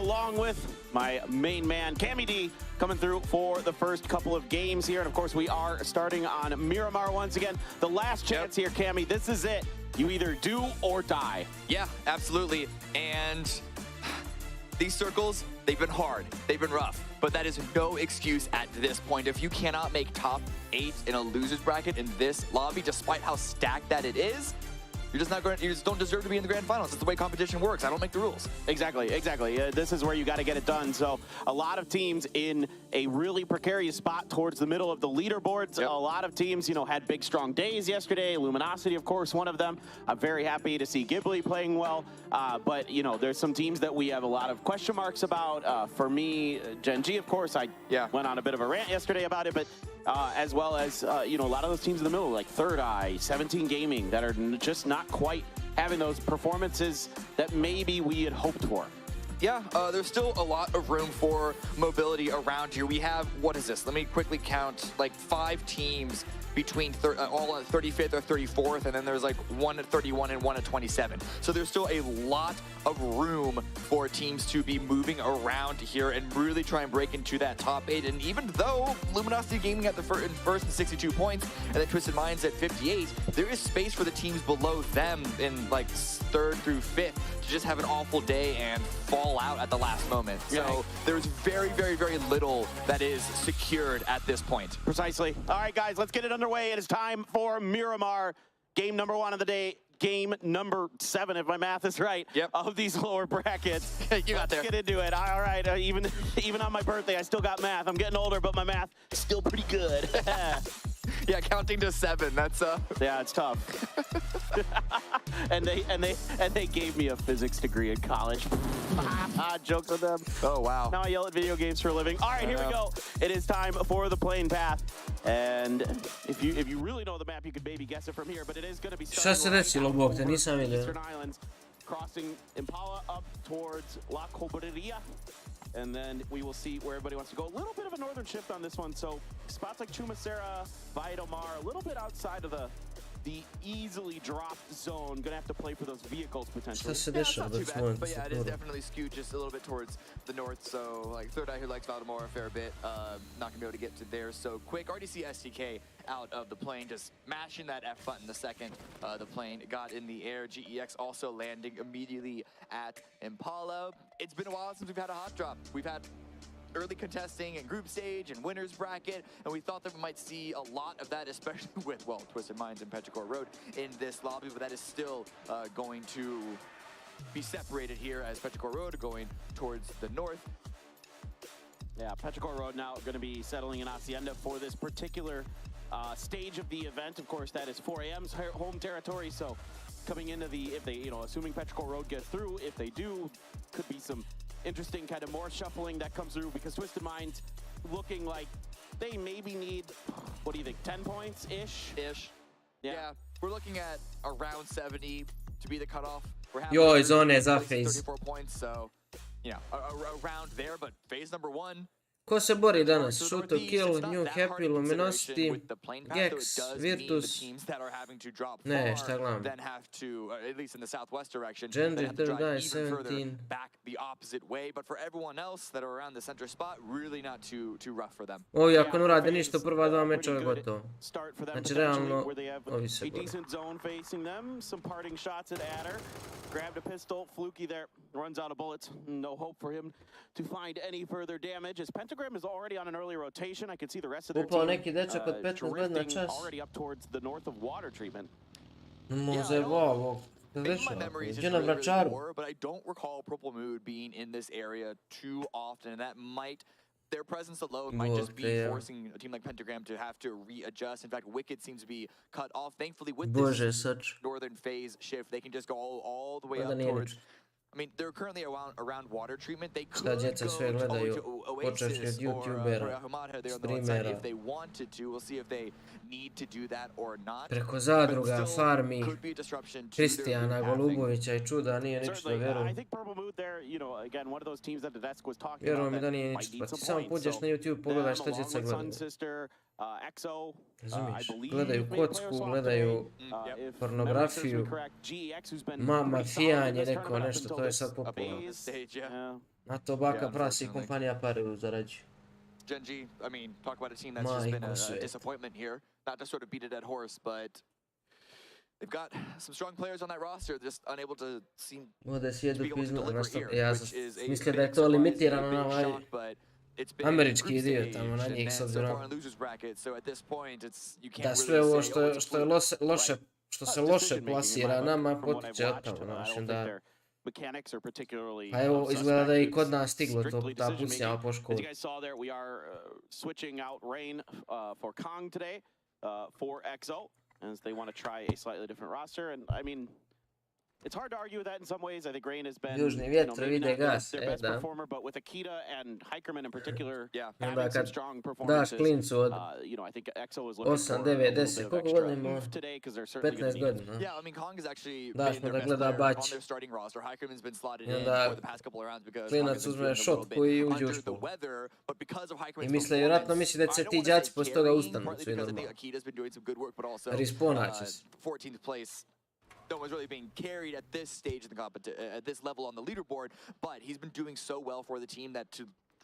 along with my main man, Cammy D, coming through for the first couple of games here. And of course, we are starting on Miramar once again. The last chance here, Cammy, this is it. You either do or die. Yeah, absolutely. And these circles, they've been hard, they've been rough, but that is no excuse at this point. If you cannot make top 8 in a loser's bracket in this lobby, despite how stacked that it is, you're just not going. You just don't deserve to be in the grand finals. That's the way competition works. I don't make the rules. Exactly. This is where you got to get it done. So a lot of teams in a really precarious spot towards the middle of the leaderboards. Yep. A lot of teams, had big strong days yesterday. Luminosity, of course, one of them. I'm very happy to see Ghibli playing well. But there's some teams that we have a lot of question marks about. For me, Gen G, of course, I went on a bit of a rant yesterday about it, but. As well as, a lot of those teams in the middle, like Third Eye, 17 Gaming, that are just not quite having those performances that maybe we had hoped for. Yeah, there's still a lot of room for mobility around here. We have, what is this? Let me quickly count, like 5 teams between all on 35th or 34th, and then there's like 1 at 31 and 1 at 27. So there's still a lot of room for teams to be moving around here and really try and break into that top 8. And even though Luminosity Gaming at the first and 62 points, and then Twisted Minds at 58, there is space for the teams below them in like 3rd through 5th to just have an awful day and fall out at the last moment. So there's very, very, very little that is secured at this point. Precisely. All right, guys, let's get it underway. It is time for Miramar. Game number 1 of the day. Game number 7, if my math is right, of these lower brackets. You got there. Let's get into it. All right, even on my birthday, I still got math. I'm getting older, but my math is still pretty good. Yeah, counting to 7. That's yeah, it's tough. and they gave me a physics degree in college. Jokes with them. Oh wow. Now I yell at video games for a living. All right, here we go. It is time for the plane path. And if you really know the map, you could maybe guess it from here, but it is going to be Šta se desilo, Bog te, nisam vidio. Eastern Islands, crossing Impala up towards La Cobreria. And then we will see where everybody wants to go. A little bit of a northern shift on this one. So spots like Chumacera, Vaidomar, a little bit outside of the easily dropped zone. Gonna have to play for those vehicles potentially. Šta se dešava Not too bad, but yeah, it is definitely skewed just a little bit towards the north. So like Third Eye who likes Valdemar a fair bit, not gonna be able to get to there so quick. Already see STK out of the plane, just mashing that F button the second the plane got in the air. GEX also landing immediately at Impala. It's been a while since we've had a hot drop. We've had early contesting and group stage and winners bracket, and we thought that we might see a lot of that, especially with, well, Twisted Minds and Petrichor Road in this lobby, but that is still going to be separated here as Petrichor Road going towards the north. Yeah, Petrichor Road now going to be settling in Hacienda for this particular stage of the event. Of course, that is 4 a.m.'s home territory, so coming into the, if they, assuming Petrichor Road gets through, if they do, could be some interesting kind of more shuffling that comes through, because Twisted Minds looking like they maybe need, what do you think, 10 points-ish? Yeah, we're looking at around 70 to be the cutoff. We're having Joj, zone za phase. 34 points, so, around there, but phase number 1. Ko se bori danas? Šuto, Kill, New Happy, Luminosity, Gex, Virtus. Ne, šta gledam? Gender, Third Eye, 17. Ovi, ako ne urade ništa, prva 2 meča je gotovo. Znači, realno, ovi se bori. Grabbed a pistol, Fluky there, runs out of bullets. No hope for him to find any further damage. As Pentagram is already on an early rotation, I can see the rest of their team drifting already up towards the north of water treatment. Muzevao, gdje na vračaru? But I don't recall Purple Mood being in this area too often, and that might, their presence alone might just be forcing a team like Pentagram to have to readjust. In fact, Wicked seems to be cut off. Thankfully, with this northern phase shift, they can just go all the way up towards... I mean, they're currently around water treatment. They could go to Oasis or Hamada there on the north side if they wanted to. We'll see if they need to do that or not. Preko zadruga, farmi, Kristijana Golubovića i čuda, nije ništa, vjerujem. Vjerujem mi da nije ništa, pa ti samo pođeš na YouTube, pogledaj šta djeca gledaju. EXO, I Razumiješ, believe, gledaju made a player kocku, swap gledaju today. If pornografiju, memory serves me correct, GEX, who's been pretty solid in mafijanje, this neko tournament up nešto, until to je this sad popularno. phase. Stage, yeah. Na to baka Yeah, prasi i unfortunately. kompanija pare zarađuju. Gen G, I mean, talk about a team that's just been Majko a sveta. disappointment here. Not to sort of beat a dead horse, but they've got some strong players on that roster, just unable to seem Ovdje to sjedu be able to piznu, deliver znaš here, što, ja which is a mislio da big je to surprise, limitirano a na big ovaj shock, but it's been američki group dio stage tamo na and njih, s then so obzirom far in losers bracket, so at this point it's you da can't sve really ovo say, što oh, je, it's a što je fluke. loše, što se loše plasira nama, potiče od tamo, znaš, onda... Mechanics are particularly Pa evo, izgleda da je i kod nas stiglo to, strictly ta decision pucnjava making. po As you školi. guys saw there, we are switching out Rain for Kong today for EXO, as they want to try a slightly different roster. And I mean, it's hard to argue with that in some ways. I think Rain has been, Južni maybe vjetrovi ide not gas, their best da. performer, but with Akita and Hikerman in particular Yeah. having Onda some kad strong daš performances, klincu od I think EXO is looking 8, for a 9, little 10, bit of koliko extra godina ima? oomph today, because they're certainly going 15 to need it. godina. Yeah, I mean, Kong has actually Daš been mu their da best gleda player on Bać. their starting roster. Hikerman's been slotted I in onda for the past couple of rounds because Kong klinac has been uzme feeling a little šot bit koji uđe u under the špul. weather, but because of I Hikerman's misle, vjerojatno misli da će I se don't ti wanna đaci say poslije toga carrying, ustanu, partly svi because I think normalno. Akita's been doing some good work, but also Responaće se. 14th place. No one's really being carried at this stage of the at this level on the leaderboard, but he's been doing so well for the team that to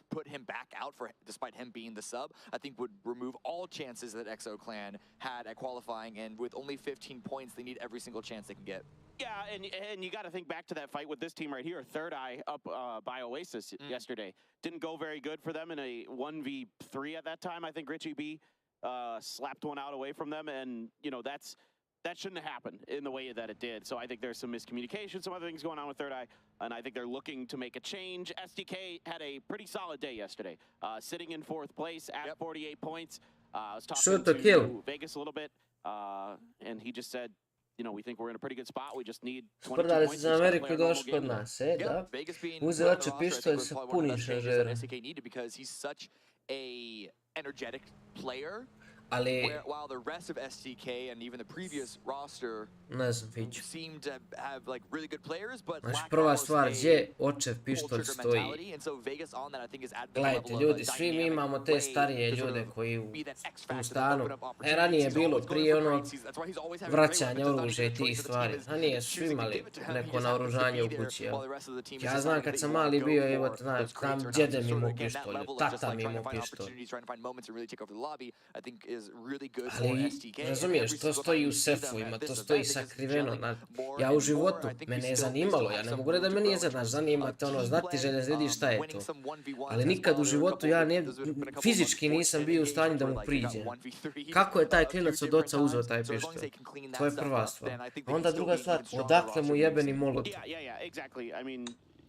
put him back out for despite him being the sub, I think would remove all chances that EXO Clan had at qualifying, and with only 15 points, they need every single chance they can get. Yeah, and you got to think back to that fight with this team right here. Third Eye up by Oasis yesterday. Didn't go very good for them in a 1v3 at that time. I think Richie B slapped one out away from them, and that shouldn't have happened in the way that it did. So I think there's some miscommunication, some other things going on with Third Eye, and I think they're looking to make a change. SDK had a pretty solid day yesterday, sitting in 4th place at 48 points. I was talking to Vegas a little bit, and he just said, we think we're in a pretty good spot. We just need 22 Sprdali points se za to Ameriku play i our došli normal kod game. nas, da? Vegas being Uzeo on the će roster, I pištolj think, sa was probably one of punim the best changes šaržerom. that SDK needed because he's such a energetic player. Ali, While the rest of SDK and even the previous roster ne znam, Fiću. seemed to have like really good players, but Znači, lack prva almost stvar, a gdje očev pištolj culture stoji? mentality, and so Vegas on that I think is added a Gledajte, level of ljudi, a svi mi dynamic imamo te way starije to sort ljude of koji be that X u factor that stanu, open up opportunities. ranije je He's bilo always going prije for onog trades. That's why he's always having vraćanja great weapons, oružja i not even a tih choice of the stvari. team is Ranije su choosing to imali give it to him. He neko just happens to naoružanje be u there kući, while jel? the rest of the team is Ja znam deciding kad that sam you wanna mali go bio, for evo, those znam, crates or not. djede So mi sort of, imao again, that pištolj, level of just tata like mi trying to imao find pištolj. opportunities, trying to find moments and really take over the lobby, I think is really good for Ali, SDK. razumiješ, to stoji u sefovima, to stoji sakriveno. Ja u životu, mene je zanimalo, ja ne mogu reći da me nije zanima te ono, znati želje, vidiš šta je to. Ali nikad u životu ja fizički nisam bio u stanju da mu priđem. Kako je taj klinac od oca uzeo taj pištolj? To je prva stvar. Onda druga stvar, odakle mu jebeni molotov?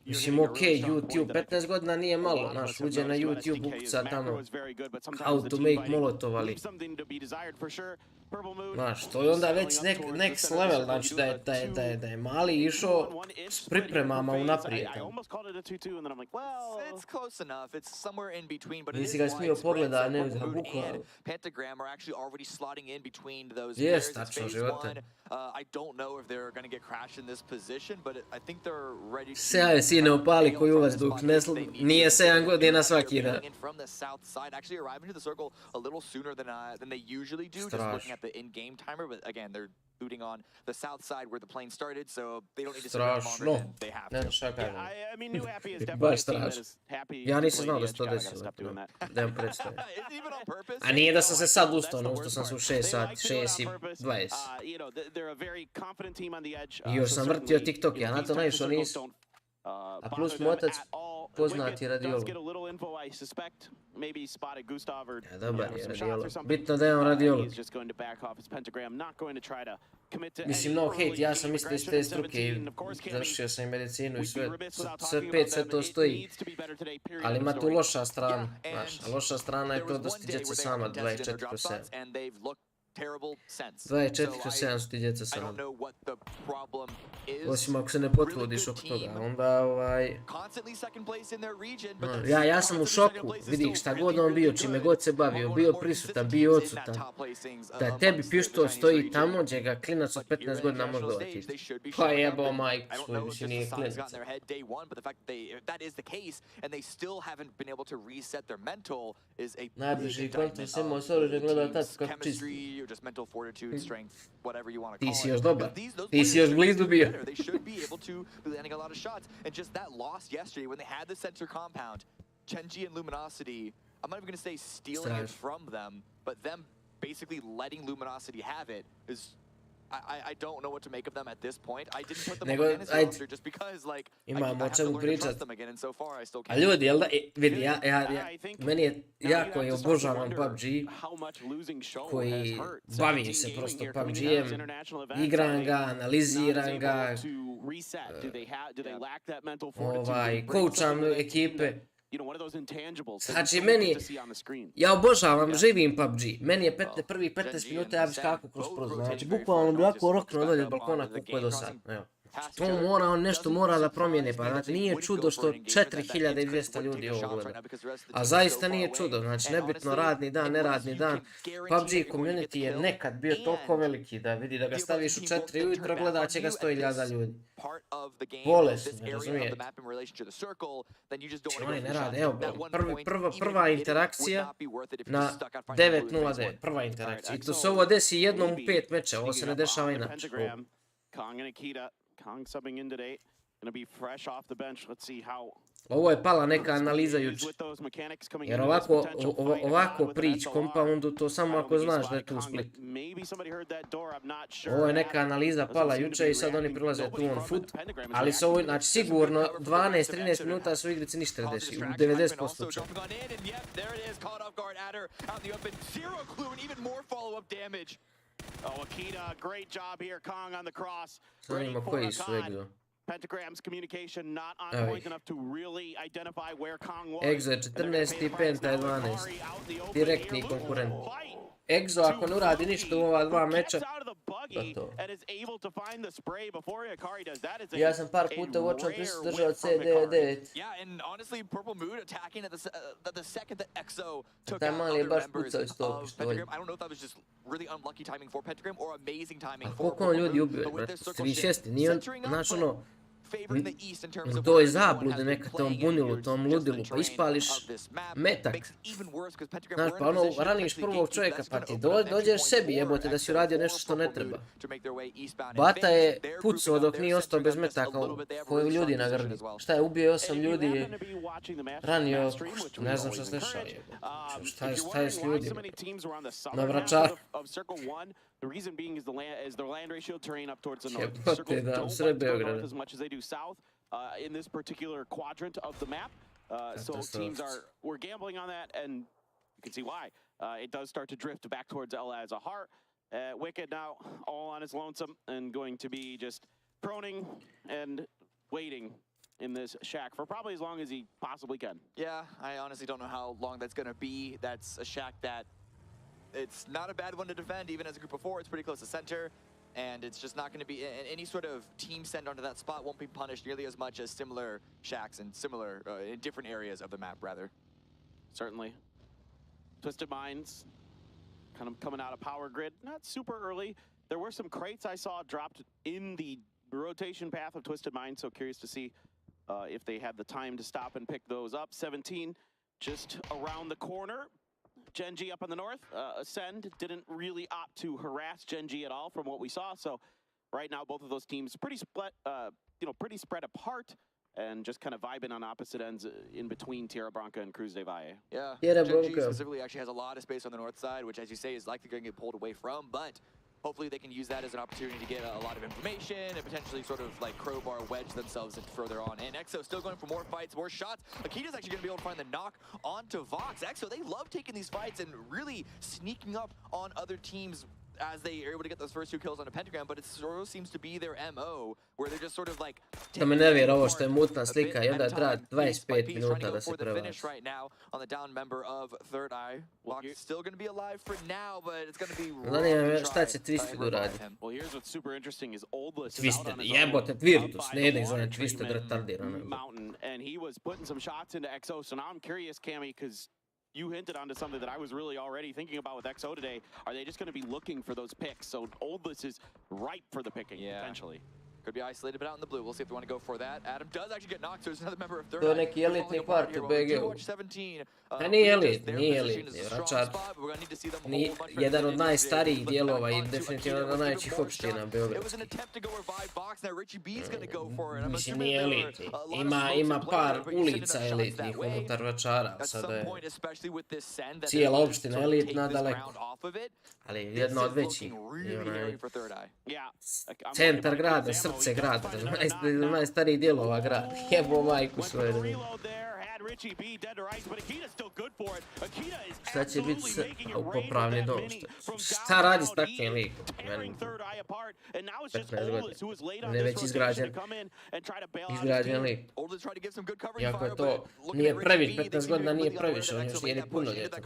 Mislim, okej, YouTube, 15 godina nije malo, znaš, uđe na YouTube, ukuca tamo how to make molotov, ali znaš, to je onda već next level, znači da je mali išao s pripremama unaprijed. Nisi ga smio pogleda, ne uzela bukvalno. Jes, tačno, života. Sjaj sine opali koji ulaz dok nije 7 godina svaki dan. Strašno. The in-game timer, but again, they're booting on the south side where the plane started, so they don't need to sit Strašno. longer than they have to. Ne, šta kažem. Baš strašno. Ja nisam znao da se to desilo. Da vam predstavim. A nije da sam se sad ustao, no ustao sam se u 6 sati, 6:20. I još sam vrtio TikTok, ja na to naišao nisam. A plus mu otac poznati radiolog. Ja, dobar je radiolog. Bitno da je on radiolog. Mislim, no hate, ja sam isto iz te struke i završio sam i medicinu i sve 5, sve to stoji. Ali ima tu loša strana, znaš, a loša strana je to da si djeca sama 24/7. terrible sense. 24/7 su ti djeca I don't sama. know what the problem is. Osim ako se ne potrudiš oko toga, onda Constantly second place in their region, but no, that's ja sam u šoku, vidi šta god on bio, čime god se bavio, bio prisutan, bio odsutan. Da tebi pištolj stoji tamo gdje ga klinac od 15 godina može dovatiti. Pa jebao majku svoju, više nije klinac. Najbliži kontra se imao s oružjem gledao tacu kako čisti. Ti si još dobar, ti si još blizu bio. They should be able to be landing a lot of shots. And just that loss yesterday when they had the center compound, Chenji and Luminosity, I'm not even going to say stealing it from them, but them basically letting Luminosity have it is... I don't know what to make of them at this point. I didn't put them on the fantasy roster just because, like, I have to learn to trust them again, and so far I still can't. A ljudi, jel da, vidi, meni je jako je obožavam PUBG, koji bavim se prosto PUBG-em, igram ga, analiziram ga, coacham ekipe. Znači meni, ja obožavam, živim PUBG, meni je prvih 15 minuta ja bi skakao kroz prozor, znači bukvalno bi ovako roknuo dolje od balkona kako je do sad, evo. To mora, on nešto mora da promijeni, pa znači nije čudo što 4200 ljudi ovo gleda. A zaista nije čudo, znači nebitno radni dan, neradni dan, PUBG community je nekad bio toliko veliki da vidi da ga staviš u 4 ujutro, gledat će ga 100.000 ljudi. Bolesno, razumijete? Oni ne rade, evo, prva interakcija na 9.09, prva interakcija. I to se ovo desi jednom u 5 meča, ovo se ne dešava inače. Kong subbing in today, gonna be fresh off the bench. Let's see how. Ovo je pala neka analiza juče. Jer ovako prić compoundu, to samo ako znaš da je tu split. Ovo je neka analiza pala juče i sad oni prilaze tu on foot. Ali se ovo, znači sigurno 12-13 minuta su igrici ništa ne desi. U 90% čak. Oh, Akita, great job here. Kong on the cross. Zanima koji su egzo. Pentagram's communication not on point enough to really identify where Kong was. Egzo je 14 i Penta je 12. Direktni konkurent. Egzo ako ne uradi ništa u ova dva meča, gotovo. Ja sam par puta uočan prisus držao CD9. Taj mali je baš pucao iz tog pištolja. A koliko on ljudi ubio, brate? Ste vi šesti, nije on, znaš ono, u toj zablude neka te on bunilu, tom ludilu, pa ispališ metak. Znaš, pa ono, raniš prvog čovjeka, pa ti dođeš sebi, jebote da si uradio nešto što ne treba. Bata je pucao dok nije ostao bez metaka, koji ljudi na grdi. Šta je, ubio 8 ljudi i ranio, ne znam što se dešava, jebote. Šta je s ljudima? Na vračaru. The reason being is their land ratio terrain up towards the north. Jebote, da, u sred Belgrada. As much as they do south in this particular quadrant of the map. So teams we're gambling on that, and you can see why. It does start to drift back towards El Azahar. Wicked now all on his lonesome and going to be just proning and waiting in this shack for probably as long as he possibly can. Yeah, I honestly don't know how long that's going to be. That's a shack that it's not a bad one to defend, even as a group of 4. It's pretty close to center, and it's just not going to be any sort of team send onto that spot won't be punished nearly as much as similar shacks and similar in different areas of the map, rather. Certainly. Twisted Minds, kind of coming out of power grid, not super early. There were some crates I saw dropped in the rotation path of Twisted Minds, so curious to see if they had the time to stop and pick those up. 17 just around the corner. Genji up on the north. Ascend didn't really opt to harass Genji at all from what we saw. So right now, both of those teams pretty split, pretty spread apart and just kind of vibing on opposite ends in between Tierra Blanca and Cruz de Valle. Yeah, Genji specifically actually has a lot of space on the north side, which, as you say, is likely going to get pulled away from, but hopefully they can use that as an opportunity to get a lot of information and potentially sort of like crowbar wedge themselves further on. And EXO still going for more fights, more shots. Akita's actually going to be able to find the knock onto Vox. EXO, they love taking these fights and really sneaking up on other teams as they are able to get those first 2 kills on a pentagram, but it sort of seems to be their MO, where they're just sort of like... Da me ne vjera ovo što je mutna slika i onda treba 25 minuta da se prevaži. Right now on the down member of Third Eye. Lock's still going to be alive for now, but it's going to be... Zanima me šta će Twisted uraditi. Well, here's what's super interesting is Oldless is out Twisted, on his own jebote, Virtus, ne ide za by Twisted retardirano. Mountain, and he was putting some shots into XO, so now I'm curious, Cammy, because you hinted onto something that I was really already thinking about with XO today. Are they just going to be looking for those picks? So Oldless is ripe for the picking, potentially. Could be isolated, but out in the blue. We'll see if they want to go for that. Adam does actually get knocked, so there's another member of Third Eye. To je neki elitni kvart u BG-u. A nije elitni, Vračar. Jedan od najstarijih dijelova i definitivno jedan od najvećih opština Beogradskih. Mislim, nije elitni. Ima par ulica elitnih unutar Vračara, sada je cijela opština elitna daleko. Ali jedna od većih. Centar grada, srce grada, najstarijih dijelova grada. Jebo majku svoje. Šta će biti u popravni dom? Šta radi s takvim likom? 15 godina. Ne već izgrađen lik. Iako je to nije previš, 15 godina nije previše, on još nije ni punoljetan.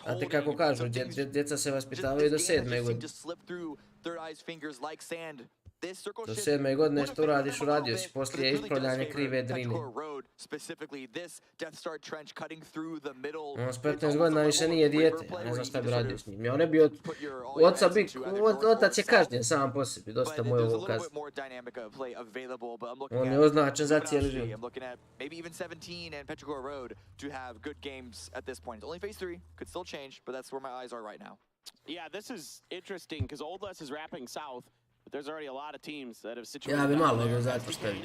Znate kako kažu, djeca se vaspitavaju do 7. godine. Do 7. godine što uradiš, uradio si, poslije ispravljanje krive drine. On s 15 godina više nije dijete, ja ne znam šta bi radio s njim. On je bio otac je kažnjen sam po sebi, dosta mu je ovo kazni. On je označen za cijeli život. Yeah, this is interesting because Oldless is wrapping south. But there's already a lot of teams that have situated. Ja bi malo igrao zato stavio.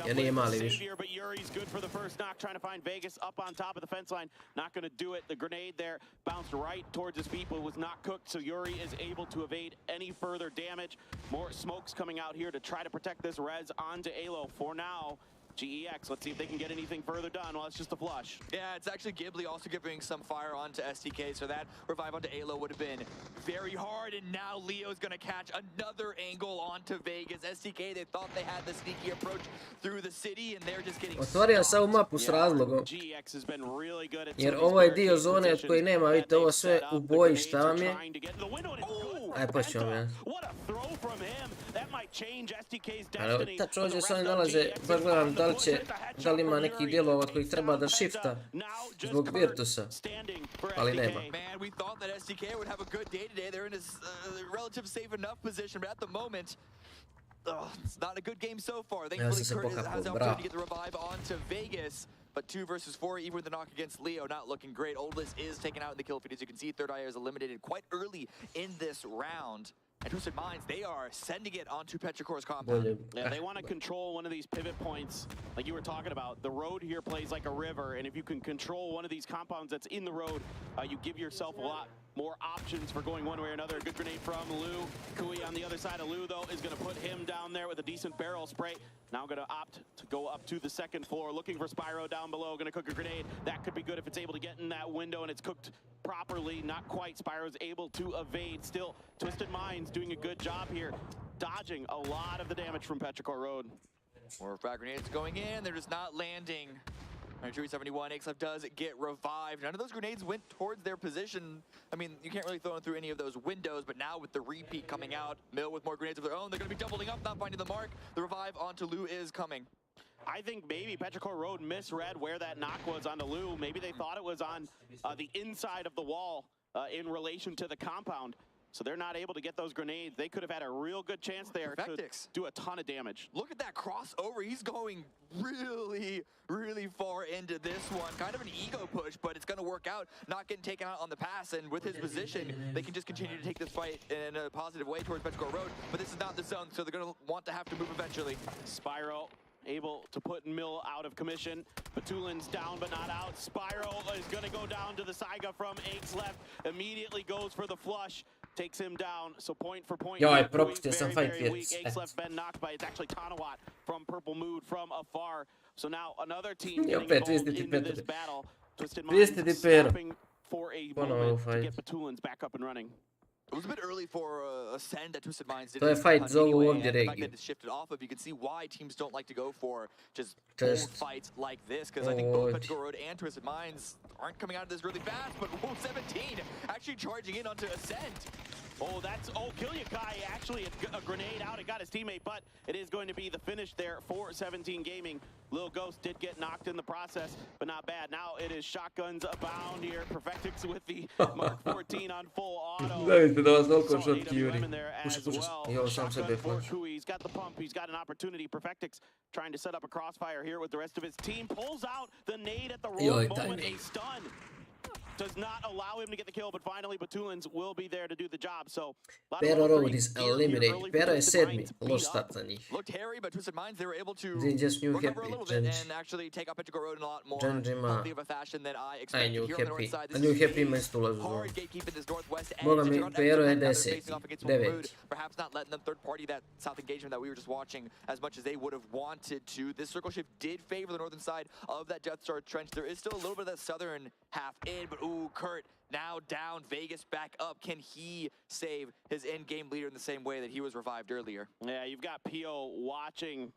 Ja nije mali više. But Yuri's good for the first knock, trying to find Vegas up on top of the fence line. Not going to do it. The grenade there bounced right towards his feet, but was not cooked. So Yuri is able to evade any further damage. More smokes coming out here to try to protect this res onto Alo for now. GEX, let's see if they can get anything further done. Well, it's just a flush. Yeah, it's actually Ghibli also giving some fire onto STK, so that revive onto Alo would have been very hard, and now Leo's going to catch another angle onto Vegas. STK, they thought they had the sneaky approach through the city, and they're just getting otvorio sam ovu mapu s razlogom, jer ovo je dio zone od koji nema, vidite ovo sve u boji šta vam je. Aj, počnemo ja. Ali tačno ovdje se oni nalaze, baš gledam da li ima nekih dijelova od kojih treba da shifta zbog Virtusa, ali nema. Ja sam se pokapao, bravo. But 2 versus 4, even with the knock against Leo, not looking great. Oldless is taken out in the kill feed. As you can see, Third Eye is eliminated quite early in this round. And Twisted Minds, they are sending it onto Petrichor's compound. Yeah, they want to control one of these pivot points, like you were talking about. The road here plays like a river, and if you can control one of these compounds that's in the road, you give yourself a lot more options for going one way or another. A good grenade from Lou. Kui on the other side of Lou, though, is going to put him down there with a decent barrel spray. Now going to opt to go up to the second floor, looking for Spyro down below. Going to cook a grenade. That could be good if it's able to get in that window and it's cooked properly. Not quite. Spyro's able to evade. Still, Twisted Minds doing a good job here, dodging a lot of the damage from Petrichor Road. More frag grenades going in. They're just not landing. 71, Xlef does get revived. None of those grenades went towards their position. I mean, you can't really throw them through any of those windows, but now with the repeat coming out, Mill with more grenades of their own, they're going to be doubling up, not finding the mark. The revive onto Lou is coming. I think maybe Petrichor Road misread where that knock was onto Lou. Maybe they thought it was on the inside of the wall in relation to the compound. So they're not able to get those grenades. They could have had a real good chance there to do a ton of damage. Look at that crossover. He's going really far into this one. Kind of an ego push, but it's going to work out. Not getting taken out on the pass, and with his position, they can just continue to take this fight in a positive way towards Petrichor Road. But this is not the zone, so they're going to want to have to move eventually. Spyro able to put Mill out of commission. Batulin's down but not out. Spyro is going to go down to the Saiga from Xlef. Immediately goes for the flush. Takes him down, so point for point. Jaj, propustio sam fight weak. Xlef been knocked by, it's actually Tanawat from Purple Mood from afar. So now another team getting involved into this battle. Twisted Minds stopping for a moment to get Batulins back up and running. It was a bit early for Ascend that Twisted Minds didn't To je fight za ovu anyway, ovdje and the fact regiju. that it shifted off of, you can see why teams don't like to go for just bold Just fights like this, because I think both ovdje. Petrichor Road and Twisted Minds aren't coming out of this really fast, but 17 actually charging in onto Ascend. Kilyakai actually a grenade out. It got his teammate, but it is going to be the finish there for 17 Gaming. Lil Ghost did get knocked in the process, but not bad. Now it is shotguns abound here. Perfectix with the Mark 14 on full auto. Gledajte da vas toliko Solid šotki juri. AWM in there as Puša. well. I ovo sam sebe Shotgun for flash. Kui. He's got the pump. He's got an opportunity. Perfectix trying to set up a crossfire here with the rest of his team. Pulls out the nade at the wrong moment. A stun does not allow him to get the kill, but finally Batulins will be there to do the job. So Pero Road is eliminated. Pero je sedmi. Loš start za njih. Looked hairy, but Twisted Minds they were able to They just knew recover a happy. little bit and actually take up Petrichor Road in a lot more Genji ima healthy of a fashion than I I expected knew here on the happy. north side. A New Happy ima isto ulazu zonu. Hard gatekeep in this northwest edge. Boga mi, If you're on Pero je Exeter, now they're 10. facing off against Rude, 9. perhaps not letting them third party that south engagement that we were just watching as much as they would have wanted to. This circle shift did favor the northern side of that Death Star trench. There is still a little bit of that southern half in, but ooh, Kurt now down, Vegas back up. Can he save his in-game leader in the same way that he was revived earlier? Yeah, you've got Pio watching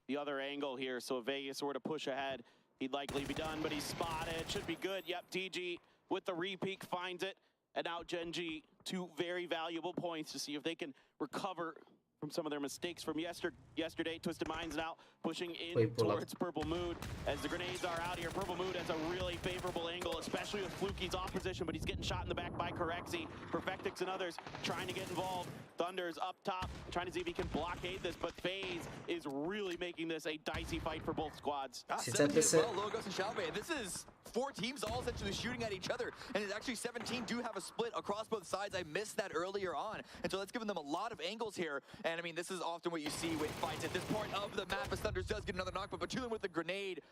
the other angle here, so if Vegas were to push ahead, he'd likely be done, but he's spotted. Should be good. Yep, TG with the repeat finds it, and now Genji, 2 very valuable points to see if they can recover from some of their mistakes from yesterday. Twisted Minds now pushing in towards Purple Mood as the grenades are out here. Purple Mood has a really favorable angle, especially with Fluky's off position, but he's getting shot in the back by Corexi. Perfectix and others trying to get involved. Thunder's up top, trying to see if he can blockade this, but FaZe is really making this a dicey fight for both squads. Logos and Shalbe. This is 4 teams all essentially shooting at each other, and it's actually 17 do have a split across both sides. I missed that earlier on, and so that's given them a lot of angles here. And I mean, this is often what you see with fights at this point of the map, as Thunders does get another knock, but Batulin with the grenade,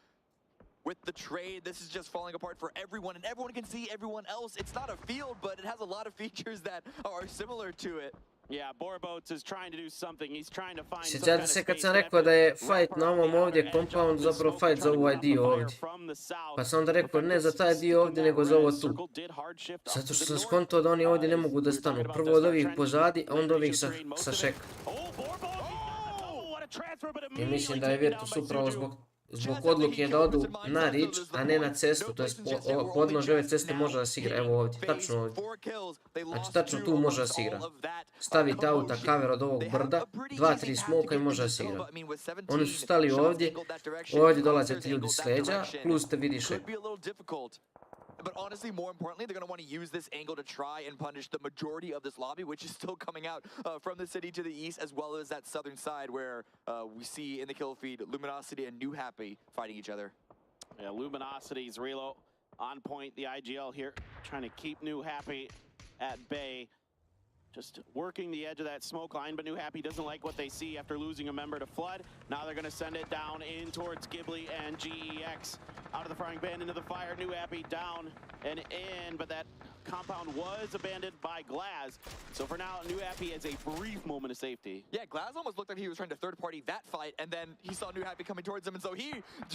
with the trade, this is just falling apart for everyone, and everyone can see everyone else. It's not a field, but it has a lot of features that are similar to it. Yeah, Borbots is trying to do something. He's trying to find some Sjećate se kad sam rekao da je fight na ovom ovdje compound zapravo fight za ovaj dio ovdje. Pa sam onda rekao ne za taj dio ovdje nego za ovo tu. Zato što sam skontao da oni ovdje ne mogu da stanu. Prvo od ovih pozadi, a onda ovih sa šeka. I mislim da je Virtus upravo zbog odluke da odu na Ridge, a ne na cestu, to je podnož ove ceste može da se igra, evo ovdje, tačno ovdje. Znači tačno tu može da se igra. Stavite auta cover od ovog brda, 2-3 smoka i može da se igra. Oni su stali ovdje, ovdje dolaze ti ljudi s leđa, plus te vidiš šeku. But honestly, more importantly, they're going to want to use this angle to try and punish the majority of this lobby, which is still coming out from the city to the east, as well as that southern side where we see in the kill feed Luminosity and New Happy fighting each other. Yeah, Luminosity's Relo on point. The IGL here trying to keep New Happy at bay. Just working the edge of that smoke line, but New Happy doesn't like what they see after losing a member to Flood. Now they're going to send it down in towards Ghibli and GEX. Out of the frying pan into the fire, New Happy down and in, but that compound was abandoned by Glaz. So for now, New Happy has a brief moment of safety. Yeah, Glaz almost looked like he was trying to third-party that fight, and then he saw New Happy coming towards him, and so he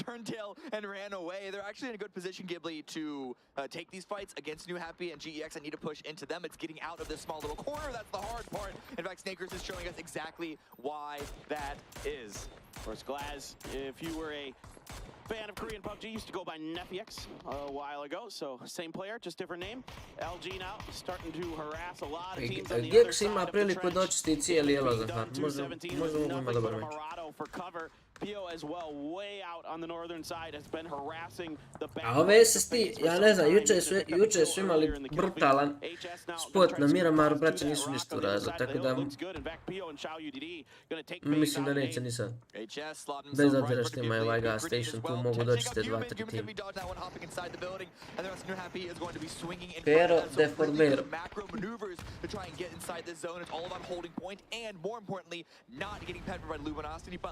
turned tail and ran away. They're actually in a good position, Ghibli, to take these fights against New Happy and GEX. I need to push into them. It's getting out of this small little corner. That's the hard part. In fact, Snakers is showing us exactly why that is. Of course, Glaz, if you were a fan of Korean PUBG, used to go by Nephex a while ago, so same player, just different name. LG now starting to harass a lot of teams on the other Gex side ima of the priliku trench. doći cijeli jelo za fan. Možda ima dobar meč. For cover. Pio as well, way out on the northern side, has been harassing the back. A ove SST, ja ne znam, juče su imali brutalan spot na Miramaru, braće nisu ništa uradili, tako da mislim da neće ni sad. Bez obzira što imaju ovaj gas station, tu mogu doći te 2-3 tima. Pero deformero.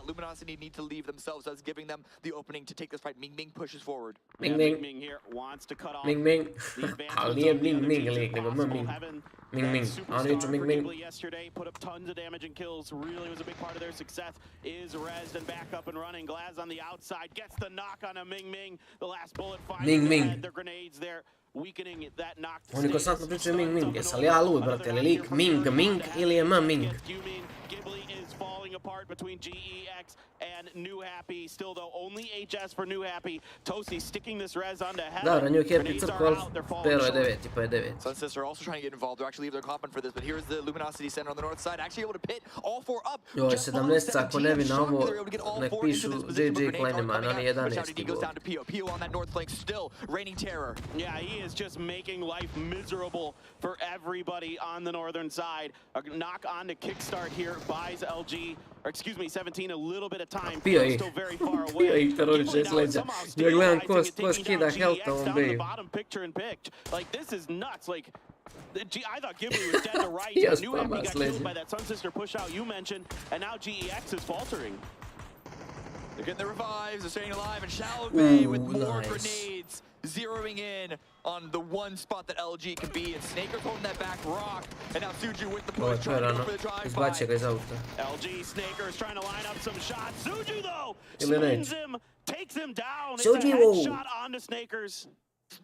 Luminosity need to leave themselves, as giving them the opening to take this fight. Ming Ming pushes forward. Ming Ming. Ming here wants to cut off. Ming Ming. Ali nije Ming Ming lik, nego Ming. Ming Ming. A oni ću Ming Ming. Yesterday put up tons of damage and kills. Really was a big part of their success. Is rezzed and back up and running. Glaz on the outside gets the knock on a Ming Ming. The last bullet finds Ming Ming. their grenades there. weakening that knocked. Oni konstantno pričaju Ming, jesam li ja lud, brate, ili lik Ming ili je Ming? Ghibli is falling apart between GEX and New Happy. Still though, only HS for New Happy. Tosi sticking this res onto heaven. Dobro, New Happy crkol, pero je 9, pa je 9. Sunsister also trying to get involved. They're actually leave their coffin for this, but here's the Luminosity Center on the north side, actually able to pit all four up. Joj, 17, ako ne bi na ovo, nek pišu JJ Kleineman, on je 11. Goes down to Pio. Pio on that north flank still raining terror. Yeah, he is just making life miserable for everybody on the northern side. A knock on to kickstart here buys LG, or excuse me, 17 a little bit of time. Pio Still very far away. Pio ih teroriše s leđa. Ja gledam ko skida health on B. Bottom picture and picked. Like, this is nuts. Like, I thought Ghibli was dead to rights. Yes, New Happy got killed legend. by that Sunsister push out you mentioned, and now GEX is faltering. They're getting the revives, they're staying alive, and Shallow Bay with more nice. grenades zeroing in on the one spot that LG can be, and Snaker's holding that back rock, and now Suju with the push, trying to go for the drive-by. Izbacio ga iz auta. LG Snaker is trying to line up some shots. Suju though Eliminate. spins him, takes him down. It's Suju. a headshot onto Snakers.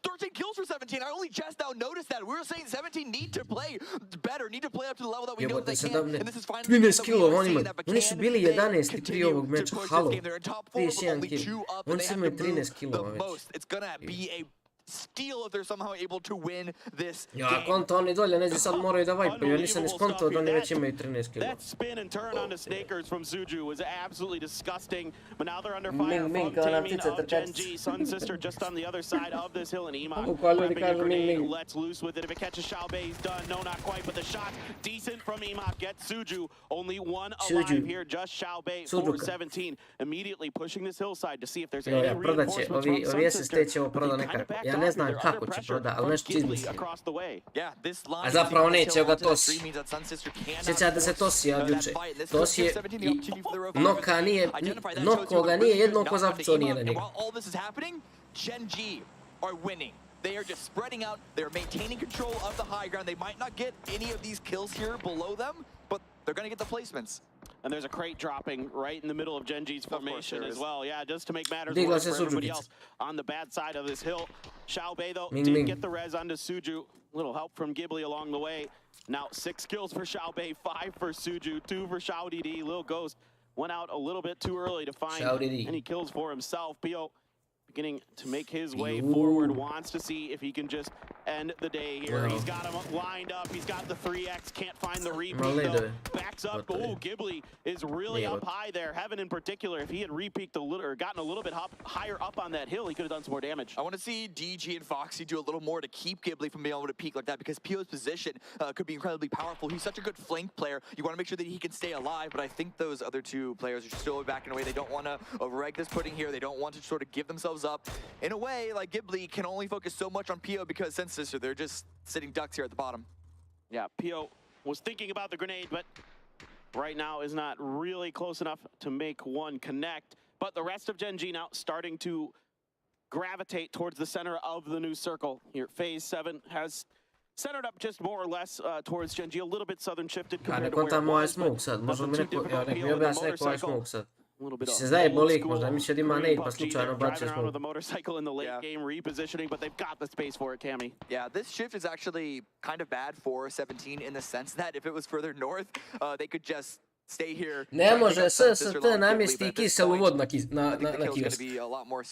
13 kills for 17. I only just now noticed that. We were saying 17 need to play better, need to play up to the level that we know they can. And this is finally 13 killova oni imaju. Oni su bili 11 prije ovog meča. Halo. 31 kill. Oni su imali 13 killova već. It's gonna be a steal if they're somehow able to win this Ja, konto oni dolje neđe sad moraju da vajpaju. Ja nisam ni skontao da oni već imaju 13 killova. That spin and turn onto Snakers from Suju was absolutely disgusting. But now they're under fire Ming, from kao na teaming ptice of Gen trkačice. G. Sun Sister just on the other side of this hill, and Emok Kako ljudi prepping a kažu Ming, grenade, Ming. lets loose with it. If it catches Xiaobei, he's done. No, not quite, but the shot decent from Emok gets Suju. Only one alive here, just Xiaobei for 17. Immediately pushing this hillside to see if there's any prodaće, reinforcements from ovi Sun SST Sister. će ovo proda nekako. Ja ne znam kako će proda, ali nešto će izmisliti. A zapravo neće ga Tosi. Sjećate se Tosija od juče. Tosi je noka nije, nokoga nije jedno ko zapco nije na njega. They are just spreading out. They're maintaining control of the high ground. They might not get any of these kills here below them, but they're going to get the placements. And there's a crate dropping right in the middle of Gen G's formation as well. Yeah, just to make matters Digla worse se for everybody Suđukica. else on the bad side of this hill. Xiaobei, though, Ming, did Ming. get the res onto Suju. Little help from Ghibli along the way. Now 6 kills for Xiaobei, 5 for Suju, 2 for Xiao DD. Lil Ghost went out a little bit too early to find any kills for himself. Pio beginning to make his way forward, wants to see if he can just end the day here. He's got him lined up. He's got the 3x, can't find the repeat though. Backs up. Oh, Ghibli is really up high there. Heaven in particular, if he had repeaked a little or gotten a little bit higher up on that hill, he could have done some more damage. I want to see DG and Foxy do a little more to keep Ghibli from being able to peak like that, because Pio's position could be incredibly powerful. He's such a good flank player. You want to make sure that he can stay alive, but I think those other two players are still backing away. They don't want to override this pudding here. They don't want to sort of give themselves up. In a way, like, Ghibli can only focus so much on Pio because Sensister, they're just sitting ducks here at the bottom. Yeah, Pio was thinking about the grenade, but right now is not really close enough to make one connect. But the rest of Gen G now starting to gravitate towards the center of the new circle. Here, Phase 7 has centered up just more or less towards Gen G, a little bit southern shifted compared to where it was, smoke sad, možda mi neko, ja nek mi objasni neko ovaj smoke sad. A little bit Se of zdaje old bolik, school možda mislio da ima nade pa PUBG slučajno there, bacio driving around with smoke. the motorcycle in the late game, repositioning, but they've got the space for it, Cammy. Yeah, this shift is actually kind of bad for 17 in the sense that if it was further north, they could just stay here. Ne može SST namjesti kiselu vodu na kiosk.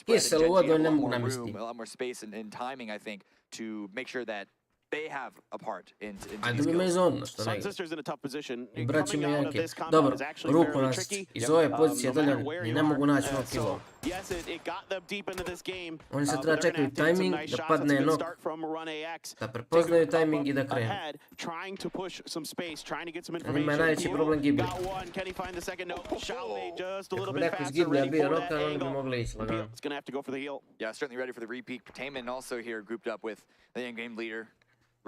Kiselu vodu ne mogu namjesti. A lot more space and timing, I think, to make sure that they have a part in A these drugi me kills. zona što Sun ne. Sister's in a tough position. I braći Coming me out of jake. this combat Dobro, is actually ruku fairly nas tricky. iz ove pozicije No matter dalje where ni you ne mogu are. naći no So, kilo. yes, it got them deep into this game. Oni sad but treba they're gonna čekaju have to hit some timing nice da shots. padne That's a good nok, start from Run AX. da prepoznaju Taking a timing i da up krenu. ahead, trying to push some space, trying to get some Ima information. najveći problem Ghibli. Got one. Can he find the second? No. Xiaobei just a little Ako bit neko iz faster, Ghiblija ready bira for that noka, oni bi angle. mogli ići lagano. It's gonna have to go for the heal. Yeah, certainly ready for the repeat. Taman also here grouped up with the in-game leader.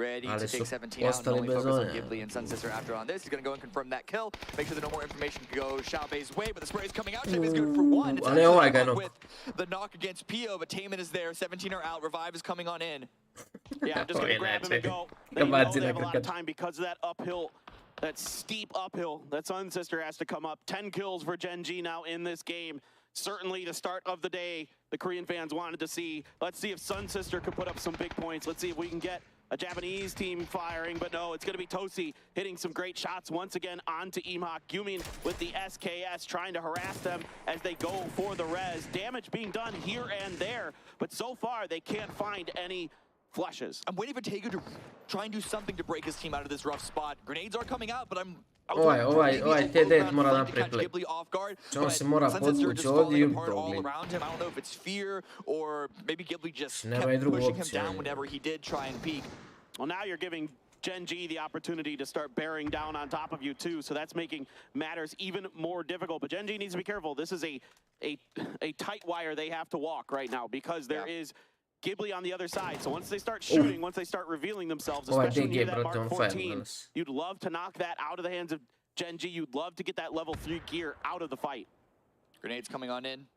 Ready to Ali take su 17 out and ostali only bez focus on one. Ghibli and Sun Sister after on this. He's going to go and confirm that kill. Make sure that no more information can go Xiaobei's way, but the spray is coming out. Taman is good for one. It's Ali ovaj ga je actually nok. with the knock against Pio, but Taman is there. 17 are out. Revive is coming on in. Yeah, just gonna grab him and go. They know they have a lot of time because of that uphill, that steep uphill that Sun Sister has to come up. 10 kills for Gen G now in this game. Certainly the start of the day the Korean fans wanted to see. Let's see if Sun Sister could put up some big points. Let's see if we can get a Japanese team firing, but no, it's going to be Tosi hitting some great shots once again onto Imhak. Gyumin with the SKS trying to harass them as they go for the res. Damage being done here and there, but so far they can't find any flushes. I'm waiting for Taegu to try and do something to break his team out of this rough spot. Grenades are coming out, but Ovaj TD mora napraviti play. On se mora podvući ovdje i ubiti ovdje. I don't know if it's fear or maybe Ghibli just Nema kept drugu pushing him opciju. down whenever he did try and peek. Well, now you're giving Gen G the opportunity to start bearing down on top of you too, so that's making matters even more difficult. But Gen G needs to be careful. This is a tight wire they have to walk right now because there is Ghibli on the other side. So once they start shooting, once they start revealing themselves, especially near that Mark 14, you'd love to knock that out of the hands of Gen G. You'd love to get that level 3 gear out of the fight. Grenades coming on in.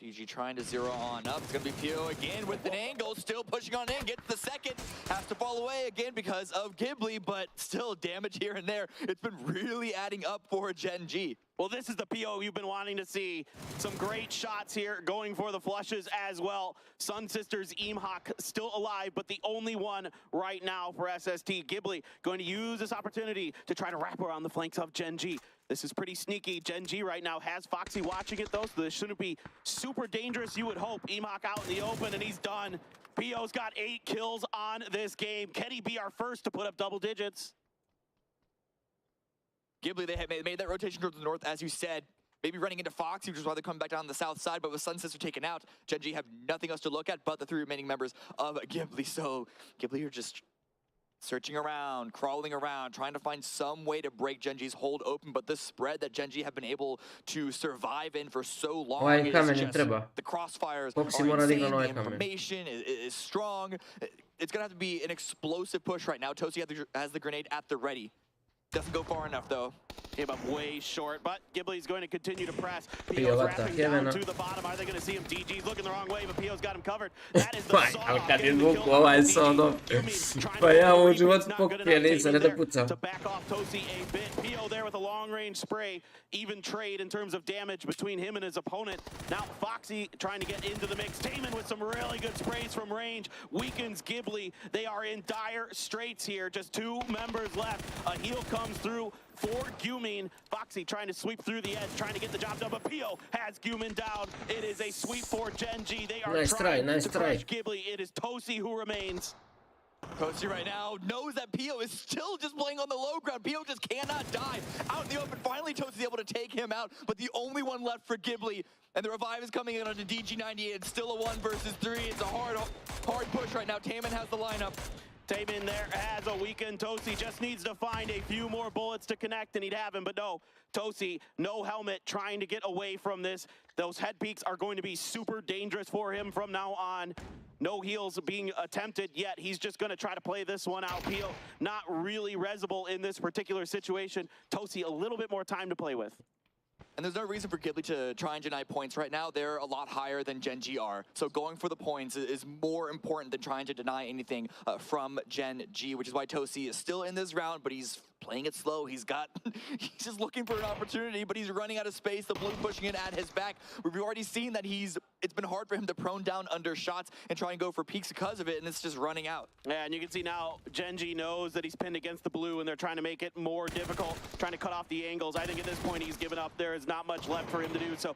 DG trying to zero on up. It's going to be Pio again with an angle, still pushing on in, gets the second, has to fall away again because of Ghibli, but still damage here and there. It's been really adding up for Gen G. Well, this is the PO you've been wanting to see. Some great shots here, going for the flushes as well. Sun Sisters, Imhak still alive, but the only one right now for SST. Ghibli going to use this opportunity to try to wrap around the flanks of Gen G. This is pretty sneaky. Gen G right now has Foxy watching it though, so this shouldn't be super dangerous, you would hope. Imhak out in the open, and he's done. PO's got 8 kills on this game. Can he be our first to put up double digits? Ghibli, they have made that rotation towards the north, as you said. Maybe running into Foxy, which is why they're coming back down the south side, but with Sun Sister taken out, Gen G have nothing else to look at but the 3 remaining members of Ghibli. So Ghibli are just searching around, crawling around, trying to find some way to break Gen G's hold open, but this spread that Gen G have been able to survive in for so long is just, the crossfires are insane, the information is strong. It's going to have to be an explosive push right now. Tosi has the grenade at the ready. Doesn't go far enough though. Came up way short, but Ghibli's going to continue to press. Pio's wrapping down to the bottom. Are they going to see him? DG's looking the wrong way, but Pio's got him covered. That is the saw. Kad je vuku ovaj sono, pa ja u životu pokupio nisam, ne da pucam. To back off Tosi a bit. Pio there with a long-range spray. Even trade in terms of damage between him and his opponent. Now Foxy trying to get into the mix. Damon with some really good sprays from range. Weakens Ghibli. They are in dire straits here. Just 2 members left. A heal comes through for Gyumin. Foxy trying to sweep through the edge, trying to get the job done, but Pio has Gyumin down. It is a sweep for Gen G. They are trying to crush Ghibli. It is Tosi who remains. Tosi right now knows that Pio is still just playing on the low ground. Pio just cannot die. Out in the open, finally Tosi's able to take him out, but the only one left for Ghibli. And the revive is coming in onto DG98. It's still a 1 versus 3. It's a hard push right now. Taman has the lineup. Taman there has a weakened Tosi, just needs to find a few more bullets to connect and he'd have him, but no, Tosi, no helmet, trying to get away from this. Those head peeks are going to be super dangerous for him from now on. No heals being attempted yet. He's just going to try to play this one out. Pio not really resable in this particular situation. Tosi a little bit more time to play with. And there's no reason for Ghibli to try and deny points right now. They're a lot higher than Gen G are. So going for the points is more important than trying to deny anything from Gen G, which is why Tosi is still in this round, but he's playing it slow. He's just looking for an opportunity, but he's running out of space. The blue pushing it at his back. We've already seen that it's been hard for him to prone down under shots and try and go for peaks because of it, and it's just running out. Yeah, and you can see now Gen G knows that he's pinned against the blue, and they're trying to make it more difficult, trying to cut off the angles. I think at this point he's given up. There is not much left for him to do, so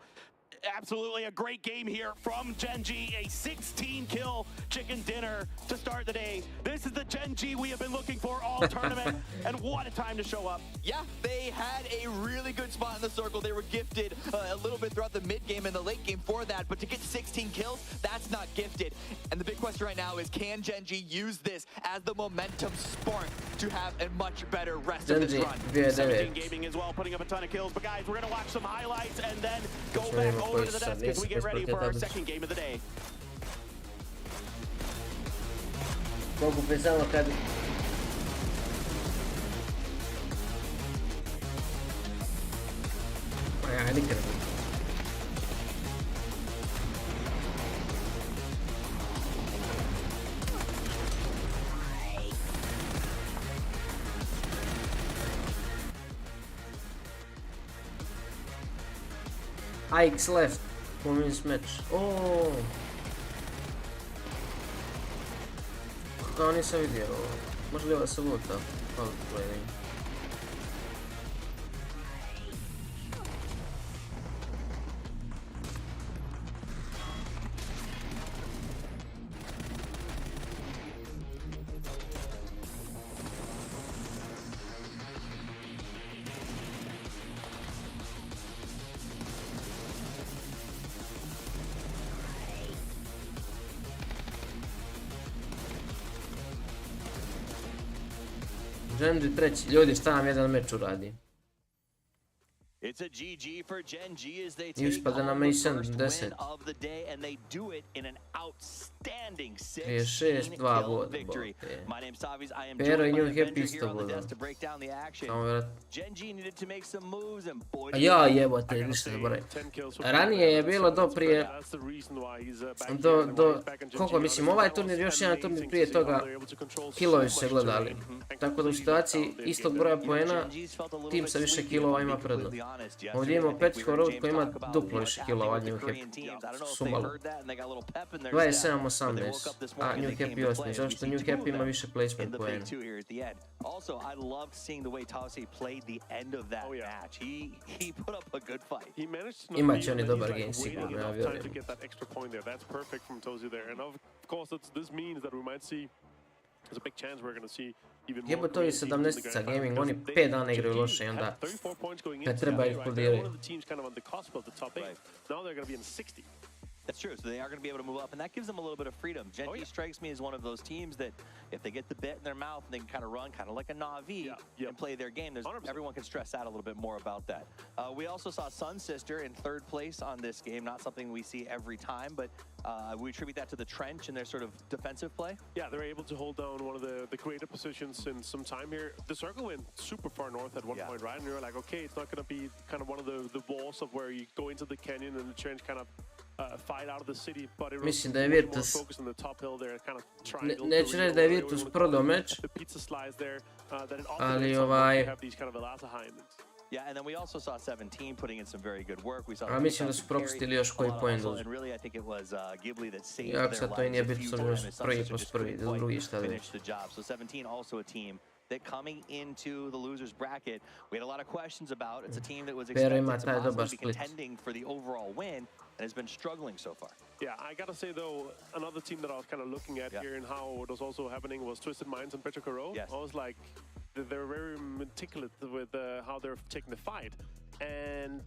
absolutely a great game here from Gen G. A 16-kill chicken dinner to start the day. This is the Gen G we have been looking for all tournament, and what a time to show up. Yeah, they had a really good spot in the circle. They were gifted a little bit throughout the mid game and the late game for that, but to get 16 kills, that's not gifted. And the big question right now is, can Gen G use this as the momentum spark to have a much better rest of this run? 17 Gaming as well, putting up a ton of kills. But guys, we're going to watch some highlights and then go back over to the desk as we get ready for our second game of the day. Mogu pensamo kad... Ja nikad ne. IX left. Women's match. Oooo. Kao nisam vidio ovo. Možda li ova se luta? Hvala playing. Genji treći. Ljudi, šta nam jedan meč uradi? I uspada nam i 70. Prije 6-2 boda, bote. Pero i New Happy isto boda. Samo vrat. A ja jebote, ništa zaboravim. Ranije je bilo do prije... Koliko mislim, ovaj turnir, još jedan turnir prije toga, killovi su se gledali. Tako da u situaciji istog broja poena, tim sa više killova ima prednost. Ovdje imamo Petsko Road koji ima duplo više killova od New Happy. Sumalo. 27-18, a New Happy 8, zato što New Happy ima više placement poena. Imaće oni dobar game sigurno, ja vjerujem. Jebote ovi 17-ica gaming, oni 5 dana igraju loše i onda ne treba ih podirati. That's true, so they are going to be able to move up, and that gives them a little bit of freedom. Genji strikes me as one of those teams that if they get the bit in their mouth, they can kind of run kind of like a Na'Vi and play their game. Everyone can stress out a little bit more about that. We also saw Sun Sister in third place on this game, not something we see every time, but we attribute that to the trench and their sort of defensive play. Yeah, they're able to hold down one of the creative positions in some time here. The circle went super far north at one point, right? And you're like, okay, it's not going to be kind of one of the walls of where you go into the canyon and the trench kind of fight out of the city, but it was more focused on the top hill there, kind of triangle. Neću reći da je Virtus prodao meč, ali ovaj... Yeah, and then we also saw 17 putting in some very good work. We saw. A mislim da su propustili još koji point dođu. Jak sad to i nije bitno, sam još prvi post prvi, drugi šta da već. So 17 also a team that coming into the losers bracket, we had a lot of questions about. It's a team that was expected to be contending for the overall win and has been struggling so far. Yeah, I gotta say though, another team that I was kind of looking at here and how it was also happening was Twisted Minds and Petrocaro. Yes. I was like, they're very meticulous with how they're taking the fight. And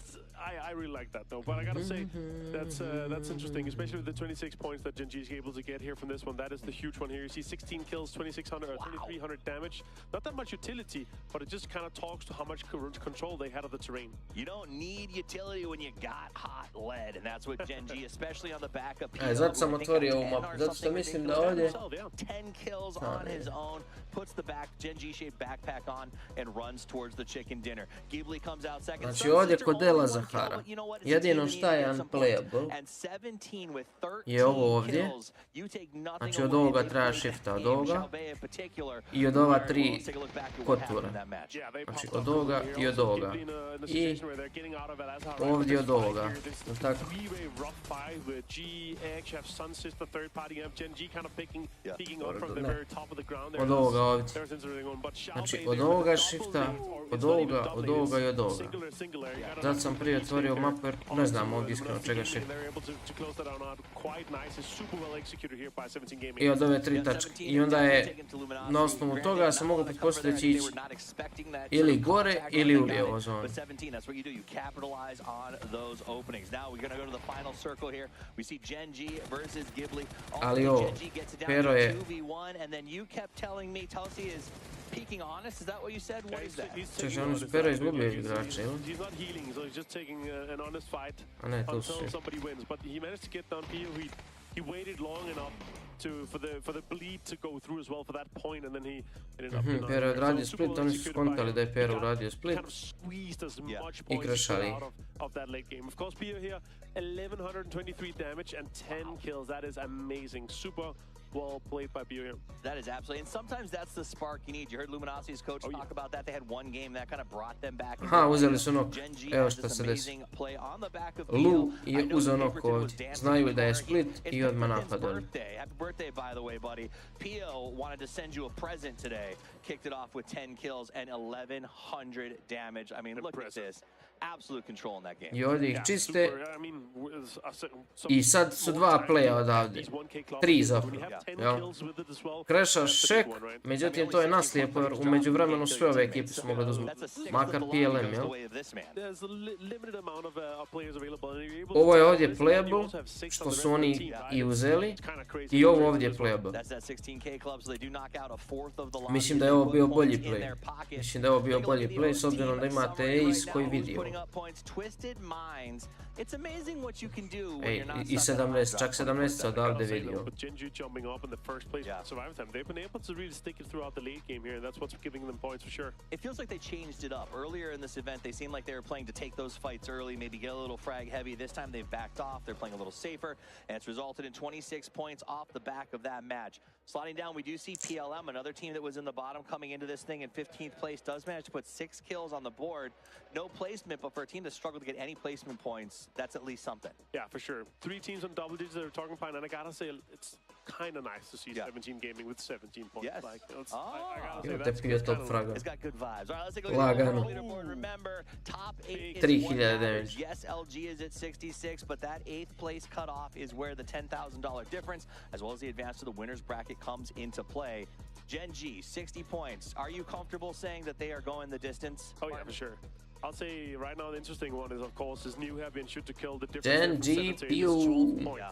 I really like that though, but I gotta say that's interesting, especially with the 26 points that Genji is able to get here from this one. That is the huge one here. You see 16 kills, 2600 or 2300 damage. Not that much utility, but it just kind of talks to how much control they had of the terrain. You don't need utility when you got hot lead, and that's what Genji, especially on the backup. Zato sam otvorio ovu mapu, zato što mislim da ovdje... 10 kills on his own, puts the Genji-shaped backpack on and runs towards the chicken dinner. Ghibli comes out second. Znači ovdje kod Dela Zahara, jedino šta je unplayable je ovo ovdje, znači od ovoga treba shifta, od ovoga i od ova 3 kotura, znači od ovoga i od ovoga i ovdje od ovoga, tako. Od ovoga ovdje, znači od ovoga shifta, od ovoga, od ovoga i od ovoga. Zato sam prije otvorio mapu jer ne znam ovdje iskreno čega shift. I od ove 3 tačke. I onda je na osnovu toga se mogu pretpostaviti da će ići ili gore ili u lijevo zonu. Ali ovo, Pero je... Peeking honest, is that what you said? What is that? Češ, on je Pero izgubio igrače, ili? He's not healing, so he's just taking an honest fight until somebody wins. But he managed to get down here. He waited long enough for the bleed to go through as well for that point, and then he ended up. Pero je odradio split, oni su skontali da je Pero uradio split i krešali. Of that late game. Of course, Pio here, 1123 damage and 10 kills. That is amazing. Super well played by BO here. That is absolutely, and sometimes that's the spark you need. You heard Luminosity's coach talk about that. They had one game that kind of brought them back. Aha, uzeli su nok. Evo šta se desi. Lu je uzeo nok ovdje. Znaju da je split i odmah napadali. Happy birthday, by the way, buddy. Pio wanted to send you a present today. Kicked it off with 10 kills and 1100 damage. I mean, look at this. Absolute control in that game. I ovdje ih čiste. I sad su dva playa odavde. 3 zapravo. Kreša Šek, međutim to je naslijepo jer u međuvremenu sve ove ekipe su mogle da uzmu. Makar PLM, jel? Ovo je ovdje playable, što su oni i uzeli. I ovo ovdje je playable. Mislim da je ovo bio bolji play. Mislim da je ovo bio bolji play s obzirom da imate Ace koji vidi ovo. Ej, i 17, čak 17 se odavde vidio. It feels like they changed it up. Earlier in this event, they seemed like they were playing to take those fights early, maybe get a little frag heavy. This time they've backed off. They're playing a little safer, and it's resulted in 26 points off the back of that match. Sliding down, we do see PLM, another team that was in the bottom coming into this thing in 15th place, does manage to put 6 kills on the board. No placement, but for a team that struggled to get any placement points, that's at least something. Yeah, for sure. 3 teams on double digits that are talking fine, and I gotta say, it's kind of nice to see 17 gaming with 17 points. Yes. Like, I Te gotta say, pio top fraga. It's got good vibes. All right, let's take a look Lagano. at the leaderboard. Remember, top 8 is 3000 what damage. matters. Yes, LG is at 66, but that 8th place cutoff is where the $10,000 difference, as well as the advance to the winner's bracket, comes into play. Gen G, 60 points. Are you comfortable saying that they are going the distance? Oh yeah, for sure. I'll say right now the interesting one is of course this new heavy and shoot to kill the Gen difference. G,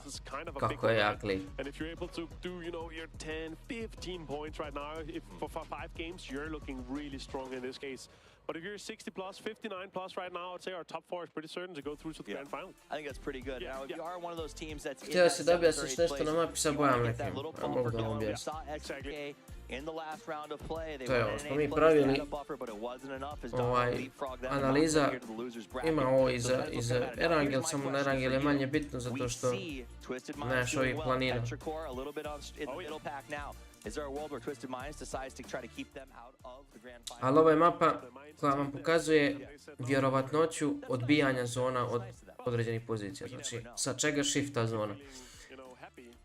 It's kind of a big kako je one. jakli. And if you're able to do, you know, your 10, 15 points right now, if for 5 games, you're looking really strong in this case. But if you're 60 plus, 59 plus right now, I'd say our top 4 is pretty certain to go through to the grand final. I think that's pretty good. Yeah, Now, if you are one of those teams that's in Htio that si dobija 7th or se 8th nešto na place, mapi sa you bojama wanna get that nekim. little A bumper mogu da going. vam We objasnim. saw SDK in the last round of play. They To je went ovo in što an mi 8th place, they pravili. had a buffer, but it wasn't enough as Dann1lo leapfrogged them and Analiza knocked them here to the loser's bracket. ima ovo So iz that's what matters. Now, Erangel, here's my samo na question Erangel for je you. manje bitno zato We što see Twisted Minds nemaš ovih doing well. planina. Petrichor a little bit in the middle pack now. Is there a world where Twisted Minds decides to try to keep them out of the grand final? Ali ovo je mapa koja vam pokazuje vjerovatnoću odbijanja zona od određenih pozicija. Znači, sa čega shifta zona.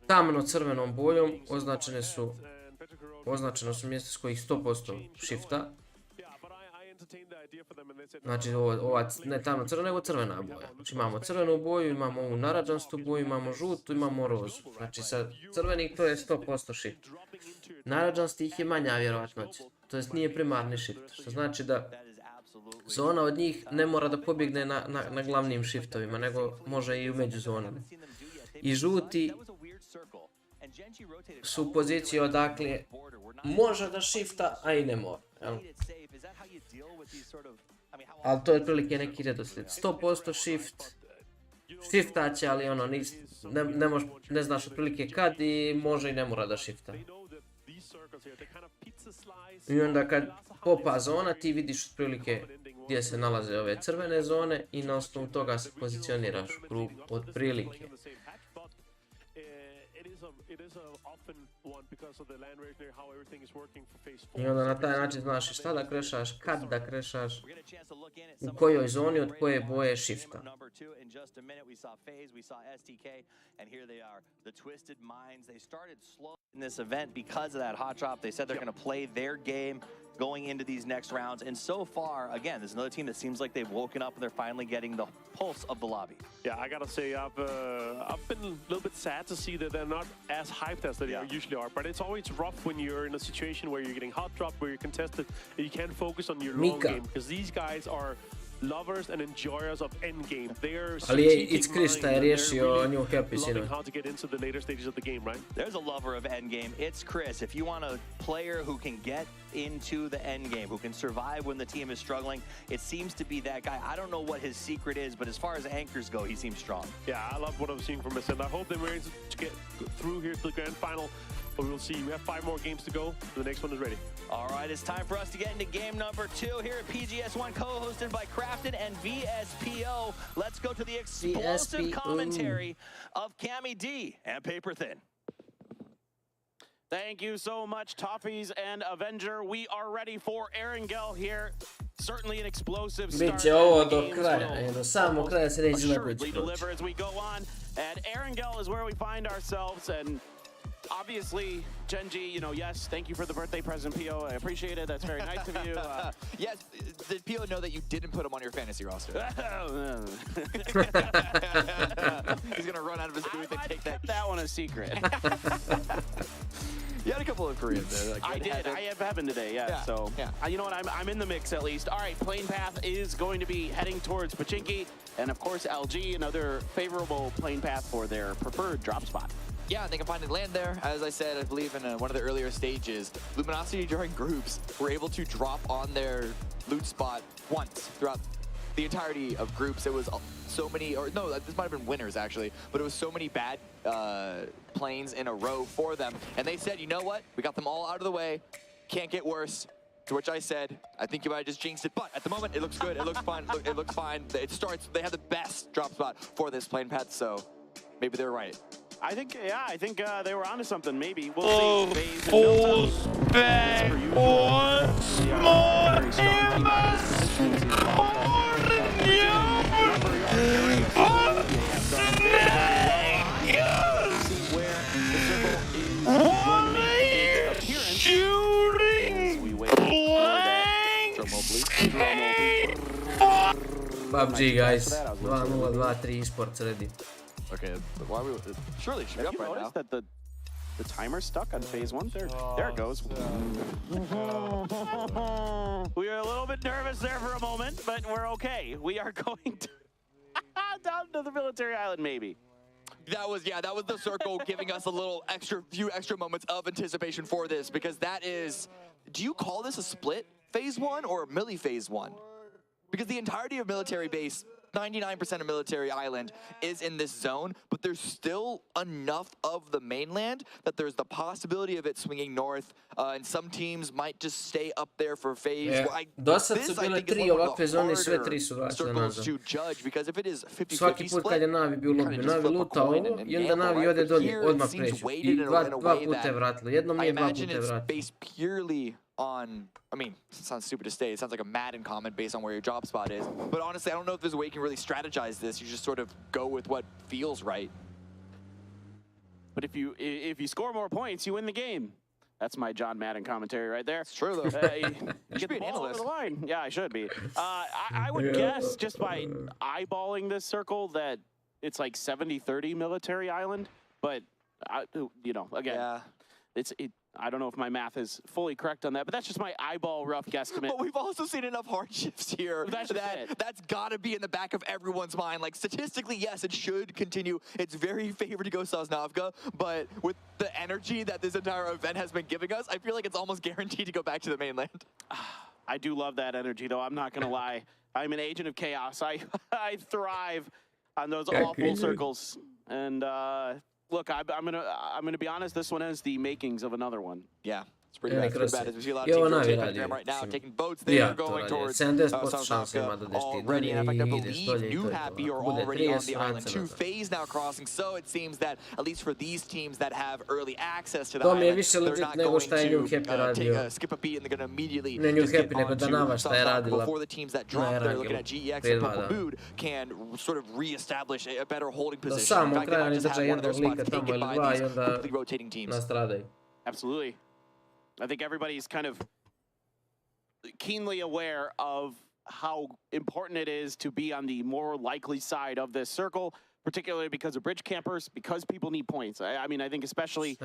Tamno crvenom bojom označeno su mjesta s kojih 100% shifta. Znači, ova ne tamno crvena, nego crvena boja. Znači, imamo crvenu boju, imamo ovu narandžastu boju, imamo žutu, imamo rozu. Znači, sa crvenih to je 100% shift. Narandžastih je manja vjerovatnoća. To jest nije primarni shift. Što znači da zona od njih ne mora da pobjegne na glavnim shiftovima, nego može i u međuzonama. I žuti su u poziciji odakle može da shifta, a i ne mora. Ali to je otprilike neki redoslijed. 100% shift, shifta će, ali ono, ne znaš otprilike kad i može i ne mora da shifta. I onda kad popa zona, ti vidiš otprilike gdje se nalaze ove crvene zone i na osnovu toga se pozicioniraš u krug otprilike. I onda na taj način znaš šta da krešaš, kad da krešaš, u kojoj zoni, od koje boje shifta. In this event because of that hot drop, they said they're going to play their game going into these next rounds. And so far, again, there's another team that seems like they've woken up and they're finally getting the pulse of the lobby. Yeah, I gotta say, I've been a little bit sad to see that they're not as hyped as they usually are. But it's always rough when you're in a situation where you're getting hot drop, where you're contested, and you can't focus on your long game because these guys are lovers and enjoyers of endgame. They are strategic mind, and they're really loving how to get into the later stages of the game, right? There's a lover of endgame. It's Chris. If you want a player who can get into the endgame, who can survive when the team is struggling, it seems to be that guy. I don't know what his secret is, but as far as anchors go, he seems strong. Yeah, I love what I'm seeing from him, and I hope they're ready to get through here to the grand final. But we'll see. We have 5 more games to go. The next one is ready. All right, it's time for us to get into game number 2 here at PGS1, co-hosted by Crafted and VSPO. Let's go to the explosive commentary of Cammy D and Paper Thin. Thank you so much, Toffees and Avenger. We are ready for Erangel here. Certainly an explosive start. Biće ovo do kraja, do samog kraja se neće znati Assuredly deliver as we go on. And Erangel is where we find ourselves. And obviously, Genji, you know, yes, thank you for the birthday present, Pio. I appreciate it. That's very nice of you. Yes, did Pio know that you didn't put him on your fantasy roster? He's going to run out of his booth and take that one a secret. You had a couple of Koreans there. Like I did. I have Heaven today, yeah. So, you know what? I'm in the mix at least. All right, plane path is going to be heading towards Pachinki. And of course, LG, another favorable plane path for their preferred drop spot. Yeah, they can finally land there. As I said, I believe in one of the earlier stages, Luminosity during groups were able to drop on their loot spot once throughout the entirety of groups. It was so many, or no, this might have been winners actually, but it was so many bad planes in a row for them. And they said, you know what? We got them all out of the way. Can't get worse. To which I said, I think you might have just jinxed it, but at the moment it looks good. It looks fine. It looks fine. It starts. They have the best drop spot for this plane path, so maybe they're right. I think, yeah, I think they were onto something. Maybe we'll see. Phase back once more. PUBG guys, 2-0, 2-3 eSports ready. Okay, why we surely should be up right now. That the timer's stuck on phase 1? There it goes. We were a little bit nervous there for a moment, but we're okay. We are going to down to the military island, maybe. That was the circle giving us a little few extra moments of anticipation for this, because that is, do you call this a split phase 1 or a milli phase 1? Because the entirety of military base, 99% of military island is in this zone, but there's still enough of the mainland that there's the possibility of it swinging north, and some teams might just stay up there for phase. Yeah. Dosad su bile 3 ovakve zone i sve 3 su vraćale nazad. Svaki put kad je Navi bio lobby, Navi lutao ovo i onda Navi ode dolje, odmah pređu. I dva puta je vratilo, jednom nije, dva puta je vratilo. I mean, it sounds stupid to say. It sounds like a Madden comment based on where your drop spot is. But honestly, I don't know if there's a way you can really strategize this. You just sort of go with what feels right. But if you score more points, you win the game. That's my John Madden commentary right there. It's true, though. You should be an analyst. Over the line. Yeah, I should be. I would guess just by eyeballing this circle that it's like 70-30 military island. But, you know, again, I don't know if my math is fully correct on that, but that's just my eyeball rough guesstimate. But we've also seen enough hardships here that's got to be in the back of everyone's mind. Like, statistically, yes, it should continue. It's very favored to go Sosnovka, but with the energy that this entire event has been giving us, I feel like it's almost guaranteed to go back to the mainland. I do love that energy, though. I'm not going to lie. I'm an agent of chaos. I thrive on those awful circles. And look, I'm gonna be honest. This one has the makings of another one. Yeah, it's pretty bad. As we see a lot of teams rotating pentagram right now, taking boats. They are going towards Sosnovka already. And in fact, I believe New Happy are already on the island. 2 phase now crossing. So it seems that at least for these teams that have early access to the island, they're not going to skip a beat, and they're going to immediately just get onto Sosnovka before the teams that drop. They're looking at GEX and Purple Mood can sort of reestablish a better holding position. In fact, they might just have one of their spots taken by these quickly rotating teams. Absolutely. I think everybody's kind of keenly aware of how important it is to be on the more likely side of this circle, particularly because of bridge campers, because people need points. I mean, I think especially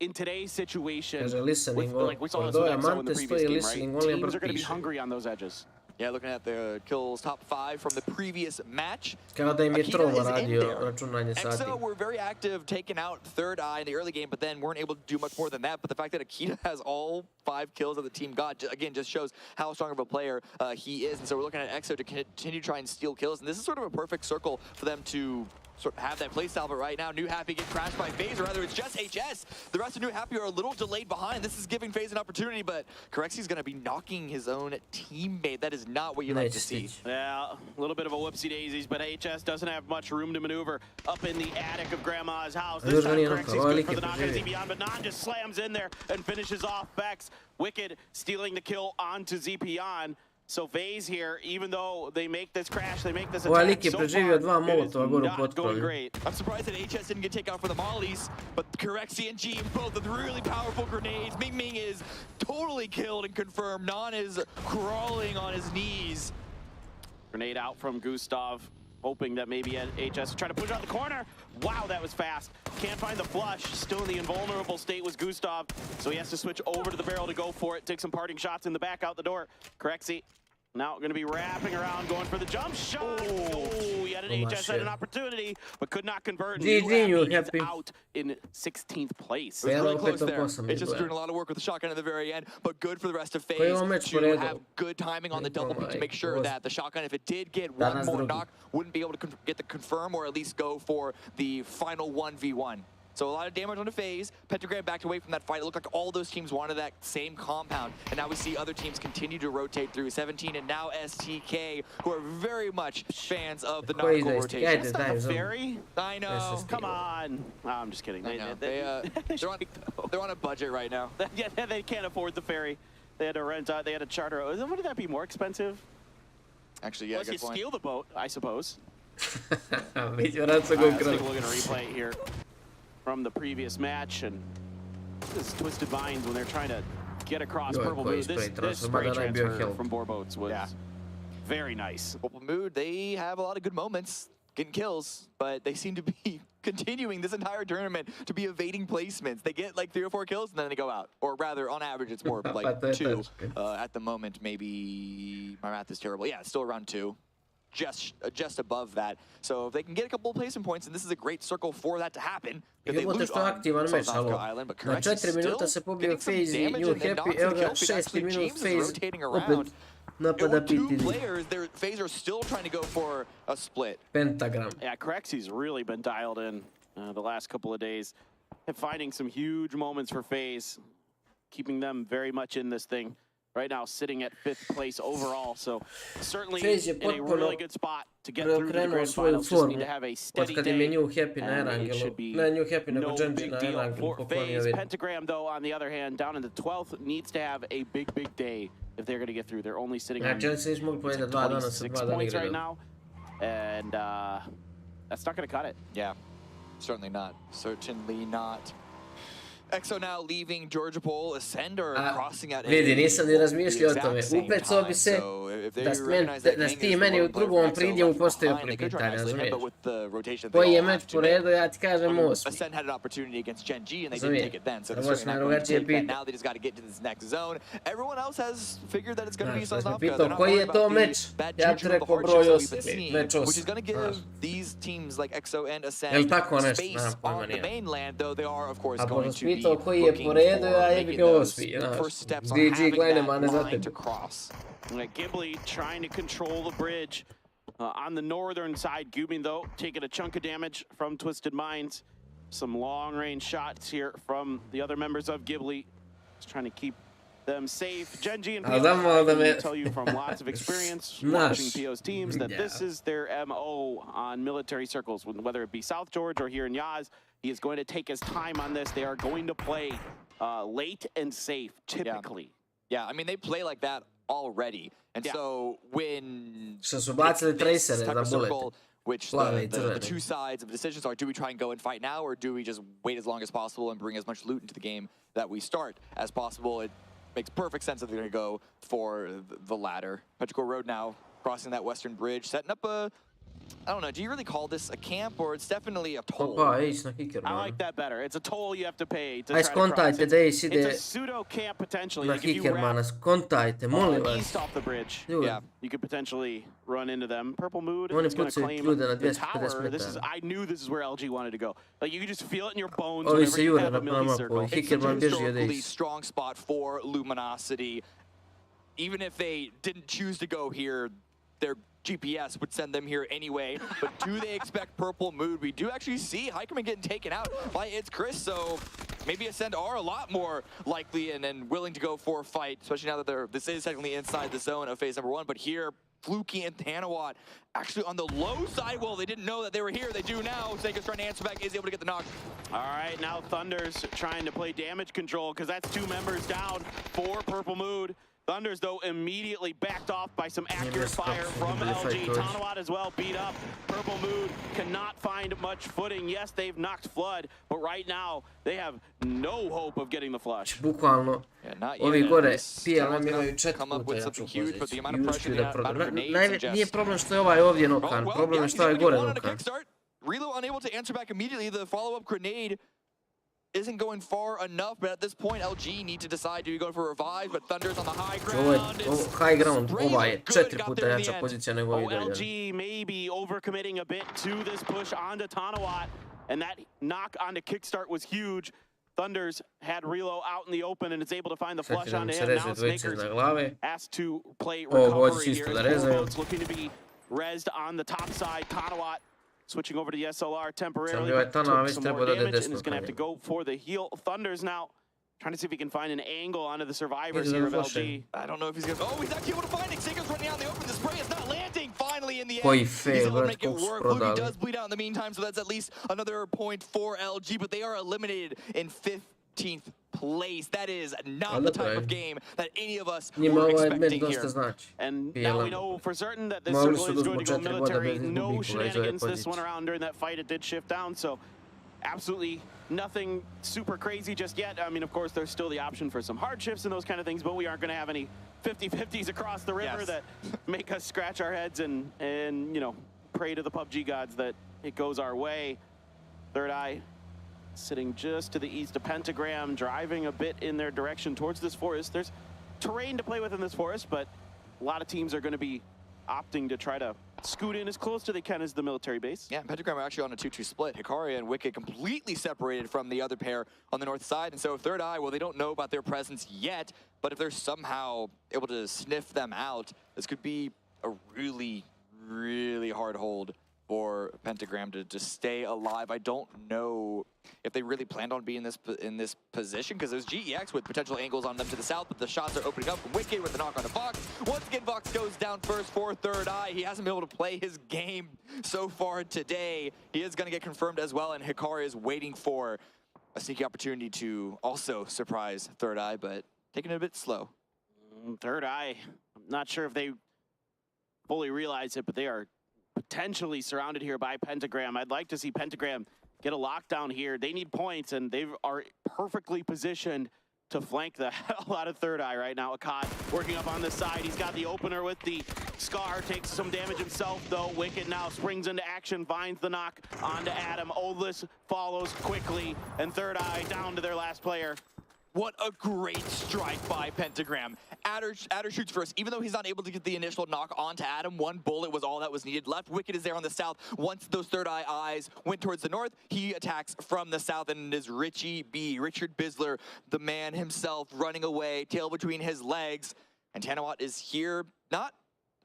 in today's situation, like we saw this with EXO in the previous game, right? Teams are going to be hungry on those edges. Yeah, looking at the kills top 5 from the previous match. Kada im je Trova radio računanje sati. EXO were very active, taking out Third Eye in the early game, but then weren't able to do much more than that. But the fact that Akita has all 5 kills that the team got, again, just shows how strong of a player he is. And so we're looking at EXO to continue trying to steal kills. And this is sort of a perfect circle for them to sort of have that playstyle, but right now, New Happy get crashed by FaZe, or rather it's just HS. The rest of New Happy are a little delayed behind. This is giving FaZe an opportunity, but Corexy's gonna be knocking his own teammate. That is not what you like to see. Yeah, a little bit of a whoopsie daisies, but HS doesn't have much room to maneuver up in the attic of Grandma's house. This time Corexy's good for the knock on ZPon, but Nan just slams in there and finishes off Bex. Wicked stealing the kill onto ZPon. So FaZe here, even though they make this crash, they make this attack, so far, it is not going great. I'm surprised that HS didn't get taken out for the mollies, but Corexy and G both with really powerful grenades. Ming Ming is totally killed and confirmed. Nan is crawling on his knees. Grenade out from Gustav, hoping that maybe HS try to push out the corner. Wow, that was fast. Can't find the flush. Still in the invulnerable state was Gustav, so he has to switch over to the barrel to go for it. Take some parting shots in the back, out the door. Corexy now going to be wrapping around, going for the jump shot. Oh, he had an HS had an opportunity, but could not convert. New Happy out in 16th place. It was really close there. It's just doing a lot of work with the shotgun at the very end, but good for the rest of FaZe to have good timing on the double pick to make sure that the shotgun, if it did get one more knock, wouldn't be able to get the confirm or at least go for the final 1v1. So a lot of damage on the FaZe. Pentagram backed away from that fight. It looked like all those teams wanted that same compound. And now we see other teams continue to rotate through. 17 and now STK, who are very much fans of the nautical rotation. That's not the ferry. I know. Come on. No, I'm just kidding. They're on a budget right now. Yeah, they can't afford the ferry. They had to rent out. They had to charter. Wouldn't that be more expensive? Actually, yeah, unless you steal the boat, I suppose. Let's take a look at a replay here from the previous match, and this is Twisted Minds when they're trying to get across Purple Mood. This spray transfer from Boarboats was very nice. Purple Mood, they have a lot of good moments getting kills, but they seem to be continuing this entire tournament to be evading placements. They get like 3 or 4 kills and then they go out, or rather on average it's more like 2 at the moment. Maybe my math is terrible. Yeah, it's still around 2. Just above that. So if they can get a couple of placement points, and this is a great circle for that to happen. Jebote što aktivan meč, halo. Na 4 minuta se pobio FaZe i New Happy, evo ga 6. minut FaZe, opet napada PTD. FaZe are still trying to go for a split. Pentagram. Yeah, Corexy's really been dialed in the last couple of days, and finding some huge moments for FaZe, keeping them very much in this thing. Right now, sitting at 5th place overall, so certainly in a really good spot to get through to the grand finals. Just need to have a steady day, and it should be no big deal for FaZe. Pentagram, though, on the other hand, down in the 12th, needs to have a big day if they're going to get through. They're only sitting on 26 points right now, and that's not going to cut it. Yeah, certainly not. Certainly not. EXO now leaving Georgia Pole, Ascender crossing at vidi, nisam ni razmišljao o tome. Upecao bi se da si ti meni u drugom pridjevu postavio pitanje, razumiješ? Koji je meč po redu, ja ti kažem 8. Ascend had an opportunity against Gen G and they didn't take it then, so they're certainly not going to take that. Now they just got to get to this next zone. Everyone else has figured that it's going to be Sosnovka. Pitao, koji je to meč? Ja ti rekao broj 8, meč 8. Which is going to give these teams like EXO and Ascend space on the mainland, though they are, of course, going to be pitao koji je po redu, ja jebi ga 8, znaš. DG Kleinema ne za tebe. Ghibli trying to control the bridge on the northern side. Gubin, though, taking a chunk of damage from Twisted Minds. Some long-range shots here from the other members of Ghibli. Just trying to keep them safe. Genji and PO can tell you from lots of experience watching PO's teams that this is their MO on military circles, whether it be South George or here in Yaz. He is going to take his time on this. They are going to play late and safe, typically. Yeah, I mean, they play like that already. And so when circle, which the two sides of the decisions are, do we try and go and fight now, or do we just wait as long as possible and bring as much loot into the game that we start as possible? It makes perfect sense that they're going to go for the latter. Petrichor Road now, crossing that western bridge, setting up a, I don't know, do you really call this a camp, or it's definitely a toll? I like that better. It's a toll you have to pay to try to cross. It's a pseudo camp potentially. Like if you wrap east off the bridge, you could potentially run into them. Purple Mood is going to claim the tower. I knew this is where LG wanted to go. Like you could just feel it in your bones whenever you have a milli-circle. It's a historically strong spot for Luminosity. Even if they didn't choose to go here, their GPS would send them here anyway. But do they expect Purple Mood? We do actually see Heikeman getting taken out by It's Chris, so maybe Ascend are a lot more likely and willing to go for a fight, especially now that this is technically inside the zone of phase number 1. But here, Fluky and Dann1lo actually on the low side. Well, they didn't know that they were here. They do now. Seika's trying to answer back, is able to get the knock. All right, now Thunder's trying to play damage control because that's 2 members down for Purple Mood. Thunders, though, immediately backed off by some accurate fire from LG. Dann1lo as well beat up. Purple Mood cannot find much footing. Yes, they've knocked Flood, but right now they have no hope of getting the flush. Bukvalno, ovi gore PLM imaju 4 puta jaču poziciju i uspiju da prodaju. Nije problem što je ovaj ovdje nokan, problem je što je ovaj gore nokan. Relo unable to answer back immediately. The follow-up grenade isn't going far enough, but at this point, LG need to decide, do you go for a revive? But Thunder's on the high ground. High ground, ova je 4 puta jača pozicija nego ovi dalje. LG maybe overcommitting a bit to this push onto Dann1lo, and that knock onto Kickstart was huge. Thunders had Relo out in the open and is able to find the flush onto him. Now Snakers asked to play recovery here. It's looking to be rezzed on the top side. Dann1lo switching over to the SLR temporarily, took some more damage and is going to have to go for the heal. Thunders now trying to see if he can find an angle onto the survivors here of LG. I don't know if he's going to... Oh, he's actually able to find it. Seika's running out in the open. The spray is not landing finally in the end. He's able to make it work. Fluky does bleed out in the meantime, so that's at least another point for LG, but they are eliminated in 15th place. That is not the type of game that any of us were expecting here. And now we know for certain that this circle is going to go military. No shenanigans this one around during that fight. It did shift down, so absolutely nothing super crazy just yet. I mean, of course, there's still the option for some hard shifts and those kind of things, but we aren't going to have any 50-50s across the river that make us scratch our heads and you know, pray to the PUBG gods that it goes our way. Third Eye sitting just to the east of Pentagram, driving a bit in their direction towards this forest. There's terrain to play with in this forest, but a lot of teams are going to be opting to try to scoot in as close to they can as the military base. Yeah, Pentagram are actually on a 2-2 split. Hikari and Wicked completely separated from the other pair on the north side. And so Third Eye, well, they don't know about their presence yet, but if they're somehow able to sniff them out, this could be a really, really hard hold for Pentagram to just stay alive. I don't know if they really planned on being in this position, because there's GEX with potential angles on them to the south, but the shots are opening up from Wicked with the knock on the Fox. Once again, Fox goes down first for Third Eye. He hasn't been able to play his game so far today. He is going to get confirmed as well, and Hikari is waiting for a sneaky opportunity to also surprise Third Eye, but taking it a bit slow. Third Eye, I'm not sure if they fully realize it, but they are potentially surrounded here by Pentagram. I'd like to see Pentagram get a lockdown here. They need points, and they are perfectly positioned to flank the hell out of Third Eye right now. Akkad working up on this side. He's got the opener with the Scar, takes some damage himself, though. Wicked now springs into action, finds the knock onto Adam. Oldless follows quickly, and Third Eye down to their last player. What a great strike by Pentagram. Adder shoots first. Even though he's not able to get the initial knock onto Adam, one bullet was all that was needed left. Wicked is there on the south. Once those Third Eye eyes went towards the north, he attacks from the south, and it is Richie B, Richard Bisler, the man himself, running away, tail between his legs. And Dann1lo is here. I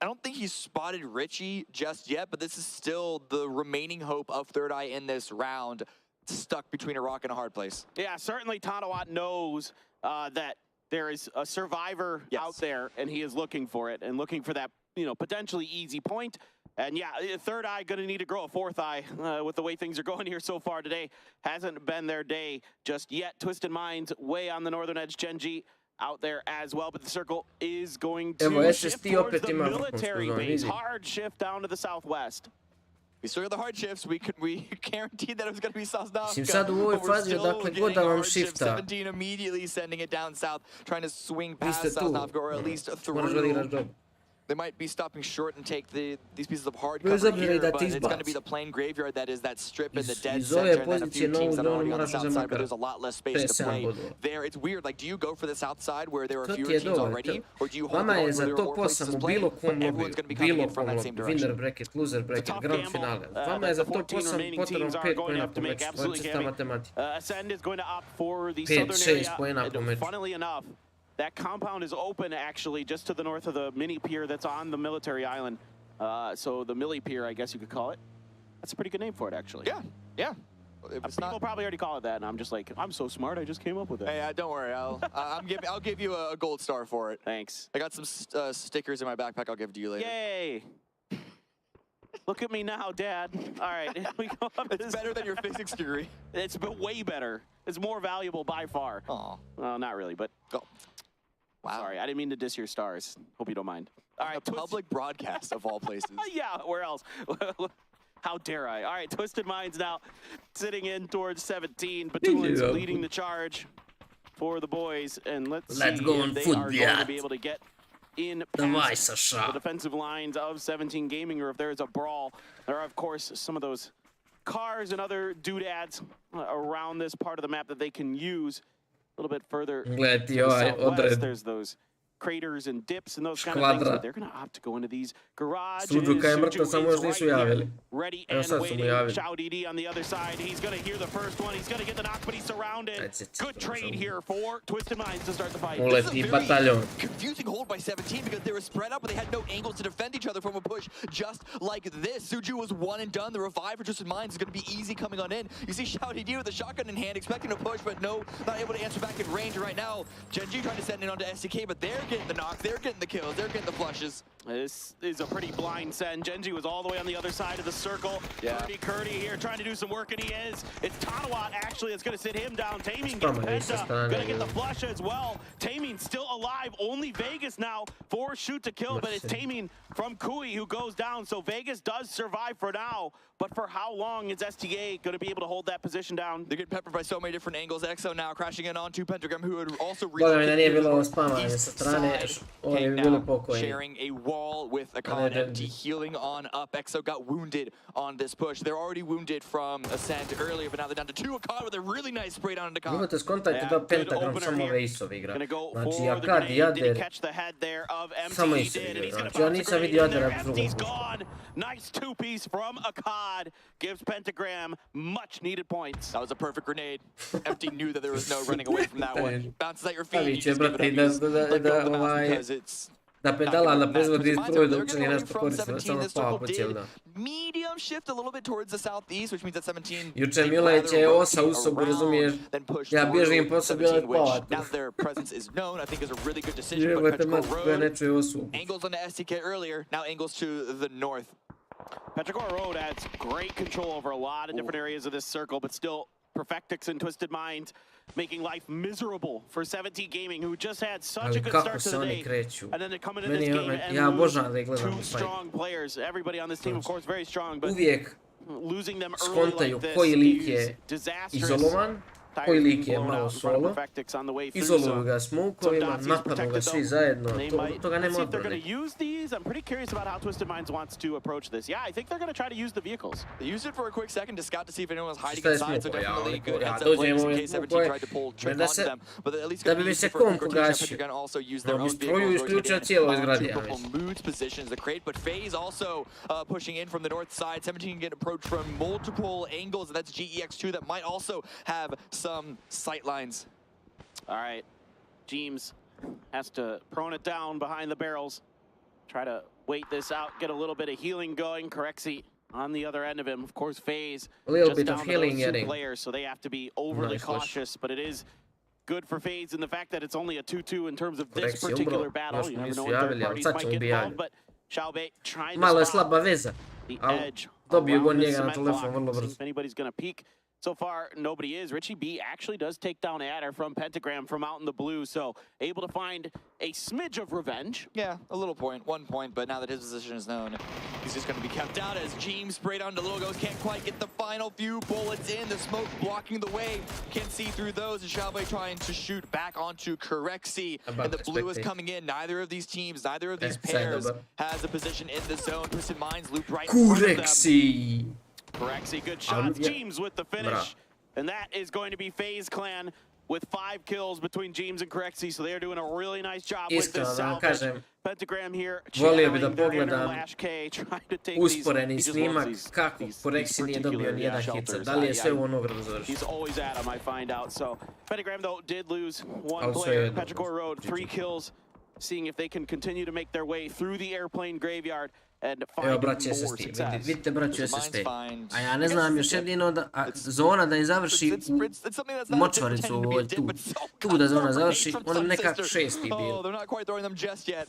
don't think he's spotted Richie just yet, but this is still the remaining hope of Third Eye in this round. Stuck between a rock and a hard place. Yeah, certainly Dann1lo knows that there is a survivor out there, and he is looking for it, and looking for that, you know, potentially easy point. And yeah, Third Eye gonna need to grow a fourth eye with the way things are going here so far today. Hasn't been their day just yet. Twisted Minds way on the northern edge. Genji out there as well, but the circle is going to shift towards the military base. Hard shift down to the southwest. We still got the hard shifts. We guaranteed that it was going to be Sosnovka. Mislim sad u ovoj fazi odakle god da vam shifta. 17 immediately sending it down south, trying to swing past Sosnovka, or at least through. They might be stopping short and take these pieces of hard cover here, but it's going to be the plain graveyard that is that strip in the dead center, and then a few teams that are already on the south side, but there's a lot less space to play there. It's weird, like, do you go for the south side where there are fewer teams already, or do you hold on where there are more places to play? Everyone's going to be coming in from that same direction. Winner bracket, loser bracket, grand finale. Vama je za top 8 potrebno 5 poena po meču, to je čista matematika. Ascend is going to opt for the southern area. 5-6 poena po meču. Funnily enough, that compound is open, actually, just to the north of the mini pier that's on the military island. So the Millie Pier, I guess you could call it. That's a pretty good name for it, actually. Yeah. People probably already call it that, and I'm just like, I'm so smart, I just came up with it. Hey, don't worry. I'll give you a gold star for it. Thanks. I got some stickers in my backpack. I'll give it to you later. Yay! Look at me now, Dad. All right, we go up. It's better than your physics degree. It's way better. It's more valuable by far. Aw. Well, not really, but Go. Wow. sorry, I didn't mean to diss your stars. Hope you don't mind. All right, A public broadcast of all places. Yeah, where else? How dare I? All right, Twisted Minds now sitting in towards 17. Batulin's leading the charge for the boys, and let's see go if they on are going to be able to get in past the defensive lines of 17 Gaming, or if there is a brawl. There are, of course, some of those cars and other doodads around this part of the map that they can use. A little bit further to the southwest, there's those craters and dips and those kind of things, but they're going to opt to go into these garages. Suđuka je mrtav, samo još nisu javili. Ready Evo and sad su mu waiting. javili. Shao DD on the other side. He's going to hear the first one. He's going to get the knock, but he's surrounded. Good trade here for Twisted Minds to start the fight. Uleti bataljon. Confusing hold by 17 because they were spread out, but they had no angles to defend each other from a push just like this. Suju was one and done. The revive for Twisted Minds is going to be easy coming on in. You see Shao DD with the shotgun in hand, expecting a push, but no, not able to answer back in range right now. Gen.G trying to send it onto SDK, but they're getting the knock. They're getting the kills. They're getting the flushes. This is a pretty blind send. Gen.G was all the way on the other side of the circle. Yeah. Curdy here trying to do some work, and he is. It's Tanawat actually that's going to sit him down. Taming gets Penta, going to get the flush as well. Taming still alive. Only Vegas now for shoot to kill, but it's Taming from Kui who goes down. So Vegas does survive for now, but for how long is STA going to be able to hold that position down? They're getting peppered by so many different angles. EXO now crashing in onto Pentagram, who would also sharing a wall with a con empty, healing on up. EXO got wounded on this push. They're already wounded from Ascent earlier, but now they're down to 2 Akad with a really nice spray down into Con. Nemojte skontati da Pentagram samo ove isove igra. Znači Akad i Jader samo isove igra. Znači ja nisam vidio Jadera u drugom pušu. Nice two-piece from Akad gives Pentagram much needed points. That was a perfect grenade. Empty knew that there was no running away from that one. Bounces at your feet. You just give it up because it's da pedala na proizvodi struje da učini nešto korisno, samo spava po cijeli dan. Medium shift a little bit towards the southeast, which means that 17. Juče Mileć je osa u sobu, razumiješ? Ja bježim po sobi, on je spava tu. Now their presence is known, I think is a really good decision, but Petrichor Road, angles on the SDK earlier, now angles to the north. Petrichor Road has great control over a lot of different areas of this circle, but still Perfectix and Twisted Minds making life miserable for 17 Gaming, who just had such a good start to the day. And then to come into this game and lose 2 strong players. Everybody on this team, of course, very strong, but losing them early like this is disastrous. Koji lik je malo solo, izoluju ga smokovima, napadnu ga svi zajedno, toga nema odbrane. I'm pretty curious about how Twisted Minds wants to approach this. Yeah, I think they're going to try to use the vehicles. They used it for a quick second to scout to see if anyone was hiding inside, so definitely good heads up players in case 17 tried to pull trick onto them. But at least going to use it for quick rotation. They're also use their own vehicles onto Mood's positions, the crate, but FaZe also pushing in from the north side. 17 get approached from multiple angles, and that's GEX2 that might also have some sight lines. All right, James has to prone it down behind the barrels. Try to wait this out, get a little bit of healing going. Correxy on the other end of him. Of course, FaZe a little bit of healing getting players, so they have to be overly cautious. But it is good for FaZe in the fact that it's only a 2-2 in terms of this particular battle. You never know when third parties might get involved, but Xiaobei trying to spot the edge. Dobio go njega na telefon vrlo brzo. If anybody's going to peek. So far, nobody is. Richie B actually does take down Adder from Pentagram from out in the blue, so able to find a smidge of revenge. Yeah, a little point, 1 point, but now that his position is known, he's just going to be kept out as James sprayed onto Little Ghost, can't quite get the final few bullets in, the smoke blocking the way, can't see through those, and Xiaobei trying to shoot back onto Corexy, and the blue is coming in. Neither of these teams, neither of these pairs has a position in the zone. Twisted Minds looped right in front of them. Corexy, good shots. James with the finish. And that is going to be FaZe Clan with 5 kills between James and Corexy. So they are doing a really nice job with this salvage. Pentagram here. Volio bi da pogledam usporeni snimak kako Corexy nije dobio nijedan hit. Da li je sve u onog razvrši? He's always at him, I find out. So Pentagram, though, did lose 1 player. Petrichor Road, 3 kills. Seeing if they can continue to make their way through the airplane graveyard and Evo finding braće more SST, success. vidite braću SST. A ja ne znam još jedino da zona da im završi u močvaricu ovoj tu. Tu da zona završi, on im nekak 6. bio. Oh, they're not quite throwing them just yet.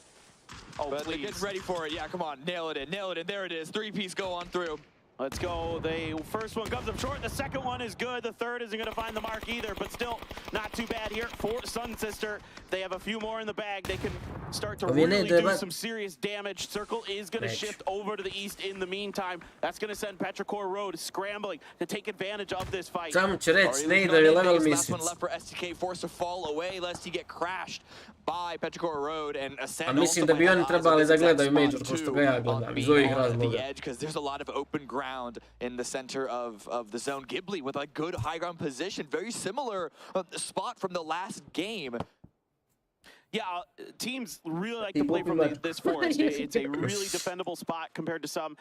Oh, but they're getting ready for it. Yeah, come on, nail it in, nail it in. There it is. 3-piece go on through. Let's go. The first one comes up short. The second one is good. The third isn't going to find the mark either, but still not too bad here for Sun Sister. They have a few more in the bag. They can start to really do some serious damage. Circle is going to shift over to the east in the meantime. That's going to send Petrichor Road scrambling to take advantage of this fight. Samo će reći, ne ide level Last one left for STK, forced to fall away lest he get crashed by Petrichor Road and Ascend. A mislim da bi oni trebali da gledaju Major ko što ga ja gledam, iz ovih razloga. Because there's a lot of open ground in the center of the zone. Ghibli with a good high ground position, very similar spot from the last game. Yeah, teams really like to play from this forest. It's a really defendable spot compared to some.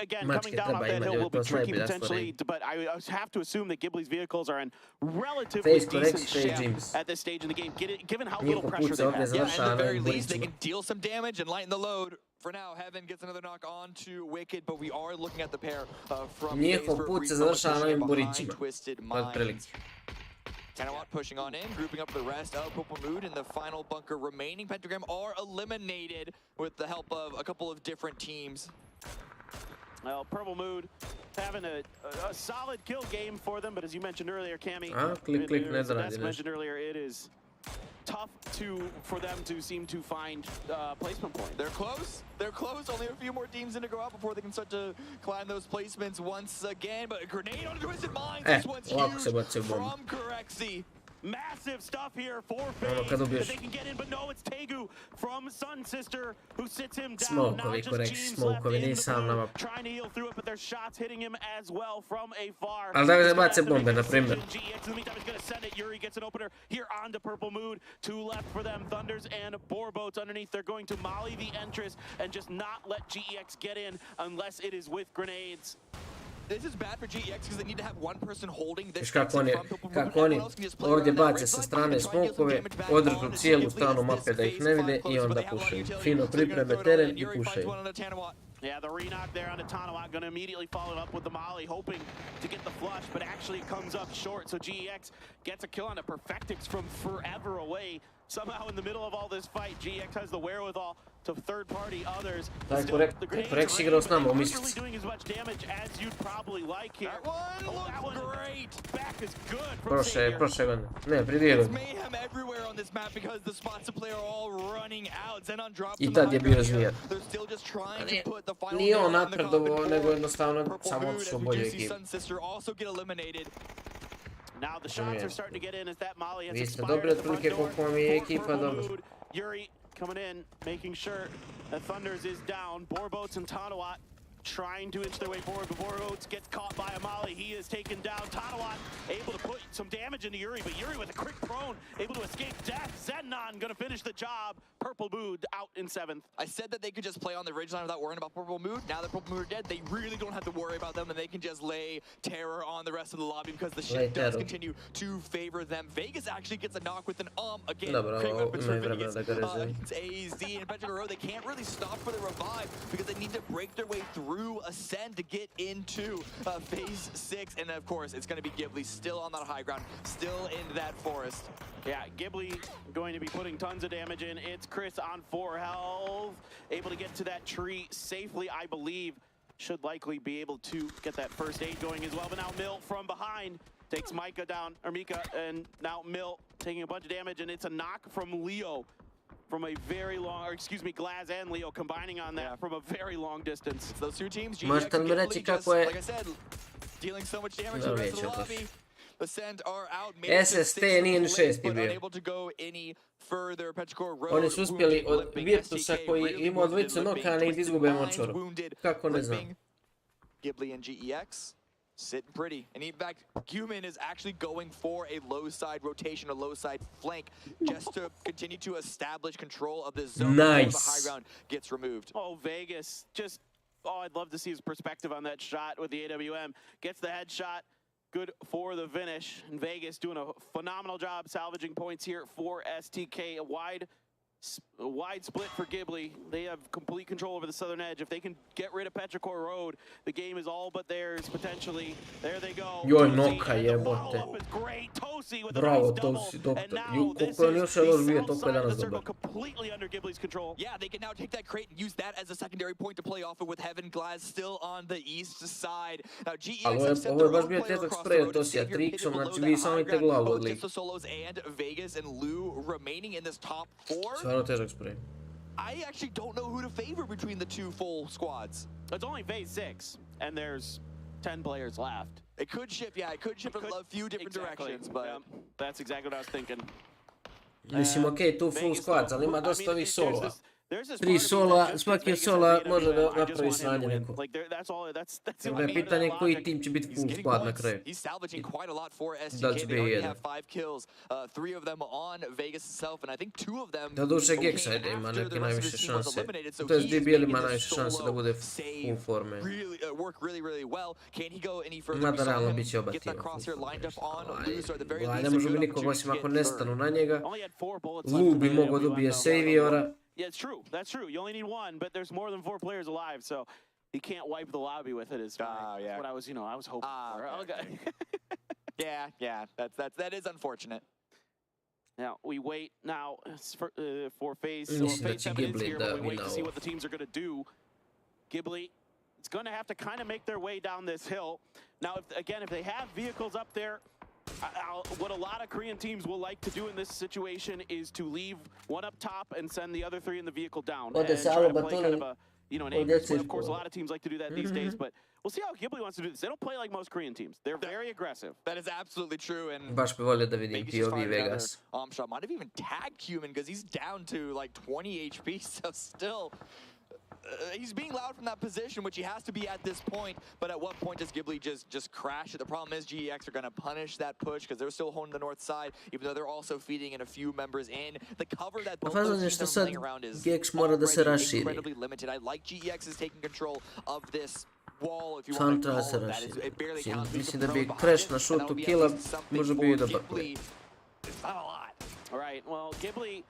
Again, coming down off that hill will be tricky potentially, but I have to assume that Ghibli's vehicles are in relatively decent shape at this stage in the game, given how little pressure they have. Yeah, at the very least, they can deal some damage and lighten the load. For now, Heaven gets another knock on to Wicked, but we are looking at the pair from Njihov put se završava na ovim borićima. Otprilike. TAMO pushing on in, grouping up the rest of Purple Mood in the final bunker remaining. Pentagram are eliminated with the help of a couple of different teams. Well, Purple Mood having a solid kill game for them, but as you mentioned earlier, Cammy, as mentioned earlier, it is tough for them to seem to find placement points. They're close. They're close. Only a few more teams in to go out before they can start to climb those placements once again. But a grenade on Twisted Minds. This one's huge from Corexi. Massive stuff here for FaZe that they can get in, but no, it's Tegu from Sun Sister who sits him down. Now just Jeans left in the blue, trying to heal through it, but there's shots hitting him as well from afar. Ali da bace bombe, na primjer. GX in the meantime is going to send it. Yuri gets an opener here onto Purple Mood. Two left for them. Thunders and Boarboats underneath. They're going to molly the entrance and just not let GEX get in unless it is with grenades. This is bad for GEX because they need to have one person holding this. Kako oni ovdje bace sa strane smokove, održu cijelu stranu mape da ih ne vide i onda pušaju. Fino pripreme teren i pušaju. Yeah, the re-knock there on the TAMO, going to immediately follow it up with the molly, hoping to get the flush, but actually it comes up short. So GEX gets a kill on the Perfectix from forever away. Somehow in the middle of all this fight, GEX has the wherewithal to third-party others. Corexi igrao s nama u misici. Really doing as much damage as you'd probably like here. That one looks great. Back is good from Xavier. Prošle godine. Ne, prije It's mayhem everywhere on this map because the spots to play are all running out. Xenon drops I tad je bio zmijer. They're still just trying to put the final Nije on napredovo, nego jednostavno samo otišao bolje ekipu. Sun Sister also get eliminated. Now the shots are starting to get in as that molly has Vi ste expired. dobri otprilike koliko vam je ekipa dobro. Yuri coming in, making sure that Thunders is down. Boarboats and Tanawat trying to inch their way forward, but Boarboats gets caught by a molly. He is taken down. Tanawat able to put some damage into Yuri, but Yuri with a quick prone, able to escape death. Zenon gonna finish the job. Purple Mood out in 7th. I said that they could just play on the ridgeline without worrying about Purple Mood. Now that Purple Mood are dead, they really don't have to worry about them, and they can just lay terror on the rest of the lobby because the shit does continue to favor them. Vegas actually gets a knock with an again. Great weapons for Vegas. It's AZ and Petrichor. They can't really stop for the revive because they need to break their way through Ascend to get into phase 6, and of course it's going to be Ghibli still on that high ground, still in that forest. Yeah, Ghibli going to be putting tons of damage in. It's Chris on 4 health, able to get to that tree safely, I believe. Should likely be able to get that first aid going as well, but now Mill from behind takes Mika down, or Mika, and now Mill taking a bunch of damage, and it's a knock from Leo. From a very long, or excuse me, Glaz and Leo combining on that from a very long distance. It's those two teams, Možete mi reći kako je... like I said, dealing so much damage to the rest of the lobby. Ascend are out. SST nije ni 6 bio. Oni su uspjeli od Virtusa koji ima dvojicu nokane i da izgube močvaru. Kako ne znam. Ghibli and GEX sitting pretty. And in fact, Human is actually going for a low side rotation, a low side flank, just to continue to establish control of the zone before the high ground gets removed. Oh, Vegas, just, I'd love to see his perspective on that shot with the AWM. Gets the headshot. Good for the finish. And Vegas doing a phenomenal job salvaging points here for STK. A wide A wide split for Ghibli. They have complete control over the southern edge. If they can get rid of Petrichor Road, the game is all but theirs potentially. There they go. Joj, noka jebote. Bravo, Tosi, doktor. Koliko je on još ovo bio, toliko je danas dobar. Yeah, they can now take that crate and use that as a secondary point to play off of with Heaven Glass still on the east side. Now GEX have set ovo je their baš own bio player težak across the spray road od to Tosija, Savior, triksom, hidden znači below vi that samo high idete ground. glavu od Both lika. Solos and Vegas and Lou remaining in this top 4. Stvarno težak spray. I actually don't know who to favor between the two full squads. It's only phase 6, and there's 10 players left. It could shift, yeah, it could shift in a few different directions, but... Yeah, that's exactly what I was thinking. Mislim, okej, tu full squad, ali ima dosta ovih solova. 3 sola, svaki od sola može da napravi sranje neko. Tako je pitanje koji tim će biti full squad na kraju. He's salvaging quite a lot for Da li će STK. They biti already jedan. have 5 kills, 3 of them on Vegas itself, and I think 2 of them Da duše came Geksa ide, ima after neke the rest of najviše his team was šanse. eliminated, so To je he's DBL making ima this najviše šanse da bude full forme. work really well. Can he go any further? Mada We saw realno him bit će oba get that tima. crosshair lined up on Lou, so at the very least Ne a može good bi nikog opportunity osim to ako get nestanu third. na njega. Only had 4 bullets Lu left bi in the mogao AWM, dobije though. Saviora. Yeah, it's true. That's true. You only need 1, but there's more than 4 players alive, so he can't wipe the lobby with it. Is yeah. what I was, I was hoping for. Okay. Yeah, that is unfortunate. Now we wait for phase. Mislim So da phase će 7 is Ghibli here, da but we wait to see wina what the teams are going to do. Ghibli, it's going to have to kind of make their way down this hill. Now, if they have vehicles up there, what a lot of Korean teams will like to do in this situation is to leave one up top and send the other 3 in the vehicle down. Ode And se try to Alba play to kind ne- of an ode aim se split. Of course, a izbora. lot of teams like to do that these days, but we'll see how Ghibli wants to do this. They don't play like most Korean teams. They're very aggressive. That is absolutely true, and Baš bi volio da vidim maybe she's POV firing another Vegas. shot. Might have even tagged Human because he's down to like 20 HP, so still. He's being loud from that position, which he has to be at this point. But at what point does Ghibli just crash it? The problem is GEX are going to punish that push because they're still holding the north side, even though they're also feeding in a few members in. The cover that both Fazon those je teams što are sad laying around is Gex mora da se already raširi. incredibly limited. I like GEX is taking control of this wall, if you want Sam to treba call se it that. raširi. It barely counts. Mislim da bi crash na šutu killa može bi i dobar play. It's not a lot. All right, well, Ghibli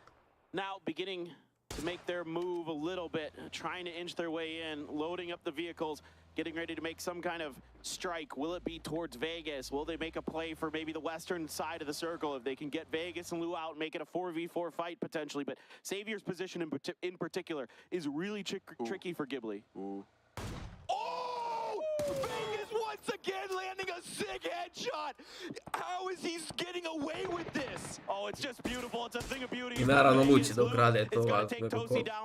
now beginning to make their move a little bit, trying to inch their way in, loading up the vehicles, getting ready to make some kind of strike. Will it be towards Vegas? Will they make a play for maybe the western side of the circle if they can get Vegas and Lou out and make it a 4v4 fight potentially? But Savior's position in particular is really tricky for Ghibli. Oh! Vegas once again landing a sick headshot! How is he getting away with this? Oh, it's just beautiful. It's a thing of beauty. I naravno Luči da ukrade to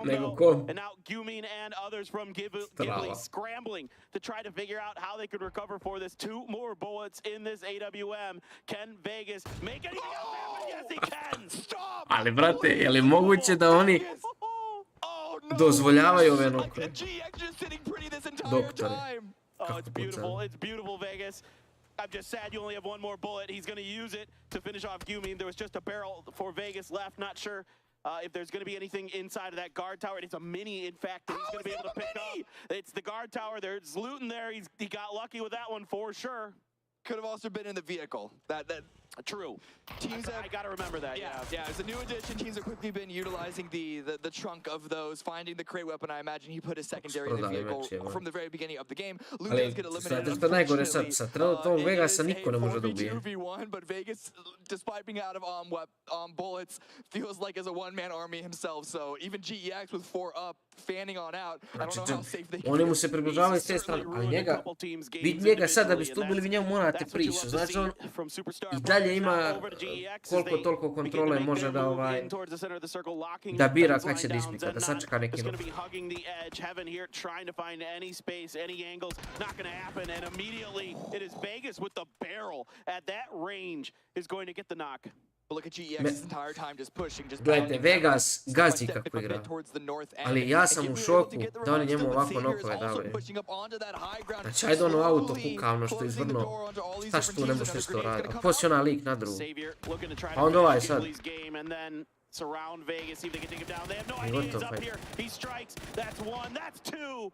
nego ko. And now Gumin and others from Ghibli scrambling to try to figure out how they could recover for this. 2 more bullets in this AWM. Can Vegas make anything else happen? Yes, he can. Stop! Ali brate, je li moguće da oni Oh, no. dozvoljavaju ove nokove? GX just sitting pretty this entire Doktore. time. Oh, it's beautiful. It's beautiful, Vegas. I'm just sad you only have 1 more bullet. He's going to use it to finish off Gumin. There was just a barrel for Vegas left. Not sure if there's going to be anything inside of that guard tower. It's a mini, in fact, that he's going to be able to pick up. It's the guard tower. There's loot in there. He got lucky with that one for sure. Could have also been in the vehicle. That True. Teams I got to remember that. Yeah. As a new addition, teams have quickly been utilizing the trunk of those, finding the crate weapon. I imagine he put his secondary in the vehicle from the very beginning of the game. Lou does get eliminated. Znate što najgore sad, sa trenutnog Vegasa niko ne može da ubije. 4v2v1, but Vegas, despite being out of bullets, feels like as a one-man army himself. So even GEX with 4 up, fanning on out. I don't know how safe they can Oni mu se približavaju s te strane, ali njega, vid njega sad da biste ubili, vi njemu morate prići. Znači on i dalje ima koliko toliko kontrole može da bira kak će da ispika, da sačeka neki nok. Look at GEX this entire time just pushing, just Gledajte, Vegas gazi kako igra, ali ja sam u šoku da oni njemu ovako nokove davaju. Znači, ajde ono auto kukavno što je izvrnuo, šta što tu ne može što radi, a poslije onaj lik na drugu. A onda ovaj sad. Surround Vegas, see if they can take him down. They have no I idea what he's the up fuck? here. He strikes. That's 1. That's 2.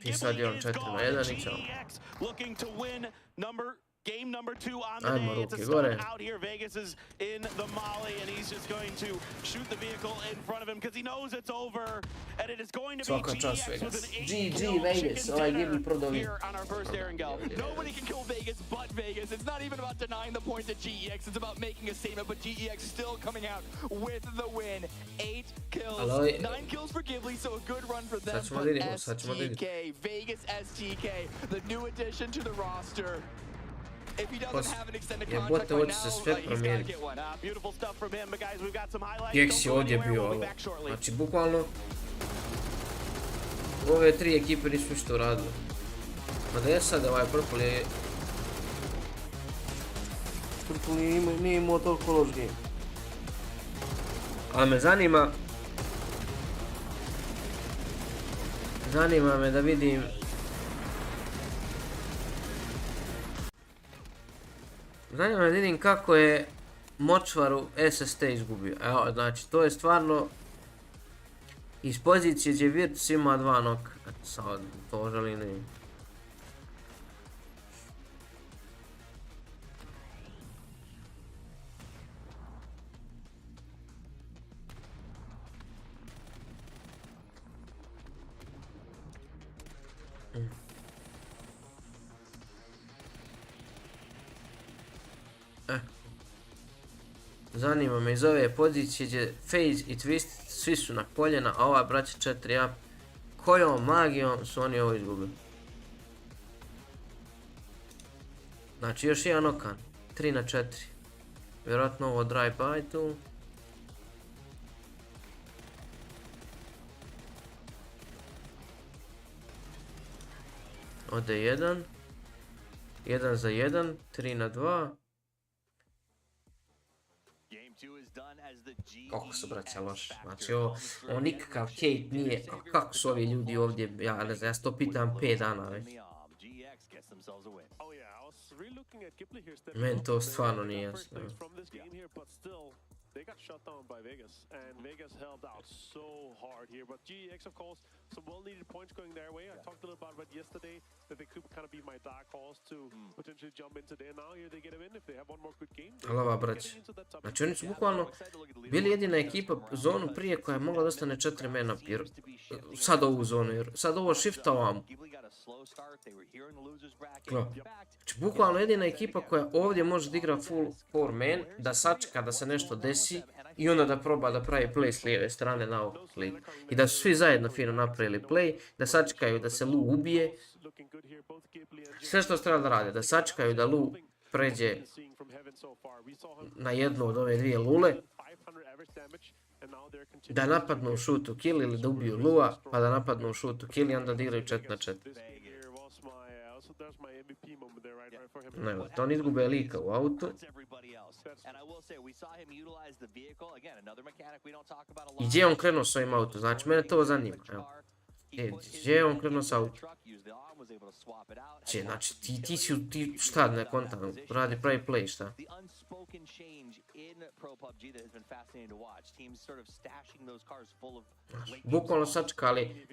I sad je on Ghibli is 4-1 gone. i čao. GEX looking to win number Game number 2 on the Ajmo day. It's a ruke start gore. out here. Vegas is in the molly, and he's just going to shoot the vehicle in front of him because he knows it's over, and it is going to be Svaka čast GX with Vegas. an 8 GG kill Vegas, chicken ovaj dinner Gibli prodovi. here on our first Erangel. Nobody can kill Vegas but Vegas. It's not even about denying the points at GEX. It's about making a statement, but GEX still coming out with the win. 8 kills, 9 kills for Ghibli, so a good run for them. But STK, Vegas STK, the new addition to the roster. If he doesn't have an extended contract right now, he's gotta get one. Beautiful stuff from him, but guys, we've got some highlights. GX je ovdje bio, ovo. Znači, bukvalno, ove 3 ekipe nisu što radile. Ma da je sad ovaj Purple je... Purple nije imao toliko loš game. Ali me zanima me da vidim kako je Močvaru SST izgubio. Evo, znači, to je stvarno iz pozicije gdje Virtus ima 2 noka. Sad, to želim da vidim. Zanima me iz ove pozicije gdje FaZe i Twist svi su na koljena, a ova braća 4 up. Kojom magijom su oni ovo izgubili? Znači još jedan okan, 3-4. Vjerojatno ovo drive by tu. Ode 1. 1 za 1, 3-2. Kako su braća loši, znači ovo nikakav Kate nije, kako su ovi ljudi ovdje, ja ne znam, ja se to pitam 5 dana već. Meni to stvarno nije jasno. They got shut down by Vegas, and Vegas held out so hard here. But GEX, of course, some well-needed points going their way. I talked a little about it yesterday, that they could kind of be my dark horse to potentially jump into there. Now here they get a win if they have one more good game. Ali ova brać, znači oni su bukvalno bili jedina ekipa zonu prije koja je mogla da ostane 4 mena, jer sad ovu zonu, jer sad ovo shifta ovamo. Znači bukvalno jedina ekipa koja ovdje može da igra full 4 man, da sačeka da se nešto desi i onda da proba da pravi play s lijeve strane na ovog klika. I da su svi zajedno fino napravili play, da sačekaju da se Lu ubije. Sve što treba da rade, da sačekaju da Lu pređe na jednu od ove 2 lule, da napadnu u šutu kill ili da ubiju Lua, pa da napadnu u šutu kill i onda da igraju 4-4. Ne, to oni izgube lika u autu. I gdje je on krenuo s ovim autom? Znači, mene to zanima. Gdje je on krenuo s autom? Znači, ti šta, ne kontam, radi pravi play, šta? Bukvalno sačekali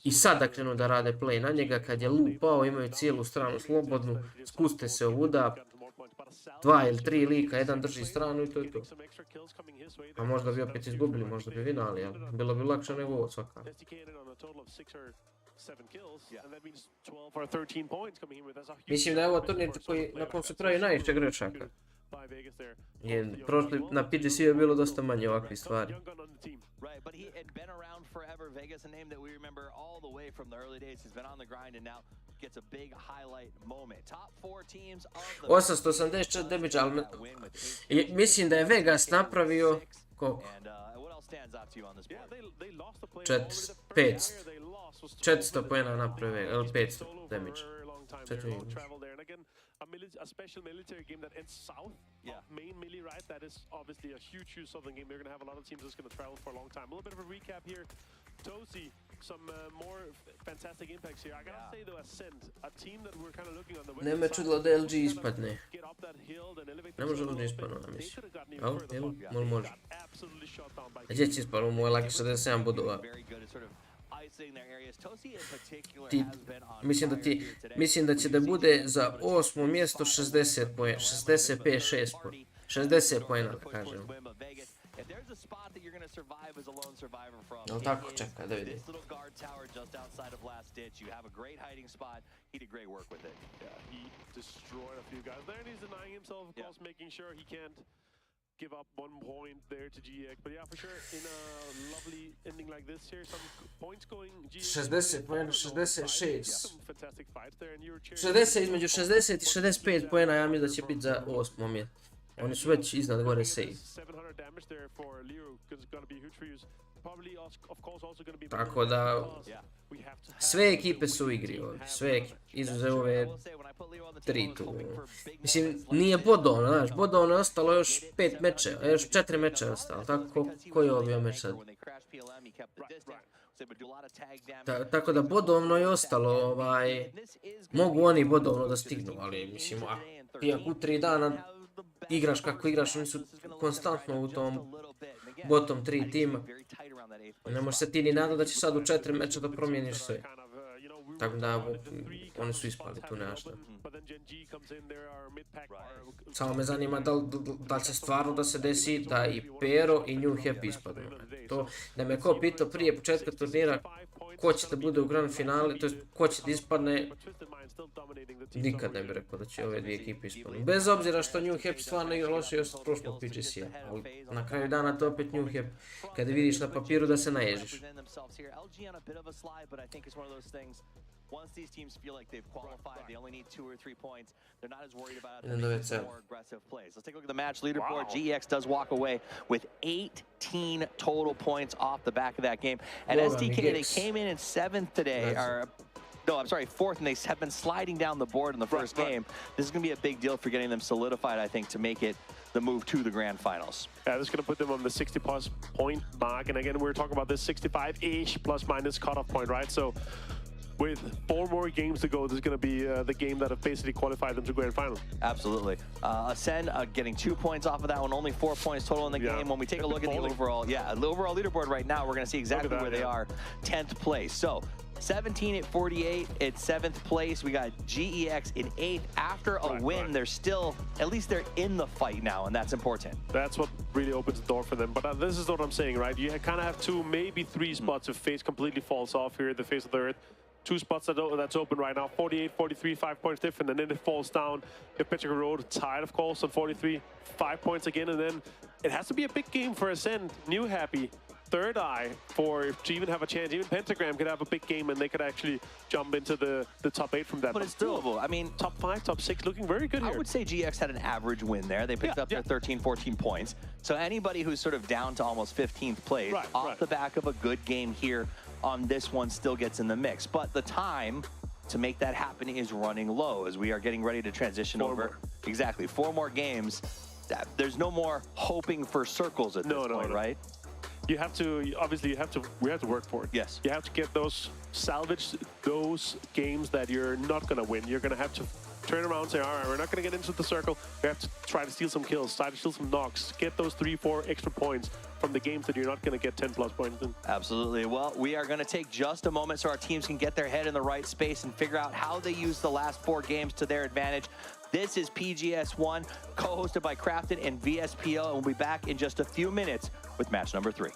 i sada krenu da rade play na njega, kad je Lu pao, imaju cijelu stranu slobodnu, spuste se ovuda, 2 ili 3 lika, jedan drži stranu i to je to. A možda bi opet izgubili, možda bi vinali, ali bilo bi lakše nego ovo svakako. Mislim da je ovo turnir na kom se pravi najviše grešaka. Prošli na PGC je bilo dosta manje ovakvih stvari. Right, but he had been around forever. Vegas, a name that we remember all the way from the early days. He's been on the grind and now gets a big highlight moment. Top 4 teams of the 884 damage, ali mislim da je Vegas napravio koliko? 400 poena napravio, ili 500 damage. 400. A special military game that ends south of main melee, right? That is obviously a huge southern game. They're going to have a lot of teams that's going to travel for a long time. A little bit of a recap here. Tosi, some more fantastic impacts here. I gotta say though, Ascent, a team that we're kind of looking on the Ne me čudilo da LG ispadne. Ne može LG ispadno, ja mislim. Jel? Može. A gdje će ispadno? Moj laki 67 bodova. Mislim da će da bude za 8. mjesto 60 poena, 65-6 60 poena, da kažem. Jel tako? Čekaj, da vidim. Give up 1 point there to GX, but yeah, for sure, in a lovely ending like this here, some points going GX. 60 poena, 66. Some fantastic fights there, and you're 60, između 60 i 65 poena, ja mislim da će biti za 8. mjesto. Oni su već iznad gore save. Tako da, sve ekipe su u igri ovdje, sve ekipe, izuzev ove 3 tu. Mislim, nije bodovno, znaš, bodovno je ostalo još 5 mečeva, još 4 mečeva je ostalo, tako koji je ovo meč sad? Tako da bodovno je ostalo, mogu oni bodovno da stignu, ali mislim, ti ako u 3 dana igraš kako igraš, oni su konstantno u tom bottom 3 tima. Ne možeš se ti ni nadati da će sad u 4 meča da promijeniš sve. Tako da, oni su ispali, tu nema šta. Samo me zanima da li će stvarno da se desi da i Pero i New Happy ispadnu. To, da me ko pitao prije početka turnira ko će da bude u grand finale, to jest ko će da ispadne, nikad ne bih rekao da će ove dvije ekipe ispadnu. Bez obzira što New Happy stvarno igra loše još od prošlog PGC-a, ali na kraju dana to opet New Happy, kada vidiš na papiru da se naježiš. Once these teams feel like they've qualified, they only need 2 or 3 points. They're not as worried about it. They more aggressive plays. Let's take a look at the match leaderboard. GEX does walk away with 18 total points off the back of that game. And SDK, they came in 7th today. No, I'm sorry, 4th, and they have been sliding down the board in the first game. This is going to be a big deal for getting them solidified, I think, to make it the move to the grand finals. Yeah, this is going to put them on the 60-plus point mark. And again, we're talking about this 65-ish plus-minus cutoff point, right? So with 4 more games to go, this is going to be the game that have basically qualified them to grand final. Absolutely. Ascend getting 2 points off of that one, only 4 points total in the game. When we take a look at the overall, the overall leaderboard right now, we're going to see exactly where they are, 10th place. So 17 at 48 at 7th place. We got GEX in 8th. After a win, they're still, at least they're in the fight now, and that's important. That's what really opens the door for them. But this is what I'm saying, right? You kind of have 2, maybe 3 spots if FaZe completely falls off here at the face of the earth. 2 spots that's open right now, 48, 43, 5 points different, and then it falls down. If Petrica Road tied, of course, on 43, 5 points again, and then it has to be a big game for Ascend. New Happy, Third Eye, to even have a chance. Even Pentagram could have a big game, and they could actually jump into the top 8 from that. But it's doable. I mean, top 5, top 6, looking very good here. I would say GX had an average win there. They picked up their 13, 14 points. So anybody who's sort of down to almost 15th place, off the back of a good game here on this one, still gets in the mix. But the time to make that happen is running low as we are getting ready to transition over. Exactly, 4 more games. There's no more hoping for circles at this point, right? You have to, obviously, we have to work for it. Yes. You have to get salvage those games that you're not going to win. You're going to have to turn around and say, all right, we're not going to get into the circle. We have to try to steal some kills, try to steal some knocks, get those 3, 4 extra points from the games that you're not going to get 10+ points in. Absolutely. Well, we are going to take just a moment so our teams can get their head in the right space and figure out how they use the last 4 games to their advantage. This is PGS1, co-hosted by Crafton and VSPO, and we'll be back in just a few minutes with match number 3.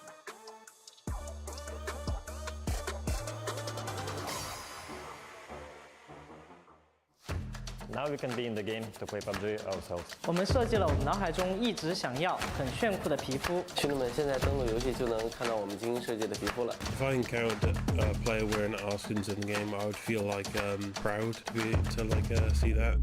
Now we can be in the game to play PUBG ourselves. 我们设计了我们脑海中一直想要很炫酷的皮肤。兄弟们，现在登录游戏就能看到我们精心设计的皮肤了。If I encountered a player wearing Arskins in the game, I would feel like proud to see that.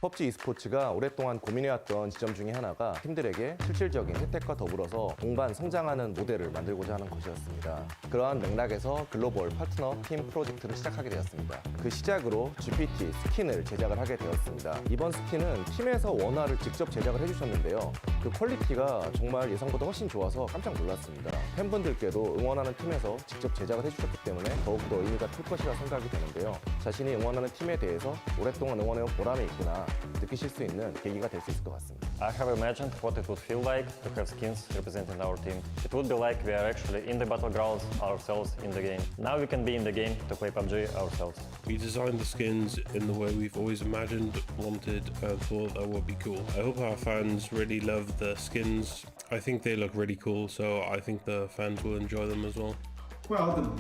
PUBG e스포츠가 오랫동안 고민해왔던 지점 중에 하나가 팀들에게 실질적인 혜택과 더불어서 동반 성장하는 모델을 만들고자 하는 것이었습니다. 그러한 맥락에서 글로벌 파트너 팀 프로젝트를 시작하게 되었습니다. 그 시작으로 GPT 스킨을 제작을 하게 되었습니다. 이번 스킨은 팀에서 원화를 직접 제작을 해주셨는데요. 그 퀄리티가 정말 예상보다 훨씬 좋아서 깜짝 놀랐습니다. 팬분들께도 응원하는 팀에서 직접 제작을 해주셨기 때문에 더욱더 의미가 클 것이라 생각이 되는데요. 자신이 응원하는 팀에 대해서 오랫동안 응원해온 보람이 있구나 느끼실 수 있는 계기가 될 수 있을 것 같습니다. I have imagined what it would feel like to have skins representing our team. It would be like we are actually in the battlegrounds ourselves in the game. Now we can be in the game to play PUBG ourselves. We designed the skins in the way we've always imagined, wanted, and thought that would be cool. I hope our fans really love the skins. I think they look really cool, so I think the fans will enjoy them as well. Well, the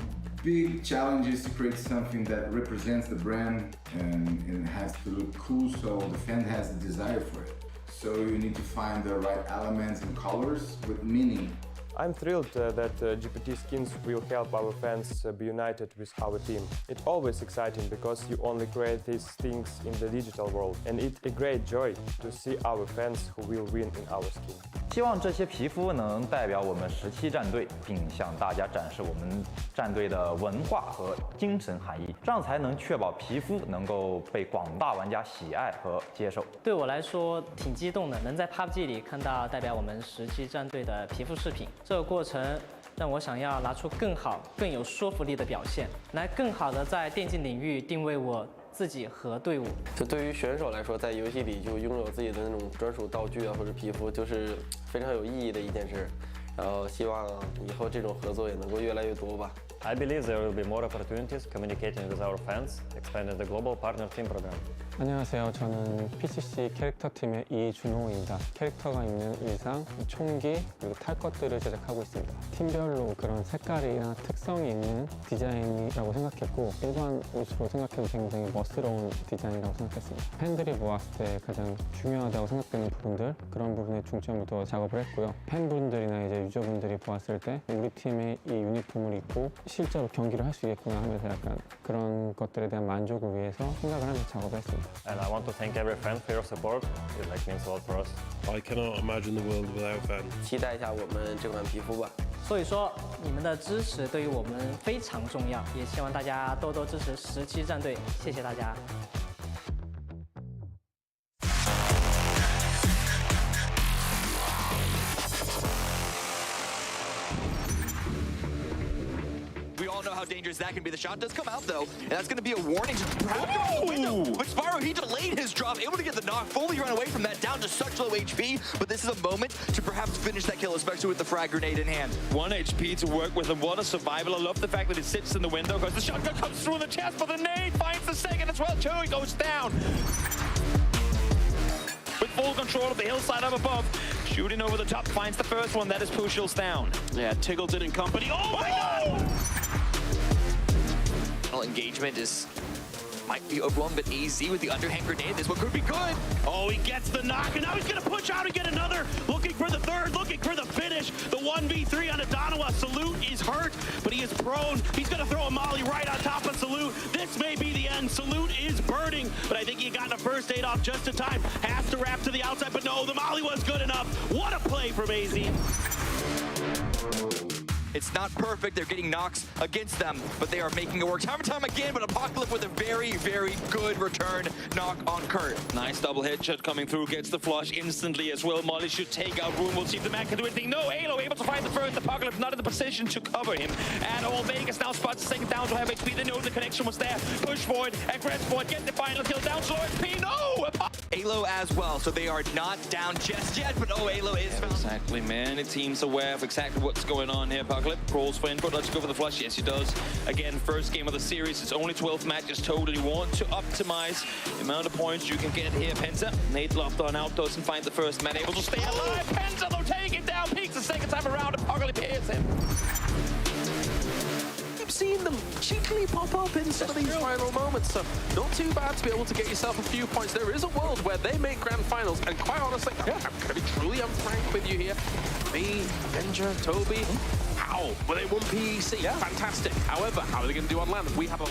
big challenge is to create something that represents the brand and it has to look cool so the fan has a desire for it. So you need to find the right elements and colors with meaning. I'm thrilled that GPT skins will help our fans be united with our team. It's always exciting because you only create these things in the digital world, and it's a great joy to see our fans who will win in our skin. 希望这些皮肤能代表我们17战队，并向大家展示我们战队的文化和精神含义，这样才能确保皮肤能够被广大玩家喜爱和接受。对我来说挺激动的，能在 PUBG 里看到代表我们17战队的皮肤视频，这个过程让我想要拿出更好、更有说服力的表现，来更好的在电竞领域定位我自己和队伍。就对于选手来说，在游戏里就拥有自己的那种专属道具啊，或者皮肤，就是非常有意义的一件事。然后希望以後这种合作也能够越来越多吧。I believe there will be more opportunities communicating with our fans, expanding the global partner team program. 안녕하세요. 저는 PCC 캐릭터 팀의 이준호입니다. 캐릭터가 입는 의상, 총기, 그리고 탈 것들을 제작하고 있습니다. 팀별로 그런 색깔이나 특성이 있는 디자인이라고 생각했고 일반 옷으로 생각해도 굉장히 멋스러운 디자인이라고 생각했습니다. 팬들이 보았을 때 가장 중요하다고 생각되는 부분들 그런 부분에 중점을 둬 작업을 했고요. 팬분들이나 이제 유저분들이 보았을 때 우리 팀이 이 유니폼을 입고 실제로 경기를 할 수 있겠구나 하면서 약간 그런 것들에 대한 만족을 위해서 생각을 하면서 작업을 했습니다. And I want to thank every fan for your support. It means a lot for us. I cannot imagine the world without fans. 期待一下我们这款皮肤吧。所以说，你们的支持对于我们非常重要，也希望大家多多支持17战队，谢谢大家。How dangerous that can be. The shot does come out though, and that's going to be a warning to perhaps go out the window. But Spyro, he delayed his drop, able to get the knock, fully run away from that, down to such low HP. But this is a moment to perhaps finish that kill, especially with the frag grenade in hand. 1 HP to work with, and what a survival. I love the fact that it sits in the window because the shotgun comes through the chest, but the nade finds the second as well too. He goes down. With full control of the hillside up above, shooting over the top, finds the first one. That is Pushil's down. Yeah, Tiggleton and company. Oh my God! Engagement might be overwhelmed, but AZ with the underhand grenade, this one could be good. Oh, he gets the knock, and now he's gonna push out and get another. Looking for the third, looking for the finish. The 1v3 on Dann1lo. Salute is hurt, but he is prone. He's gonna throw a molly right on top of Salute. This may be the end. Salute is burning, but I think he got a first aid off just in time. Has to wrap to the outside, but no, the molly was good enough. What a play from AZ. It's not perfect, they're getting knocks against them, but they are making it work time and time again, but Apocalypse with a very, very good return knock on Kurt. Nice double headshot coming through, gets the flush instantly as well. Molly should take out room, we'll see if the man can do anything. No, Halo able to find the first, Apocalypse not in the position to cover him. And all Vegas now spots the second down to have HP, they know the connection was there. Push forward, aggress forward, get the final kill, down slow HP, no! Halo as well, so they are not down just yet, but Halo is found. Exactly, man, it seems aware of exactly what's going on here. Apocalypse crawls for input, let's go for the flush, yes he does. Again, first game of the series, it's only 12 matches total. You want to optimize the amount of points you can get here. Penta, Nate locked on out, doesn't find the first man, able to stay alive. Penta though, taking down, peaks the second time around, Apocalypse hits him. You've seen them cheekily pop up in some of these final moments, so not too bad to be able to get yourself a few points. There is a world where they make grand finals, and quite honestly, I'm going to be truly frank with you here. Me, Benja, Toby, how? Well, they won PEC, fantastic. However, how are they going to do on land? We have a...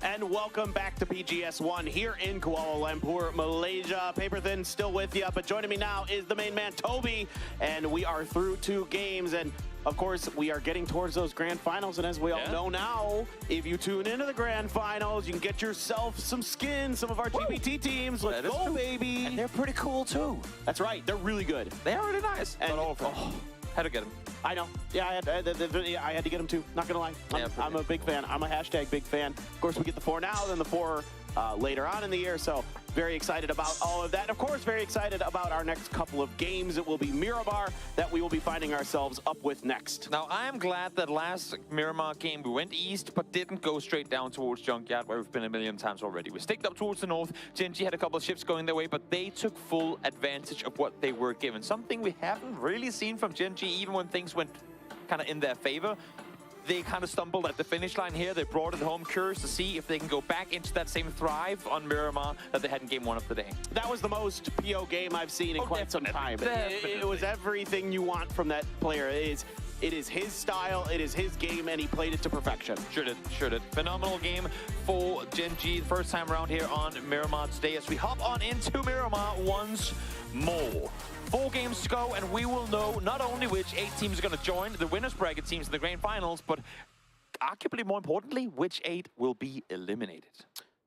And welcome back to PGS1 here in Kuala Lumpur, Malaysia. Paper Thin still with you, but joining me now is the main man, Toby, and we are through 2 games. And of course, we are getting towards those grand finals, and as we all know now, if you tune into the grand finals, you can get yourself some skins, some of our GBT teams. Let's go, baby. And they're pretty cool, too. That's right. They're really good. They are really nice. And Not all of them. Had to get them. I know. Yeah, I had to get them too. Not gonna lie. I'm a big fan. I'm a hashtag big fan. Of course, we get the 4 now, then the 4 later on in the year. So very excited about all of that. And of course, very excited about our next couple of games. It will be Miramar that we will be finding ourselves up with next. Now, I am glad that last Miramar game we went east, but didn't go straight down towards Junkyard, where we've been a million times already. We sticked up towards the north. Gen.G had a couple of ships going their way, but they took full advantage of what they were given. Something we haven't really seen from Gen.G, even when things went kind of in their favor. They kind of stumbled at the finish line here. They brought it home, curious to see if they can go back into that same thrive on Miramar that they had in game 1 of the day. That was the most PO game I've seen in quite some time. It was everything you want from that player. It is his style, it is his game, and he played it to perfection. Sure did. Phenomenal game for Gen.G, first time around here on Miramar today as we hop on into Miramar once more. 4 games to go, and we will know not only which 8 teams are going to join the winners bracket teams in the grand finals, but arguably more importantly, which 8 will be eliminated.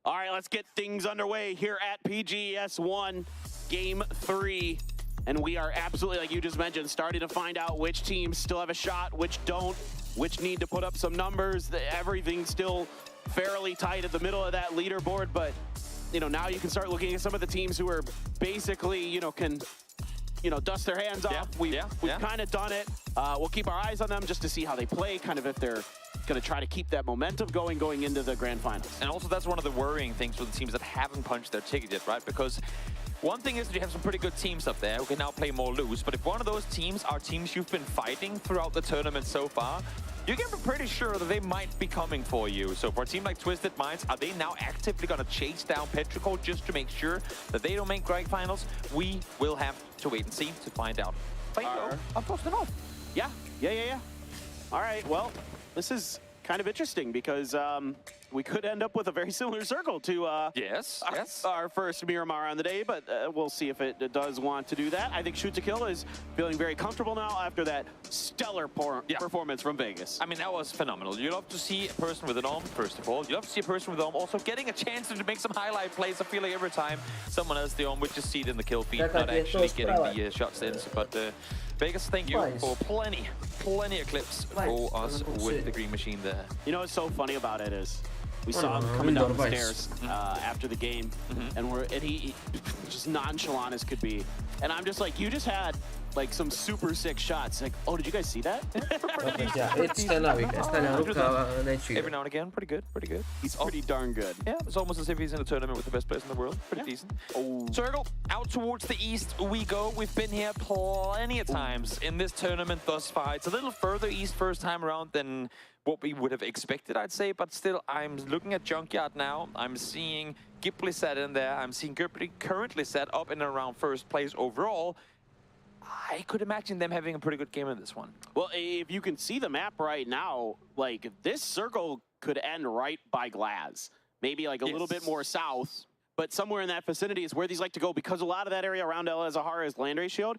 All right, let's get things underway here at PGS1, Game 3. And we are absolutely, like you just mentioned, starting to find out which teams still have a shot, which don't, which need to put up some numbers. Everything's still fairly tight at the middle of that leaderboard, but now you can start looking at some of the teams who are basically, can dust their hands off. We've kind of done it. We'll keep our eyes on them just to see how they play, kind of if they're going to try to keep that momentum going into the grand finals. And also that's one of the worrying things for the teams that haven't punched their ticket yet, right? Because one thing is that you have some pretty good teams up there who can now play more loose, but if one of those teams are teams you've been fighting throughout the tournament so far, you can be pretty sure that they might be coming for you. So for a team like Twisted Minds, are they now actively going to chase down Petrichor just to make sure that they don't make grand finals? We will have to wait and see to find out. Of course they're not. Yeah. All right, well, this is kind of interesting because we could end up with a very similar circle to our first Miramar on the day, but we'll see if it does want to do that. I think Shoot to Kill is feeling very comfortable now after that stellar performance from Vegas. I mean, that was phenomenal. You love to see a person with an arm, first of all. You love to see a person with an arm also getting a chance to make some highlight plays. I feel like every time someone has the arm, we just see it in the kill feed, not actually getting the shots in. But Vegas, thank you for plenty of clips for us with the green machine there. You know what's so funny about it is we saw him coming down the stairs after the game, and he just nonchalant as could be. And I'm just like, you just had like some super sick shots. Like, oh, did you guys see that? Every now and again, pretty good. He's pretty darn good. Yeah, it's almost as if he's in a tournament with the best players in the world. Pretty decent. Circle, out towards the east we go. We've been here plenty of times in this tournament thus far. It's a little further east first time around than what we would have expected, I'd say, but still, I'm looking at Junkyard now. I'm seeing Ghibli set in there. I'm seeing Ghibli currently set up in and around first place overall. I could imagine them having a pretty good game in this one. Well, if you can see the map right now, like, this circle could end right by Glaz. Maybe like a little bit more south, but somewhere in that vicinity is where these like to go, because a lot of that area around El Azahar is land ratioed.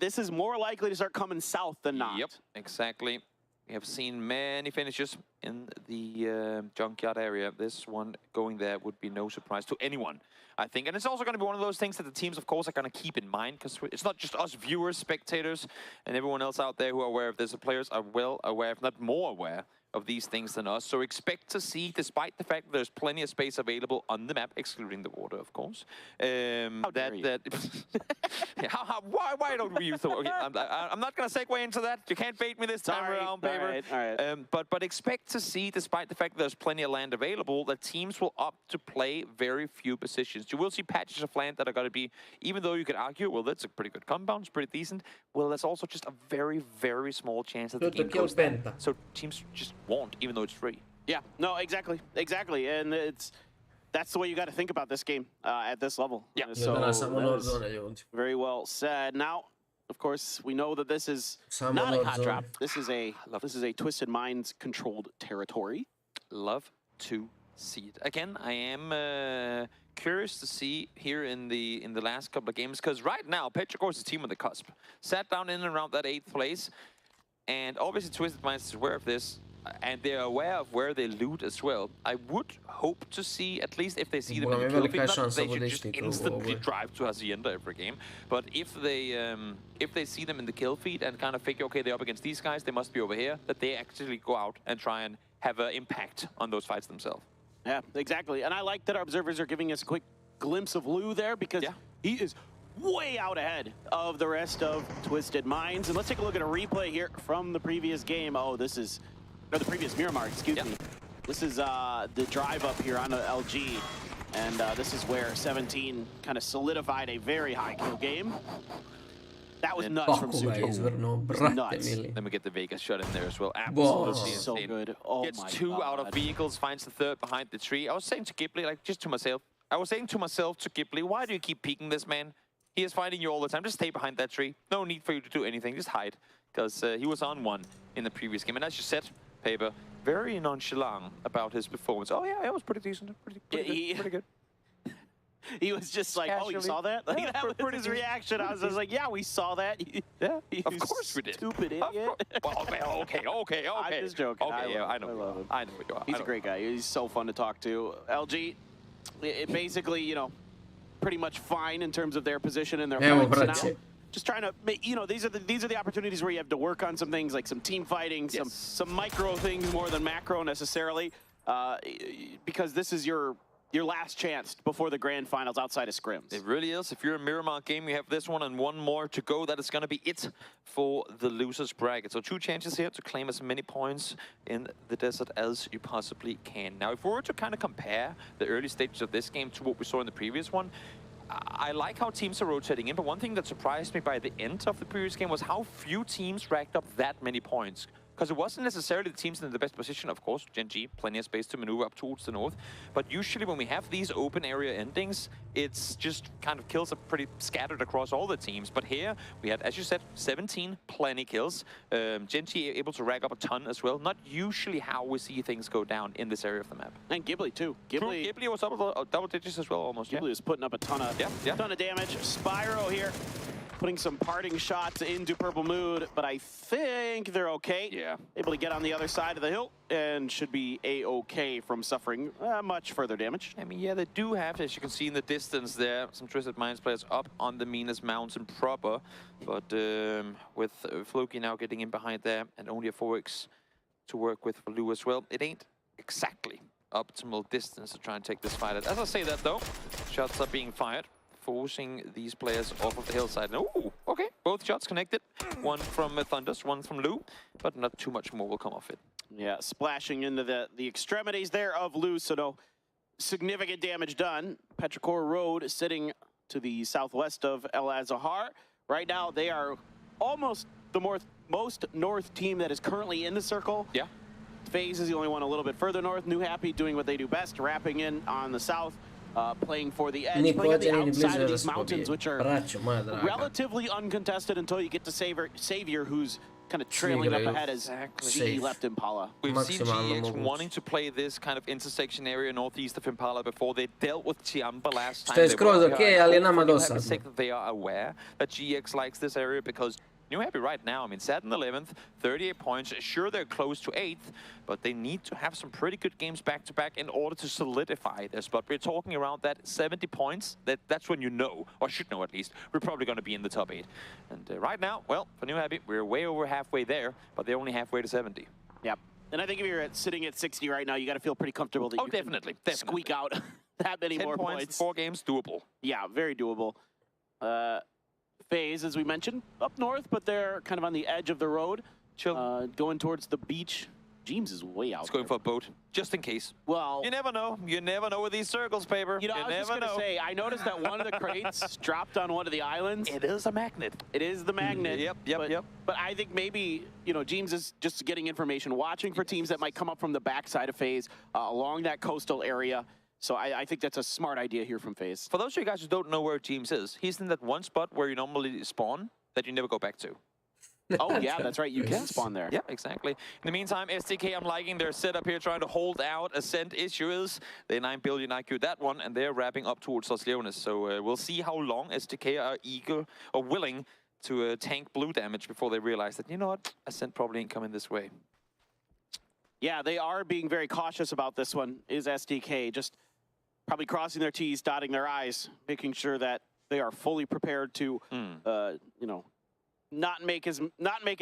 This is more likely to start coming south than not. Yep, exactly. We have seen many finishes in the Junkyard area. This one going there would be no surprise to anyone, I think. And it's also going to be one of those things that the teams, of course, are going to keep in mind, because it's not just us viewers, spectators, and everyone else out there who are aware of this. The players are well aware, if not more aware, of these things than us. So expect to see, despite the fact that there's plenty of space available on the map, excluding the water, of course, Why don't we use the... Okay, I'm not going to segue into that. You can't bait me this time around, Paper. All right. But expect to see, despite the fact that there's plenty of land available, that teams will opt to play very few positions. You will see patches of land that are going to be, even though you could argue, well, that's a pretty good compound, it's pretty decent, well, there's also just a very, very small chance that the game goes down. So teams just won't, even though it's free. Yeah, no, exactly. And that's the way you got to think about this game at this level. Yeah. So very well said. Now, of course, we know that this is not a hot drop. This is a Twisted Minds controlled territory. Love to see it. Again, I am curious to see here in the last couple of games, because right now, Petrogor's is a team on the cusp. Sat down in and around that 8th place, and obviously Twisted Minds is aware of this. And they're aware of where they loot as well. I would hope to see, at least if they see them in the kill feed, not they should just instantly drive to Hacienda every game. But if they see them in the kill feed and kind of figure, okay, they're up against these guys, they must be over here, that they actually go out and try and have an impact on those fights themselves. Yeah, exactly. And I like that our observers are giving us a quick glimpse of Lou there, because he is way out ahead of the rest of Twisted Minds. And let's take a look at a replay here from the previous game. Oh, this is... or the previous Miramar, excuse me. This is the drive up here on the LG. And this is where 17 kind of solidified a very high kill game. That was nuts from Suji. Nuts. Let me get the Vegas shot in there as well. Absolutely so good. Oh Gets two out of vehicles, finds the third behind the tree. I was saying to Ghibli, like just to myself, to Ghibli, why do you keep peeking this man? He is fighting you all the time. Just stay behind that tree. No need for you to do anything. Just hide. Because he was on one in the previous game. And as you said, Paper, very nonchalant about his performance. Oh yeah, it was pretty decent, pretty good. He was just like, oh, you saw that? Like, that was his reaction. I was just like, yeah, we saw that. Yeah, of course we did. Stupid idiot. Well, okay. I'm just joking. Okay, I love him. I know what you are. He's a great guy. He's so fun to talk to. LG, it basically, you know, pretty much fine in terms of their position and their points now. Just trying to, you know, these are the opportunities where you have to work on some things like some team fighting, some micro things more than macro necessarily, because this is your last chance before the grand finals outside of scrims. It really is. If you're a Miramar game, you have this one and one more to go. That is going to be it for the losers bracket. So 2 chances here to claim as many points in the desert as you possibly can. Now, if we were to kind of compare the early stages of this game to what we saw in the previous one, I like how teams are rotating in, but one thing that surprised me by the end of the previous game was how few teams racked up that many points. Because it wasn't necessarily the teams in the best position, of course. Gen G, plenty of space to maneuver up towards the north. But usually when we have these open area endings, it's just kind of kills are pretty scattered across all the teams. But here we had, as you said, 17 plenty kills. Gen G able to rack up a ton as well. Not usually how we see things go down in this area of the map. And Ghibli too. Ghibli was up double digits as well, almost. Ghibli was putting up a ton of damage. Spyro here, putting some parting shots into Purple Mood, but I think they're okay. Yeah. Able to get on the other side of the hill and should be a-okay from suffering much further damage. I mean, yeah, they do have, as you can see in the distance there, some Twisted Minds players up on the Minas Mountain proper, but with Floki now getting in behind there and only a 4x to work with for Lou as well, it ain't exactly optimal distance to try and take this fight. As I say that though, shots are being fired, forcing these players off of the hillside. Oh, okay, both shots connected. One from Thunders, one from Lou, but not too much more will come off it. Yeah, splashing into the extremities there of Lou, so no significant damage done. Petrichor Road sitting to the southwest of El Azahar. Right now, they are almost the most north team that is currently in the circle. Yeah. FaZe is the only one a little bit further north. New Happy doing what they do best, wrapping in on the south. Playing for the edge, playing on the outside of these mountains, which are relatively uncontested until you get to Savior, who's kind of trailing up ahead as GE left Impala. We've seen GX wanting to play this kind of intersection area northeast of Impala before. They dealt with Chiamba last time. Što je skroz okej, ali nama dosadno. They are aware that GX likes this area because New Happy right now, I mean, sat in 11th, 38 points. Sure, they're close to 8th, but they need to have some pretty good games back-to-back in order to solidify this. But we're talking around that 70 points. That's when you know, or should know at least, we're probably going to be in the top 8. And right now, well, for New Happy, we're way over halfway there, but they're only halfway to 70. Yep. And I think if you're sitting at 60 right now, you got to feel pretty comfortable that you definitely squeak out that many 10 more points. 4 games, doable. Yeah, very doable. FaZe, as we mentioned, up north, but they're kind of on the edge of the road. Chill. Going towards the beach. James is way out. It's going for a boat, just in case. Well, you never know. You never know with these circles, Paper. You know, I was just gonna say, I noticed that one of the crates dropped on one of the islands. It is a magnet. It is the magnet. Yep. But I think maybe, you know, James is just getting information, watching for teams that might come up from the backside of FaZe along that coastal area. So I think that's a smart idea here from FaZe. For those of you guys who don't know where James is, he's in that one spot where you normally spawn that you never go back to. Oh, yeah, that's right. You can spawn there. Yeah, exactly. In the meantime, SDK, I'm liking their setup here, trying to hold out. Ascent issue is they 9 billion IQ that one, and they're wrapping up towards Los Leones. So we'll see how long SDK are eager or willing to tank blue damage before they realize that, you know what, Ascent probably ain't coming this way. Yeah, they are being very cautious about this one, is SDK. Just probably crossing their T's, dotting their I's, making sure that they are fully prepared to, you know, not make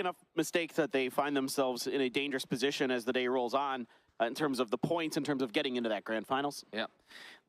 enough mistakes that they find themselves in a dangerous position as the day rolls on in terms of the points, in terms of getting into that grand finals. Yeah. In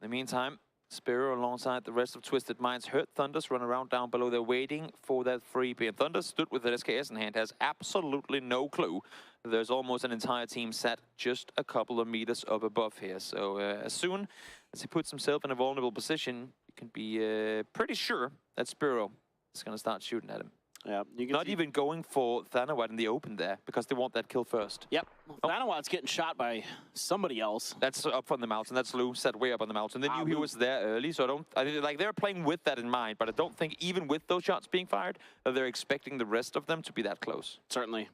the meantime, Spiro alongside the rest of Twisted Minds heard Thunders run around down below. They're waiting for that free B. And Thunders stood with the SKS in hand, has absolutely no clue. There's almost an entire team sat just a couple of meters up above here. So as soon as he puts himself in a vulnerable position, you can be pretty sure that Spiro is going to start shooting at him. Yeah, you can Not even going for Dann1lo in the open there, because they want that kill first. Yep. Dann1lo's getting shot by somebody else. That's up from the mountain. That's Lou, set way up on the mountain. They knew he was there early, so like they're playing with that in mind, but I don't think even with those shots being fired, that they're expecting the rest of them to be that close. Certainly.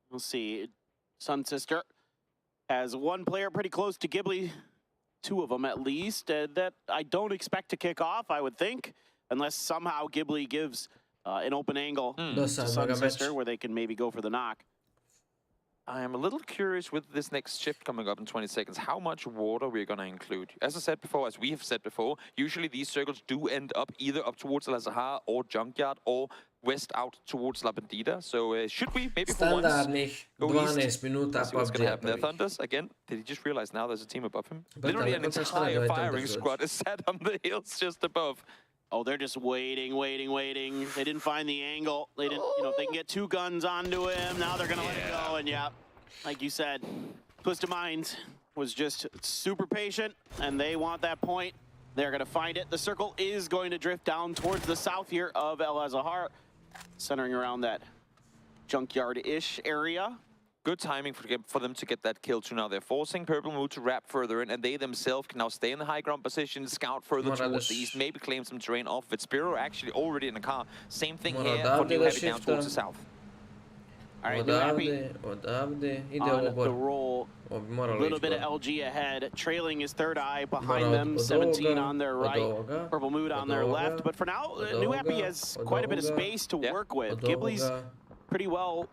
We'll see. Sun Sister has one player pretty close to Ghibli, two of them at least, that I don't expect to kick off, I would think, unless somehow Ghibli gives an open angle to Sun Sister where they can maybe go for the knock. I am a little curious with this next shift coming up in 20 seconds, how much water we're going to include. As I said before, as we have said before, usually these circles do end up either up towards La Sahara or Junkyard or west out towards La Bandita. So should we maybe for once go east? See what's going to happen there. Thunders, again, did he just realize now there's a team above him? Literally an entire firing squad is set on the hills just above. Oh, they're just waiting. They didn't find the angle. They didn't, you know, if they can get two guns onto him, now they're going to let it go. And yeah, like you said, Twisted Minds was just super patient, and they want that point. They're going to find it. The circle is going to drift down towards the south here of El Azahar, centering around that junkyard-ish area. Good timing for them to get that kill too. Now they're forcing Purple Moon to wrap further in, and they themselves can now stay in the high ground position, scout further towards the east, maybe claim some terrain off of it. Spiro actually already in the car. Same thing here for New Happy down towards the south. All right, New Happy on the roll. A little bit of LG ahead, trailing his third eye behind them, 17 on their right, Purple Mood on their left. But for now, New Happy has quite a bit of space to work with. Ghibli's pretty well.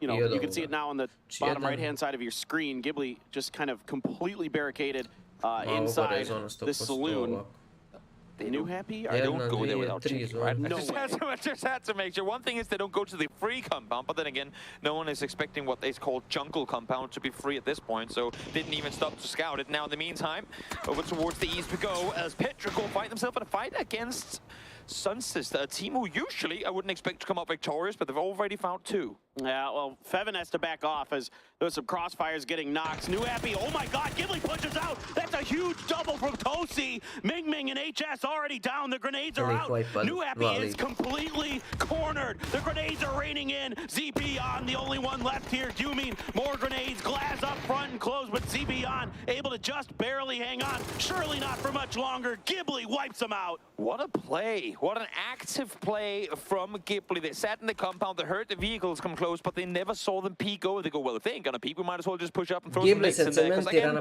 You know, you can see it now on the bottom right-hand side of your screen. Ghibli just kind of completely barricaded inside this saloon. New Happy? I don't go there without checking, right? No I just had to make sure. One thing is they don't go to the free compound, but then again, no one is expecting what they call jungle compound to be free at this point, so didn't even stop to scout it. Now, in the meantime, over towards the east we go, as Petrichor find themselves in a fight against Sun Sister, a team who usually I wouldn't expect to come up victorious, but they've already found two. Yeah, well, Fevin has to back off as there's some crossfires getting knocks. New Happy, oh my god, Ghibli pushes out. That's a huge double from Tosi. Ming Ming and HS already down. The grenades are out. New Happy is completely cornered. The grenades are raining in. ZB the only one left here. Yumin, more grenades. Glass up front and close, but ZB able to just barely hang on. Surely not for much longer. Ghibli wipes them out. What a play. What an active play from Ghibli. They sat in the compound. They heard the vehicles come close, but they never saw them peek over. They go, well, if they ain't gonna peek, we might as well just push up and throw some nades in there. Because again,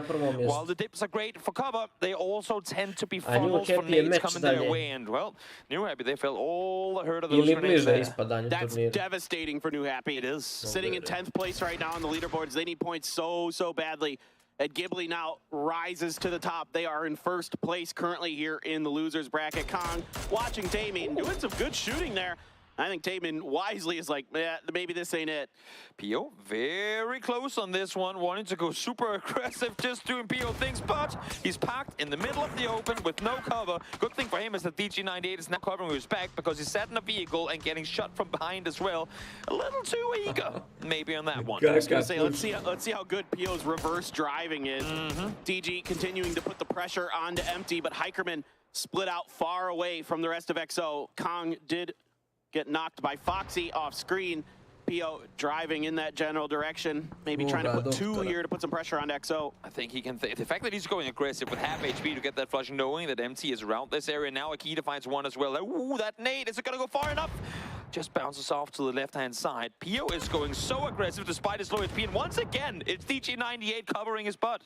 while the dips are great for cover, they also tend to be funnels for nades coming their way. And well, New Happy, they felt all the hurt of those grenades there. That's devastating for New Happy. It is. Sitting in 10th place right now on the leaderboards. They need points so badly. And Ghibli now rises to the top. They are in first place currently here in the losers bracket. Kong watching Damien doing some good shooting there. I think Taman wisely is like, maybe this ain't it. PO very close on this one, wanting to go super aggressive, just doing PO things, but he's parked in the middle of the open with no cover. Good thing for him is that DG98 is now covering with his back because he's sat in a vehicle and getting shot from behind as well. A little too eager, maybe on that one. I was gonna say, let's see how good PO's reverse driving is. DG continuing to put the pressure onto empty, but Hikerman split out far away from the rest of XO. Kong did get knocked by Foxy off screen. PO driving in that general direction, maybe trying to put two here to put some pressure on XO. I think he can. The fact that he's going aggressive with half HP to get that flush, knowing that MT is around this area now, Akita finds one as well. Ooh, that nade, is it gonna go far enough? Just bounces off to the left-hand side. PO is going so aggressive despite his low HP, and once again, it's DG98 covering his butt.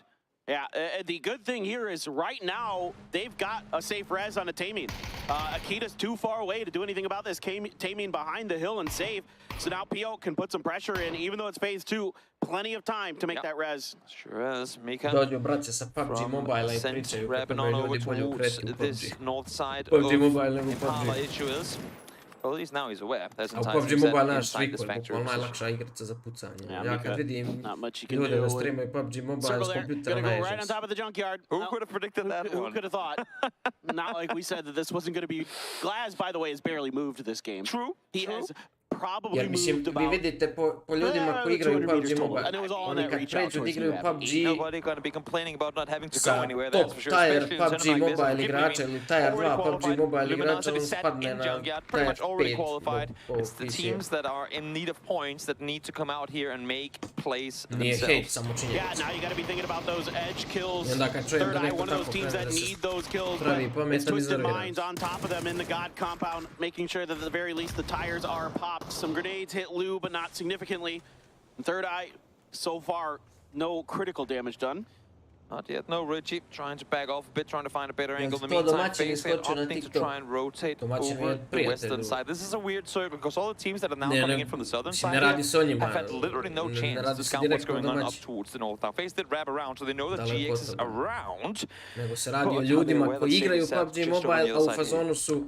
Yeah, the good thing here is right now, they've got a safe res on a Tamin. Akita's too far away to do anything about this. Tamin behind the hill and safe. So now PO can put some pressure in, even though it's phase 2, plenty of time to make that res. Sure is. Mika Dođu, braće, sa PUBG Mobile i pričaju kako da ljudi bolje ukreti u this north side PUBG Mobile nego Impala PUBG. issue is. Well, at least now he's aware. There's A u some PUBG ties Mobile naš inside this svikoj, factory. bukvalno najlakša igrica za pucanje. Yeah, Ja kad vidim can ljude do da streamaju PUBG Mobile s kompjutera Gonna go right on naježem top of the junkyard. Who could have predicted that Who one? could have thought? Not like we said that this wasn't going to be. Glaz, by the way, has barely moved this game. True. He has probably Jer mislim, moved vi about. vidite po ljudima koji igraju 200 PUBG meters total. Mobile, And it was all on oni that kad reach out pređu da towards igraju you, PUBG Nobody gonna be complaining about not having to go sa anywhere, top that's for sure. tier Especially in a PUBG tournament like this. Mobile igrača ili tier 2 PUBG Mobile igrača, Luminosity on set spadne in na junkyard, pretty tier much already 5 qualified. po It's the PC. teams that are in need of points that need to come out here and make plays Nije hate, themselves. samo Yeah, činjenica. now you got to be thinking about those edge kills. I onda kad čujem Third da Eye, neko one of those tako teams krene that da se need those kills, pravi but pametan, it's Twisted izolirani. Minds on top of them in the God compound, making sure that at the very least the tires are popped. Some grenades hit Lou, but not significantly. And Third Eye, so far, no critical damage done. Not yet, no Richie, trying to back off a bit, trying to find a better angle. In the to meantime, domaćin Base iskočio na opting to TikTok. try and rotate Domaćin over je the prijatelj western u- side. This is a weird circle because all the teams that are now Ne, coming ne, in from the southern mislim, side ne radi se o here njima, have had literally no ne chance radi to se scout what's direktno going on up domaćin. towards the north. Now, Face did wrap around, so they know that Daleko GX is od toga. around. Nego se radi o But ljudima how they koji weather igraju city PUBG set just over Mobile, the a u other side fazonu su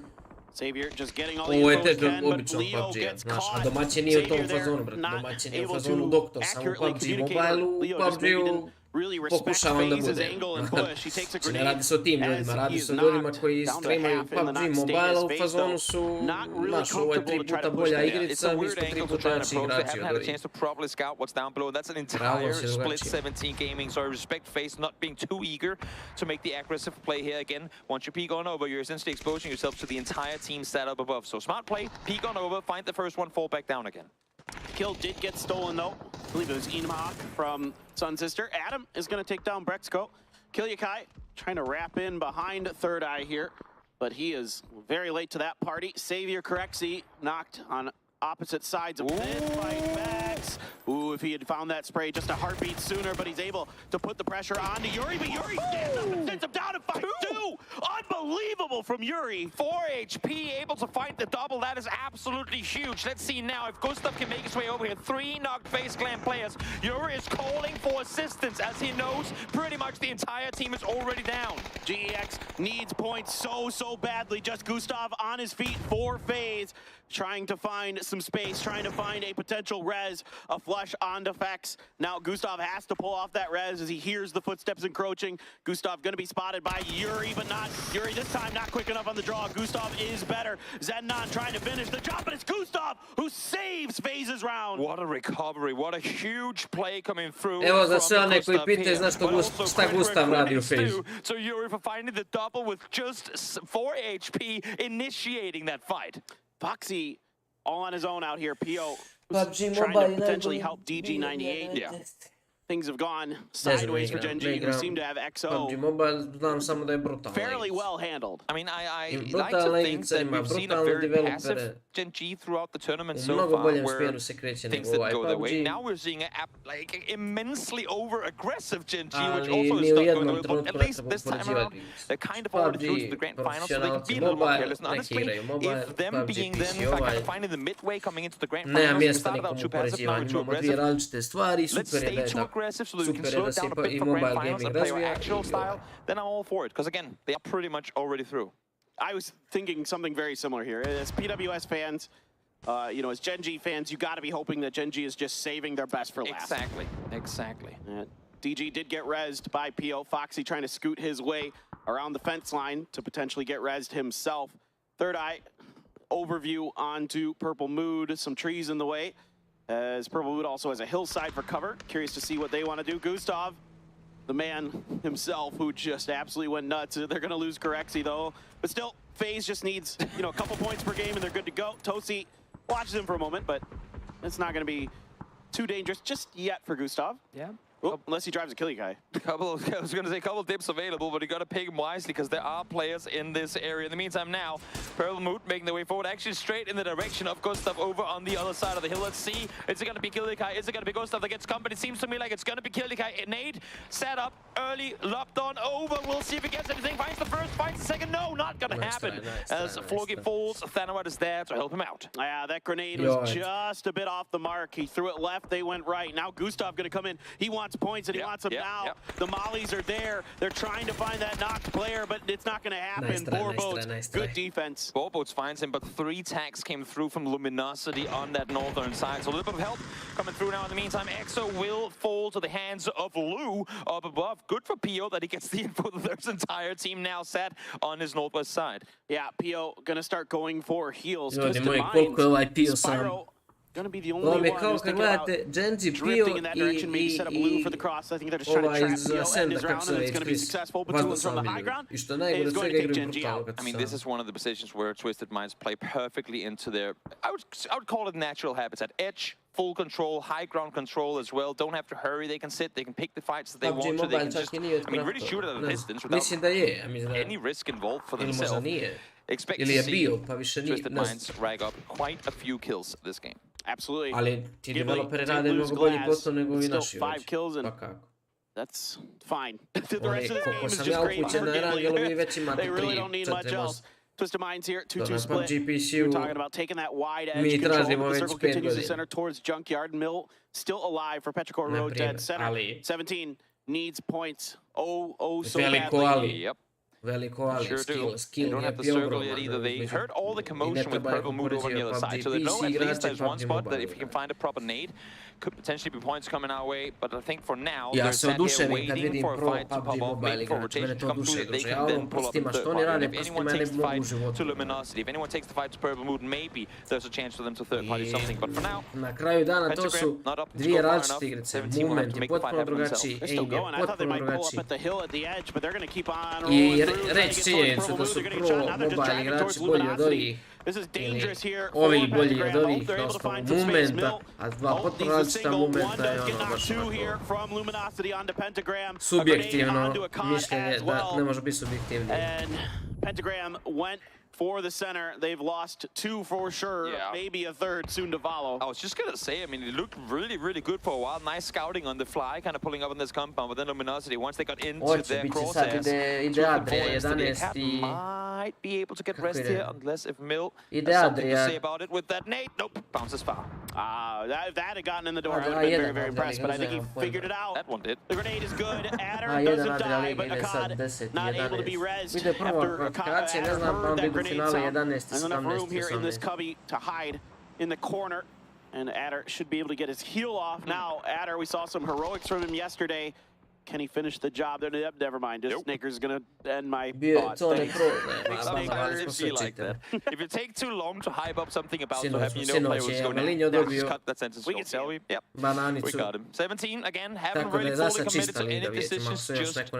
Savior just getting all the ovo je info he težo can, but običnog Leo PUBG-a, gets znaš, a caught. domaćin nije u tom Savior there, fazonu, brate, not domaćin je u able fazonu to doktor, samo u accurately PUBG communicate. Mobile, u Leo just maybe PUBG-u didn't really respect pokušavam da phases, bude. angle and push. He takes a Znači, ne grenade radi se o tim as ljudima, radi he se is o ljudima knocked koji down to streamaju half in the PUBG knock state Mobile, as u Face, fazonu though, su, not really znaš, ovo je comfortable 3 to try puta to push bolja there. igrica, It's a mi weird smo 3 angle to puta try and jači approach. They igrači haven't od had a ovih. chance to properly scout what's down below. That's an Bravo entire se split drugačije. 17 gaming, so I respect Face not being too eager to make the aggressive play here. Again, once you peek on over, you're essentially exposing yourself to the entire team setup above. So smart play, peek on over, find the first one, fall back down again. Kill did get stolen though. I believe it was Inmahawk from Sun Sister. Adam is going to take down Brexco. Kilyakai trying to wrap in behind Third Eye here, but he is very late to that party. Savior Correxy knocked on opposite sides of this fight. Max. Ooh, if he had found that spray just a heartbeat sooner, but he's able to put the pressure on to Yuri, but Yuri stands up and sends him down in fight 2. Unbelievable from Yuri. 4 HP, able to fight the double. That is absolutely huge. Let's see now if Gustav can make his way over here. 3 knocked Face Clan players. Yuri is calling for assistance as he knows pretty much the entire team is already down. GEX needs points so badly. Just Gustav on his feet for FaZe, trying to find some space, trying to find a potential res, a flush onto Fex. Now Gustav has to pull off that res as he hears the footsteps encroaching. Gustav gonna be spotted by Yuri, but not Yuri this time, not quick enough on the draw. Gustav is better. Zennon trying to finish the job, but it's Gustav who saves FaZe's round. What a recovery, what a huge play coming through. Evo za sve one koji pitaju šta Gustav radi u FaZe. So Yuri for finding the double with just 4 HP, initiating that fight. Foxy all on his own out here. PO PUBG trying Mobile to potentially help DG98. Yeah. Things have gone sideways for Gen G, who seem to have XO PUBG Mobile znam samo da je brutalno. fairly well handled. I mean, I like brutalna to think igrica, that ima we've seen a brutalne very passive developere. Gen G throughout the tournament U so mnogo far, boljem where smjeru se kreće things nego that ovaj go their way. PUBG. Now we're seeing an like immensely over-aggressive Gen G, which Ali also is ni u not going jednom the way. But trenutku at ne least treba this time around, upoređivati. they're kind of already through to the grand final, so they can be a little more careless. And neki honestly, igraju mobile, if them PUBG being PC then kind ovaj. of finding the midway coming into the grand Nema finals, we mjesta started out nikom too passive, now we're upoređivanju, too imamo dvije aggressive. različite stvari, Let's super je stay da je too tako. aggressive so that we can Super je slow da it se down a i bit for mobile grand finals gaming and play our razvija. actual style. Then I'm all for it, because again, they are pretty much already through. I was thinking something very similar here. As PWS fans, as Gen G fans, you got to be hoping that Gen G is just saving their best for last. Exactly. DG did get rezzed by PO. Foxy trying to scoot his way around the fence line to potentially get rezzed himself. Third Eye overview onto Purple Mood. Some trees in the way, as Purple Mood also has a hillside for cover. Curious to see what they want to do. Gustav, the man himself, who just absolutely went nuts. They're going to lose Corexi, though. But still, FaZe just needs, a couple points per game, and they're good to go. Tosi watches him for a moment, but it's not going to be too dangerous just yet for Gustav. Yeah. Well, unless he drives a Killy guy. I was going to say a couple of dips available, but you got to pick them wisely because there are players in this area. In the meantime, now Purple Mood making their way forward, actually straight in the direction of Gustav over on the other side of the hill. Let's see. Is it going to be Killy guy? Is it going to be Gustav that gets company? It seems to me like it's going to be Killy guy. Nade set up early, locked on over. We'll see if he gets anything. Finds the first, finds the second. No, not going to happen. As Florgy falls, Dann1lo is there to help him out. Yeah, that grenade was just a bit off the mark. He threw it left, they went right. Now Gustav going to come in. He wants points and he wants them now. The mollies are there. They're trying to find that knocked player, but it's not going to happen. Borboats, good defense. Borboats finds him, but 3 tags came through from Luminosity on that northern side. So a little bit of help coming through now. In the meantime, EXO will fall to the hands of Lu up above. Good for PO that he gets the info that there's entire team now set on his northwest side. Yeah, PO going to start going for heals. Gonna be the only one who's thinking about drifting in that direction, maybe set up Blue for the cross. I think they're just trying to trap PO and his round, and it's gonna be successful. But Tulin's from the high ground is going to take Gen G out. I mean, this is one of the positions where Twisted Minds play perfectly into their, I would call it natural habitat. Edge, full control, high ground control as well. Don't have to hurry. They can sit. They can pick the fights that they want to. They can just, really shoot at a distance without any risk involved for themselves. Expect to see Twisted Minds rag up quite a few kills this game. Absolutely. Ali ti developeri rade mnogo bolji posao nego vi naši. 5 kills and that's fine. The rest of the game is sam just ja great upućen na Rangelu, vi već imate They really don't need much else. Twisted Minds here, 2-2 split. We're talking about taking that wide edge control. The circle continues to center towards Junkyard. Mill still alive for Petrichor Road, dead center. 17 needs points. So badly. Yep. Veliko Ali, They don't have the circle yet either. They heard all the commotion with Purple Mood over on the other side, so they know at least there's one spot that if you can find a proper nade, could potentially be points coming our way. But I think for now, they're sat here waiting for a fight to pop off, waiting for rotation to come through that they can then pull up the third party. And if anyone takes the fight to Luminosity, if anyone takes the fight to Purple Mood, maybe there's a chance for them to third party something. But for now, na kraju dana to su dvije različite igrice. Moment je potpuno drugačiji, aim je potpuno drugačiji. I reći činjenicu da su pro mobile igrači bolji od ovih, ovi bolji od ovih na osnovu momenta, a dva potpuno različita momenta je baš onako subjektivno mišljenje da ne može biti subjektivno. Pentagram went for the center. They've lost 2 for sure, maybe a third soon to follow. I was just going to say, I mean, it looked really, really good for a while. Nice scouting on the fly, kind of pulling up on this compound. But then Luminosity, once they got into their crosshairs, might be able to get rest here, unless if Mill has something to say about it with that nade. Nope, bounces foul. If that had gotten in the door, I would have been very, very impressed. But I think he figured it out. That one did. The grenade is good. Adder doesn't die, but Akkad not able to be rezzed after Akkad heard that grenade sound. And enough room here in this cubby to hide in the corner. And Adder should be able to get his heel off. Now, Adder, we saw some heroics from him yesterday. Can he finish the job? Never mind. Just Snickers is going to end my thoughts. If you take too long to hype up something about to have player was going to just cut that sentence short, shall we? Yep. We got him. 17, again, haven't really fully committed to any decisions just yet.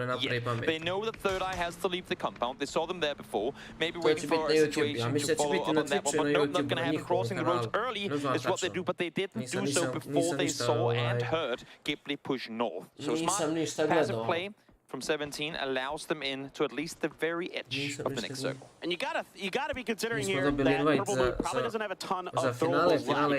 They know that Third Eye has to leave the compound. They saw them there before. Maybe waiting for a situation to follow up on that one. But nope, not going to happen. Crossing the roads early is what they do, but they didn't do so before they saw and heard Ghibli push north. So smart. Passive play from 17 allows them in to at least the very edge of the next circle. And you gotta be considering here that Purple Mood probably doesn't have a ton of throwables left.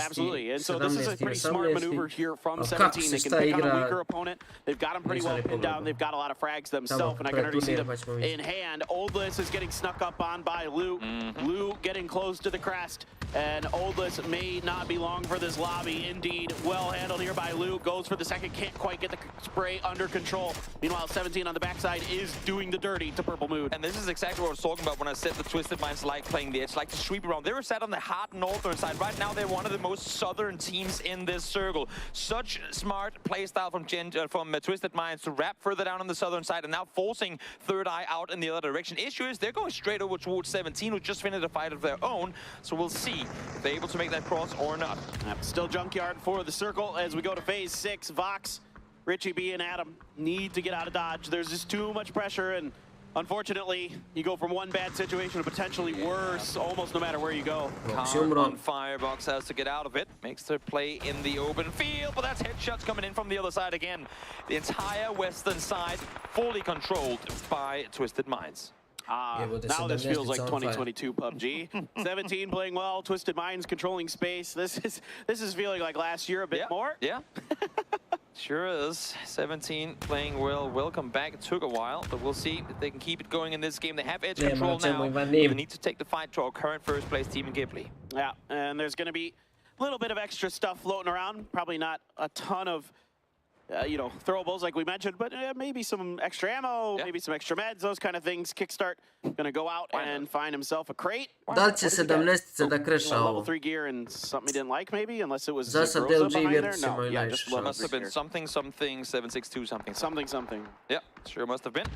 Absolutely. And so this is a pretty smart maneuver here from 17. They can pick on a weaker opponent. They've got them pretty well pinned down. They've got a lot of frags themselves, and I can already see them in hand. Oldless is getting snuck up on by Lu. Lu getting close to the crest. And Oldless may not be long for this lobby. Indeed, well handled here by Lu. Goes for the second, can't quite get the spray under control. Meanwhile, 17 on the backside is doing the dirty to Purple Mood. And this is exactly what I was talking about when I said the Twisted Minds like playing the edge, like to sweep around. They were sat on the hard northern side. Right now, they're one of the most southern teams in this circle. Such smart playstyle from Twisted Minds to wrap further down on the southern side and now forcing Third Eye out in the other direction. Issue is they're going straight over towards 17, who just finished a fight of their own. So we'll see if they're able to make that cross or not. Still Junkyard for the circle as we go to phase 6. Vox, Richie B, and Adam need to get out of dodge. There's just too much pressure, and unfortunately, you go from one bad situation to potentially worse almost no matter where you go. Car on fire, Vox has to get out of it. Makes their play in the open field, but that's headshots coming in from the other side again. The entire western side fully controlled by Twisted Minds. Now this feels like 2022 PUBG. 17 playing well, Twisted Minds controlling space. This is feeling like last year a bit more. Yeah. Sure is. 17 playing well. Welcome back. It took a while, but we'll see if they can keep it going in this game. They have edge control now. They need to take the fight to our current first place team in Ghibli. Yeah, and there's going to be a little bit of extra stuff floating around. Probably not a ton of you know, throwables like we mentioned, but maybe some extra ammo, maybe some extra meds, those kind of things. Kickstart gonna go out and find himself a crate. Da li će 17 da kreša ovo? Level 3 gear and something he didn't like maybe, unless it was Za sad Groza LG behind there. vjerci imaju najviše šanse. Must have been something 762 something. Yeah, sure must have been.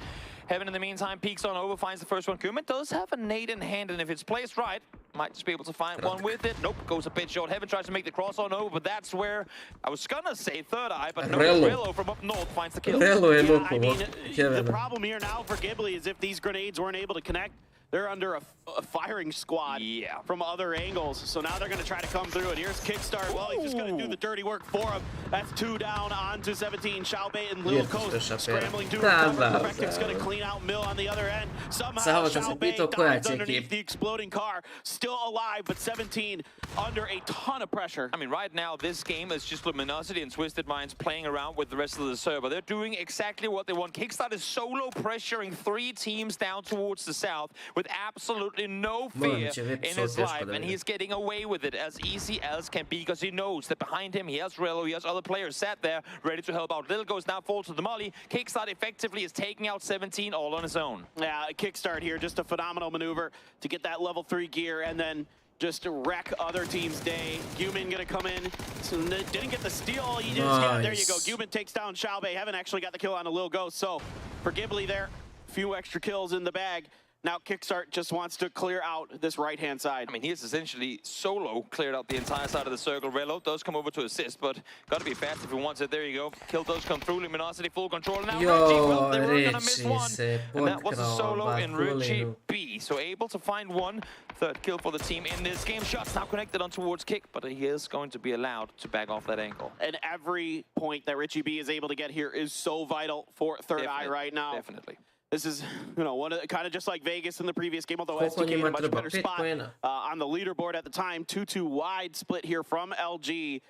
Heaven in the meantime peeks on over, finds the first one. Kuman does have a nade in hand, and if it's placed right, might just be able to find one with it. Nope, goes a bit short. Heaven tries to make the cross on over, but that's where I was gonna say Third Eye, but no, Rello from up north finds the kill. I mean, the problem here now for Ghibli is if these grenades weren't able to connect, they're under a firing squad from other angles. So now they're going to try to come through. And here's Kickstart. Well, he's just going to do the dirty work for him. That's 2 down onto 17. Xiaobei and Lil Coast scrambling to recover. Perfective's going to clean out Mill on the other end. Somehow Xiaobei dives underneath the exploding car. Still alive, but 17 under a ton of pressure. I mean, right now, this game is just Luminosity and Twisted Minds playing around with the rest of the server. They're doing exactly what they want. Kickstart is solo pressuring 3 teams down towards the south with absolutely no fear in his life, and he's getting away with it as easy as can be because he knows that behind him he has Rello, he has other players sat there ready to help out. Lil goes now falls to the molly. Kickstart effectively is taking out 17 all on his own. Yeah, Kickstart here, just a phenomenal maneuver to get that level 3 gear and then just to wreck other teams' day. Guman gonna come in, so didn't get the steal. He just there you go. Guman takes down Xiaobei. Haven't actually got the kill on a Lil Ghost. So for Ghibli there, a few extra kills in the bag. Now Kickstart just wants to clear out this right-hand side. I mean, he has essentially solo cleared out the entire side of the circle. Rello does come over to assist, but got to be fast if he wants it. There you go. Kill does come through. Luminosity full control. Now Richie, well, they were going to miss one. And that was a solo in Richie B. So able to find one. 3rd kill for the team in this game. Shots now connected on towards Kick, but he is going to be allowed to back off that angle. And every point that Richie B is able to get here is so vital for Third Eye right now. Definitely. This is, you know, one of kind of just like Vegas in the previous game, although STK in a much better spot on the leaderboard at the time. 2-2 wide split here from LG.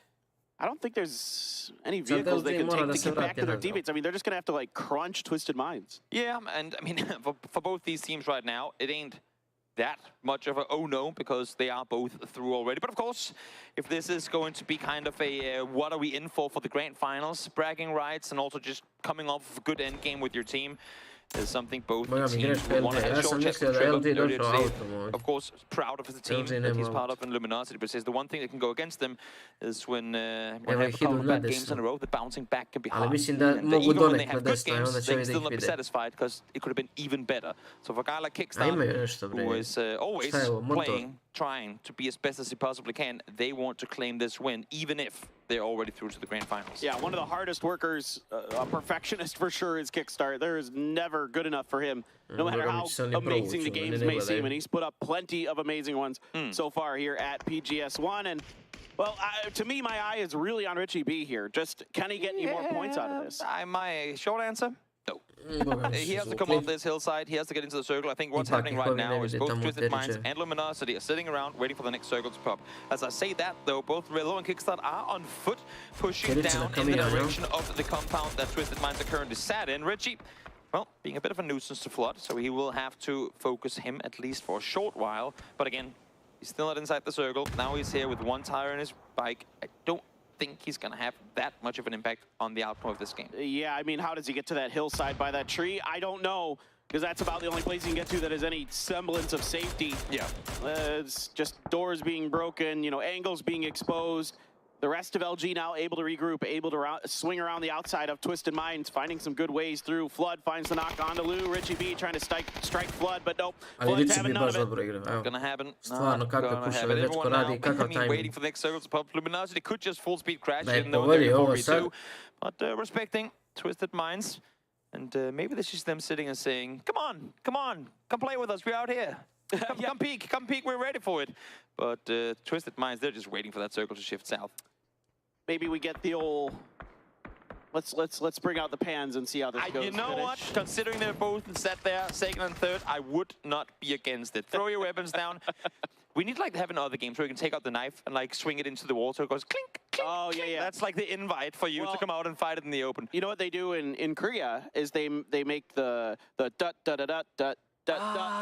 I don't think there's any vehicles they can take to get back to their teammates. I mean, they're just going to have to, like, crunch Twisted Minds. Yeah, and, I mean, for both these teams right now, it ain't that much of a oh no, because they are both through already. But of course, if this is going to be kind of a what are we in for the grand finals, bragging rights, and also just coming off of a good end game with your team, is something both teams will want to have short chest control. Of course, proud of the team that he's part of in Luminosity, but says the one thing that can go against them is when have a couple of bad games in a row, the bouncing back can be hard. And even when they have good games, they can still not be satisfied because it could have been even better. So for a guy like Kickstart, who is always playing, trying to be as best as he possibly can, they want to claim this win, even if they're already through to the grand finals. Yeah, one of the hardest workers, a perfectionist for sure, is Kickstart. There is never good enough for him, no matter how amazing the games may seem, and he's put up plenty of amazing ones so far here at PGS1. And well, to me, my eye is really on Richie B here. Just, can he get any more points out of this? My short answer, no. He has to come off this hillside. He has to get into the circle. I think what's happening right now is both Twisted Minds and Luminosity are sitting around waiting for the next circle to pop. As I say that, though, both Rello and Kickstart are on foot, pushing down in the direction of the compound that Twisted Minds are currently sat in. Richie, well, being a bit of a nuisance to Flood, so he will have to focus him at least for a short while. But again, he's still not inside the circle. Now he's here with one tire in his bike. I don't think he's going to have that much of an impact on the outcome of this game. Yeah, I mean, how does he get to that hillside by that tree? I don't know, because that's about the only place he can get to that has any semblance of safety. Yeah. It's just doors being broken, you know, angles being exposed. The rest of LG now able to regroup, able to swing around the outside of Twisted Minds, finding some good ways through. Flood finds the knock onto Lou. Richie B trying to strike Flood, but nope. Flood's having none of it. Gonna happen. Stvarno, kako kušao, netko radi, kakav timing. Waiting for the next circle to pop. Luminosity could just full speed crash in Da je ovo sad. but respecting Twisted Minds. And maybe this is them sitting and saying, come on, come play with us, we're out here. Come peek, we're ready for it. But Twisted Minds, they're just waiting for that circle to shift south. Maybe we get the old, let's bring out the pans and see how this goes. You know what? Considering they're both sat there, second and third, I would not be against it. Throw your weapons down. We need like to have another game so we can take out the knife and like swing it into the wall so it goes clink, clink. Oh yeah, yeah. That's like the invite for you to come out and fight it in the open. You know what they do in Korea is they make the dut dut dut dut dut.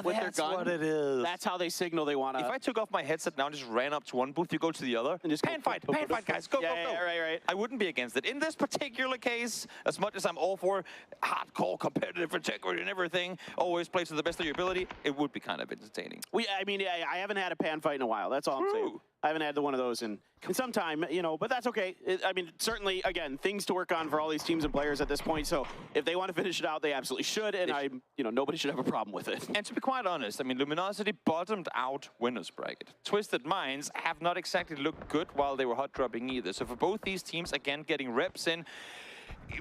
With their gun. That's what it is. That's how they signal they want to. If I took off my headset now and just ran up to one booth, you go to the other, and just pan fight, guys, go, go. Right. I wouldn't be against it. In this particular case, as much as I'm all for hardcore competitive integrity and everything, always play to the best of your ability, it would be kind of entertaining. I mean, I haven't had a pan fight in a while. That's all I'm saying. I haven't had one of those in some time, you know, but that's okay. I mean, certainly, again, things to work on for all these teams and players at this point. So if they want to finish it out, they absolutely should. And nobody should have a problem with it. And to be quite honest, I mean, Luminosity bottomed out winners bracket. Twisted Minds have not exactly looked good while they were hot dropping either. So for both these teams, again, getting reps in,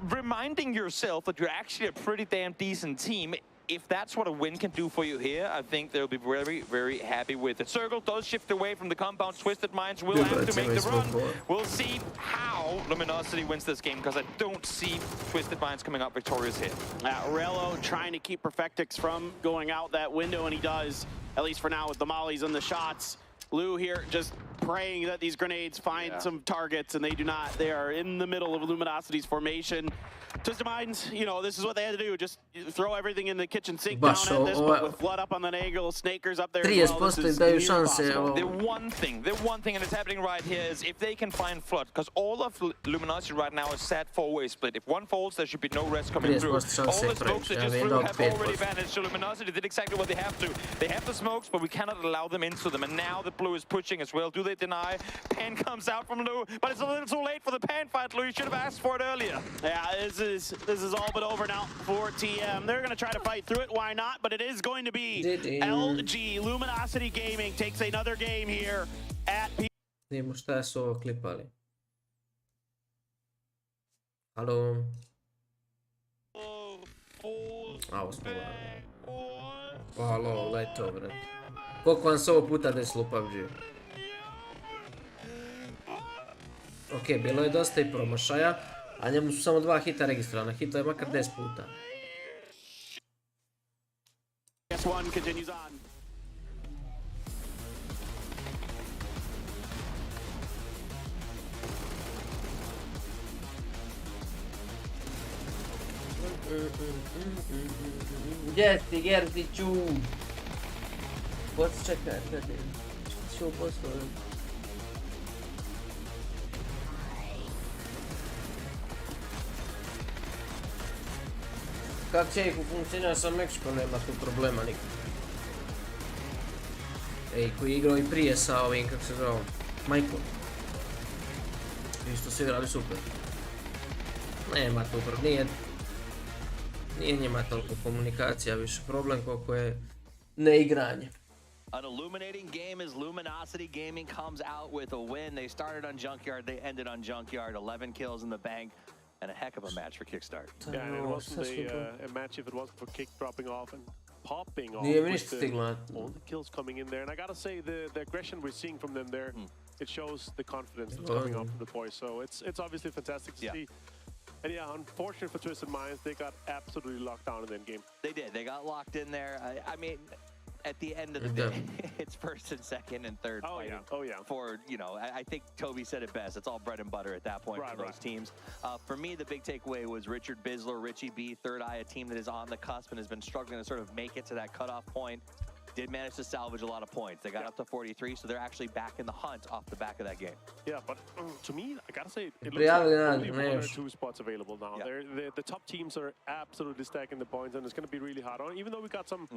reminding yourself that you're actually a pretty damn decent team. If that's what a win can do for you here, I think they'll be very, very happy with it. Circle does shift away from the compound. Twisted Minds will have to make the run. We'll see how Luminosity wins this game, because I don't see Twisted Minds coming out victorious here. Rello trying to keep Perfectix from going out that window, and he does, at least for now, with the mollies and the shots. Lou here just praying that these grenades find some targets, and they do not. They are in the middle of Luminosity's formation. Twisted Minds, you know, this is what they had to do. Just throw everything in the kitchen sink down at this, but with Flood up on the angle, Snakers up there as well. This is near impossible. The one thing, and it's happening right here, is if they can find Flood, because all of Luminosity right now is set four-way split. If one falls, there should be no rest coming through. All the smokes they just threw have already vanished, so Luminosity did exactly what they have to. They have the smokes, but we cannot allow them into them, and now the blue is pushing as well. Do they deny? Pan comes out from Lou, but it's a little too late for the pan fight, Lou. You should have asked for it earlier. Yeah, this is all but over now for TM. They're going to try to fight through it. Why not? But it is going to be LG. Luminosity Gaming takes another game here at Vidimo šta su ovo klipali. Halo. Ovo smo gledali. Halo, leto, vrat. Koliko vam se ovo puta desilo u PUBG? Ok, bilo je dosta i promašaja, a njemu su samo 2 hita registrovana. Hito je makar 10 puta. S1 continues on. Gdje si, Gerziću? Poți čekaj, kada je? Što ću poslati? Kak će ih funkcionira sa Mexico, nema tu problema nikad. Ej, koji je igrao i prije sa ovim, kako se zvao, Michael. Isto su igrali super. Nema tu problema, nije njima toliko komunikacija, više problem koliko je neigranje. An illuminating game as Luminosity Gaming comes out with a win. They started on Junkyard, they ended on Junkyard. 11 kills in the bank, and a heck of a match for Kickstart. Yeah, and it wasn't a match if it wasn't for Kick dropping off and popping off with all the kills coming in there. And I gotta say, the aggression we're seeing from them there, it shows the confidence that's coming off from the boys. So it's obviously fantastic to see. And yeah, unfortunate for Twisted Minds, they got absolutely locked down in that game. They did. They got locked in there. I mean, at the end of the day, it's first and second and third fighting. Oh yeah. For, you know, I think Toby said it best. It's all bread and butter at that point for those teams. For me, the big takeaway was Richard Bisler, Richie B, Third Eye, a team that is on the cusp and has been struggling to sort of make it to that cutoff point. did manage to salvage a lot of points. They got up to 43, so they're actually back in the hunt off the back of that game. Yeah, but to me, I gotta say, it looks like only one or two spots available now. The top teams are absolutely stacking the points, and it's going to be really hard. Even though we got some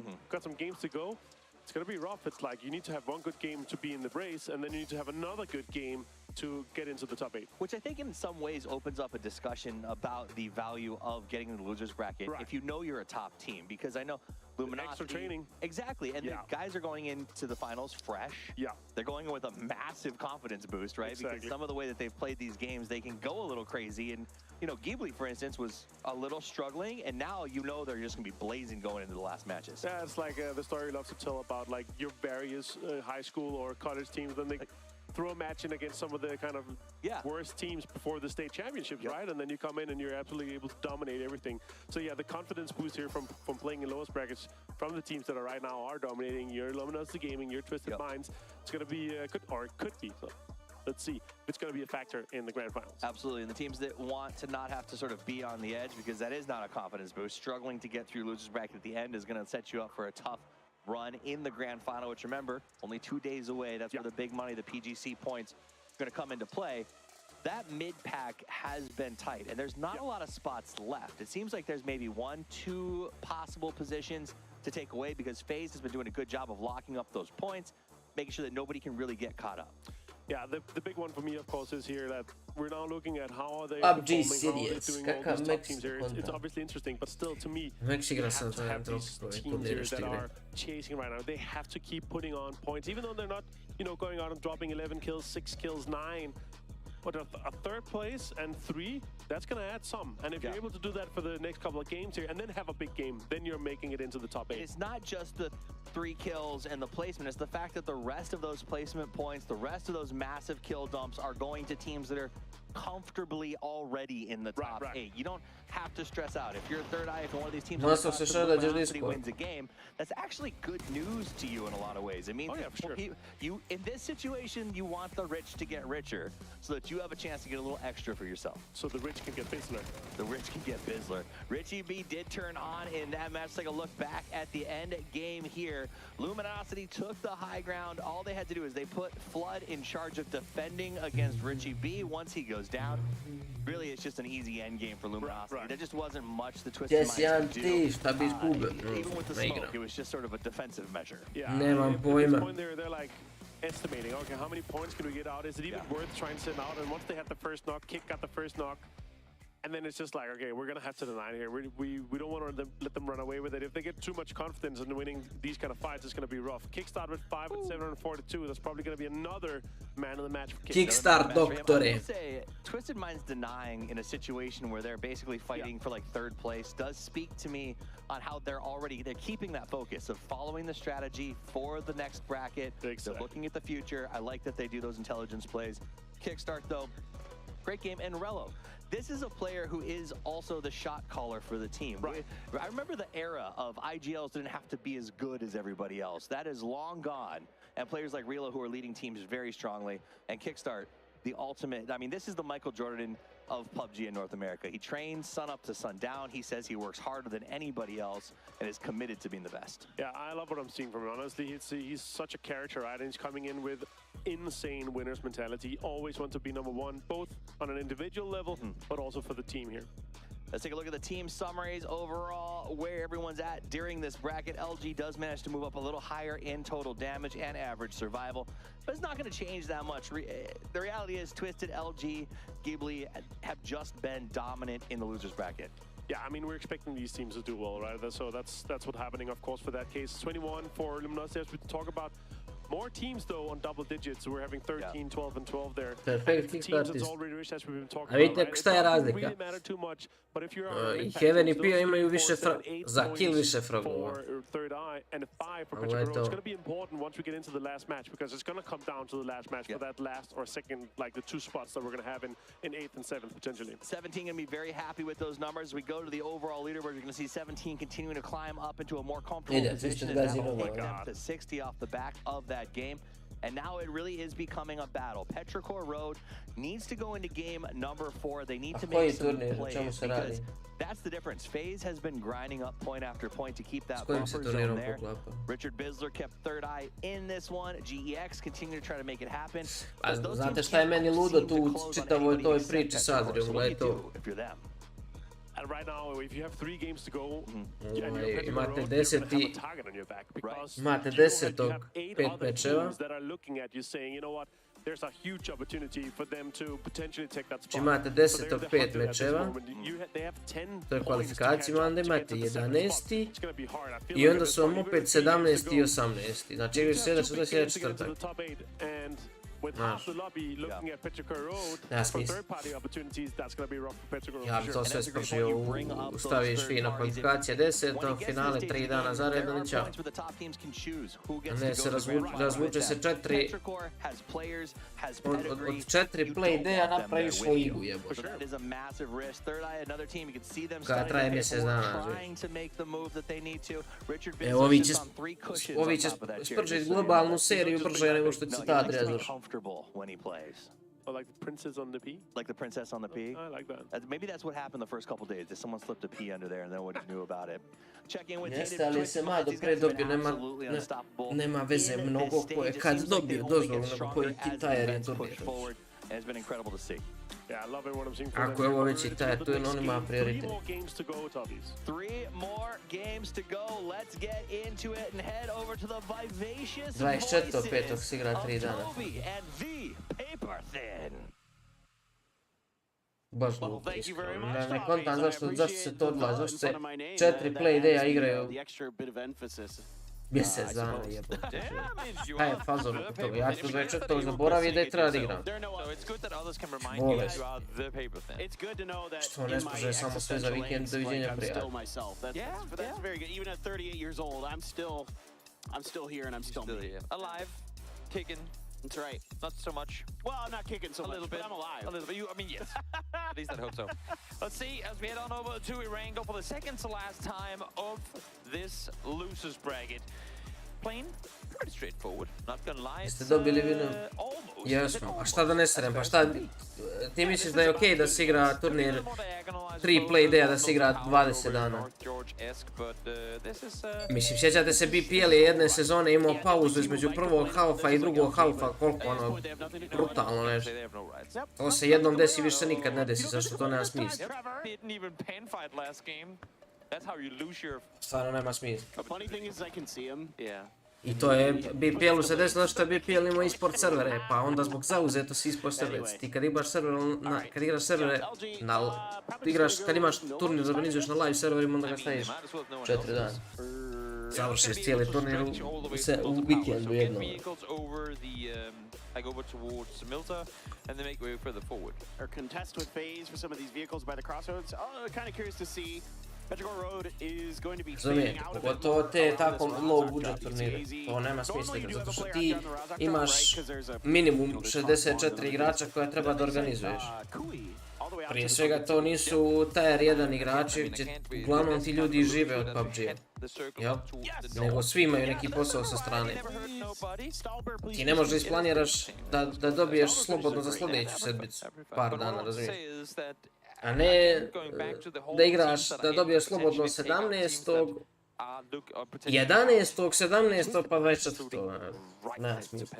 games to go, it's going to be rough. It's like you need to have one good game to be in the race, and then you need to have another good game to get into the top 8. Which I think in some ways opens up a discussion about the value of getting in the losers bracket if you know you're a top team. Because I know Luminosity... Extra training. Exactly. And the guys are going into the finals fresh. Yeah. They're going in with a massive confidence boost, right? Exactly. Because some of the way that they've played these games, they can go a little crazy. And, you know, Ghibli, for instance, was a little struggling. And now you know they're just going to be blazing going into the last matches. Yeah, it's like the story we love to tell about, like, your various high school or college teams. Then they... throw a match in against some of the kind of worst teams before the state championships, right? And then you come in and you're absolutely able to dominate everything. So yeah, the confidence boost here from playing in lowest brackets from the teams that are right now are dominating. Your Luminosity Gaming, your Twisted Minds. It's going to be good, or it could be. So let's see if it's going to be a factor in the grand finals. Absolutely, and the teams that want to not have to sort of be on the edge, because that is not a confidence boost, struggling to get through losers bracket at the end is going to set you up for a tough run in the grand final, which, remember, only 2 days away. That's where the big money, the PGC points, are going to come into play. That mid-pack has been tight, and there's not a lot of spots left. It seems like there's maybe 1, 2 possible positions to take away, because FaZe has been doing a good job of locking up those points, making sure that nobody can really get caught up. Yeah, the big one for me, of course, is here that we're now looking at how are they PUBG performing, how are they Series, doing all kakav these top teams here. Meksiko, It's obviously interesting, but still, to me, Meksiko you have sam to have to these teams here that are chasing right now. They have to keep putting on points, even though they're not, you know, going out and dropping 11 kills, 6 kills, 9. But a third place and 3, that's going to add some. And if you're able to do that for the next couple of games here and then have a big game, then you're making it into the top 8. It's not just the 3 kills and the placement. It's the fact that the rest of those placement points, the rest of those massive kill dumps are going to teams that are comfortably already in the top 8. You don't have to stress out. If you're a third eye, if one of these teams wins a game, that's actually good news to you in a lot of ways. It means you in this situation, you want the rich to get richer so that you have a chance to get a little extra for yourself. So the rich can get Bizzler. The rich can get Bizzler. Richie B did turn on in that match. Take a look back at the end game here. Luminosity took the high ground. All they had to do is they put Flood in charge of defending against Richie B. Once he goes down, really it's just an easy end game for Luminosity. There just wasn't much the Twisted Minds could do. Even with the smoke, it was just sort of a defensive measure. Yeah, at this point they're like estimating, okay, how many points can we get out? Is it even worth trying to send out? And once they had the first knock, Kick got the first knock. And then it's just like, okay, we're going to have to deny here. We don't want to let them run away with it. If they get too much confidence in winning these kind of fights, it's going to be rough. Kickstart with 5 at 742. That's probably going to be another man of the match for Kickstart, doctor. I would say Twisted Minds denying in a situation where they're basically fighting for like 3rd place does speak to me on how they're keeping that focus of following the strategy for the next bracket. They're looking at the future. I like that they do those intelligence plays. Kickstart, though, great game. And Rello, this is a player who is also the shot caller for the team. I remember the era of IGLs didn't have to be as good as everybody else. That is long gone. And players like Relo who are leading teams very strongly. And Kickstart, the ultimate, I mean, this is the Michael Jordan of PUBG in North America. He trains sun up to sundown. He says he works harder than anybody else and is committed to being the best. Yeah, I love what I'm seeing from him. Honestly, he's such a character, right? And he's coming in with insane winner's mentality. He always wants to be #1, both on an individual level, but also for the team here. Let's take a look at the team summaries overall, where everyone's at during this bracket. LG does manage to move up a little higher in total damage and average survival, but it's not going to change that much. The reality is Twisted, LG, Ghibli have just been dominant in the losers bracket. Yeah, I mean, we're expecting these teams to do well, right? So that's what's happening, of course, for that case. 21 for Luminosity, as we talk about. More teams, though, on double digits. We're having 13, 12, and 12 there. Perfect, teams that's already rich, as we've been talking about. A vidite right? šta je razlika. Really matter too much, but if you're I Heaven I Pio imaju više za kill više fragova. Third eye and a 5 for It's going to be important once we get into the last match, because it's going to come down to the last match for that last or second, like the 2 spots that we're going to have in 8th and 7th potentially. 17 going to be very happy with those numbers. We go to the overall leaderboard. You're going to see 17 continuing to climb up into a more comfortable position and now pick up to 60 off the back of that game. And now it really is becoming a battle. Petrichor Road needs to go into game number 4. They need to make some plays because that's the difference. FaZe has been grinding up point after point to keep that buffer zone there. Richard Bisler kept third eye in this one. GEX continue to try to make it happen. Znate šta je meni ludo tu u čitavoj toj priči s Adrijom, gledaj to. And right now, if you have 3 games to go, imate 10. Imate 10. 5 mečeva. There's a huge opportunity for them to potentially take that spot. Imate 10. 5 mečeva. To je kvalifikacija, onda imate 11. I onda su vam opet 17. i 18. Znači igraju sljedeći do sljedeći četvrtak. With half the lobby looking at Petrichor Road for third-party opportunities, that's going to be rough for Petrichor Road. Ja bi to sve spržio, staviš fina kvalifikacija 10. finale 3 dana zaredno i čao. Ne, se razvuče se 4, od 4 play ideja napraviš ligu jebote. Kada traje mjesec dana. Evo, ovi će spržiti globalnu seriju brže nego što će ta Adria završi. When he plays. Oh, like the princess on the P? Like the princess on the P? I like that. Maybe that's what happened the first couple days. That someone slipped a P under there and no one knew about it. Check in with Jeste, ali se Mado pre dobio, nema veze mnogo ko je kad dobio dozvolu, nego koji Kitajer je dobio. It's been incredible to see. Yeah, I love what I'm seeing. Ako je ovo već Kitajer, tu je on ima prioritet. 3 more games to go. Let's get into it and head over to the vivacious 24.5. se igra 3 dana. Baš glupo iskreno. Ne kontam zašto se to odlazi, zašto se 4 play ideja igraju mjesec dana jebote. Kaj je fazon oko toga? Ja ću već od toga zaboravi da je treba da igram. Bolest. Što ne spržuje samo sve za vikend, doviđenja prijatelja. I'm still here and I'm still me. Alive, kicking. That's right. Not so much. Well, I'm not kicking so much, but I'm alive. A little bit. I mean, yes. At least I hope so. Let's see as we head on over to Irango for the second to last time of this losers bracket. Playing pretty straightforward. Not gonna lie. Jeste dobili vino? Jesmo. A šta da ne srem? Pa šta? Ti misliš da je okej da se igra turnir 3 play ideja da se igra 20 dana? Mislim, sjećate se BPL je jedne sezone imao pauzu između prvog halfa i drugog halfa, koliko ono, brutalno nešto. To se jednom desi, više nikad ne desi, zašto to nema smisla. Stvarno nema smisla. I to je, BPL-u se desilo što je BPL imao eSports servere, pa onda zbog zauzetosti eSports serverici. Ti kad imaš servere, kad imaš turnir da organizuješ na live serverima, onda ga staviš 4 dana. Završiš cijeli turnir u vikendu jednom. I go over towards Milta and then make way further forward. Or contest with FaZe for some of these vehicles by the crossroads. Kind of curious to see. Petrichor Road is going to be fading out of it. Pogotovo te tako low budget turnire. To nema smisla igra, zato što ti imaš minimum 64 igrača koje treba da organizuješ. Prije svega to nisu tier 1 igrači, uglavnom ti ljudi žive od PUBG-a. Jel? Nego svi imaju neki posao sa strane. Ti ne možeš da isplaniraš da dobiješ slobodno za sljedeću sedmicu. Par dana, razumiješ? A ne da igraš, da dobiješ slobodno 17. 11. 17. pa 24. Nema smisla.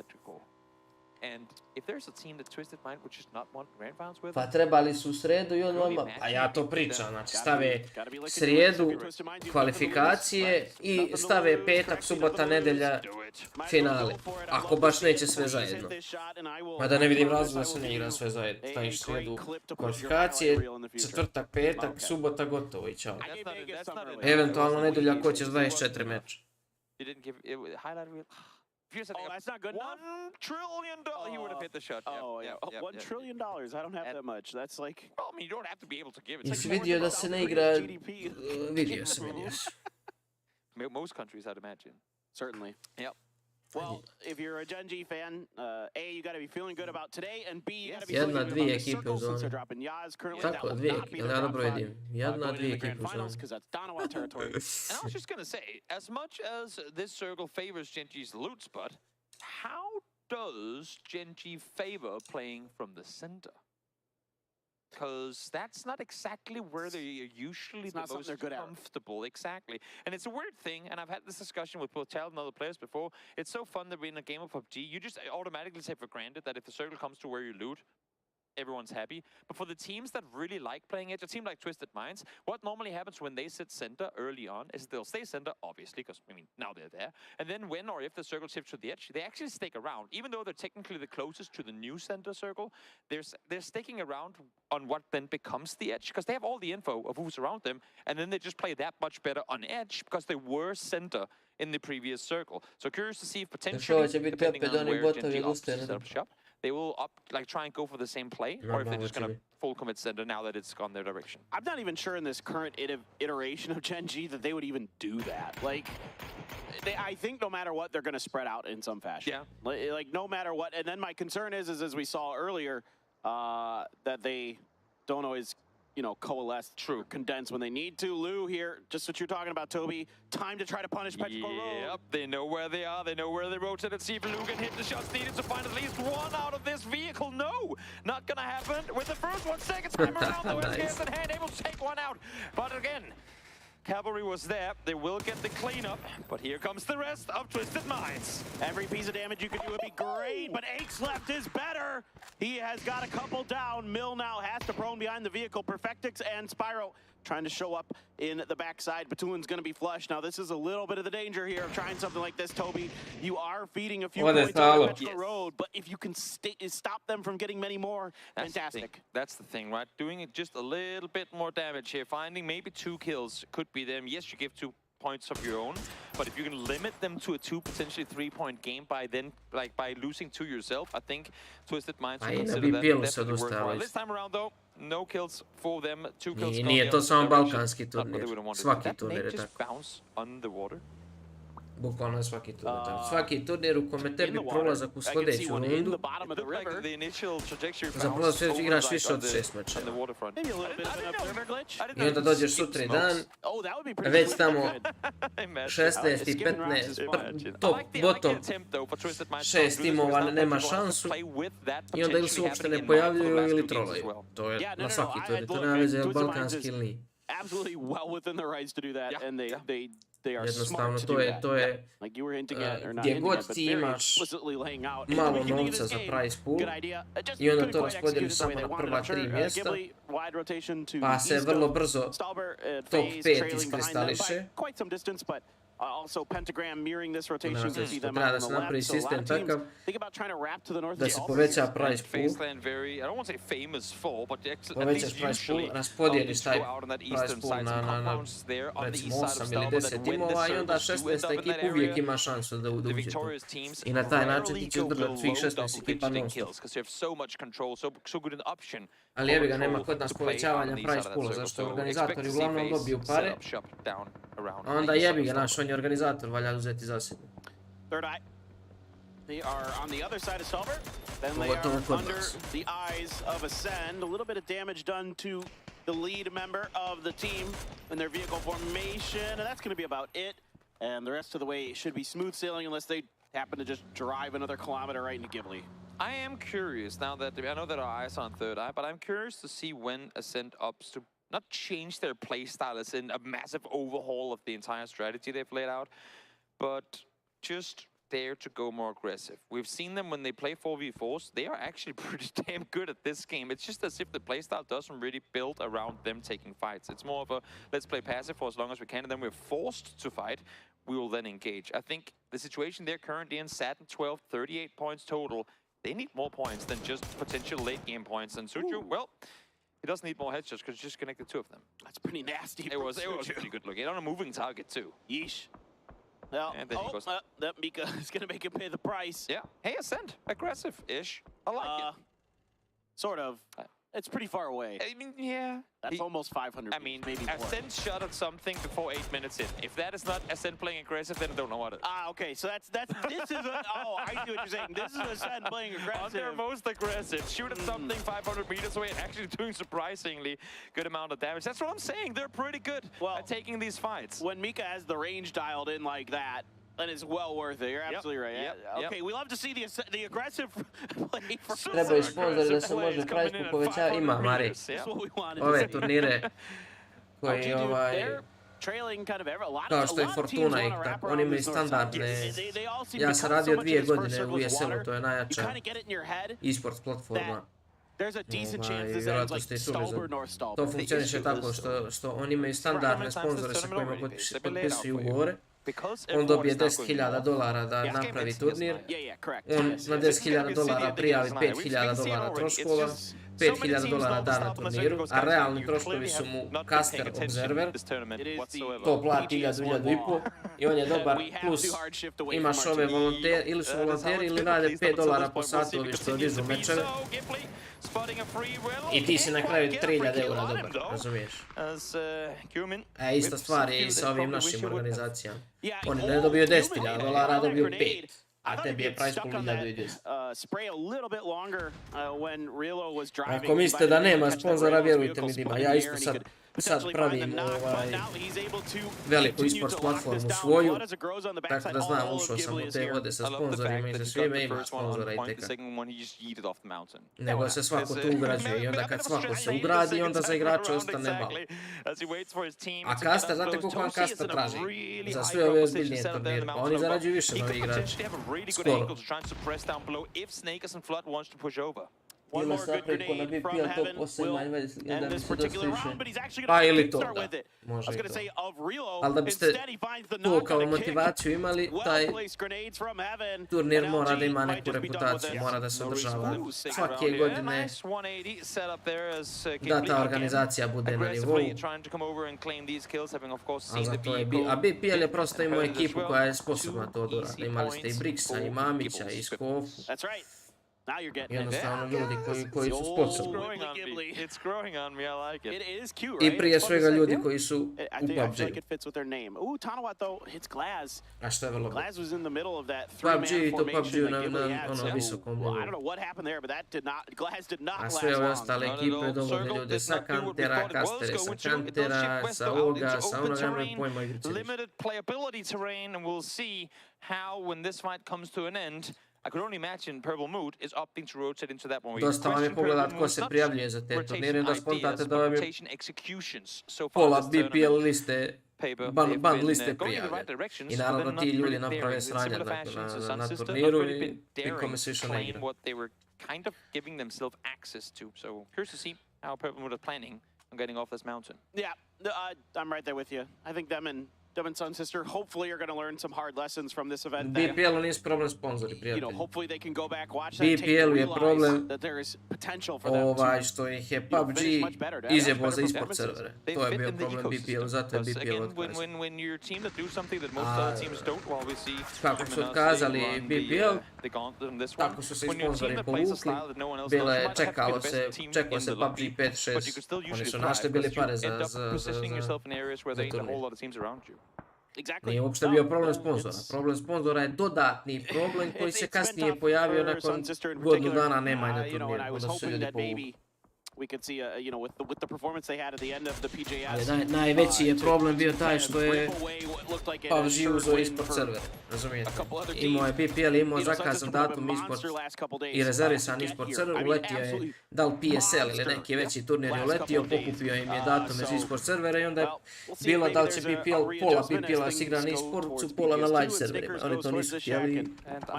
Pa trebali su u sredu i odmah, a ja to pričam, znači stave srijedu kvalifikacije i stave petak, subota, nedelja finale, ako baš neće sve zajedno. Mada ne vidim razloga da se ne igra sve zajedno, staviš srijedu kvalifikacije, četvrtak, petak, subota, gotovo i čao. Eventualno nedelja ako ćeš 24 meča. Oh, that's not good enough. $1 trillion. He would have hit the shot. $1 trillion. I don't have that much. That's like. Well, I mean, you don't have to be able to give it. Jesi vidio da se ne igra? Vidio sam. Most countries, I'd imagine. Certainly. Yep. Well, if you're a Gen G fan, A, you got to be feeling good about today, and B, you got to be feeling feeling good about the circles since they're dropping Yaz currently. Tako, dvije ekipe, ja dobro vidim. Jedna, dvije ekipe u zoni. Because that's Dann1lo territory. And I was just going to say, as much as this circle favors Gen G's loot spot, how does Gen.G favor playing from the center? Because that's not exactly where they're usually the most comfortable. Exactly. And it's a weird thing, and I've had this discussion with both Tal and other players before. It's so fun that we're in a game of PUBG. You just automatically take for granted that if the circle comes to where you loot, everyone's happy. But for the teams that really like playing Edge, a team like Twisted Minds, what normally happens when they sit center early on is they'll stay center, obviously, because, I mean, now they're there. And then when or if the circle shifts to the edge, they actually stick around. Even though they're technically the closest to the new center circle, they're sticking around on what then becomes the edge, because they have all the info of who's around them, and then they just play that much better on edge, because they were center in the previous circle. So curious to see if potentially, depending on where Gen.G opts to set up shop, they will try and go for the same play, or if they're just going to full commit center now that it's gone their direction. I'm not even sure in this current iteration of Gen.G that they would even do that. Like, I think no matter what, they're going to spread out in some fashion. Yeah. Like, no matter what. And then my concern is as we saw earlier, that they don't always, you know, coalesce, condense when they need to. Lou here, just what you're talking about, Toby. Time to try to punish Petrichor Road. Yep, they know where they are. They know where they rotate. Let's see if Lou can hit the shots needed to find at least one out of this vehicle. No, not gonna happen. With the first one, second time around, though, SKS in hand, able to take one out. But again, Cavalry was there. They will get the cleanup, but here comes the rest of Twisted Minds. Every piece of damage you could do would be great, but Aches left is better. He has got a couple down. Mill now has to prone behind the vehicle. Perfectix and Spyro trying to show up in the backside. Batoon's going to be flush. Now, this is a little bit of the danger here of trying something like this, Toby. You are feeding a few points on the Petrichor Road, but if you can stop them from getting many more, fantastic. That's the thing, right? Doing it just a little bit more damage here. Finding maybe 2 kills could be them. Yes, you give 2 points of your own, but if you can limit them to a 2, potentially 3-point game by then, like by losing 2 yourself, I think Twisted Minds will consider that definitely worthwhile. This time around, though, no kills for them, 2 kills. Nije to samo balkanski turnir, svaki turnir je tako. Bounce on the water. Bukvalno je svaki turnir. Svaki turnir u kome tebi prolazak u sledeću rundu, za prolazak igraš više od 6 meča. I onda dođeš sutri dan, već tamo 16 i 15, top, bottom, 6 timova nema šansu i onda ili se uopšte ne pojavljuju ili trolaju. To je na svaki turnir, to nema veze je li balkanski ili nije. Absolutely well within their rights to do that, and they are jednostavno smart to do to je that. Like you were hinting at, or not gdje hinting god at, but ti very imaš explicitly laying out. malo novca za prize pool i onda to raspodijeliš samo na prva 3 mjesta, pa se vrlo brzo top 5 iskristališe. Quite some distance, but also Pentagram mirroring this rotation to see them treba out da on se the left. napravi So a lot sistem of teams takav think about trying to wrap to the north. da se poveća prize pool, I don't want to say famous for, but povećaš prize pool, raspodijeliš taj prize pool na recimo 8 ili 10 timova i onda 16 ekipa uvijek ima šansu da uđe tu. I na taj način ti ćeš držati svih 16 ekipa non stop. Ali jebi ga, nema kod nas povećavanja prize poola, zašto organizatori uglavnom dobiju pare, a onda jebi ga, naš on je organizator, valja uzeti za sebe. Third eye. They are on the other side of Silver. Then they are under the eyes of Ascend. A little bit of damage done to the lead member of the team in their vehicle formation, and that's going to be about it. And the rest of the way should be smooth sailing unless they happen to just drive another kilometer right into Ghibli. I am curious now that I know that our eyes on third eye, but I'm curious to see when Ascend opts to not change their playstyle as in a massive overhaul of the entire strategy they've laid out, but just dare to go more aggressive. We've seen them when they play 4v4s, they are actually pretty damn good at this game. It's just as if the playstyle doesn't really build around them taking fights. It's more of a, let's play passive for as long as we can, and then we're forced to fight, we will then engage. I think the situation they're currently in, Saturn 12, 38 points total, they need more points than just potential late game points. And Suju, well, he doesn't need more headshots because he just connected 2 of them. That's pretty nasty. It was pretty good looking. On a moving target too. Yeesh. Well, and then he goes, that Mika is going to make him pay the price. Yeah. Hey, Ascend. Aggressive-ish. I like it. Sort of. It's pretty far away. I mean, yeah. That's almost 500 I mean, maybe more. Ascend shot at something before 8 minutes in. If that is not Ascend playing aggressive, then I don't know what it is. Okay, so this is oh, I see what you're saying. This is Ascend playing aggressive. On their most aggressive. Shoot at something 500 meters away and actually doing surprisingly good amount of damage. That's what I'm saying. They're pretty good at taking these fights. When Mika has the range dialed in like that, And it's well worth it. You're absolutely right. Okay, we love to see the aggressive play for Trebaju sponzori da se može price pool povećava. Ima, Mari. Ove turnire koji kao što je Fortuna i tako, oni imaju standardne. Ja sam radio 2 godine u ESL-u, to je najjača eSports platforma. Vjerojatno ste i čuli za to. Funkcioniše tako što oni imaju standardne sponzore sa kojima potpisuju ugovore. On dobije $10,000 da napravi turnir, on na $10,000 prijavi $5,000 troškova, $5,000 da na turniru, a realni troškovi su mu caster observer, to plati 1.500 i on je dobar, plus imaš ove volontere, ili su volonteri ili rade $5 po satu ovi što dižu mečeve. I ti si na kraju 3.000 eura dobar, razumiješ? Ista stvar je i sa ovim našim organizacijama. Oni ne dobiju $10,000, dobiju 5. A tebi je price pool 1.200. Ako mislite da nema sponzora, vjerujte mi da ima. Ja isto sad pravim veliku eSports platformu svoju, tako da znam, ušao sam u te vode sa sponzorima i za svime ima sponzora i teka. Nego se svako tu ugrađuje i onda kad svako se ugradi, onda za igrača ostane bal. A kasta, znate koliko vam kasta traži? Za sve ove ozbiljnije turnire, pa oni zarađuju više novi igrači. Skoro. Ili sad preko na BPL top 8 ima jedan mi se dosta više. Pa ili to, da. Može i to. Ali da biste to kao motivaciju imali, taj turnir mora da ima neku reputaciju, mora da se održava svake godine, da ta organizacija bude na nivou. A BPL je prosto imao ekipu koja je sposobna to da uradi. Imali ste i Brixa, i Mamića, i Skofu. Jednostavno ljudi koji su sposobni. I prije svega ljudi koji su u PUBG. A što je vrlo bitno. PUBG i to PUBG na visokom nivou. A sve ove ostale ekipe dovode ljude sa kantera, kastere sa kantera, sa ovoga, sa onoga, nemaju pojma igrice. I could only imagine Purple Mood is opting to rotate into that one. Dosta vam je pogledat ko se prijavljuje za te turnire, da spontate da vam je pola BPL liste, ban liste prijave. I naravno ti ljudi naprave sranja na turniru i nikome se više ne igra. Kind of giving themselves access to. So curious to see how Purple Mood are planning on getting off this mountain. Yeah, I'm right there with you. I think them and Dann1lo sister hopefully are going to learn some hard lessons from this event. BPL nisu problem sponzori, prijatelji. Hopefully they can go back, watch that tape, BPL je problem that there is potential for them što ih je PUBG izjebao za eSports servere. To je bio problem BPL, zato je BPL otkazao. Kako su otkazali BPL, tako su se i sponzori povukli. Čekao se PUBG 5-6. Oni su našli bili pare za turnir. Nije uopšte bio problem sponzora. Problem sponzora je dodatni problem koji se kasnije pojavio nakon godinu dana nemanja na turniru. Onda su se ljudi povukli. Ali najveći je problem bio taj što je PUBG uzeo eSports server, razumijete? Imao je BPL, imao zakazan datum eSports i rezervisan eSports server, uletio je da li PSL ili neki veći turnir je uletio, pokupio im je datum iz eSports servera i onda je bilo da li će pola BPL-a se igra na eSportsu, pola na live serverima. Oni to nisu htjeli,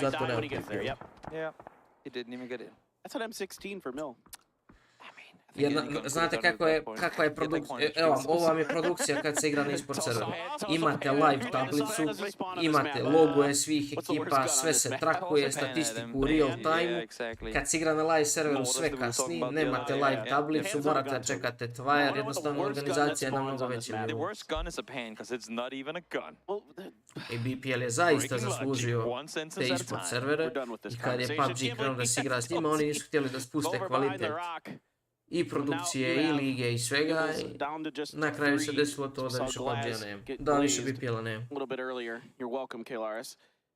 zato nema BPL. That's an M16 for Mill. Znate kakva je produkcija, evo, ovo vam je produkcija kad se igra na eSports serveru. Imate live tablicu, imate logoje svih ekipa, sve se trakuje, statistiku u real time. Kad se igra na live serveru sve kasni, nemate live tablicu, morate da čekate twire, jednostavno organizacija je na mnogo većem nivou. I BPL je zaista zaslužio te eSports servere i kad je PUBG krenuo da se igra s njima, oni nisu htjeli da spuste kvalitet i produkcije, i lige, i svega, i na kraju se desilo to da više PUBG-a nema. Da, više BPL-a nema.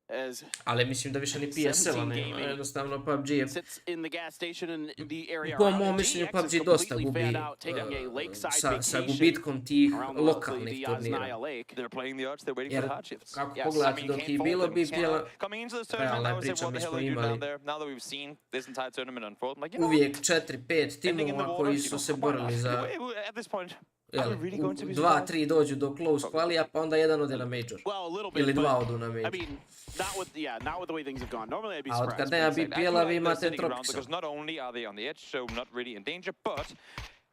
as Ali mislim da više ni PSL-a nema, jednostavno PUBG je... sits in the gas station in the area Po around mom it. mišljenju GX PUBG is dosta completely gubi fanned out, taking a lakeside sa vacation gubitkom tih around lokalnih the turnira. Osnaya Lake. They're playing the odds, they're waiting Jer for the hot shifts. kako Yes, pogledate I mean, dok can't je fault bilo them. bi bila Coming into this tournament, realna I was priča, saying, what mi the hell smo are you doing down imali there? Now that we've seen this entire tournament unfold, I'm like, you know, uvijek 4-5 ending in the timova water, koji you su go, se come on, borili za... at this point, Jel, are we really going to be 2-3 dođu do close qualija, pa onda jedan ode na major. Well, a little bit, Ili but, 2 odu na I major. mean, not with the way things have gone. Normally I'd be A od surprised. kad nema but it's like- BPL-a vi they're imate sitting around Tropisa. because not only are they on the edge, so not really in danger, but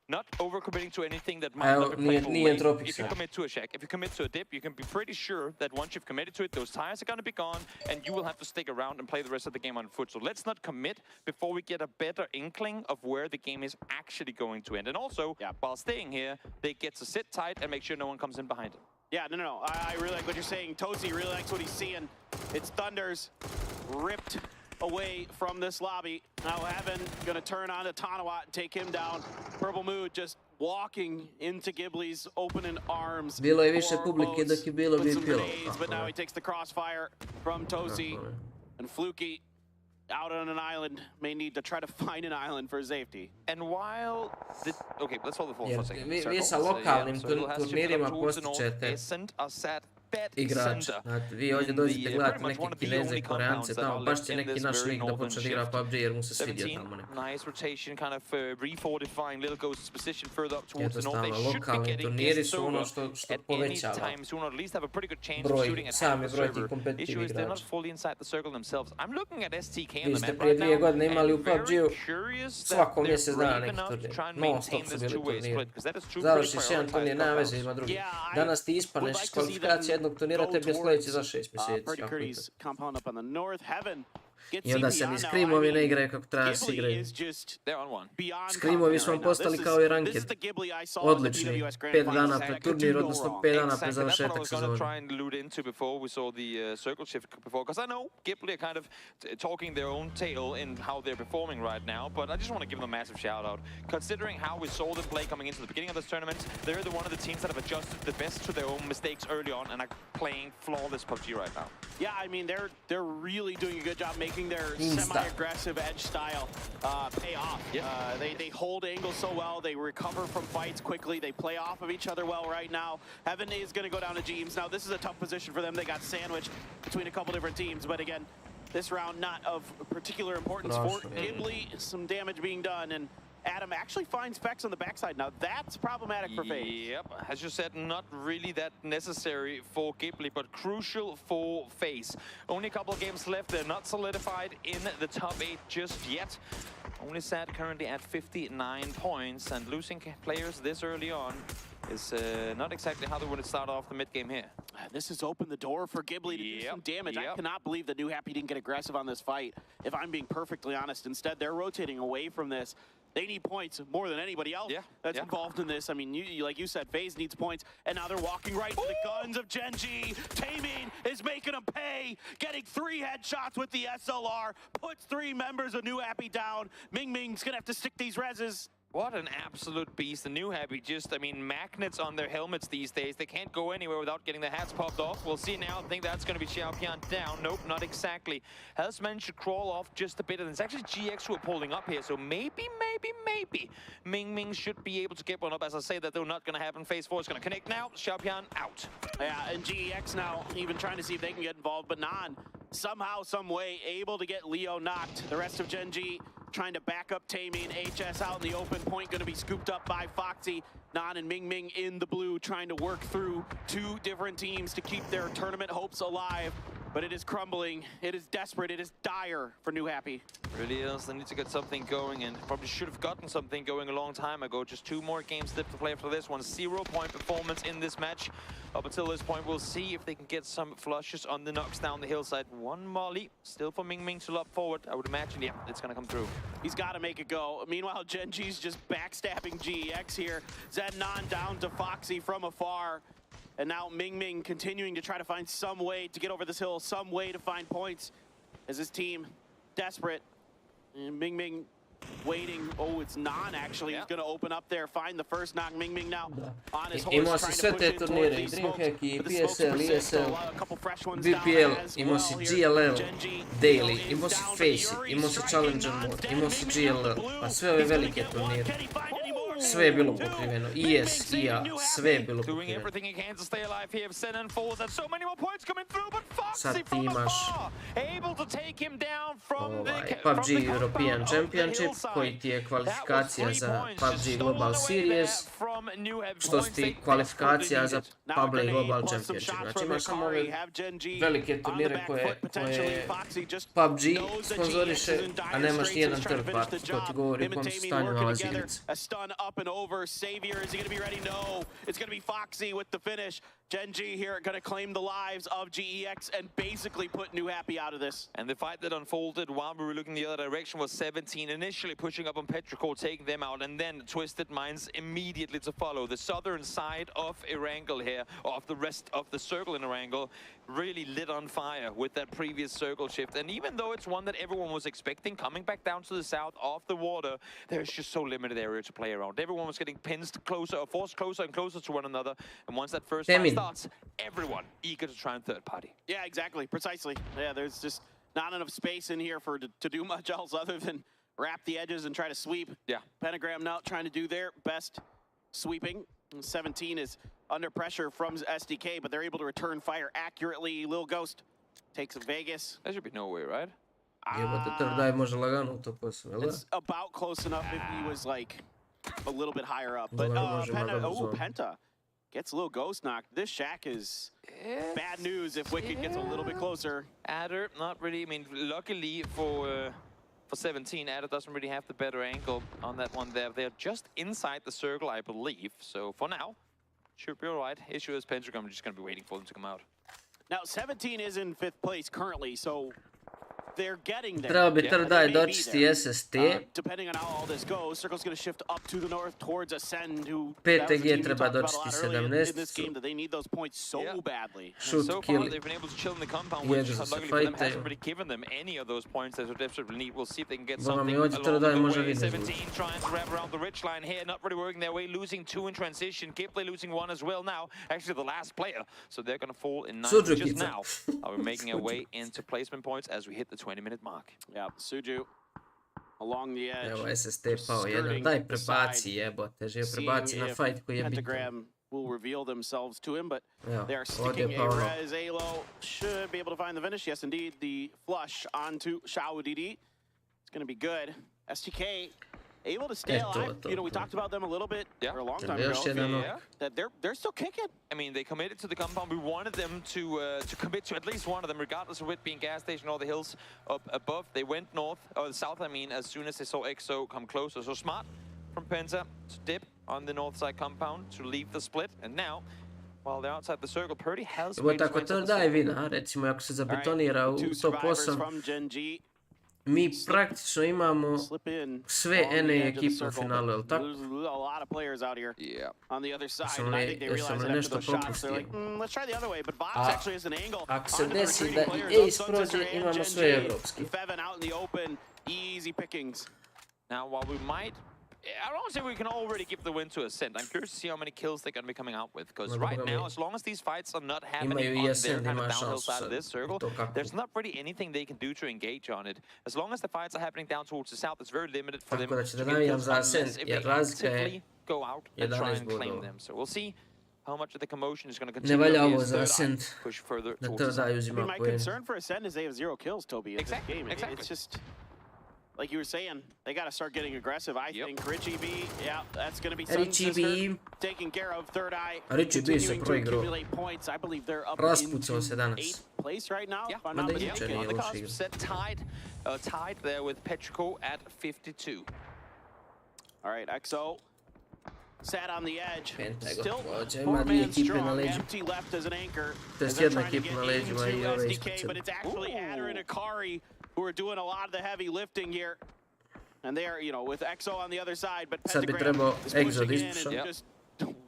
not overcommitting to anything that A might evo, not be playable nije late. Tropisa. If you commit to a shack, if you commit to a dip, you can be pretty sure that once you've committed to it, those tires are going to be gone, and you will have to stick around and play the rest of the game on foot. So let's not commit before we get a better inkling of where the game is actually going to end. And also, while staying here, they get to sit tight and make sure no one comes in behind them. Yeah, no. I really like what you're saying. Tozy really likes what he's seeing. It's Thunders ripped away from this lobby. Now Heaven gonna turn on to Tanawat and take him down. Purple Mood just walking into Ghibli's opening arms. Bilo je više publike dok je bilo With some BPL. grenades, but now he takes the crossfire from Tozy. And Fluky out on an island may need to try to find an island for safety. And while the okay, let's hold the phone for a second. Vi sa lokalnim turnirima postićete igrače. Znate, vi ovdje dođete gledati neke Kineze, Koreance, tamo baš će neki naš lik da počne da igra PUBG jer mu se svidio tamo neko. Nice rotation, kind of refortifying Little Ghost's position further up towards the north. They Jednostavno, should be lokalni getting turniri guests su ono over što at any povećava time soon, or at least have a pretty good chance of broj, shooting at sami half the broj tih server. kompetitivnih Issue is they're not igrača. fully inside the circle themselves. I'm looking at STK Vi and the ste map prije right 2 now, godine imali u and very PUBG-u curious that svako they're mjesec dana brave neki enough to turnir. try and Non maintain stop su this bili two-way turniri. split, 'cause that is two pretty Završiš jedan prioritized turnir, nema veze, profiles. ima drugi. Yeah, Danas ti would ispaneš like iz to see them kvalifikacije jednog turnira, go tebi je sljedeći za towards, 6 mjeseci. Purdy kako je to? Curdy's compound up on the north. Heaven gets I onda se ni Screamovi ne igraju kako treba da se igraju. Screamovi su vam postali kao i ranked. Odlični. 5 dana pred turnir, odnosno 5 dana pred završetak sezone. Try and allude into before we saw the circle shift before, because I know Ghibli are kind of talking their own tale in how they're performing right now, but I just want to give them a massive shout out. Considering how we saw them play coming into the beginning of this tournament, they're the one of the teams that have adjusted the best to their own mistakes early on and are playing flawless PUBG right now. Yeah, I mean, they're really doing a good job making their semi-aggressive edge style pay off. They hold angles so well, they recover from fights quickly, they play off of each other well right now. Heaven is going to go down to Jeems. Now, this is a tough position for them. They got sandwiched between a couple different teams, but again, this round not of particular importance for Ghibli. Some damage being done, and Adam actually finds Specs on the backside. Now that's problematic for FaZe. Yep, as you said, not really that necessary for Ghibli, but crucial for FaZe. Only a couple of games left. They're not solidified in the top 8 just yet. Only SAT currently at 59 points, and losing players this early on is not exactly how they would start off the mid game here. This has opened the door for Ghibli to do some damage. I cannot believe that New Happy didn't get aggressive on this fight, if I'm being perfectly honest. Instead, they're rotating away from this. They need points more than anybody else that's involved in this. I mean, like you said, FaZe needs points, and now they're walking right to the guns of Gen.G. Taming is making them pay, getting 3 headshots with the SLR, puts 3 members of New Happy down. Ming's gonna have to stick these reses. What an absolute beast. The New Happy just, I mean, magnets on their helmets these days. They can't go anywhere without getting the hats popped off. We'll see now. I think that's going to be Xiaopian down. Nope, not exactly. Has managed to crawl off just a bit, and it's actually GX who are pulling up here. So maybe Ming should be able to get one up. As I say that, they're not going to happen. Phase 4 is going to connect now. Xiaopian out. Yeah, and GEX now even trying to see if they can get involved, but Nan somehow, some way, able to get Leo knocked. The rest of Gen.G trying to back up Taming. HS out in the open. Point going to be scooped up by Foxy. Nan and Ming in the blue trying to work through 2 different teams to keep their tournament hopes alive. But it is crumbling. It is desperate. It is dire for New Happy. Really is. They need to get something going, and probably should have gotten something going a long time ago. Just 2 more games left to play after this one. 0-point performance in this match. Up until this point, we'll see if they can get some flushes on the knocks down the hillside. 1 molly, still for Ming to lob forward. I would imagine, it's going to come through. He's got to make it go. Meanwhile, Gen.G's just backstabbing GEX here. Nan down to Foxy from afar. And now Ming continuing to try to find some way to get over this hill, some way to find points as his team desperate. And Ming waiting. Oh, it's Non actually. He's going to open up there, find the first knock. Ming now on his horse. Imao si sve te turnire, i Dreamhack, i PSL, ESL, BPL, imao si GLL, Daily, imao si Face, imao si Challenger Mode, imao si GLL, pa sve ove velike turnire. Sve je bilo pokriveno, ES, IA, sve je bilo pokriveno. Sad ti imaš PUBG European Championship, koji ti je kvalifikacija za PUBG Global Series, što su ti kvalifikacija za PUBG Global Championship. Znači imaš samo ove velike turnire koje PUBG sponzoriše, a nemaš nijedan third party, to ti govori u kom su stanju nalazi igrica. Up and over. Savior, is he going to be ready? No. It's going to be Foxy with the finish. Gen.G here going to claim the lives of GEX and basically put New Happy out of this. And the fight that unfolded while we were looking the other direction was 17, initially pushing up on Petrichor, taking them out, and then Twisted Minds immediately to follow. The southern side of Erangel here, of the rest of the circle in Erangel, really lit on fire with that previous circle shift. And even though it's one that everyone was expecting, coming back down to the south of the water, there's just so limited area to play around. Everyone was getting pinced closer, or forced closer and closer to one another. And once that first fight starts, everyone eager to try and third party. Yeah, exactly, precisely. Yeah, there's just not enough space in here for to do much else other than wrap the edges and try to sweep. Yeah. Pentagram now trying to do their best sweeping. 17 is under pressure from SDK, but they're able to return fire accurately. Lil Ghost takes Vegas. That should be no way, right? Jebote, third eye može lagano u to posao, jel da? It's about close enough if he was like a little bit higher up. But Penta gets Lil Ghost knocked. This shack is bad news if Wicked gets a little bit closer. Adder, not really. I mean, luckily for 17, Adder doesn't really have the better angle on that one there. They're just inside the circle, I believe. So for now, should be all right. Issue is Pentagram. Just going to be waiting for them to come out. Now, 17 is in 5th place currently, so they're getting there. Treba bi third eye dočiti SST. Depending on how all this goes, Circle's going to shift up to the north towards Ascend, who PTG treba dočiti 17. in this game that they need those points so badly. Shoot, so kill. far, they've been able to chill in the compound, which luckily for them hasn't really given them any of those points that they desperately need. We'll see if they can get something along the way. 17 trying to wrap around the ridge line here, not really working their way, losing 2 in transition. Kipley losing 1 as well now. Actually, the last player. So they're going to fall in 9 just now. We're making our way into placement points as we hit the 20-minute mark. Yeah, Suju along the edge. Evo, SST pao jedan, daj prebaci jebote, že prebaci na fight koji je bitan. Pentagram will reveal themselves to him, but they are sticking a res. Alo should be able to find the finish. Yes, indeed, the flush onto Xiao Didi. It's going to be good. STK able to stay alive. You know, we talked about them a little bit or a long time ago. That they're still kicking. I mean, they committed to the compound. We wanted them to commit to at least one of them, regardless of it being gas station or the hills up above. They went north, or the south, I mean, as soon as they saw EXO come closer. So smart from Penta to dip on the north side compound to leave the split. And now, while they're outside the circle, Purdy has made tako third eye vina, recimo, ako se zabetonira u top 8, mi praktično imamo sve NA ekipe u finalu, je li tako? Jesam li nešto propustio? A ako se desi da i Ace prođe, imamo sve evropski. Now, while we might, I don't say we can already give the win to Ascent. I'm curious to see how many kills they're going to be coming out with. Because right now, as long as these fights are not happening on their kind of downhill side of this circle, there's not really anything they can do to engage on it. As long as the fights are happening down towards the south, it's very limited for them to get kills unless if they actively go out and try and claim them. So we'll see how much of the commotion is going to continue to be as third eye push further towards the south. I mean, my concern for Ascent is they have 0 kills, Toby, in this game. It's just... Like you were saying, they got to start getting aggressive. I think Richie B, yeah, that's going to be Richie B taking care of third eye. Richie B se proigrao. Points. I believe they're up Raspucao se danas. 8th place right now. Yeah, on the cusp, set tied there with Petrichor at 52. All right, XO sat on the edge. Still, four man strong, empty left as an anchor. As they're trying to get into SDK, but it's actually Adder and Akari who are doing a lot of the heavy lifting here. And they are, you know, with EXO on the other side, but Pentagram is pushing in and just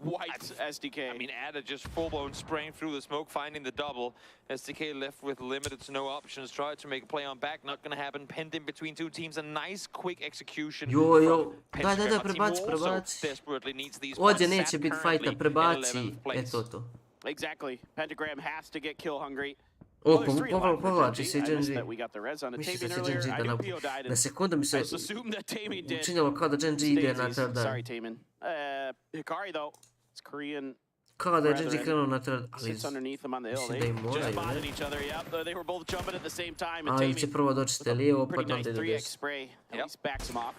white. SDK. I mean, Ada just full-blown spraying through the smoke, finding the double. SDK left with limited to no options. Tried to make a play on back, not gonna happen. Pinned in between two teams. A nice, quick execution. Jo, da, Pentagram. prebaci. Desperately needs these Ovdje points. neće Sat biti currently fajta, in prebaci. 11th place. Eto to. Exactly. Pentagram has to get kill hungry. O, povlači se i Gen G. Mislio se Gen G da napuši. Na sekundu mi se učinjalo kao da Gen G ide na third eye. Sorry, Taman. Hikari, though, it's Korean. Kao da je Gen G krenuo na third eye. Sits underneath them on the hill. Mislim They da im moraju, just spotted ne? each other. Yep, they were both jumping at the same time. And Ali će Taman, prvo dočite lijevo, pa pretty tam nice ide 3x desno. spray. At least backs him off.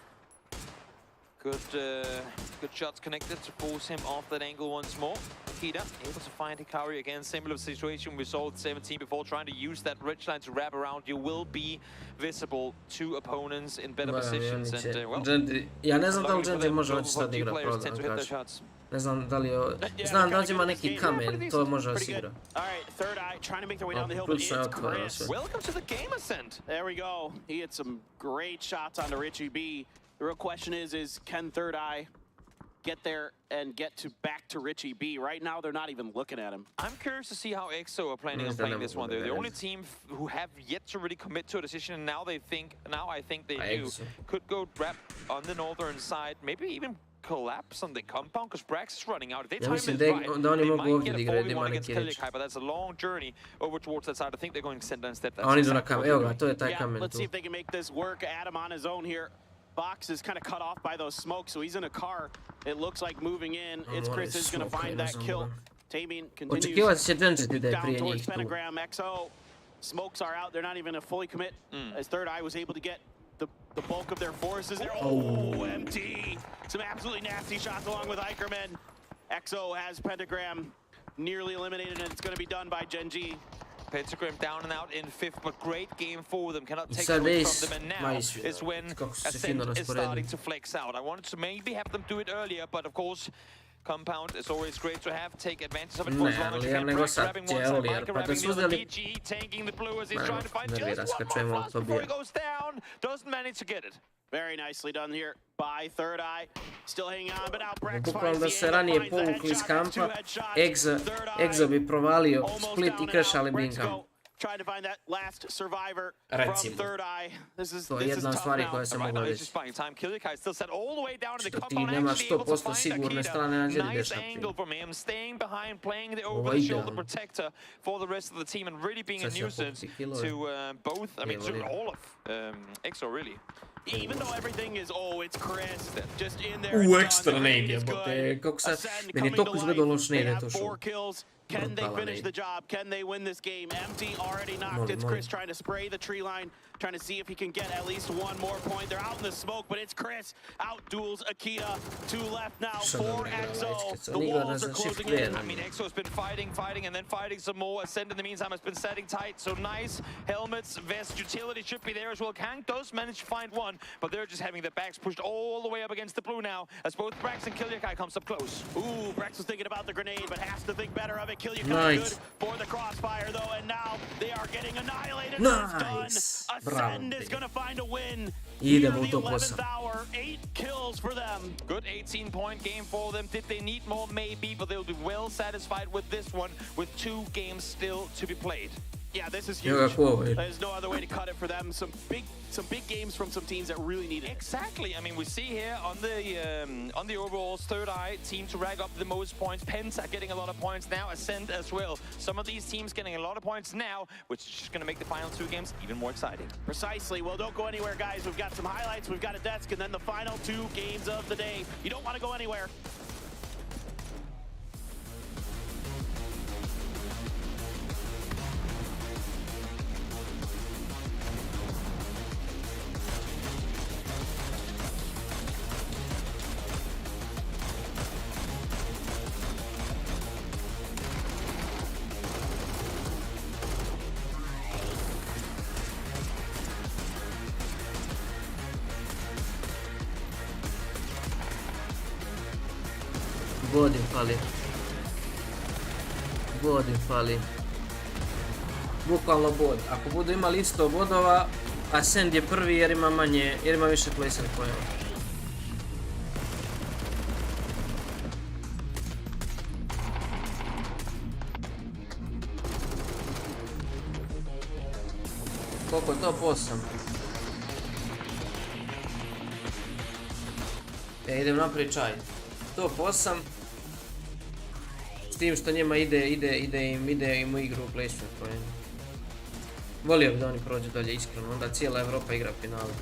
Good shots connected to force him off that angle once more. Akita able to find Hikari again. Similar situation we saw at 17 before, trying to use that ridge line to wrap around. You will be visible to opponents in better positions. And Ja ne znam da li Gen G može hoći sad igra prodan, kažem. Ne znam da li je... Znam da li ima neki kamen, to može osigra. Prilično je otvoreno sve. Welcome to the game ascent. There we go. He had some great shots onto Richie B. The real question is can Third Eye get there and get back to Richie B? Right now, they're not even looking at him. I'm curious to see how EXO are planning on playing this one. They're the only team who have yet to really commit to a decision, and now I think they do. Could go wrap on the northern side, maybe even collapse on the compound, because Brax is running out. If they time this right, they might get a 4v1 against Kilikai, but that's a long journey over towards that side. I think they're going to send down step. Oni idu na kamen, evo ga, to je taj kamen Let's tu. see if they can make this work. Adam on his own here. Box is kind of cut off by those smokes, so he's in a car. It looks like moving in. It's Chris is going to find that kill. Tamin continues down towards Pentagram. XO. Smokes are out. They're not even a fully commit. As Third Eye was able to get the bulk of their forces there. Oh, MT. Some absolutely nasty shots along with Ikerman. XO has Pentagram nearly eliminated, and it's going to be done by Gen G. Pentagram down and out in fifth, but great game for them. Cannot take it away from them, and now is when Ascent is starting to flex out. I wanted to maybe have them do it earlier, but of course, Compound is always great to have. Take advantage of it for as long as you can. Brax grabbing one side, Micah grabbing the other. DG taking the blue as he's trying to find just one more flash before he goes down. Doesn't manage to get it. Very nicely done here by Third Eye. Still hanging on, but now Brax Bukvalno da se ranije povukli iz kampa, Exo bi provalio split I krešali bi im kamp. Trying to find that last survivor from Third Eye. To je jedna od stvari koja se mogla reći. Što ti nemaš 100% sigurne strane na džeri dešapti. Ovo je idealno. Sad će pokuti killove. Even though everything is, it's Chris, just in there. Ekstra ne ide, bote. Kako sad, meni je toliko izgledalo loš ne ide to šo. Can they finish the job? Can they win this game? Empty already knocked. It's Chris trying to spray the tree line, trying to see if he can get at least one more point. They're out in the smoke, but it's Chris. Out duels Akita. 2 left now for EXO. The walls are closing in. I mean, EXO's been fighting, and then fighting some more. Ascent in the meantime has been setting tight, so nice. Helmets, vest, utility should be there as well. Kang does manage to find one, but they're just having their backs pushed all the way up against the blue now, as both Brax and Kilyakai comes up close. Ooh, Brax was thinking about the grenade, but has to think better of it. Kilyakai good for the crossfire, though, and now they are getting annihilated. Nice. Ascend is going to find a win. Idemo u the top 11th hour, 8 kills for them. Good 18-point game for them. Did they need more? Maybe, but they'll be well satisfied with this one, with 2 games still to be played. Yeah, this is huge. There's no other way to cut it for them. Some big games from some teams that really need it. Exactly. I mean, we see here on the overalls, Third Eye team to rack up the most points. Pens are getting a lot of points now. Ascent as well. Some of these teams getting a lot of points now, which is just going to make the final 2 games even more exciting. Precisely. Well, don't go anywhere, guys. We've got some highlights. We've got a desk, and then the final 2 games of the day. You don't want to go anywhere. God im fali. Bukvalno bod. Ako budu imali 100 bodova, Ascend je prvi jer ima više placement pojava. Koliko je to? Po 8. Idem napraviti čaj. Top 8. S tim što njima ide im u igru u placement. Volio bi da oni prođu dalje, iskreno. Onda cijela Evropa igra finale.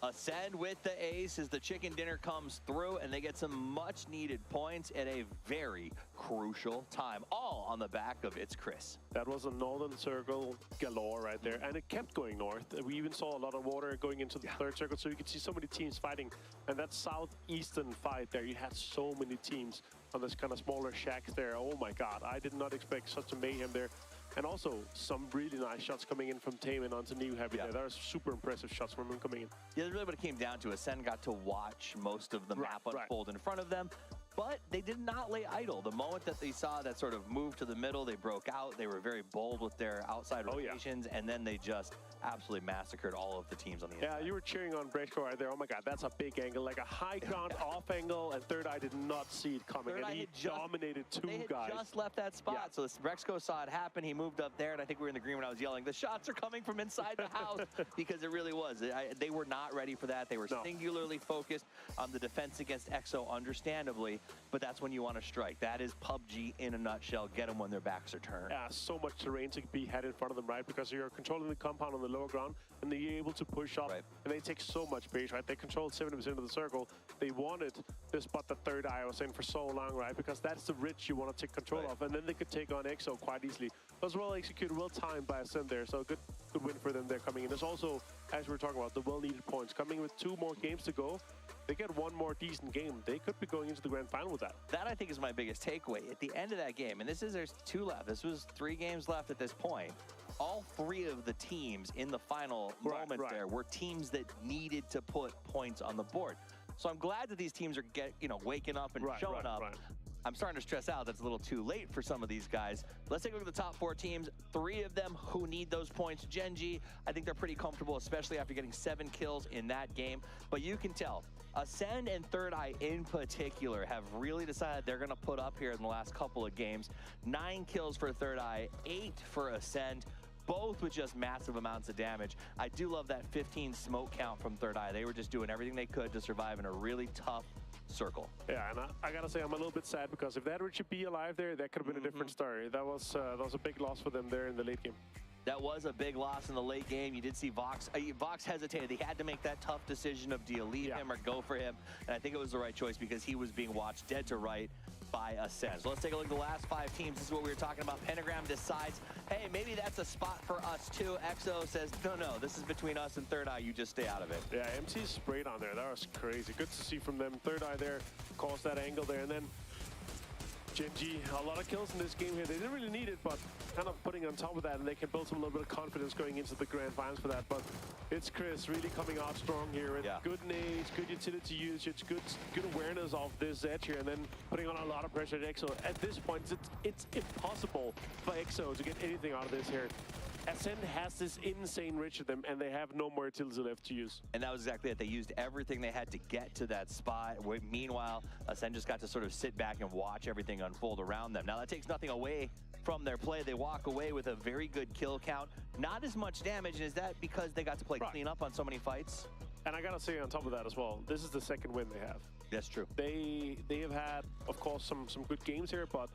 Ascend with the ace as the chicken dinner comes through, and they get some much needed points at a very crucial time, all on the back of It's Chris. That was a northern circle galore right there, and it kept going north. We even saw a lot of water going into the third circle, so you could see so many teams fighting. And that southeastern fight there, you had so many teams on this kind of smaller shacks there. Oh my god, I did not expect such a mayhem there. And also some really nice shots coming in from Tame and Dann1lo heavy there. That was super impressive shots from him coming in. Yeah, that's really what it came down to. Ascend got to watch most of the map unfold in front of them, but they did not lay idle. The moment that they saw that sort of move to the middle, they broke out. They were very bold with their outside rotations, and then they just absolutely massacred all of the teams on the inside. Yeah, you were cheering on Brexco right there. Oh my god, that's a big angle, like a high ground off angle, and Third Eye did not see it coming, and he dominated two guys. They just left that spot, so Brexco saw it happen. He moved up there, and I think we were in the green when I was yelling, the shots are coming from inside the house, because it really was. They were not ready for that. They were singularly focused on the defense against EXO, understandably, but that's when you want to strike. That is PUBG in a nutshell. Get them when their backs are turned. Yeah, so much terrain to be had in front of them, right? Because you're controlling the compound on the lower ground, and they're able to push up, and they take so much base, right? They controlled 70% of the circle. They wanted the spot that Third Eye was in for so long, right? Because that's the ridge you want to take control of, and then they could take on EXO quite easily. It was well executed, well timed by Ascend there, so good win for them there coming in. There's also, as we were talking about, the well-needed points. Coming with 2 more games to go, they get one more decent game, they could be going into the grand final with that. That, I think, is my biggest takeaway. At the end of that game, and there's 2 left. This was 3 games left at this point. All 3 of the teams in the final moment there were teams that needed to put points on the board. So I'm glad that these teams are waking up and showing up. I'm starting to stress out that's a little too late for some of these guys. Let's take a look at the top 4 teams. 3 of them who need those points. Gen.G, I think they're pretty comfortable, especially after getting 7 kills in that game. But you can tell, Ascend and Third Eye in particular have really decided they're going to put up here in the last couple of games. 9 kills for Third Eye, 8 for Ascend, both with just massive amounts of damage. I do love that 15 smoke count from Third Eye. They were just doing everything they could to survive in a really tough circle. Yeah, and I gotta say, I'm a little bit sad because if that Richard be alive there, that could have been a different story. That was a big loss for them there in the late game. That was a big loss in the late game. You did see Vox. Vox hesitated. He had to make that tough decision of do you leave him or go for him. And I think it was the right choice because he was being watched dead to right by Ascend. So let's take a look at the last 5 teams. This is what we were talking about. Pentagram decides, hey, maybe that's a spot for us too. EXO says, no, this is between us and Third Eye. You just stay out of it. Yeah, MC sprayed on there. That was crazy. Good to see from them. Third Eye there, caused that angle there. And then Gen.G, a lot of kills in this game here. They didn't really need it, but kind of putting on top of that, and they can build some little bit of confidence going into the grand finals for that. But it's Chris really coming out strong here. And good nades, good utility usage, good awareness of this edge here, and then putting on a lot of pressure at EXO. At this point, it's impossible for EXO to get anything out of this here. Ascend has this insane reach to them, and they have no more utility left to use. And that was exactly it. They used everything they had to get to that spot. Meanwhile, Ascend just got to sort of sit back and watch everything unfold around them. Now, that takes nothing away from their play. They walk away with a very good kill count. Not as much damage. Is that because they got to play clean up on so many fights? And I gotta say on top of that as well, this is the 2nd win they have. That's true. They have had, of course, some good games here, but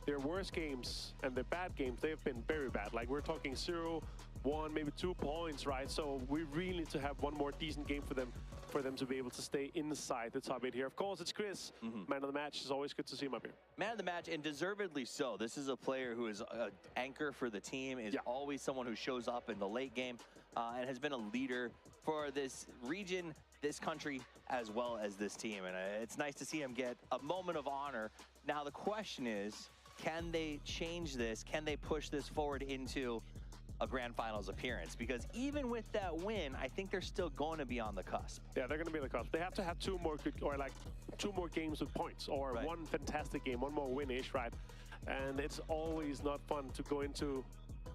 their worst games and their bad games, they have been very bad. Like, we're talking 0, 1, maybe 2 points, right? So we really need to have one more decent game for them to be able to stay inside the top 8 here. Of course, it's Chris, man of the match. It's always good to see him up here. Man of the match, and deservedly so. This is a player who is an anchor for the team, is always someone who shows up in the late game, and has been a leader for this region, this country, as well as this team. And it's nice to see him get a moment of honor. Now, the question is, can they change this? Can they push this forward into a grand finals appearance? Because even with that win, I think they're still going to be on the cusp. Yeah, they're going to be on the cusp. They have to have 2 more good, or like 2 more games with points, or one fantastic game, 1 more win-ish, right? And it's always not fun to go into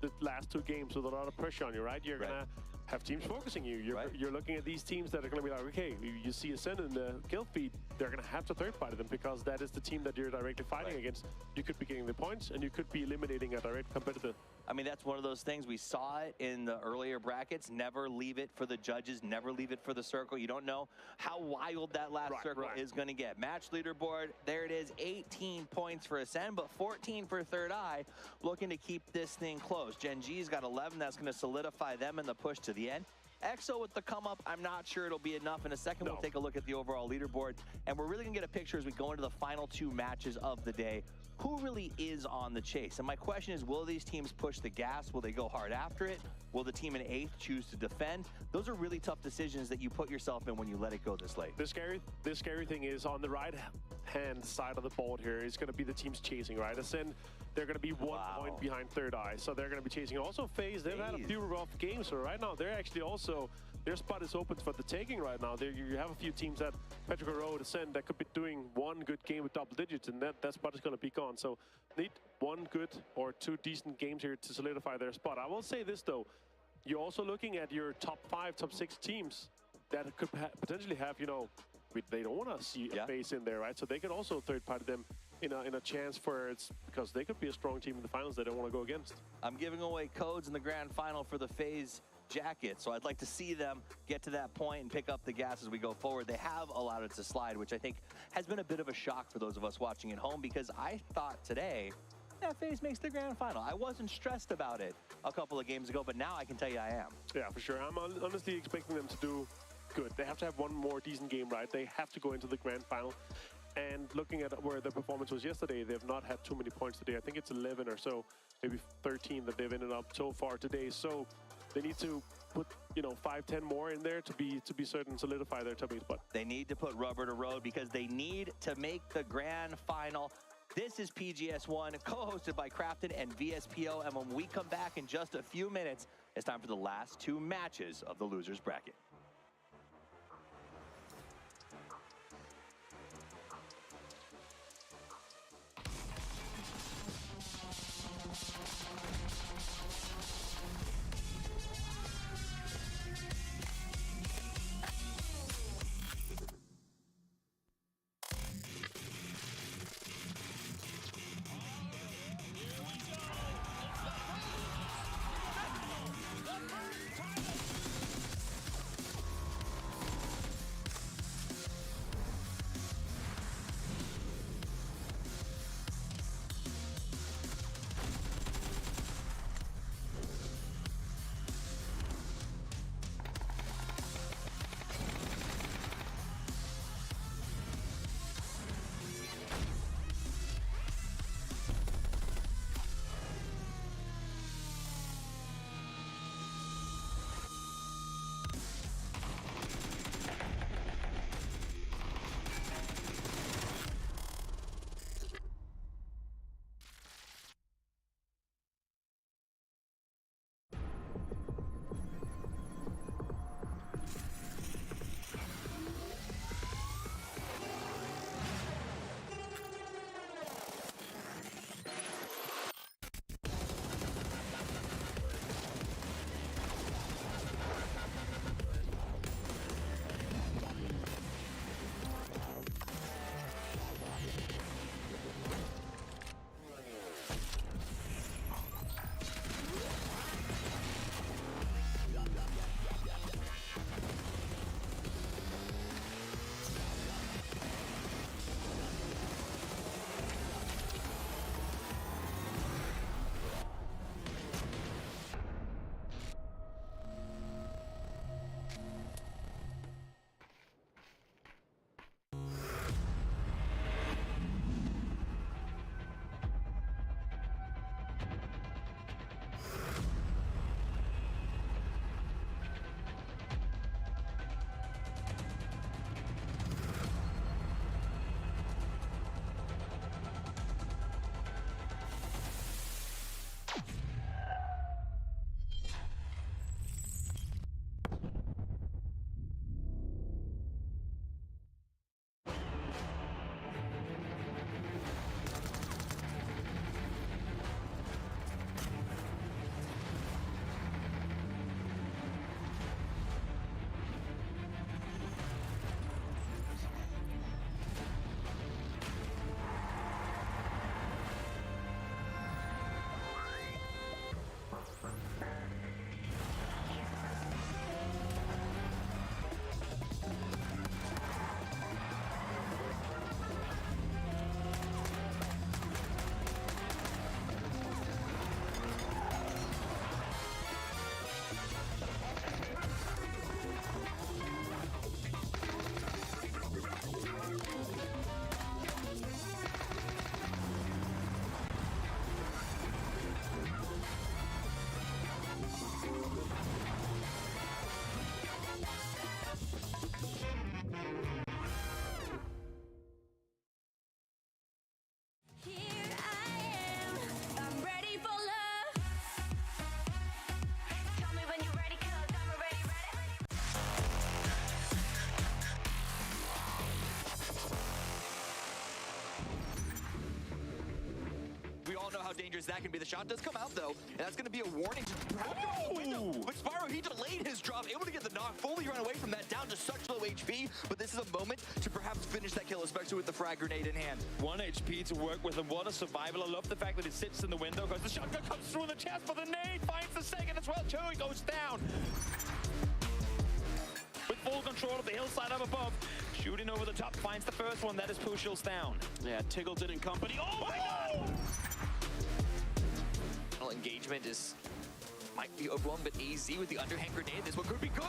the last 2 games with a lot of pressure on you, right? You're gonna have teams focusing you. You're looking at these teams that are going to be like, okay, you see Ascend and Guild Feed, they're going to have to third party them because that is the team that you're directly fighting against. You could be getting the points and you could be eliminating a direct competitor. I mean, that's one of those things. We saw it in the earlier brackets. Never leave it for the judges. Never leave it for the circle. You don't know how wild that last circle is going to get. Match leaderboard, there it is. 18 points for Ascend, but 14 for Third Eye, looking to keep this thing close. Gen G's got 11. That's going to solidify them in the push to the end. EXO with the come up, I'm not sure it'll be enough. In a second, we'll take a look at the overall leaderboard, and we're really gonna get a picture as we go into the final two matches of the day. Who really is on the chase? And my question is, will these teams push the gas? Will they go hard after it? Will the team in 8th choose to defend? Those are really tough decisions that you put yourself in when you let it go this late. The scary thing is on the right-hand side of the board here is going to be the teams chasing, right? Ascend, they're going to be 1 point behind Third Eye, so they're going to be chasing. Also, FaZe, they've had a few rough games, so right now they're actually also, their spot is open for the taking right now. You have a few teams that Petrica Road, Ascend, that could be doing one good game with double digits, and that spot is going to be gone. So need one good or two decent games here to solidify their spot. I will say this though, you're also looking at your top 5, top 6 teams that could potentially have, you know, they don't want to see a FaZe in there, right? So they could also third party them in a chance for it's because they could be a strong team in the finals they don't want to go against. I'm giving away codes in the grand final for the FaZe jacket, so I'd like to see them get to that point and pick up the gas as we go forward. They have allowed it to slide, which I think has been a bit of a shock for those of us watching at home, because I thought today, yeah, FaZe makes the grand final. I wasn't stressed about it a couple of games ago, but now I can tell you I am. Yeah, for sure. I'm honestly expecting them to do good. They have to have one more decent game, right? They have to go into the grand final. And looking at where the performance was yesterday, they've not had too many points today. I think it's 11 or so, maybe 13 that they've ended up so far today. So they need to put, you know, 5-10 more in there to be certain solidify their top 8 spot. They need to put rubber to road because they need to make the grand final. This is PGS1, co-hosted by Crafton and VSPO. And when we come back in just a few minutes, it's time for the last 2 matches of the losers bracket. is that going to be? The shot does come out, though, and that's going to be a warning to perhaps the window. But Spyro, he delayed his drop, able to get the knock, fully run away from that, down to such low HP, but this is a moment to perhaps finish that kill, especially with the frag grenade in hand. 1 HP to work with, and what a survival. I love the fact that it sits in the window, because the shotgun comes through the chest, but the nade finds the second as well, too. He goes down. With full control of the hillside up above, shooting over the top, finds the first one. That is PUSKU's down. Yeah, Tiggleton and company. Oh my God! Engagement might be overwhelmed, but AZ with the underhand grenade, this one could be good.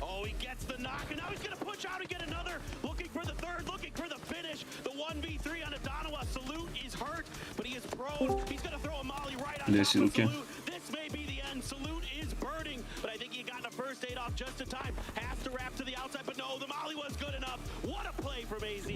Oh, he gets the knock, and now he's gonna push out and get another. Looking for the third, looking for the finish. The 1v3 on Dann1lo. Salute is hurt, but he is prone. He's gonna throw a molly right on top of Salute. This may be the end. Salute is burning, but I think he got a first aid off just in time. Has to wrap to the outside, but no, the molly was good enough. What a play from AZ.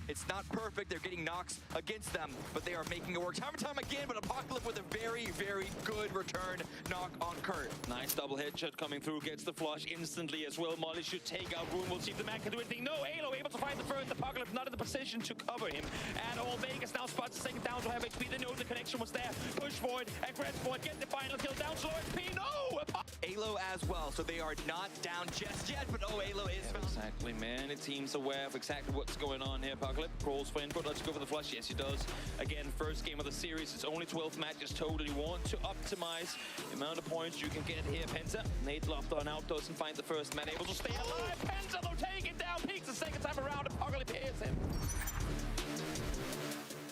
It's not perfect. They're getting knocks against them, but they are making it work time and time again. But Apocalypse with a very, very good return knock on Kurt. Nice double headshot coming through, gets the flush instantly as well. Molly should take out Rune. We'll see if the man can do anything. No, Halo able to find the first. Apocalypse not in the position to cover him at all. Vegas now spots the second down to have HP. They know the connection was there. Push forward, aggress forward, get the final kill. Dann1lo HP. No! Halo as well, so they are not down just yet, but Halo is found. Exactly, man. The team's aware of exactly what's going on here. Apocalypse crawls for input. Let's go for the flush. Yes, he does. Again, first game of the series. It's only 12 matches total. You want to optimize the amount of points you can get here. Penta, Nate locked on out, doesn't find the first man, able to stay alive. Penta, they'll take it down. Peaks the second time around. Apocalypse hits him.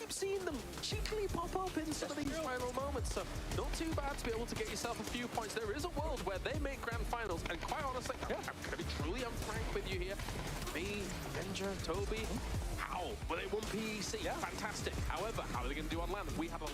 You've seen them cheekily pop up in some of these final moments, so not too bad to be able to get yourself a few points. There is a world where they make grand finals, and quite honestly, I'm going to be truly frank with you here. Me, Avenger, Toby, how? Well, they won PEC, fantastic. However, how are they going to do on land? We have a...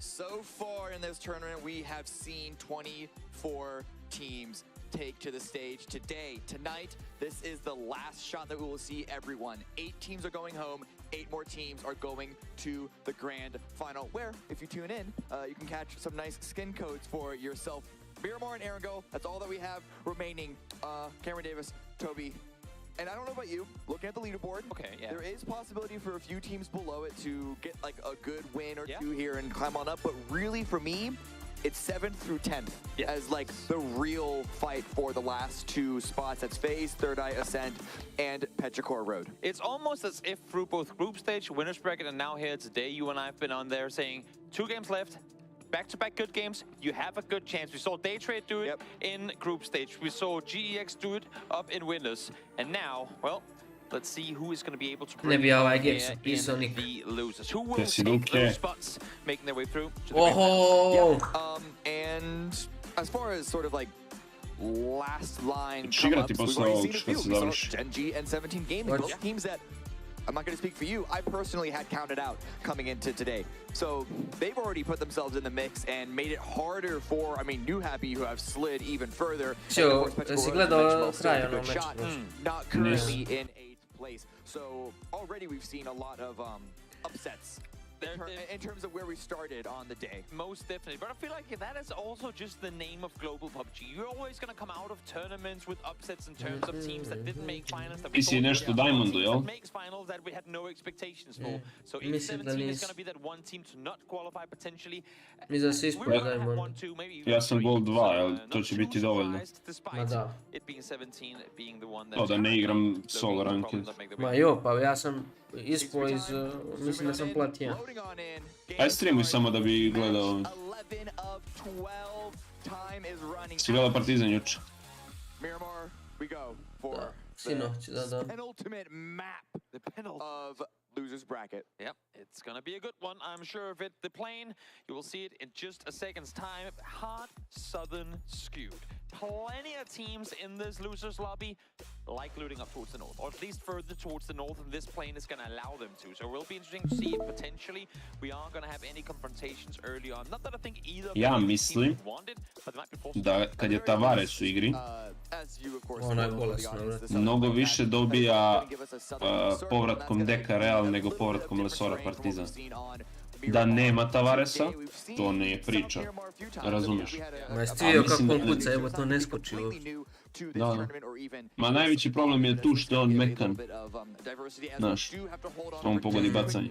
So far in this tournament, we have seen 24 teams take to the stage today. Tonight, this is the last shot that we will see everyone. 8 teams are going home, 8 more teams are going to the grand final, where, if you tune in, you can catch some nice skin codes for yourself. Miramar and Erangel, that's all that we have remaining. Cameron Davis, Toby, and I don't know about you, looking at the leaderboard, there is possibility for a few teams below it to get like a good win or two here and climb on up, but really for me, it's 7th through 10th as like the real fight for the last 2 spots. That's FaZe, Third Eye, Ascent, and Petrichor Road. It's almost as if through both group stage, winners bracket, and now here today, you and I have been on there saying 2 games left, back-to-back good games, you have a good chance. We saw Daytrade do it in group stage. We saw GEX do it up in winners. And now, well, let's see who is going to be able to bring in the losers. Who will take those spots making their way through to the and as far as sort of like last line come-ups, we've already seen a few. We saw Gen G and 17 Gaming, both teams that I'm not going to speak for you. I personally had counted out coming into today. So they've already put themselves in the mix and made it harder for, I mean, New Happy, who have slid even further. Čo, si gledao kraj ono meča? Not currently in 8th place. So already we've seen a lot of upsets. In terms of where we started on the day. Most definitely, but I feel like that is also just the name of global PUBG. You're always going to come out of tournaments with upsets in terms of teams that didn't make finals. That we nešto Dann1lo, jel? Makes finals that we had no expectations for. So in 17 is going to be that one team to not qualify potentially. Mislim da se ispod Dann1lo. Ja sam Gold 2, ali to će biti dovoljno. Ma da. O, da ne igram solo ranked. Ma jo, pa ja sam ispao iz, mislim da sam platija. Aj streamuj samo da bi gledao. Si gledao Partizan juče? Da, sinoć, da. Penultimate map of losers bracket. Yep, it's gonna be a good one. I'm sure of it. The plane, you will see it in just a second's time. Hard southern skewed. Plenty of teams in this losers lobby like looting up towards the north, or at least further towards the north, and this plane is going to allow them to. So it will be interesting to see if potentially we aren't going to have any confrontations early on. Not that I think either of Ja them mislim wanted, but they might be forced da kad je Tavares u igri, Ona je bolesna, mnogo više dobija povratkom Deka Real nego povratkom Lesora Partizan. Da nema Tavaresa, to nije priča, razumiješ? Ma jesi vidio kako on kuca, evo to ne skoči uopće. Da. Ma najveći problem je tu što je on mekan. Znaš, on pogodi bacanje.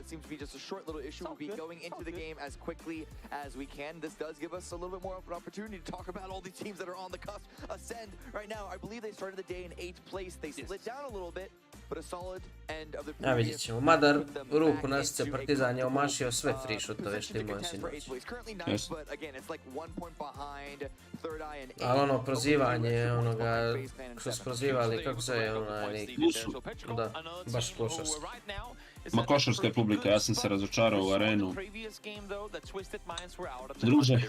It seems to be just a short little issue. We'll be going into the game as quickly as we can. This does give us a little bit more of an opportunity to talk about all these teams that are on the cusp. Ascend right now. I believe they started the day in 8th place. They slid down a little bit, but a solid end of the Ja vidjet ćemo, mada ruku nasice Partizan je omašio sve free shotove što imao sinoć. Ali ono prozivanje onoga što su prozivali, kako se je onaj lik? Da, baš košarski. Ma košarska je publika, ja sam se razočarao u arenu. Druže,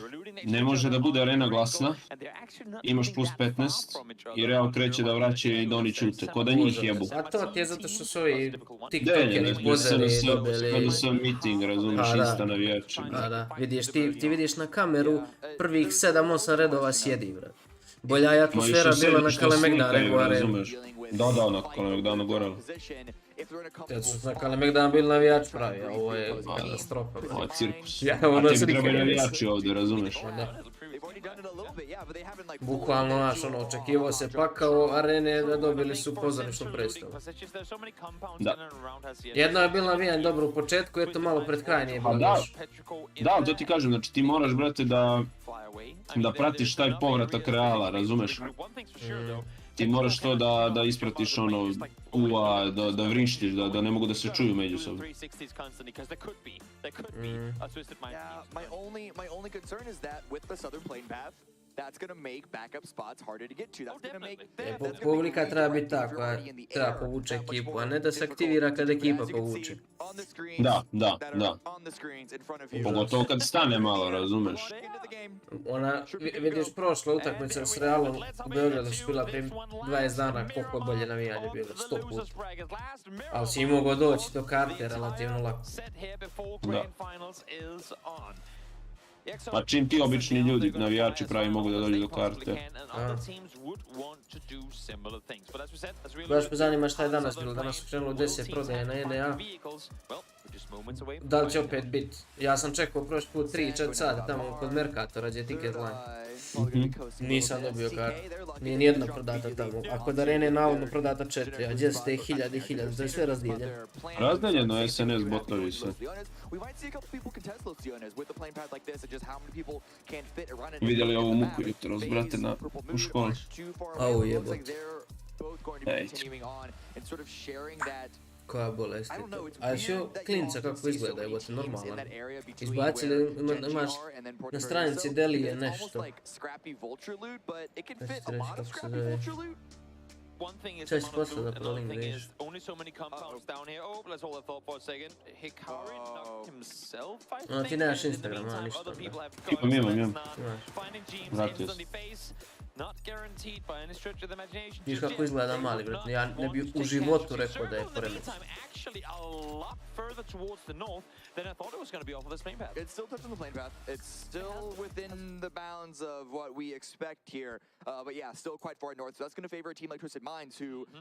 ne može da bude arena glasna, imaš plus 15 i Real kreće da vraća i da oni čute, ko da njih jebu. A to ti je zato što su ovi tiktokeri pozeli i dobili... Kada sam meeting, razumiješ, insta navijači. Da, vidiš, ti vidiš na kameru prvih 7-8 redova sjedi, brat. Bolja je atmosfera bila na Kalemegdanu u arenu. Da, na Kalemegdanu gorelo. Te su na Kalemegdanu bili navijač pravi, a ovo je katastrofa. Ovo je cirkus. Ono a tebi treba navijači ovdje, razumiješ? Bukvalno, znaš, ono, očekivao se pakao arene da dobili su pozorišnu predstavu. Da. Jedno je bilo navijanje dobro u početku, eto malo pred kraj nije bilo loš. Da, to ti kažem, znači ti moraš, brate, da pratiš taj povratak Reala, razumeš? Ti moraš to da ispratiš ono, da vrištiš, da ne mogu da se čuju međusobno. That's going to make backup spots harder to get to. That's going to make... Publika treba biti ta koja treba povuče ekipu, a ne da se aktivira kad ekipa povuče. Da. Pogotovo kad stane malo, razumeš? Vidiš prošla utakmica s Realom u Belgradu su bila prije 20 dana, koliko bolje navijanje bilo, 100 puta. Ali si mogao doći do karte relativno lako. Da. Pa čim ti obični ljudi, navijači pravi, mogu da dođu do karte. Baš me zanima šta je danas bilo, danas su krenulo 10 prodaje na NA. Da li će opet biti? Ja sam čekao prošli put 3-4 sata tamo kod Mercatora gdje je ticket line. Nisam dobio kartu. Nije nijedna prodata tamo. A kod arene je navodno prodata 4, a gdje ste 1000 i 1000, to je sve razdijeljeno. Razdijeljeno SNS botovi se. Vidjeli ovu muku jutros, brate, u školi. Au jebote. Ej. Koja bolest je to? A još klinca kako izgleda, evo te normalan. Izbacili, imaš na stranici Delije nešto. Nešto reći kako se zove. Čaj si posle da prolim vidiš. Ono ti nemaš Instagram, a ništa. Imam. Vratio sam. Viš kako izgleda mali, vjerojatno. Ja ne bi u životu rekao da je poremeć. It's still touching the plane path. It's still within the bounds of what we expect here. But yeah, still quite far north. So that's going to favor a team like Twisted Minds,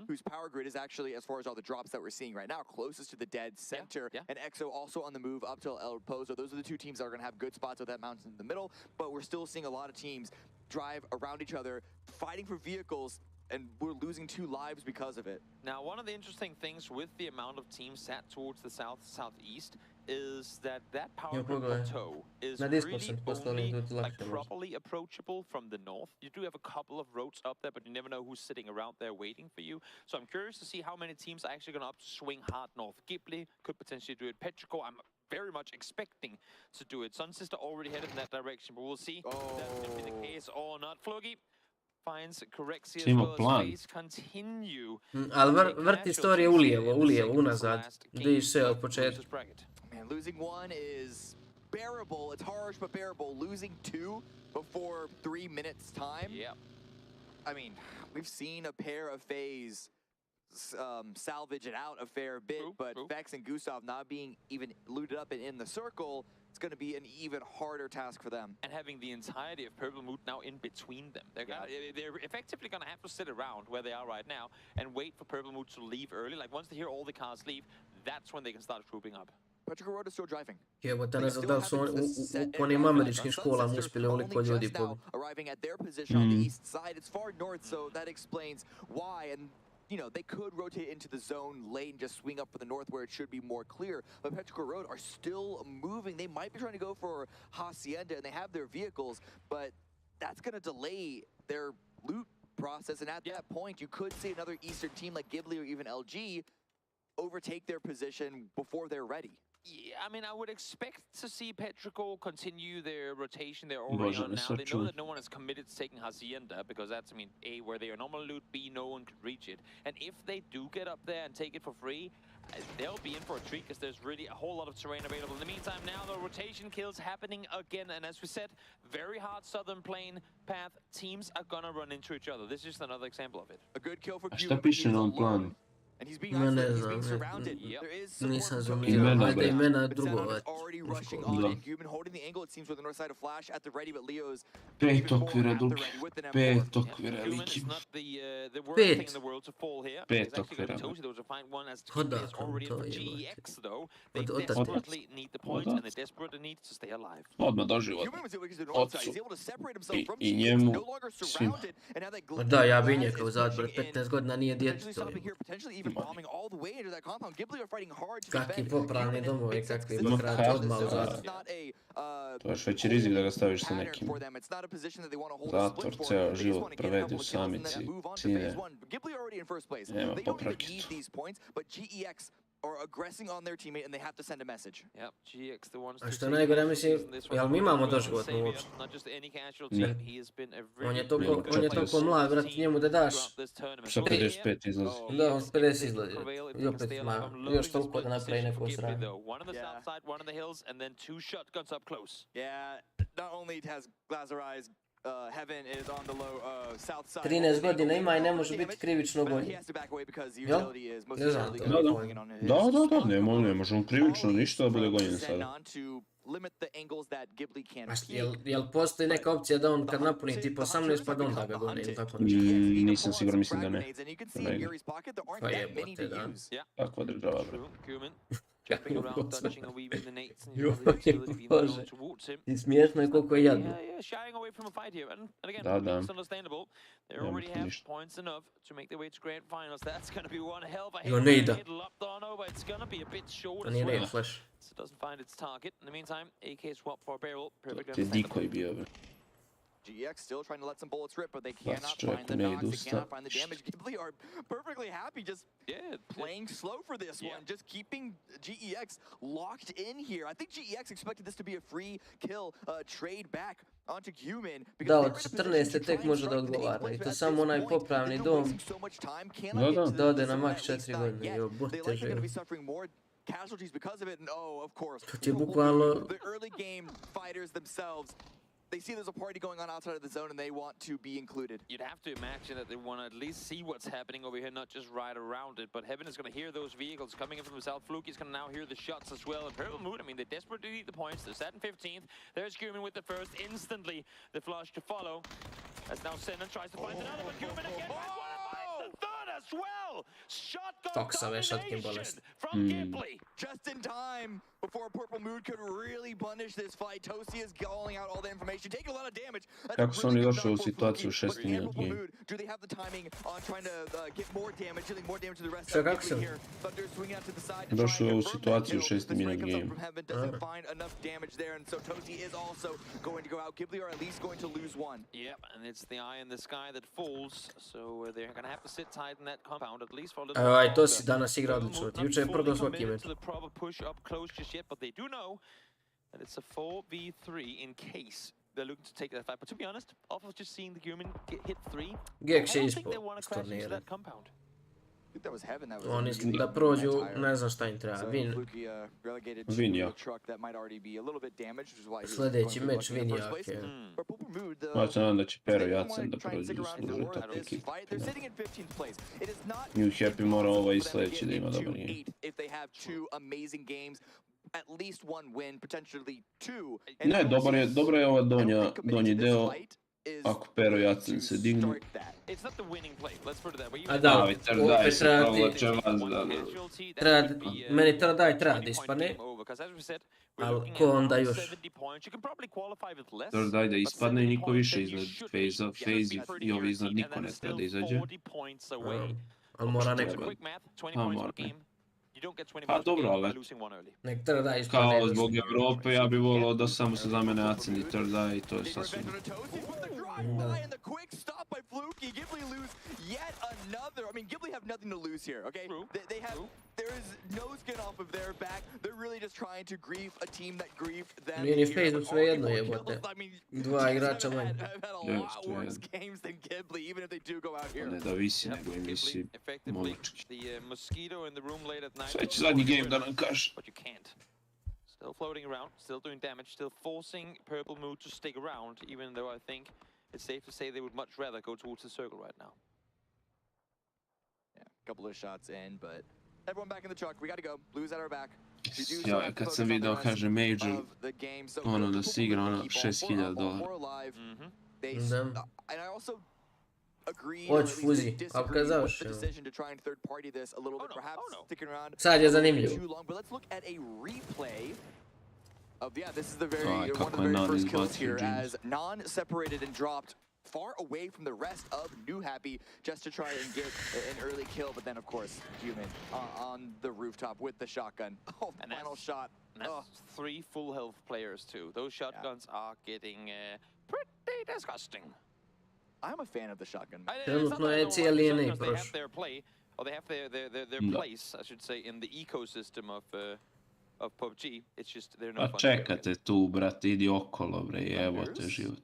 whose power grid is actually, as far as all the drops that we're seeing right now, closest to the dead center. And EXO also on the move up to El Pozo. Those are the two teams that are going to have good spots with that mountain in the middle. But we're still seeing a lot of teams drive around each other, fighting for vehicles, and we're losing 2 lives because of it. Now, one of the interesting things with the amount of teams set towards the southeast is that power grid plateau is really only like properly approachable from the north. You do have a couple of roads up there, but you never know who's sitting around there waiting for you. So I'm curious to see how many teams are actually going to opt to swing hard north. Ghibli could potentially do it. Petrico, I'm very much expecting to do it. Sun Sister already headed in that direction, but we'll see if that's going to be the case or not. Flogi finds Correxia as well as Phase continue. Ali vrti storije ulijevo, unazad. Vidiš sve od početka. Man, losing 1 is bearable. It's harsh, but bearable. Losing 2 before 3 minutes time. Yep. I mean, we've seen a pair of Phase salvage it out a fair bit, but Vex and Gustav not being even looted up and in the circle, it's going to be an even harder task for them. And having the entirety of Purple Mood now in between them. They're effectively going to have to sit around where they are right now and wait for Purple Mood to leave early. Like once they hear all the cars leave, that's when they can start trooping up. Petrico Road is still driving. Jebote, ne znam da li su u onim američkim školama uspjeli ovoliko ljudi pobiti. Arriving at their position on the east side, it's far north, so that explains why. And you know, they could rotate into the zone late and just swing up for the north where it should be more clear. But Petrico Road are still moving. They might be trying to go for Hacienda, and they have their vehicles, but that's going to delay their loot process. And at that point, you could see another Eastern team like Ghibli or even LG overtake their position before they're ready. Yeah, I mean, I would expect to see Petrico continue their rotation they're already on now. They know that no one is committed to taking Hacienda because that's, I mean, A, where they are normally loot, B, no one could reach it. And if they do get up there and take it for free, they'll be in for a treat because there's really a whole lot of terrain available. In the meantime, now the rotation kills happening again. And as we said, very hard southern plane path. Teams are gonna run into each other. This is just another example of it. A good kill for Šta piše na ovom planu? And he's being isolated, he's being surrounded. There is support imena drugova. already rushing on, and Guman holding the angle, it seems, with the north side of Flash at the ready, but Leo's 5 okvira dugi. 5 okvira veliki. 5 okvira. Odakle to je. Odmah doživot. Ocu i njemu, svima. Da, ja bi njekao zatvor, 15 godina nije djeteto. Kakvi popravni domovi, kakvi Belgrade odmah u zatvor. To je još veći rizik da ga staviš sa nekim. Zatvor, ceo život provede u samici, sine. Nema popravkicu. Are aggressing on their teammate and they have to send a message. Yep, GX the ones A što najgore, mislim, jel mi imamo doživotnu uopšte? Ne. On je toliko mlad, vrat, njemu da daš... Sa 55 izlazi. Da, on 50 izlazi. I opet ima još toliko da napravi neko sranje. Yeah, not only has Glazer Eyes Heaven is on the low south side. 13 godina ima I ne može biti krivično gonjen. Jel? Ne znam to. Da, ne može on krivično ništa da bude gonjen sada. Jel postoji neka opcija da on kad napuni tip 18 pa da onda ga goni ili tako? Nisam siguran, mislim da ne. Pa jebote, da. Kakva država, bre. Bože, I smiješno je koliko je jadno. Da. Jo, ne ide. To nije ne flash. To je decoy bio, bre. GX still trying to let some bullets rip, but they cannot find the knocks, they cannot find the damage. Ghibli are perfectly happy just playing slow for this one, just keeping GEX locked in here. I think GEX expected this to be a free kill trade back onto Guman. Da, od 14. tek može da odgovara I to samo onaj popravni dom da ode na max 4 godine. Jo, bote živo. Casualties because of it, and oh, of course, To ti je bukvalno... the early game fighters themselves. they see there's a party going on outside of the zone and they want to be included. You'd have to imagine that they want to at least see what's happening over here, not just ride around it. But Heaven is going to hear those vehicles coming in from the south. Fluky's going to now hear the shots as well. And Purple Moon, I mean, they desperately need the points. They're set in 15th. There's Guman with the first. Instantly, the flush to follow. As now Senan tries to find another one. Guman again finds the third as well. Shotgun domination from Ghibli. Just in time before Purple Moon could really punish this fight. Tosi is calling out all the information, taking a lot of damage. Kako su oni došli u situaciju 6 minut game? Do they have the timing on trying to get more damage, dealing more damage to the rest Šta, of kako sam? here? Thunder swinging out to the side. Došli u situaciju 6 minut game. From Heaven doesn't find enough damage there, and so Tosi is also going to go out. Ghibli are at least going to lose one. Yep, and it's the eye in the sky that falls, so they're going to have to sit tight in that compound at least for a little Evo, aj, to longer. si danas igra odlično. Juče je prodao svaki meč. To the proper push up close just yet, but they do know that it's a 4v3 in case they're looking to take that fight. But to be honest, off of just seeing the Guman get hit 3, I Gex je don't think they ispod want to crash into turnira. that compound. I think that was Heaven that was Oni da prođu, ne znam šta im treba. Win. Win jak. Sljedeći meč Win jak je. Ja se nadam da će Pero Jacen da prođe u služu takvu ekipu. New Happy mora ovaj i sljedeći da ima dobar game. At least one win, potentially two. Ne, dobro je ova donji deo. Ako Pero Jacen se dignu. It's not the winning play, let's put it that way. A da, opet meni treba da ispadne, ali ko onda još? Daj da ispadne i niko više iznad FaZe-a. FaZe i ovi iznad niko ne treba da izađe. Ali mora neko. Mora ne. Pa dobro, ali Nek treba da ispadne. kao zbog Evrope ja bih volio da samo se za mene Acen i Third Eye i to je sasvim. And the quick stop by Fluky. Ghibli lose yet another. I mean, Ghibli have nothing to lose here, okay? They have, there is no skin off of their back. They're really just trying to grief a team that griefed them. Nije FaZe sve jedno jebote. Dva igrača manje. Have had a lot worse games than Ghibli, even if they do go out here. Ne da visi, nego im visi momački. The mosquito in the room late at night. Sve će zadnji game da nam kaže. But you can't. Still floating around, still doing damage, still forcing Purple Moon to stick around, even though I think it's safe to say they would much rather go towards the circle right now. Yeah, a couple of shots in, but everyone back in the truck. We got to go. Blues at our back. Ja, kad sam video, kaže Major, ono da si igra ono $6,000. And I also agree. Hoć Fuzi, ali kad završi. Decision to try and third party this a little bit, perhaps sticking around. Sad je zanimljivo. But let's look at a replay. This is the one of the very first kills here, as non-separated and dropped far away from the rest of New Happy just to try and get an early kill, but then of course Human on the rooftop with the shotgun. Oh, and final shot. And that's 3 full health players too. Those shotguns are getting pretty disgusting. I'm a fan of the shotgun. Trenutno je cijeli NA They have prošao. their play, or they have their place, I should say, in the ecosystem of PUBG. It's just they're no Pa fun. čekate tu, brate, idi okolo, bre, evo te život.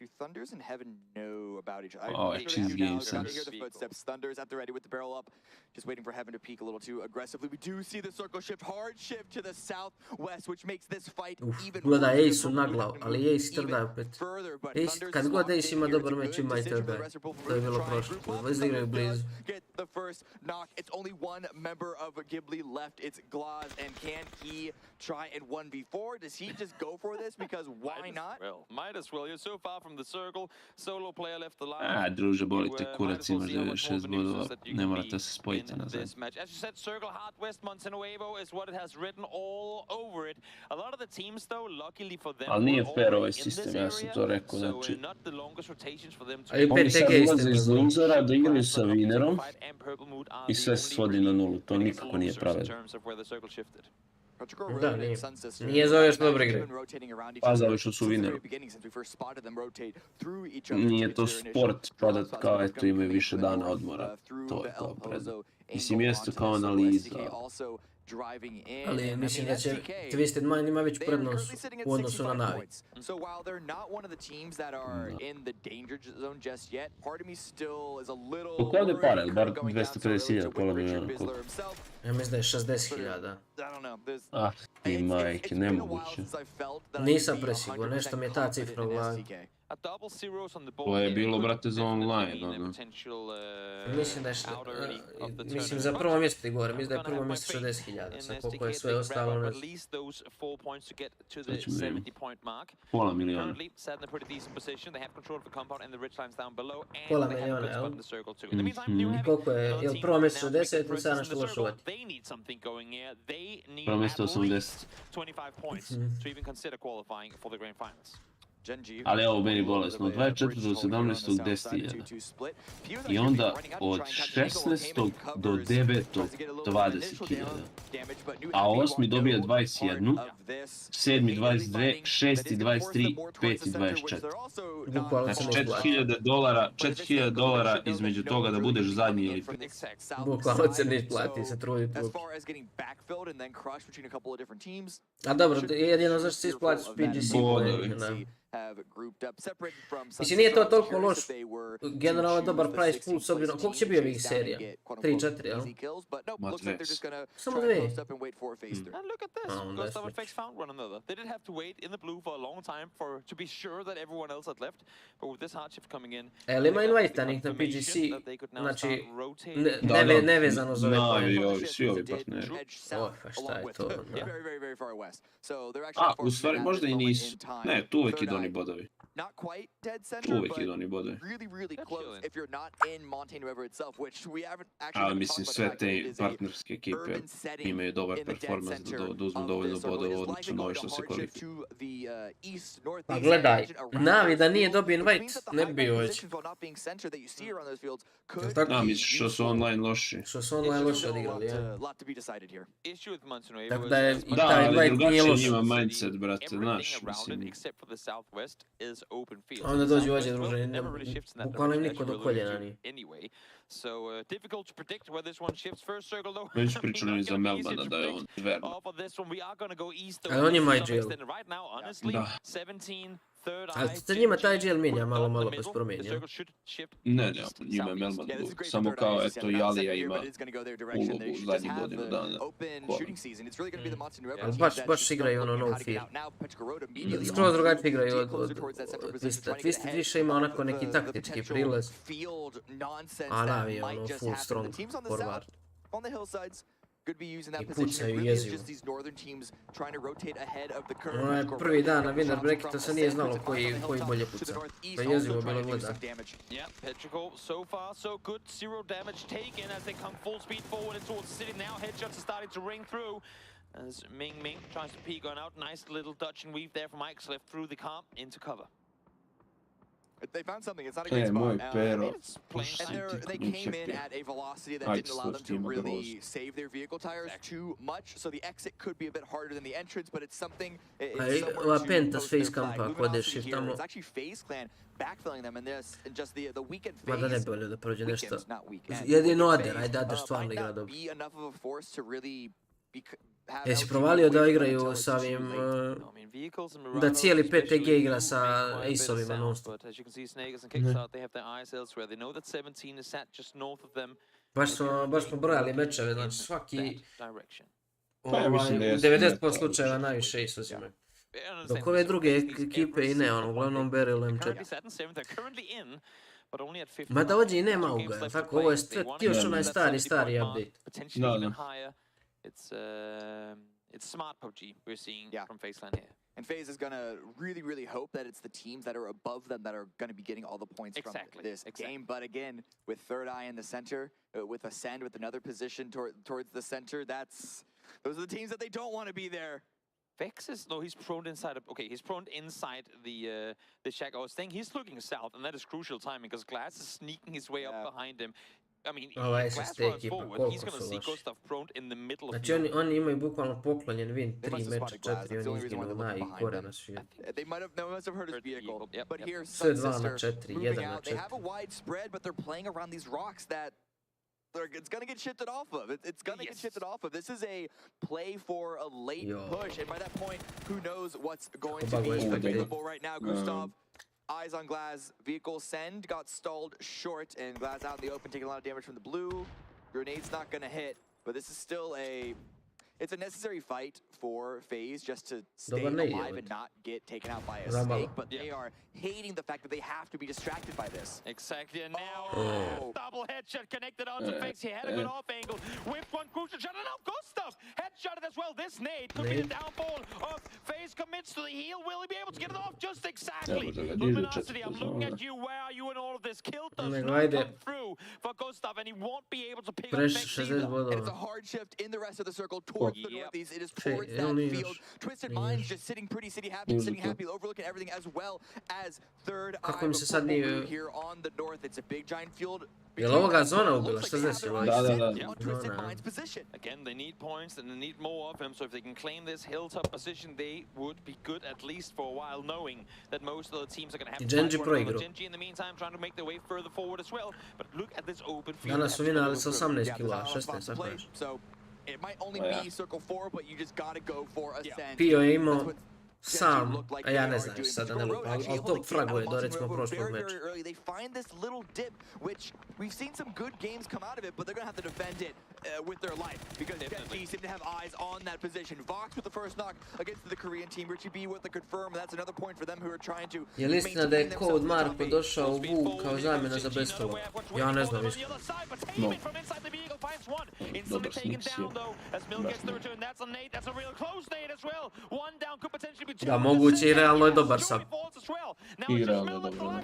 Do Thunders and Heaven know about each other? Oh, cheese game They're about to sense. hear the footsteps. Thunders at the ready with the barrel up, just waiting for Heaven to peek a little too aggressively. We do see the circle shift, hard shift to the southwest, which makes this fight even Gleda worse. Ace-u na glavu, ali Ace trda opet. Ace, kad god Ace ima dobar meč, ima i trda. To je bilo prošlo. Već igraju blizu. Get the first knock. It's only one member of Ghibli left. It's Glaz, and can he try and 1v4? Does he just go for this? Because why not? Well, might as well. You're so far from the circle. Solo player left alive. A, druže, bolite kurac, imaš 96 bodova, ne morate se spojiti na zadnje. As you said, Circle Hard West Montenuevo is what it has written all over it. A lot of the teams, though, luckily for them, Ali nije were fair already ovaj in this sistem, ja sam to area, rekao, so znači... not the longest rotations for them to... Oni sad ulaze iz losera da igraju sa winerom i sve se svodi na nulu, to nikako nije pravedno. Da, nije za ove što dobro igraju. Pa za ove što su wineri. Nije to sport prodat kao eto imaju više dana odmora, to je to predno. Mislim, mjesto kao analiza, Ali mislim da će Twisted Mind ima veću prednost u odnosu na Navi. So while they're not one of the teams that are in the danger zone just yet, part of me still is a little Koliko ovdje para, ili bar 250.000, pola milijuna, koliko? Ja mislim da je 60.000. Ah, ti majke, nemoguće. Nisam presiguran, nešto mi je ta cifra u glavi. To je bilo, brate, za online, ono. Mislim da je mislim za prvo mjesto ti gore, mislim da je prvo mjesto 60.000, sa koliko je sve ostalo, ne znam. Pola milijuna. Pola milijuna, jel? Koliko je, jel prvo mjesto 60 ili sada nešto loše uvati? Prvo mjesto 80. Ali evo meni bolesno, od 24. do 17. 10.000. I onda od 16. do 9. 20.000. A 8. dobija 21, 7. 22, 6. 23, 5. 24. Znači $4.000 između toga da budeš zadnji ili peti. Bukvalno se ne plati se truditi uopće. A dobro, jedino zašto se isplati su PGC koji mislim, nije to toliko loš, generalno dobar price pool s obzirom, koliko će bio ovih serija? 3-4, jel? Ma 2. Samo 2. And look at this, Gustav and Fex found one another. They didn't have to wait in the blue for a long time to be sure that everyone else had left. But with this hard shift coming in, Ali ima invajtanih na PGC, znači nevezano za ove pojene. Svi ovi partneri. Pa šta je to? A, u stvari možda i nisu. Ne, tu uvijek idu oni bodovi. Uvijek idu oni bodovi. Ali mislim sve te partnerske ekipe imaju dobar performans da uzmu dovoljno bodova odlično na ove što se kvalifikuje. Pa gledaj, Navi da nije dobio invite, ne bi bio već. A, misliš što su online loši? Što su online loši odigrali, ja. Tako da je, da, taj ali invite nije drugačije loš. njima mindset, brate, znaš, mislim. Onda dođu ovdje druže, bukvalno im niko do koljena nije. Već pričali za Melmana da je on verno. Ali on je IGL. Da. Ali se njima taj IGL mijenja malo bez promijenja. Ne, njima je Melman dug. Samo kao, eto, i Alija ima ulogu zadnjih godinu dana. Ali baš igraju ono no fear. Skroz drugačije igraju od Twisted. Twisted više ima onako neki taktički prilaz. A Navi je ono full strong forward. I pucaju jezivo. Ono je prvi dan na winner bracketu se nije znalo koji bolje puca. To je jezivo bilo gleda. As Ming tries to peek on out, nice little dodge and weave there from Ixlef through the car into cover. They found something. It's not a great spot. Moj pero. And they came in at a velocity that didn't allow them to really save their vehicle tires too much. So the exit could be a bit harder than the entrance, but it's something. Ova penta s face campa ako odeš i tamo. It's actually FaZe Clan backfilling them in this, and just the weekend phase. Mada ne bi volio da prođe nešto. Jedino Ader, ajde Ader stvarno igra dobro. Jesi provalio da igraju sa ovim, da cijeli PTG igra sa Ace-ovima non stop? Baš smo brojali mečeve, znači svaki, 90% slučajeva najviše Ace uzimaju. Dok ove druge ekipe i ne, uglavnom Beryl M4. Mada ovdje i nema uga, tako ovo je ti još onaj stari update. It's smart PUBG we're seeing from FaZe Clan here. And FaZe is gonna really hope that it's the teams that are above them that are gonna be getting all the points from this game. But again, with Third Eye in the center, with Ascend with another position towards the center, those are the teams that they don't want to be there. Vex is he's prone inside. He's prone inside the shack. I was saying he's looking south, and that is crucial timing because Glass is sneaking his way up behind him. I mean, Glass runs forward, he's gonna see Gustav prone in the middle of the Znači oni imaju bukvalno poklonjen win 3 meča 4, oni izginu najgore na svijetu. They must have heard his vehicle. But here, sve 2 na 4, 1 na 4. They have a wide spread, but they're playing around these rocks that it's going to get shifted off of. It's going to get shifted off of. This is a play for a late push, and by that point, who knows what's going to be available right now. Gustav, eyes on Glaz. Vehicle send got stalled short, and Glaz out in the open, taking a lot of damage from the blue. Grenade's not going to hit, but this is still it's a necessary fight for FaZe just to stay alive and not get taken out by a snake, but they are hating the fact that they have to be distracted by this. Exactly, and now double headshot connected onto FaZe. He had a good off angle with one crucial shot, and now Gustav headshotted as well. This nade could be the downfall of FaZe. Commits to the heal. Will he be able to get it off? Just exactly. Luminosity, I'm looking at you. Where are you in all of this? Kill does not come through for Gustav, and he won't be able to pick up FaZe either. It's a hard shift in the rest of the circle towards the northeast. It is towards that field. Twisted Minds just sitting pretty sitting happy, overlooking everything, as well as third eye here on the north. It's a big giant field. Jel ovoga zona ubila? Šta se desilo? Again, they need points and they need more of them, so if they can claim this hilltop position, they would be good at least for a while, knowing that most of the teams are going to have Genji proigrao. Genji in the meantime trying to make their way further forward as well, but look at this open field. Danas su vinali sa 18 kila, 16, tako je. It might only be circle 4, but you just gotta go for ascent. Pio je imao sam, a ja ne znam sada ne lupa, ali top fraguje do recimo prošlog meča. They find this little dip, which we've seen some good games come out of it, but they're gonna have to defend it with their life, because Genji seem to have eyes on that position. Vox with the first knock against the Korean team. Richie B with the confirm. That's another point for them who are trying to. Je li istina da je Code Marko došao u Vuk kao zamjena za Bestova? Ja ne znam istina. No. Dobar snik si. Da, moguće i realno je dobar sam. I realno je dobar.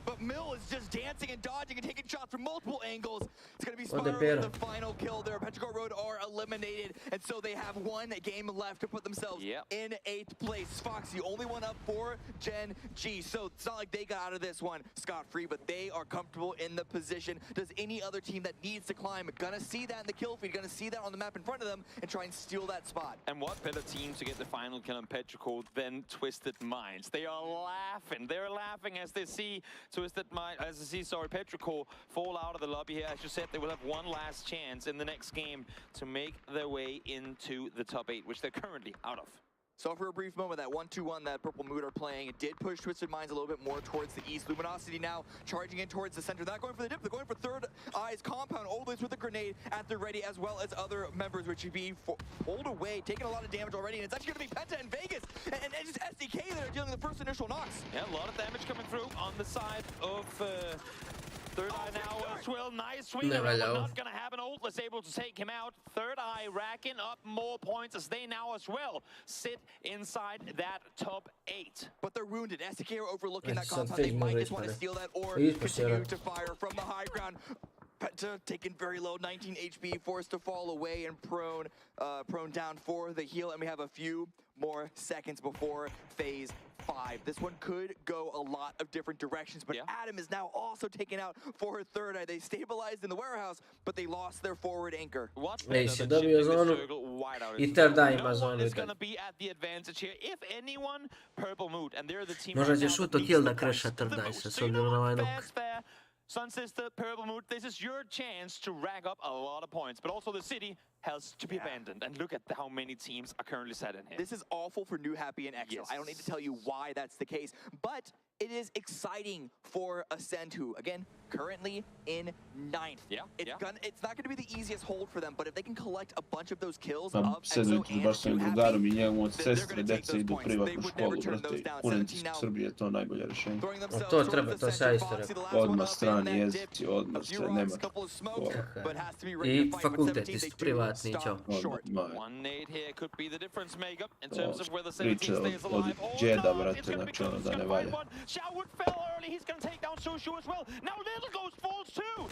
But Mill is just dancing and dodging and taking shots from multiple angles. It's going to be Spiral with the final kill there. Petrichor Road are eliminated, and so they have one game left to put themselves in 8th place. Fox, the only one up for Gen G, so it's not like they got out of this one scot-free, but they are comfortable in the position. Does any other team that needs to climb gonna see that in the kill feed, gonna see that on the map in front of them, and try and steal that spot? And what better team to get the final kill on Petrichor than Twisted Minds? They are laughing. They're laughing as they see Petrichor fall out of the lobby here. As you said, they will have one last chance in the next game to make their way into the top 8, which they're currently out of. So for a brief moment, that 1-2-1 that Purple Mood are playing, it did push Twisted Minds a little bit more towards the east. Luminosity now charging in towards the center. They're not going for the dip, they're going for Third Eye's compound. Oldlands with a grenade at the ready, as well as other members, which should be pulled away, taking a lot of damage already. And it's actually going to be Penta and Vegas and just SDK that are dealing with the first initial knocks. Yeah, a lot of damage coming through on the side of Third Eye now as well. Nice swing around, but not gonna happen. Oldless able to take him out. Third Eye racking up more points as they now as well sit inside that top 8. But they're wounded. SDK are overlooking that compound. They might just want to steal that or continue to fire from the high ground. Penta taken very low, 19 HP, forced to fall away and prone down for the heal. And we have a few more seconds before phase 5. This one could go a lot of different directions, but Adam is now also taken out for her Third Eye. They stabilized in the warehouse, but they lost their forward anchor. Ej, si dobio zonu I Third Eye ima zonu. Možda će šuto kill da kreša Third Eye sa s obzirom na ovaj nok. Sun Sister, Purple Mood, this is your chance to rack up a lot of points, but also the city has to be abandoned. And look at how many teams are currently set in here. This is awful for New Happy and EXO. I don't need to tell you why that's the case, but it is exciting for Ascend, who, again, currently in 9th. It's not going to be the easiest hold for them, but if they can collect a bunch of those kills of EXO and New Happy, they're going to take those points. They would never turn those down. 17 now. Srbije je to najbolje rješenje. To treba, to se ja isto rekao. Odmah strani jezici, odmah nema. I fakultet isto, privatni, čao. One nade here could be the difference maker in terms of where the 17 stays Od alive. džeda, brate, znači ono da ne valja. Shoutwood fell early, he's going to take down Sushu as well. Now Little Ghost falls too.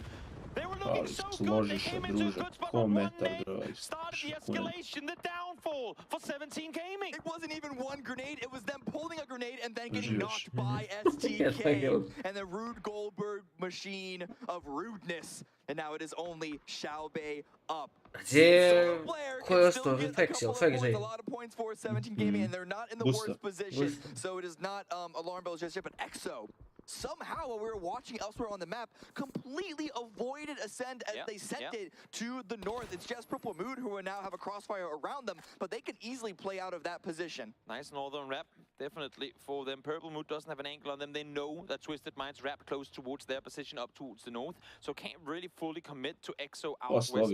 They were looking so good, they came into good spot, but one nade started the escalation, the downfall for 17 Gaming. It wasn't even one grenade, it was them pulling a grenade and then getting knocked by STK and the Rude Goldberg machine of rudeness. And now it is only Xiaobei up. Gdje, ko je ostao? Fexio, a lot of points for 17 Gaming, and they're not in the worst position, so it is not alarm bells just yet, but EXO somehow, while we were watching elsewhere on the map, completely avoided Ascend as they sent it to the north. It's just Purple Mood who will now have a crossfire around them, but they can easily play out of that position. Nice northern wrap, definitely for them. Purple Mood doesn't have an angle on them. They know that Twisted Minds wrap close towards their position up towards the north, so can't really fully commit to EXO out west right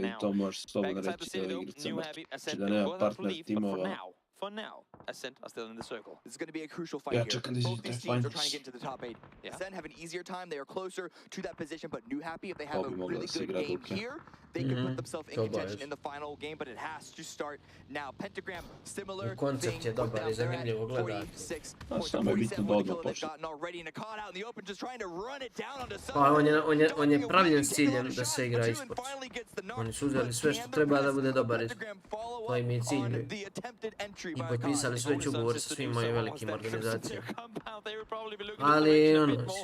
now. Back inside the city though, New Happy, Ascend, they both have to leave, but for now, Ascent are still in the circle. This is going to be a crucial fight here. Both these teams are trying to get into the top 8. Ascent have an easier time. They are closer to that position, but New Happy, if they have a really good game here, they can put themselves in contention in the final game, but it has to start now. Pentagram, similar thing. They're at 46 points, 47 with the kill they've gotten already, and a caught out in the open, just trying to run it down onto SAMO. On je pravljen s ciljem da se igra eSports. Oni su uzeli sve što treba da bude dobar eSports. To im je cilj. I potpisali su već ugovor sa svim mojim velikim organizacijama. Ali,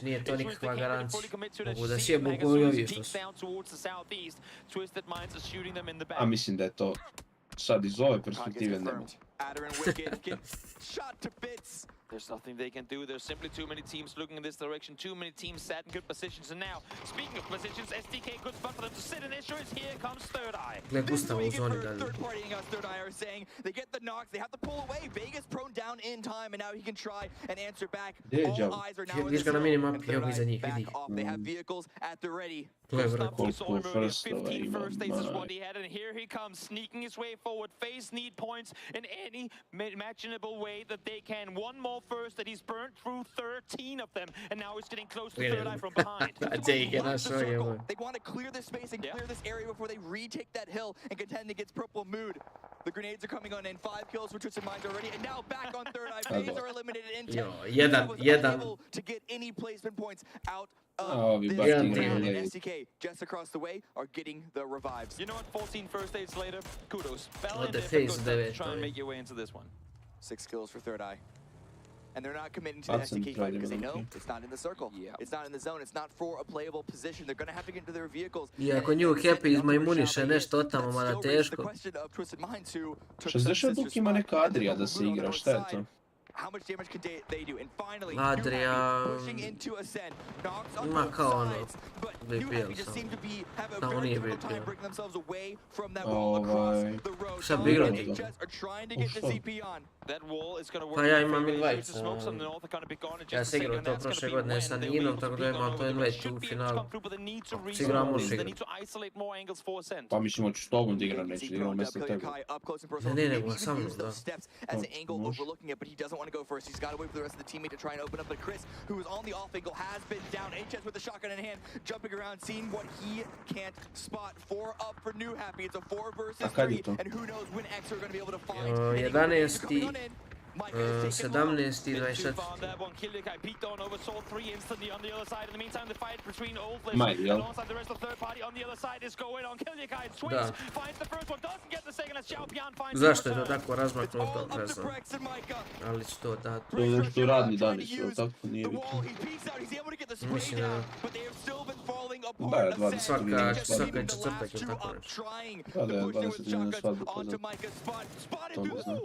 nije to nikakva garancija. Mogu da sjebu koju ovi što su. A mislim da je to sad iz ove perspektive nema. There's nothing they can do. There's simply too many teams looking in this direction. Too many teams sat in good positions. And now, speaking of positions, SDK, good spot for them to sit in issues. Here comes Third Eye. Third partying us, Third Eye are saying they get the knocks. They have to pull away. Vegas prone down in time, and now he can try and answer back. All eyes are now in the zone. Back off. They have vehicles at the ready. First is what he had, and here he comes, sneaking his way forward. FaZe need points in any imaginable way that they can. One more first that he's burnt through 13 of them, and now he's getting close to Third Eye from behind. They want to clear this space and clear this area before they retake that hill and contend against Purple Mood. The grenades are coming on in. 5 kills for Twisted Minds already, and now back on Third Eye. FaZe are eliminated in 10. Able to get any placement points out of this round, and SDK just across the way are getting the revives. You know what? 14 first aids later, kudos. Valiant try and make your way into this one. 6 kills for Third Eye. And they're not committing to the SDK fight because they know it's not in the circle. It's not in the zone. It's not for a playable position. They're going to have to get into their vehicles. Iako nju Happy izmajmuniše nešto od tamo, mada teško. 60 dok ima neka Adria da se igra, šta je to? How much damage can they do? And finally, Adria pushing into Ascend, knocks on ima kao ono VPL just seem to be have a very difficult time breaking themselves away from that wall across the road. Šta bi igrao to? Are trying to get the CP on. That wall is going to work. Pa ja imam invite. Ja se igrao to prošle godine sa Ninom, tako da imam to invite u finalu. Si igram može igrati. Pa mislim hoću s tobom da igram, neću da igram mjesto tebe. Ne, nego sa mnom, da. Want to go first. He's got to wait for the rest of the teammate to try and open up, but Chris, who is on the off angle, has been down. HS with the shotgun in hand, jumping around, seeing what he can't spot. 4 up for New Happy. It's a 4 versus 3, and who knows when X are going to be able to find. 17 i 24. Da. Zašto je to tako razmaknuto, ne znam. Ali su to dati. To je nešto radni dani su, tako nije bitno. Mislim da... Da je 20. Svaka četvrtak je tako nešto. Da je 20 na svadbu pa da. To ne znam.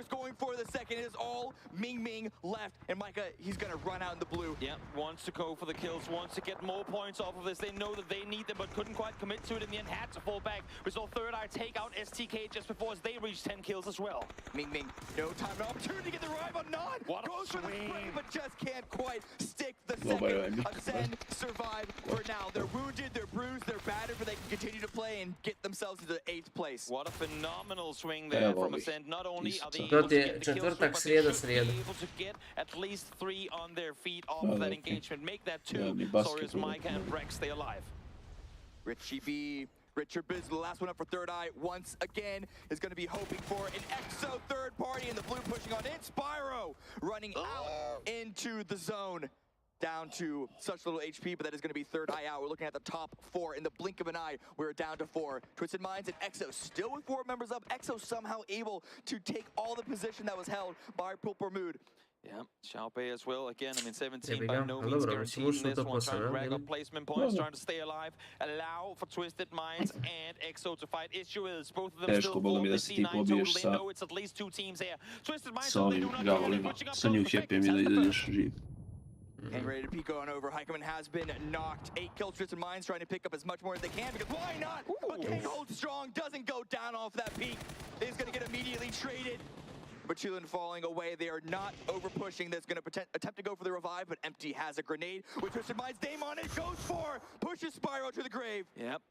Going for the second. It is all Ming left, and Micah, he's gonna run out in the blue. Yeah, wants to go for the kills, wants to get more points off of this. They know that they need them, but couldn't quite commit to it in the end. Had to fall back. We saw Third Eye take out STK just before as they reached 10 kills as well. Ming, no time, no opportunity to get the revive on Nan. Goes for the spray, but just can't quite stick the second. Ascend survive for now. They're wounded, they're bruised, they're battered, but they can continue to play and get themselves into 8th place. What a phenomenal swing there from Ascend. Not only are they četvrtak, srijeda. able to get at least 3 on their feet off of that engagement, make that 2, so as Micah and Brex stay alive. Richie B, Richard Biz, the last one up for Third Eye, once again, is going to be hoping for an EXO third party, and the blue pushing on in. Spyro running out into the zone. Down to such little HP, but that is going to be Third Eye out. We're looking at the top 4. In the blink of an eye, we're down to 4. Twisted Minds and EXO still with 4 members up. EXO somehow able to take all the position that was held by Purple Mood. Yeah, Xiaobei as well. Again, I mean, 17 Jebi by ga, no ali means dobro, guaranteed mislim, in ušli u this to one. Trying to posao, rack jel? up placement points, trying to stay alive. Allow for Twisted Minds and EXO to fight. Issue is both of them Teško, still boga full. mi, They da se see ti 9 pobiješ total. They sa, know it's at least 2 teams here. Twisted Minds, sa they ovim do not care. They're gavolima, pushing up sa close. New Perfect. Happyem i da izađeš živ. Getting ready to peek on over. Heikeman has been knocked. 8 kills, Twisted Minds trying to pick up as much more as they can because why not? But King holds strong, doesn't go down off that peak. Is going to get immediately traded. But Chulin falling away. They are not over pushing. That's going to attempt to go for the revive, but Empty has a grenade. With Twisted Minds, Dame on it, goes for, pushes Spyro to the grave. Yep.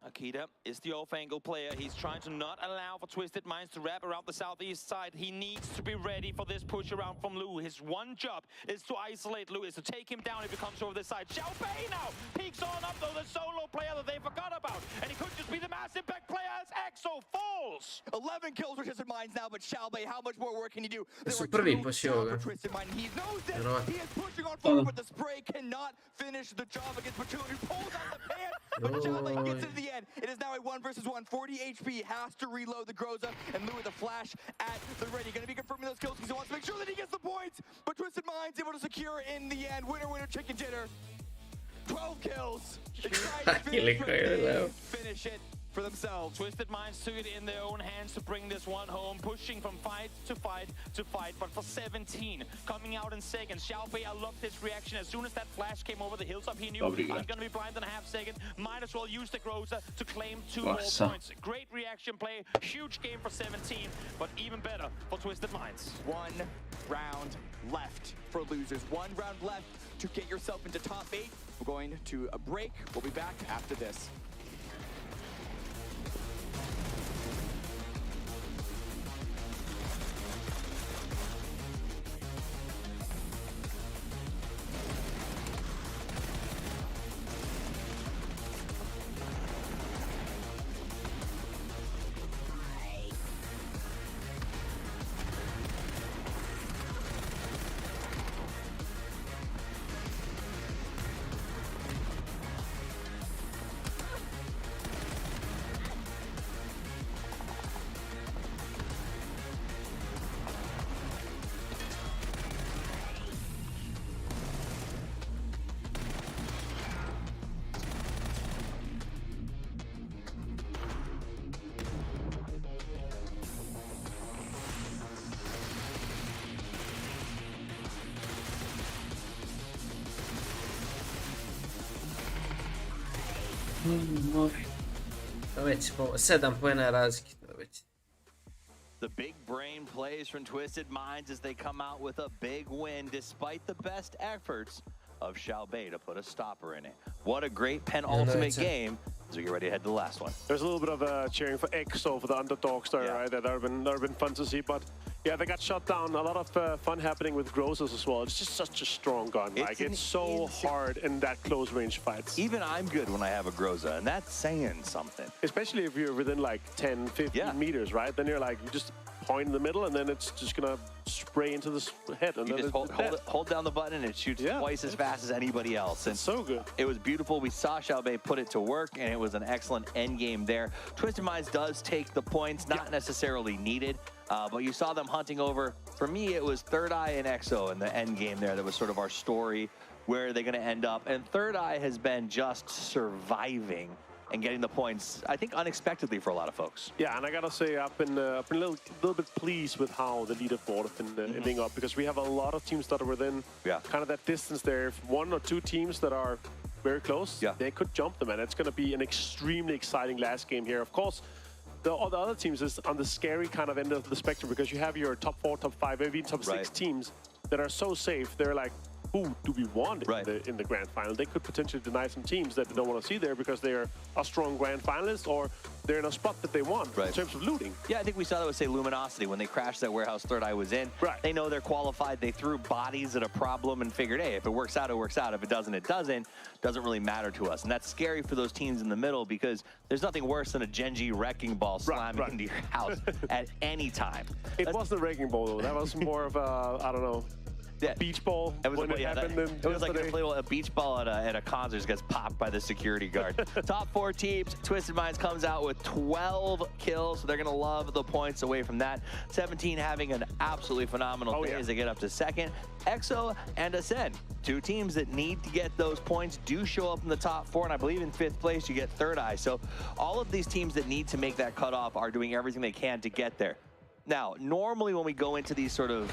Akita is the off-angle player. He's trying to not allow for Twisted Minds to wrap around the southeast side. He needs to be ready for this push around from Lu. His one job is to isolate Lu, is to take him down if he comes over this side. Xiaobei now peeks on up, though, the solo player that they forgot about. And he could just be the mass impact player as EXO falls. 11 kills for Twisted Minds now, but Xiaobei, how much more work can he do? Su prvi posi ovoga. Twisted Mind, he knows this. Vjerovatno. He is pushing on forward, but the spray cannot finish the job against Bachun, who pulls out the pan, but Xiaobei gets it to the end. It is now a 1 versus 1. 40 HP, has to reload the Groza, and Lou with a flash at the ready. Going to be confirming those kills because he wants to make sure that he gets the points. But Twisted Minds able to secure in the end. Winner, winner, chicken dinner. 12 kills. Exciting finish it for themselves. Twisted Minds took it in their own hands to bring this one home, pushing from fight to fight to fight, but for 17, coming out in second. Xiaobei, I loved his reaction. As soon as that flash came over the hilltop, he knew, I'm going to be blind in a half second. Might as well use the Groza to claim 2 more points. Great reaction play, huge game for 17, but even better for Twisted Minds. 1 round left for losers. 1 round left to get yourself into top 8. We're going to a break. We'll be back after this. Već 7 poena razlike. The big brain plays from Twisted Minds as they come out with a big win despite the best efforts of Xiaobei to put a stopper in it. What a great penultimate game as we get ready to head to the last one. There's a little bit of cheering for EXO, for the underdogs there, right? That have been fun to see, but yeah, they got shut down. A lot of fun happening with Grozas as well. It's just such a strong gun. It's so hard in that close range fights. Even I'm good when I have a Groza, and that's saying something. Especially if you're within like 10, 15 meters, right? Then you're like, you just point in the middle, and then it's just gonna spray into the head. And you then just hold down the button, and it shoots twice as fast as anybody else. And so good. It was beautiful. We saw Xiaobei put it to work, and it was an excellent end game there. Twisted Minds does take the points, not necessarily needed. But you saw them hunting over. For me, it was Third Eye and EXO in the end game there. That was sort of our story. Where are they going to end up? And Third Eye has been just surviving and getting the points, I think, unexpectedly for a lot of folks. Yeah, and I gotta say, I've been a little bit pleased with how the leaderboard has been ending up, because we have a lot of teams that are within kind of that distance there. If 1 or 2 teams that are very close, they could jump them, and it's going to be an extremely exciting last game here. Of course, all the other teams is on the scary kind of end of the spectrum, because you have your top 4, top 5, maybe top 6 teams that are so safe. They're like, who do we want in the grand final? They could potentially deny some teams that they don't want to see there because they're a strong grand finalist, or they're in a spot that they want in terms of looting. Yeah, I think we saw that with, say, Luminosity when they crashed that warehouse Third Eye was in. They know they're qualified. They threw bodies at a problem and figured, hey, if it works out, it works out. If it doesn't, it doesn't. Doesn't really matter to us. And that's scary for those teams in the middle, because there's nothing worse than a Genji wrecking ball slamming into your house at any time. It wasn't a wrecking ball, though. That was more of a, I don't know. beach ball when it happened. It was like a beach ball at a concert just gets popped by the security guard. Top 4 teams, Twisted Minds comes out with 12 kills, so they're going to love the points away from that. 17 having an absolutely phenomenal day as they get up to second. EXO and Ascend, 2 teams that need to get those points, do show up in the top 4, and I believe in 5th place you get Third Eye. So all of these teams that need to make that cutoff are doing everything they can to get there. Now, normally when we go into these sort of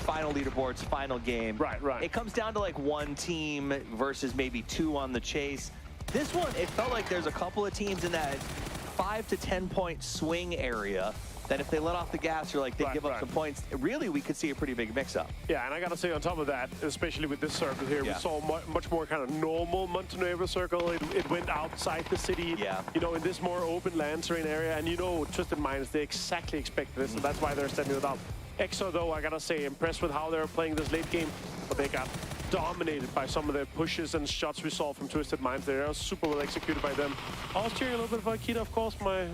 final leaderboards, final game, it comes down to like 1 team versus maybe 2 on the chase. This one, it felt like there's a couple of teams in that 5 to 10 point swing area that if they let off the gas, you're like, they give up some points. Really, we could see a pretty big mix-up. Yeah, and I gotta say on top of that, especially with this circle here, we saw much more kind of normal Montenegro circle. It went outside the city, you know, in this more open land terrain area, and you know, Twisted Minds, they exactly expect this, and that's why they're setting it up. EXO, though, I gotta say, impressed with how they're playing this late game, but they got dominated by some of the pushes and shots we saw from Twisted Minds. They are super well executed by them. I was cheering a little bit for Akita, of course, my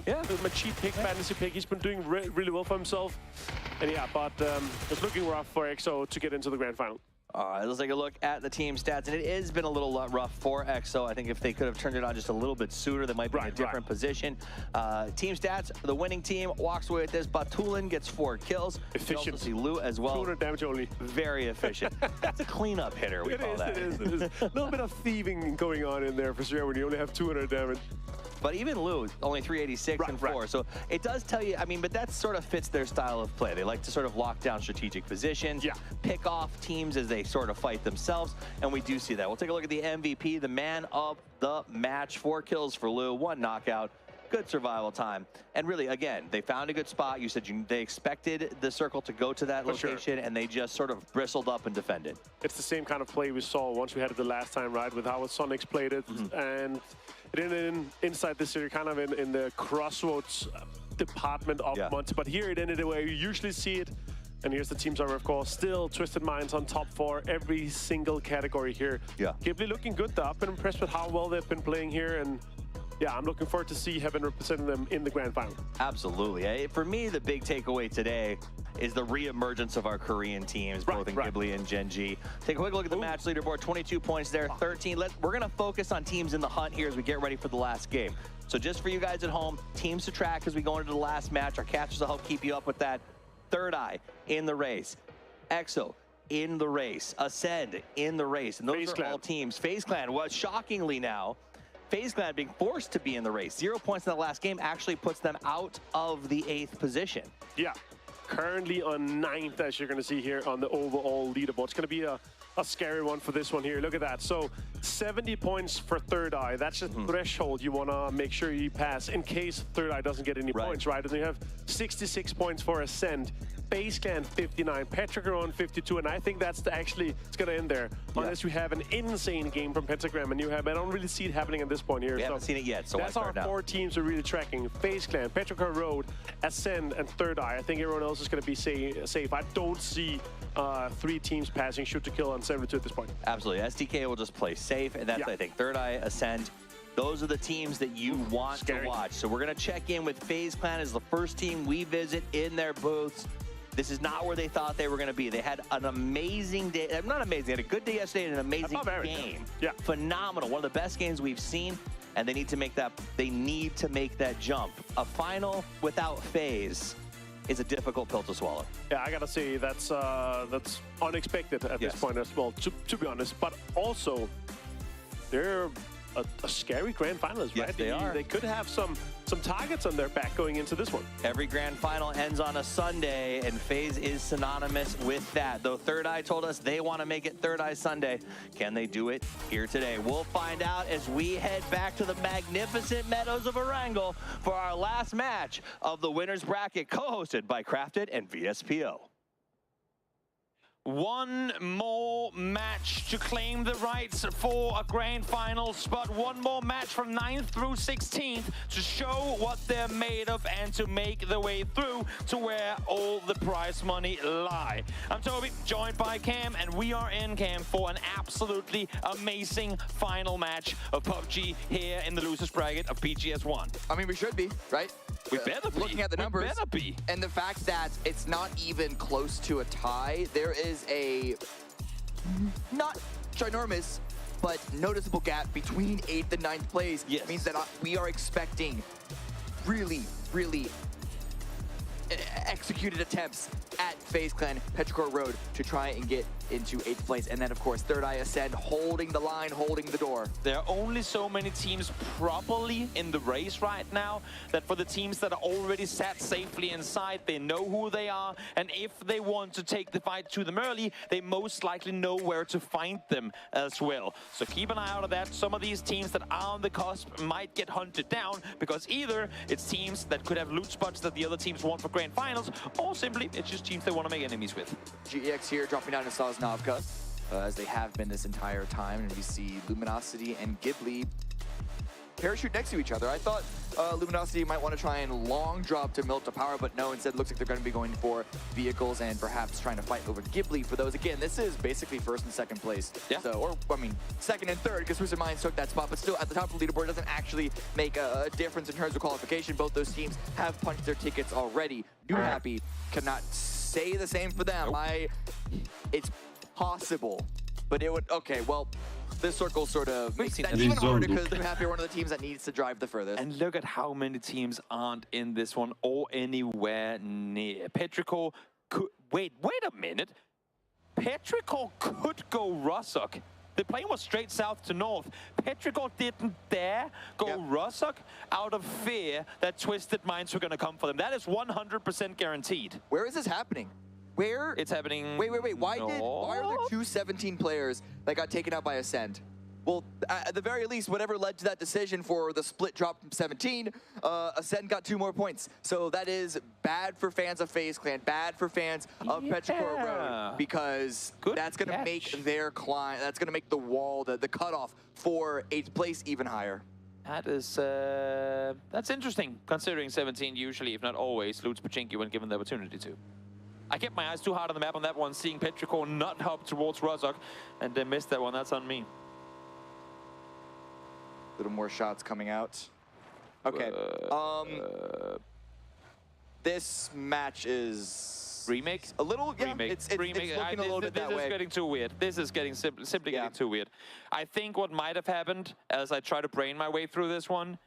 cheat pick, fantasy pick. He's been doing really well for himself. And yeah, but it's looking rough for EXO to get into the grand final. All right, let's take a look at the team stats, and it has been a little rough for EXO. I think if they could have turned it on just a little bit sooner, they might be in a different position. Team stats, the winning team walks away with this. Batulin gets 4 kills. Efficient. You also see Lu as well. 200 damage only. Very efficient. That's a cleanup hitter, we call that. It is. A little bit of thieving going on in there for sure when you only have 200 damage. But even Lu, only 386 and 4. So it does tell you, I mean, but that sort of fits their style of play. They like to sort of lock down strategic positions, pick off teams as they sort of fight themselves, and we do see that. We'll take a look at the MVP, the man of the match. 4 kills for Lu, 1 knockout. Good survival time. And really, again, they found a good spot. You said they expected the circle to go to that location, and they just sort of bristled up and defended. It's the same kind of play we saw once we had it the last time, right, with how Sonics played it. And it ended inside the city, kind of in the crossroads department of Monte. But here it ended the way you usually see it. And here's the team summary, of course. Still Twisted Minds on top 4, every single category here. Ghibli looking good, though. I've been impressed with how well they've been playing here. And yeah, I'm looking forward to see Heaven representing them in the grand final. Absolutely. For me, the big takeaway today is the re-emergence of our Korean teams, both in Ghibli and Gen.G. Take a quick look at the match leaderboard. 22 points there, 13. We're going to focus on teams in the hunt here as we get ready for the last game. So just for you guys at home, teams to track as we go into the last match. Our catchers will help keep you up with that. Third Eye in the race. EXO in the race. Ascend in the race. And those are all teams. FaZe Clan, well, shockingly now, FaZe Clan being forced to be in the race. 0 points in the last game actually puts them out of the 8th position. Yeah, currently on 9th, as you're going to see here on the overall leaderboard. It's going to be a scary one for this one here. Look at that. So 70 points for Third Eye. That's the threshold you want to make sure you pass in case Third Eye doesn't get any points, right? And you have 66 points for Ascend. FaZe Clan 59, Pentagram 52, and I think that's it's going to end there. Unless you have an insane game from Pentagram, and I don't really see it happening at this point here. We haven't seen it yet, so that's our 4 teams we're really tracking. FaZe Clan, Pentagram Road, Ascend, and Third Eye. I think everyone else is going to be safe. I don't see 3 teams passing shoot to kill on 72 at this point. Absolutely. SDK will just play safe, and that's, I think, Third Eye, Ascend. Those are the teams that you want to watch. So we're going to check in with FaZe Clan as the first team we visit in their booths. This is not where they thought they were going to be. They had an amazing day. Not amazing. They had a good day yesterday and an amazing game. Phenomenal. One of the best games we've seen, and they need to make that. They need to make that jump. A final without FaZe is a difficult pill to swallow. Yeah, I gotta say that's unexpected at this point as well. To be honest, but also they're a scary grand finalist, right? Yes, they are. They could have some targets on their back going into this one. Every grand final ends on a Sunday, and FaZe is synonymous with that. Though Third Eye told us they want to make it Third Eye Sunday. Can they do it here today? We'll find out as we head back to the magnificent meadows of Erangel for our last match of the winner's bracket, co-hosted by Crafted and VSPO. One more match to claim the rights for a grand final spot. One more match from 9th through 16th to show what they're made of and to make their way through to where all the prize money lie. I'm Toby, joined by Cam, and we are in, Cam, for an absolutely amazing final match of PUBG here in the losers bracket of PGS1. I mean, we should be, right? We better be. Looking at the numbers, and the fact that it's not even close to a tie, there is a not ginormous, but noticeable gap between 8th and 9th place. Yes. Means that we are expecting really executed attempts at FaZe Clan Petrichor Road to try and get into 8th place. And then, of course, Third Eye Ascend holding the line, holding the door. There are only so many teams properly in the race right now that for the teams that are already sat safely inside, they know who they are. And if they want to take the fight to them early, they most likely know where to find them as well. So keep an eye out of that. Some of these teams that are on the cusp might get hunted down because either it's teams that could have loot spots that the other teams want for grand finals, or simply it's just teams they want to make enemies with. GEX here dropping down to Sosnovka, as they have been this entire time, and we see Luminosity and Ghibli parachute next to each other. I thought Luminosity might want to try and long drop to Milt to power, but no, instead looks like they're going to be going for vehicles and perhaps trying to fight over Ghibli for those. Again, this is basically 1st and 2nd place. Yeah. So, or, I mean, 2nd and 3rd, because Twisted Minds took that spot, but still at the top of the leaderboard doesn't actually make a difference in terms of qualification. Both those teams have punched their tickets already. New Happy cannot say the same for them. It's possible, but it would, okay, well, this circle sort of makes that even harder because New Happy are one of the teams that needs to drive the furthest. And look at how many teams aren't in this one or anywhere near. Petrichor could, wait a minute. Petrichor could go Russock. The plane was straight south to north. Petrichor didn't dare go Russock out of fear that Twisted Minds were going to come for them. That is 100% guaranteed. Where is this happening? Where? It's happening. Wait. Why are there 2 17 players that got taken out by Ascend? Well, at the very least, whatever led to that decision for the split drop from 17, Ascend got 2 more points. So that is bad for fans of FaZe Clan, bad for fans of Petrichor Road, because that's going to make their climb, that's going to make the wall, the cutoff for 8th place even higher. That is, that's interesting, considering 17 usually, if not always, loots Pachinki when given the opportunity to. I kept my eyes too hard on the map on that one, seeing Petrichor not hop towards Russock, and they missed that one. That's on me. A little more shots coming out. Okay. This match is remake. A little remake. It's looking a little bit that way. This is getting too weird. This is getting simply getting too weird. I think what might have happened, as I try to brain my way through this one,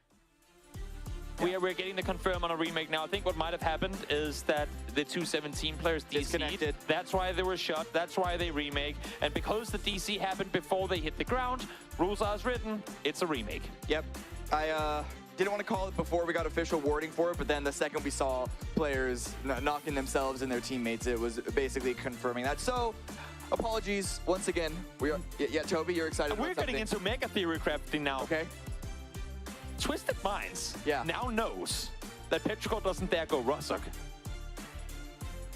we're getting the confirm on a remake now. I think what might have happened is that the 217 players disconnected. That's why they were shot. That's why they remake. And because the DC happened before they hit the ground, rules are as written. It's a remake. Yep. I didn't want to call it before we got official wording for it, but then the second we saw players knocking themselves and their teammates, it was basically confirming that. So, apologies once again. We are, yeah, Toby, you're excited about something. We're getting into mega theory crafting now. Okay. Twisted Minds now knows that Petrichor doesn't dare go Russock.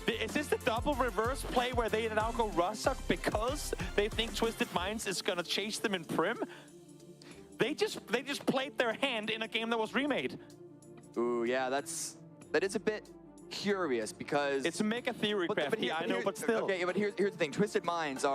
Is this the double reverse play where they now go Russock because they think Twisted Minds is gonna chase them in Prim? They just played their hand in a game that was remade. Ooh, yeah, that is a bit curious because it's a mega theory crafty, I know, but still. Okay, but here's the thing: Twisted Minds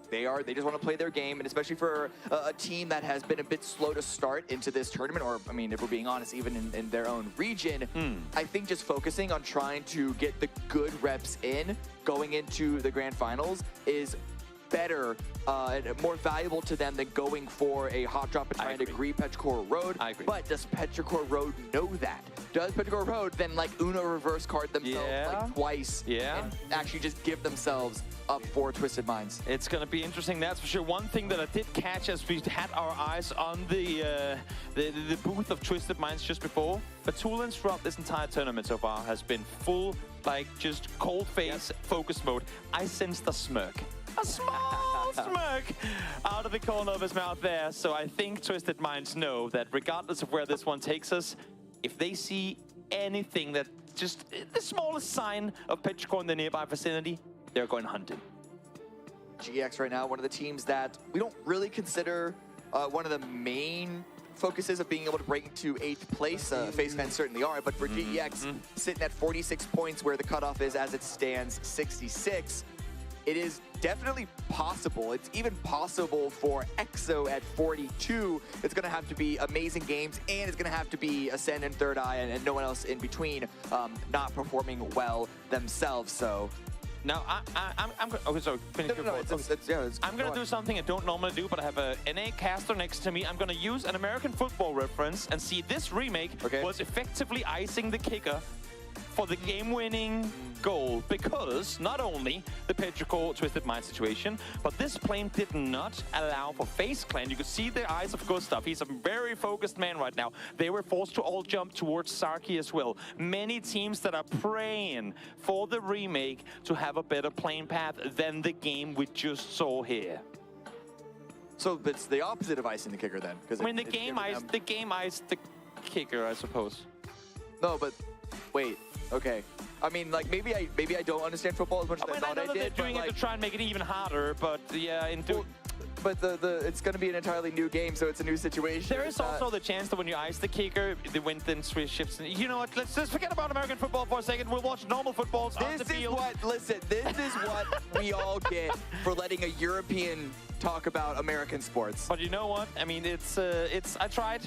they just want to play their game, and especially for a team that has been a bit slow to start into this tournament, or I mean, if we're being honest, even in their own region, I think just focusing on trying to get the good reps in going into the grand finals is better and more valuable to them than going for a hot drop and trying to greet Petrichor Road. I agree. But does Petrichor Road know that? Does Petrichor Road then like Uno reverse card themselves like twice and actually just give themselves up for Twisted Minds? It's going to be interesting, that's for sure. One thing that I did catch as we had our eyes on the booth of Twisted Minds just before, Batulins throughout this entire tournament so far has been full, like, just cold face, focus mode. I sensed a smirk. A small smirk out of the corner of his mouth there. So I think Twisted Minds know that regardless of where this one takes us, if they see anything that just the smallest sign of Petrichor in the nearby vicinity, they're going hunting. GX right now, one of the teams that we don't really consider one of the main focuses of being able to break into 8th place. FaZe fans certainly are, but for GEX, sitting at 46 points where the cutoff is as it stands 66. it is definitely possible. It's even possible for EXO at 42. It's going to have to be amazing games, and it's going to have to be Ascend and Third Eye and no one else in between not performing well themselves. So. Now, I'm okay, so finish your thought. I'm going to do something I don't normally do, but I have a NA caster next to me. I'm going to use an American football reference and see this remake was effectively icing the kicker for the game-winning goal, because not only the Petrichor Twisted Mind situation, but this plane did not allow for FaZe Clan. You could see the eyes of Gustav. He's a very focused man right now. They were forced to all jump towards Sarki as well. Many teams that are praying for the remake to have a better plane path than the game we just saw here. So it's the opposite of icing the kicker then? I mean, the game iced the kicker, I suppose. No, but wait. Okay. I mean, like, maybe I don't understand football as much as I thought I did. They're doing it to try and make it even harder, but yeah, but it's going to be an entirely new game, so it's a new situation. There is also the chance that when you ice the kicker, the wind then shifts. You know what? Let's just forget about American football for a second. We'll watch normal footballs on the field. This is what we all get for letting a European talk about American sports. But you know what? I mean, I tried.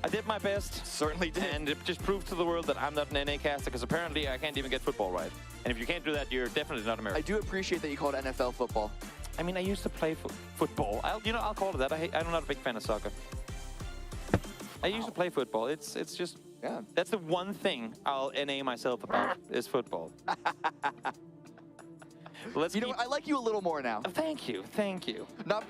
I did my best. Certainly did. And it just proved to the world that I'm not an NA caster, because apparently I can't even get football right. And if you can't do that, you're definitely not American. I do appreciate that you call it NFL football. I mean, I used to play football. I'll call it that. I'm not a big fan of soccer. I used to play football. It's just, yeah. That's the one thing I'll NA myself about, is football. You know what? I like you a little more now. Thank you. Not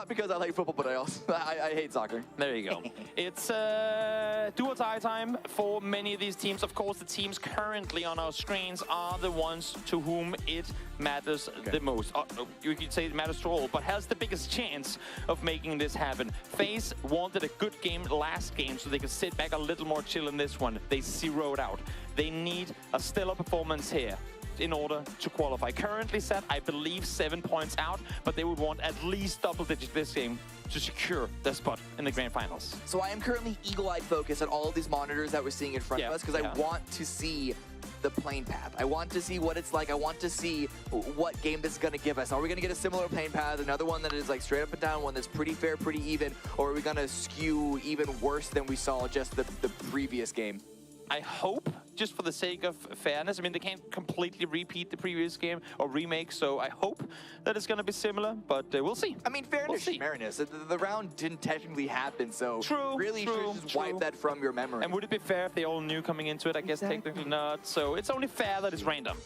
because I like football, but I hate soccer. There you go. It's do or die time for many of these teams. Of course, the teams currently on our screens are the ones to whom it matters the most. You could say it matters to all, but has the biggest chance of making this happen. FaZe wanted a good game last game, so they could sit back a little more chill in this one. They zeroed out. They need a stellar performance here in order to qualify. Currently set, I believe, 7 points out, but they would want at least double digits this game to secure their spot in the grand finals. So I am currently eagle-eyed focused on all of these monitors that we're seeing in front of us, because I want to see the plane path. I want to see what it's like. I want to see what game this is going to give us. Are we going to get a similar plane path, another one that is like straight up and down, one that's pretty fair, pretty even, or are we going to skew even worse than we saw just the previous game? I hope, just for the sake of fairness, I mean, they can't completely repeat the previous game or remake, so I hope that it's going to be similar, but we'll see. I mean, fairness, fairness. The round didn't technically happen, so really you should just wipe that from your memory. And would it be fair if they all knew coming into it? I guess technically not, so it's only fair that it's random.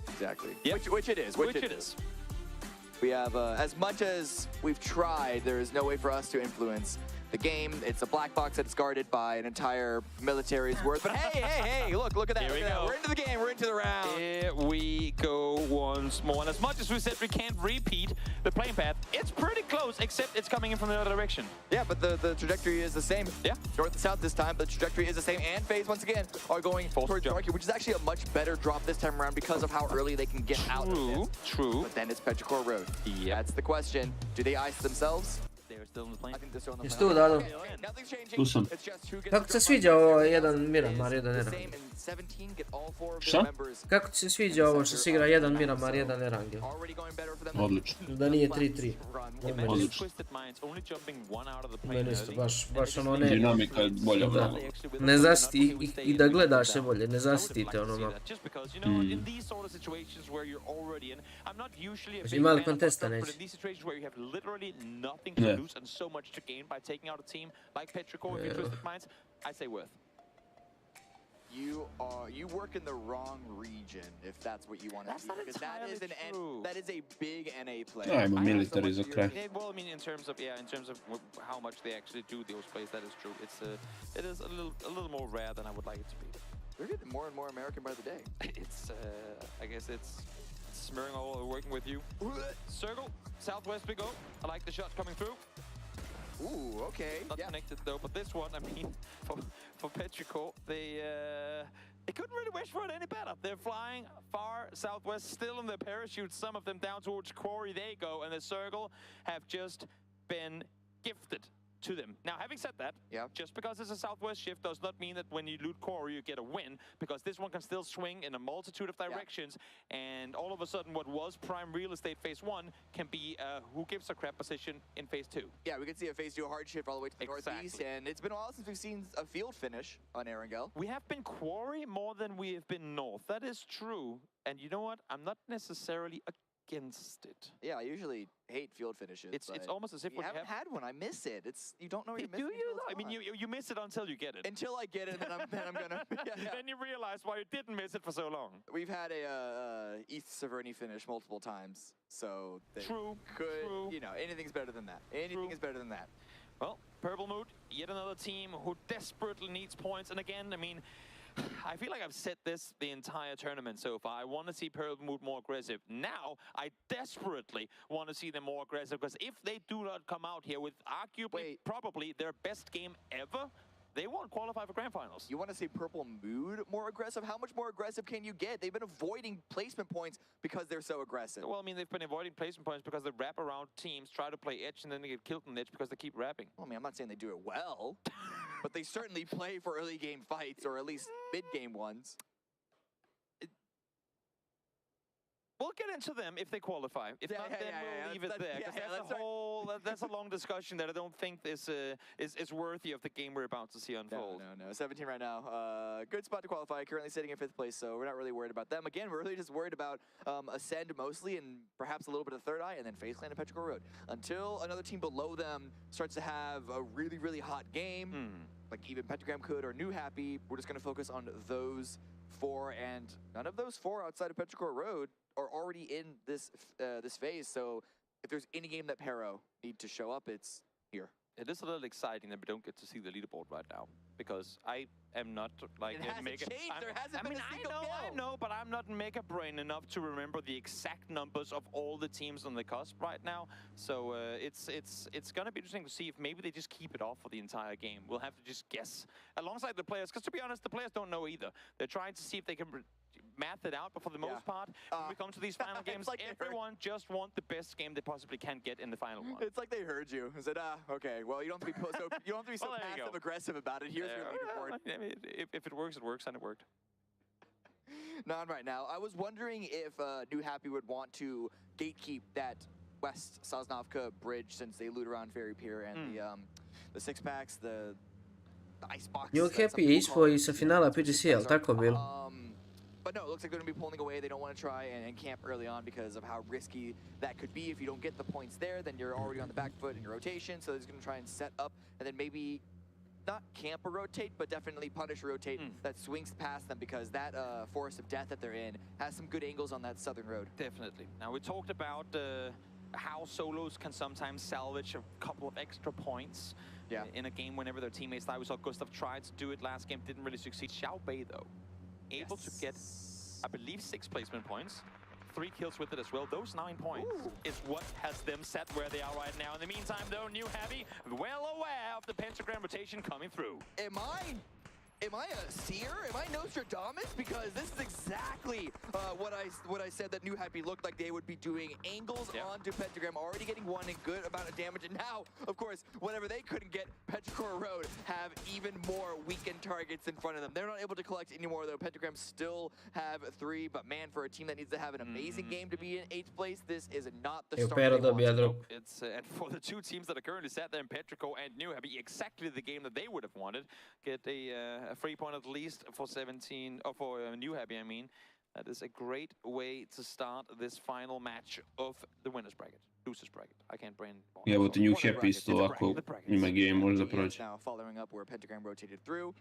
Exactly. Yep. Which it is. Which it is. We have, as much as we've tried, there is no way for us to influence the game. It's a black box that's guarded by an entire military's worth. But hey, look at that. Here we go. We're into the game. We're into the round. Here we go once more. And as much as we said we can't repeat the plane path, it's pretty close, except it's coming in from the other direction. Yeah, but the trajectory is the same. Yeah. North and south this time, but the trajectory is the same. And FaZe, once again, are going towards Darky, which is actually a much better drop this time around because of how early they can get out of this. True. But then it's Petrichor Road. Yeah. That's the question. Do they ice themselves? Still in the plane. Jesi tu, Dado? Tu sam. Kako ti se sviđa ovo jedan Miramar, jedan Erangel? Šta? Kako ti se sviđa ovo što se igra jedan Miramar, jedan Erangel? Odlično. Da nije 3-3. Odlično. Meni isto, baš ono ne... Dinamika je bolja. Da. Ne zasiti, i da gledaš je bolje, ne zasitite ono malo. Ima li kontesta neće? To lose and so much to gain by taking out a team like Petrichor if you Twisted Minds, I say worth. You work in the wrong region if that's what you want to see, because that is a big NA play. I'm a military za kraj. Well, I mean, in terms of how much they actually do those plays, that is true. It is a little more rare than I would like it to be. They're getting more and more American by the day. It's I guess it's smearing all working with you. Circle, southwest we go. I like the shots coming through. Ooh, okay. Not connected though, but this one, I mean, for Petrichor, they couldn't really wish for it any better. They're flying far southwest, still in their parachutes. Some of them down towards Quarry they go, and the Circle have just been gifted to them. Now, having said that, just because it's a southwest shift does not mean that when you loot core, you get a win, because this one can still swing in a multitude of directions, and all of a sudden, what was prime real estate phase 1 can be who gives a crap position in phase 2. Yeah, we could see a phase 2 hard shift all the way to the northeast, and it's been a while since we've seen a field finish on Erangel. We have been quarry more than we have been north. That is true, and you know what? I'm not necessarily against it. Yeah, I usually hate field finishes. It's almost as if we haven't had one. I miss it. You don't know you're missing. Do you? I mean, you miss it until you get it. Until I get it, and then I'm gonna. Then you realize why you didn't miss it for so long. We've had a East Severny finish multiple times, so true. You know, anything's better than that. Anything is better than that. Well, Purple Mood, yet another team who desperately needs points, and again, I mean, I feel like I've said this the entire tournament so far. I want to see Purple Mood more aggressive. Now, I desperately want to see them more aggressive, because if they do not come out here with arguably probably their best game ever, they won't qualify for grand finals. You want to see Purple Mood more aggressive? How much more aggressive can you get? They've been avoiding placement points because they're so aggressive. Well, I mean, they've been avoiding placement points because they wrap around teams, try to play edge, and then they get killed on edge because they keep wrapping. Well, I mean, I'm not saying they do it well, but they certainly play for early game fights, or at least mid-game ones. We'll get into them if they qualify. If not, then we'll leave it there. Because that's a long discussion that I don't think is worthy of the game we're about to see unfold. No. 17 right now. Good spot to qualify. Currently sitting in 5th place, so we're not really worried about them. Again, we're really just worried about Ascend mostly, and perhaps a little bit of Third Eye, and then FaZe Clan and Petrichor Road. Until another team below them starts to have a really, really hot game, like even Pentagram could, or New Happy, we're just going to focus on those 4, and none of those 4 outside of Petrichor Road are already in this this phase. So if there's any game that Pero need to show up, it's here. It is a little exciting that we don't get to see the leaderboard right now, because I am not like it hasn't changed. There hasn't been a single kill. I know, but I'm not mega brain enough to remember the exact numbers of all the teams on the cusp right now. So it's gonna be interesting to see if maybe they just keep it off for the entire game. We'll have to just guess alongside the players, because to be honest, the players don't know either. They're trying to see if they can math it out, but for the most part, when we come to these final games, like everyone just want the best game they possibly can get in the final one. It's like they heard you and said, okay, well, you don't have to be so passive aggressive about it. Here's your leaderboard. I mean, if it works, it works, and it worked. Not right now. I was wondering if New Happy would want to gatekeep that West Sosnovka bridge, since they loot around Ferry Pier and the 6-packs, the icebox. New Happy je ispao I sa finala PGC, jel tako bilo? But no, it looks like they're going to be pulling away. They don't want to try and camp early on because of how risky that could be. If you don't get the points there, then you're already on the back foot in your rotation. So they're going to try and set up and then maybe not camp or rotate, but definitely punish or rotate that swings past them, because that Forest of Death that they're in has some good angles on that southern road. Definitely. Now, we talked about how solos can sometimes salvage a couple of extra points in a game whenever their teammates die. We saw Gustav tried to do it last game, didn't really succeed. Xiaobei, though, able to get, I believe, 6 placement points. 3 kills with it as well. Those 9 points is what has them set where they are right now. In the meantime, though, New Happy, well aware of the pentagram rotation coming through. Am I a seer? Am I Nostradamus? Because this is exactly what I said that New Happy looked like they would be doing. Angles onto Pentagram, already getting 1 and good amount of damage. And now, of course, whatever they couldn't get, Petrichor Road have even more weakened targets in front of them. They're not able to collect anymore, though. Pentagram still have 3, but man, for a team that needs to have an amazing game to be in 8th place, this is not the start they want. It's and for the 2 teams that are currently sat there in Petrichor and New Happy, exactly the game that they would have wanted. Get a free point at least for 17, or for New Happy, I mean. That is a great way to start this final match of the winners bracket. Losers bracket. I can't brain. Yeah, вот New Happy isto ovako ima game, može proći. Now following up where Pentagram rotated through.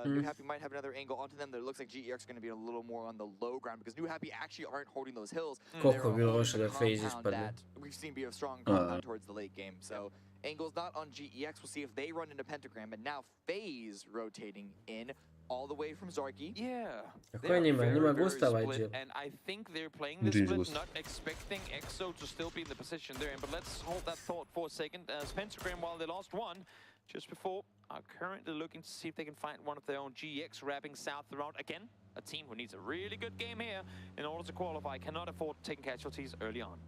New Happy might have another angle onto them. That it looks like GEX is going to be a little more on the low ground, because New Happy actually aren't holding those hills. Koliko je bilo loše da FaZe ispadne. We've seen be a strong compound towards the late game. So angles not on GEX. We'll see if they run into Pentagram. And now FaZe rotating in all the way from Zarki. Yeah. Kako je njima? Njima Gustava iđe. And I think they're playing this split, not expecting EXO to still be in the position they're in. But let's hold that thought for a second. As Pentagram, while they lost 1 just before, are currently looking to see if they can find one of their own. GEX wrapping south around. Again, a team who needs a really good game here in order to qualify. Cannot afford taking casualties early on.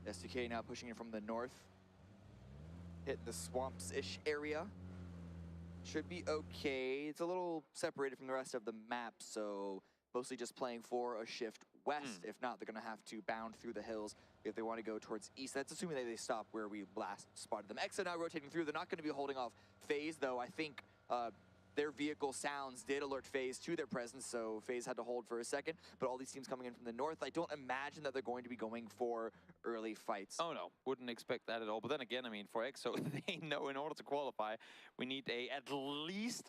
SDK now pushing in from the north. hitting the swamps-ish area. Should be okay. It's a little separated from the rest of the map, so mostly just playing for a shift west. If not, they're going to have to bound through the hills if they want to go towards east. That's assuming that they stop where we last spotted them. EXO now rotating through. They're not going to be holding off FaZe, though. I think their vehicle sounds did alert FaZe to their presence, so FaZe had to hold for a second. But all these teams coming in from the north, I don't imagine that they're going to be going for early fights. Oh no, wouldn't expect that at all. But then again, I mean, for EXO, they know in order to qualify, we need at least,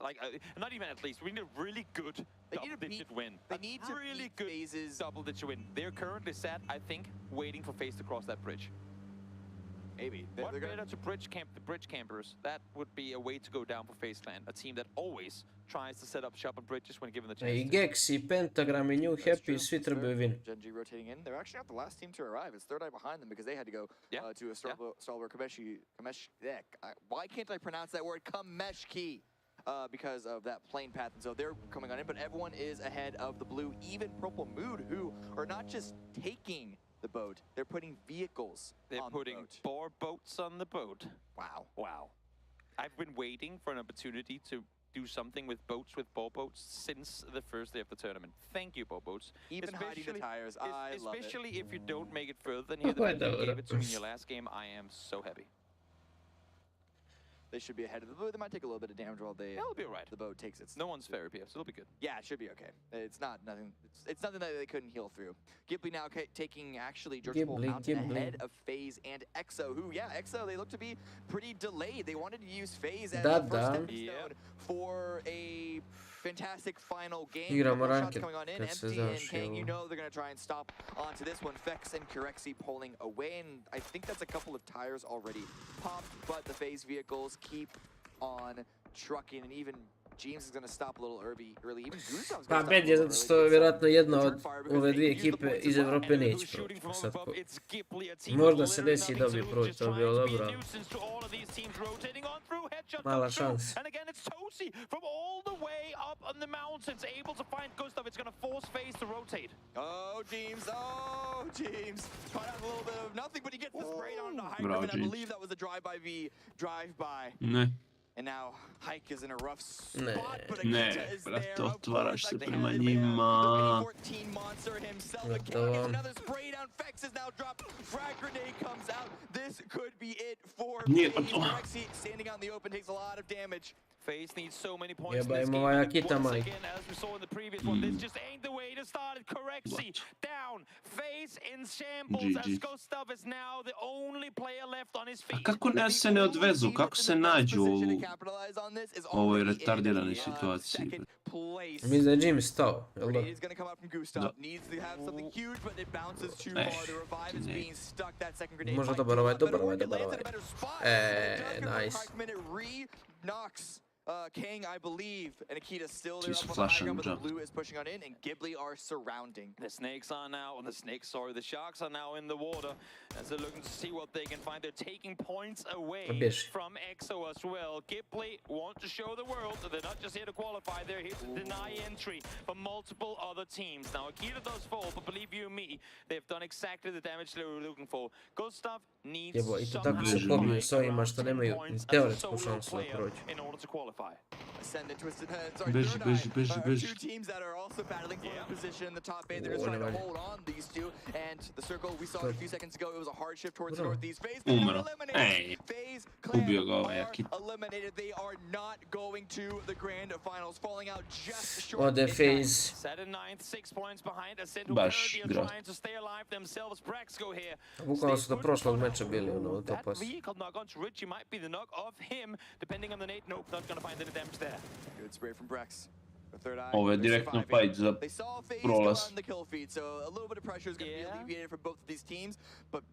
not even at least, we need a really good double-digit win. They need to really good double-digit win. They're currently sat, I think, waiting for FaZe to cross that bridge. Maybe. What better to bridge camp the bridge campers? That would be a way to go down for FaZe Clan, a team that always tries to set up shop on bridges when given the chance. I Gex, Pentagram, i New Happy, svi trebaju win. Gen.G rotating in. They're actually not the last team to arrive. It's Third Eye behind them because they had to go to a Stalwart why can't I pronounce that word? Kameshki. Because of that plane path, and so they're coming on in, but everyone is ahead of the blue, even Purple Mood, who are not just taking the boat, they're putting vehicles They're on putting the boat. 4 boats on the boat. Wow. Wow. I've been waiting for an opportunity to do something with boats, with ball boats, since the first day of the tournament. Thank you, ball boats. Even hiding the tires, I love it. Especially if you don't make it further than here than you gave it to me in your last game, I am so happy. They should be ahead of the blue. They might take a little bit of damage while They'll be alright. the boat takes its... No one's fair here, so it'll be good. Yeah, it should be okay. It's not nothing. It's nothing that they couldn't heal through. Ghibli now taking actually George Bull Mountain ahead of FaZe and EXO, who EXO they look to be pretty delayed. They wanted to use FaZe as the first stepping stone for a fantastic final game. Igramo Shots ranked coming on in, kad se empty and završi Kang, ovo. you know they're gonna try and stop onto this one. Fex and Kirexi pulling away, and I think that's a couple of tires already popped, but the FaZe vehicles keep on trucking, and even James is going to stop a little early. Even Gustav's Pa going to bed je zato što vjerojatno jedna od ove dvije ekipe iz Evrope neće proći. Sad možda se desi da bi proći, to bi bilo dobro. Mala šansa. And again, it's Tosi from all the way up on the mountains, able to find Gustav. It's going to force FaZe to rotate. Oh, James. Caught out a little bit of nothing, but he gets the spray on the high Bravo, and I James. believe that was a drive-by. Ne. And now Hike is in a rough spot, but Ne, Akita is brate, there. otvaraš se prema njima. 14 monster himself. Again, another spray down. Fex is now dropped. Frag grenade comes out. This could be it for Nije, FaZe. Rexy standing out in the open takes a lot of damage. FaZe needs so many points in Jebaj this im game. ovaj And Akita, once Mike. again, as we saw in the previous one, this just ain't the way to start it. Corexi down. FaZe in shambles as Gustav is now the only player left on his feet. A kako se ne odvezu, kako se nađu u ovoj retardiranoj situaciji? Mislim da je Jimmy stao, jel da? Is going to come out from Gustav. Needs to have something huge, but it bounces too hard. The revive is being stuck. That second grenade. Možda dobar ovaj. Nice. Knocks Kang, I believe, and Akita still there Just up on the flash high ground, and but the jump. blue is pushing on in, and Ghibli are surrounding. The snakes are now, the sharks are now in the water as they're looking to see what they can find. They're taking points away from EXO as well. Ghibli want to show the world that they're not just here to qualify, they're here to deny entry for multiple other teams. Now, Akita does fall, but believe you me, they've done exactly the damage they were looking for. Gustav needs Jebo, i to tako se pobiju s ovima što nemaju ni teoretsku šansu da prođu. in order to qualify. Ascend and Twisted Heads are Beži. two teams that are also battling for a position in the top 8. They're just trying to hold on, these two. And the circle we saw a few seconds ago, it was a hard shift towards the northeast. FaZe Umro. eliminated. FaZe Clan Ubio ga ovaj are Akita. eliminated. They are not going to the grand finals, falling out just short. Ode FaZe. Set in ninth, 6 points behind. Ascend who Baš are grad. trying to stay alive themselves. Braxco here. Bukvalno su do prošlog meča bili u top That 8. vehicle knock onto Richie might be the knock of him, depending on the nade. Nope, not gonna find any damage there. Good spray from Brex. The third eye. Ovo je direktno fight za They saw FaZe prolaz. on the kill feed, so a little bit of pressure is going to be alleviated for both of these teams, but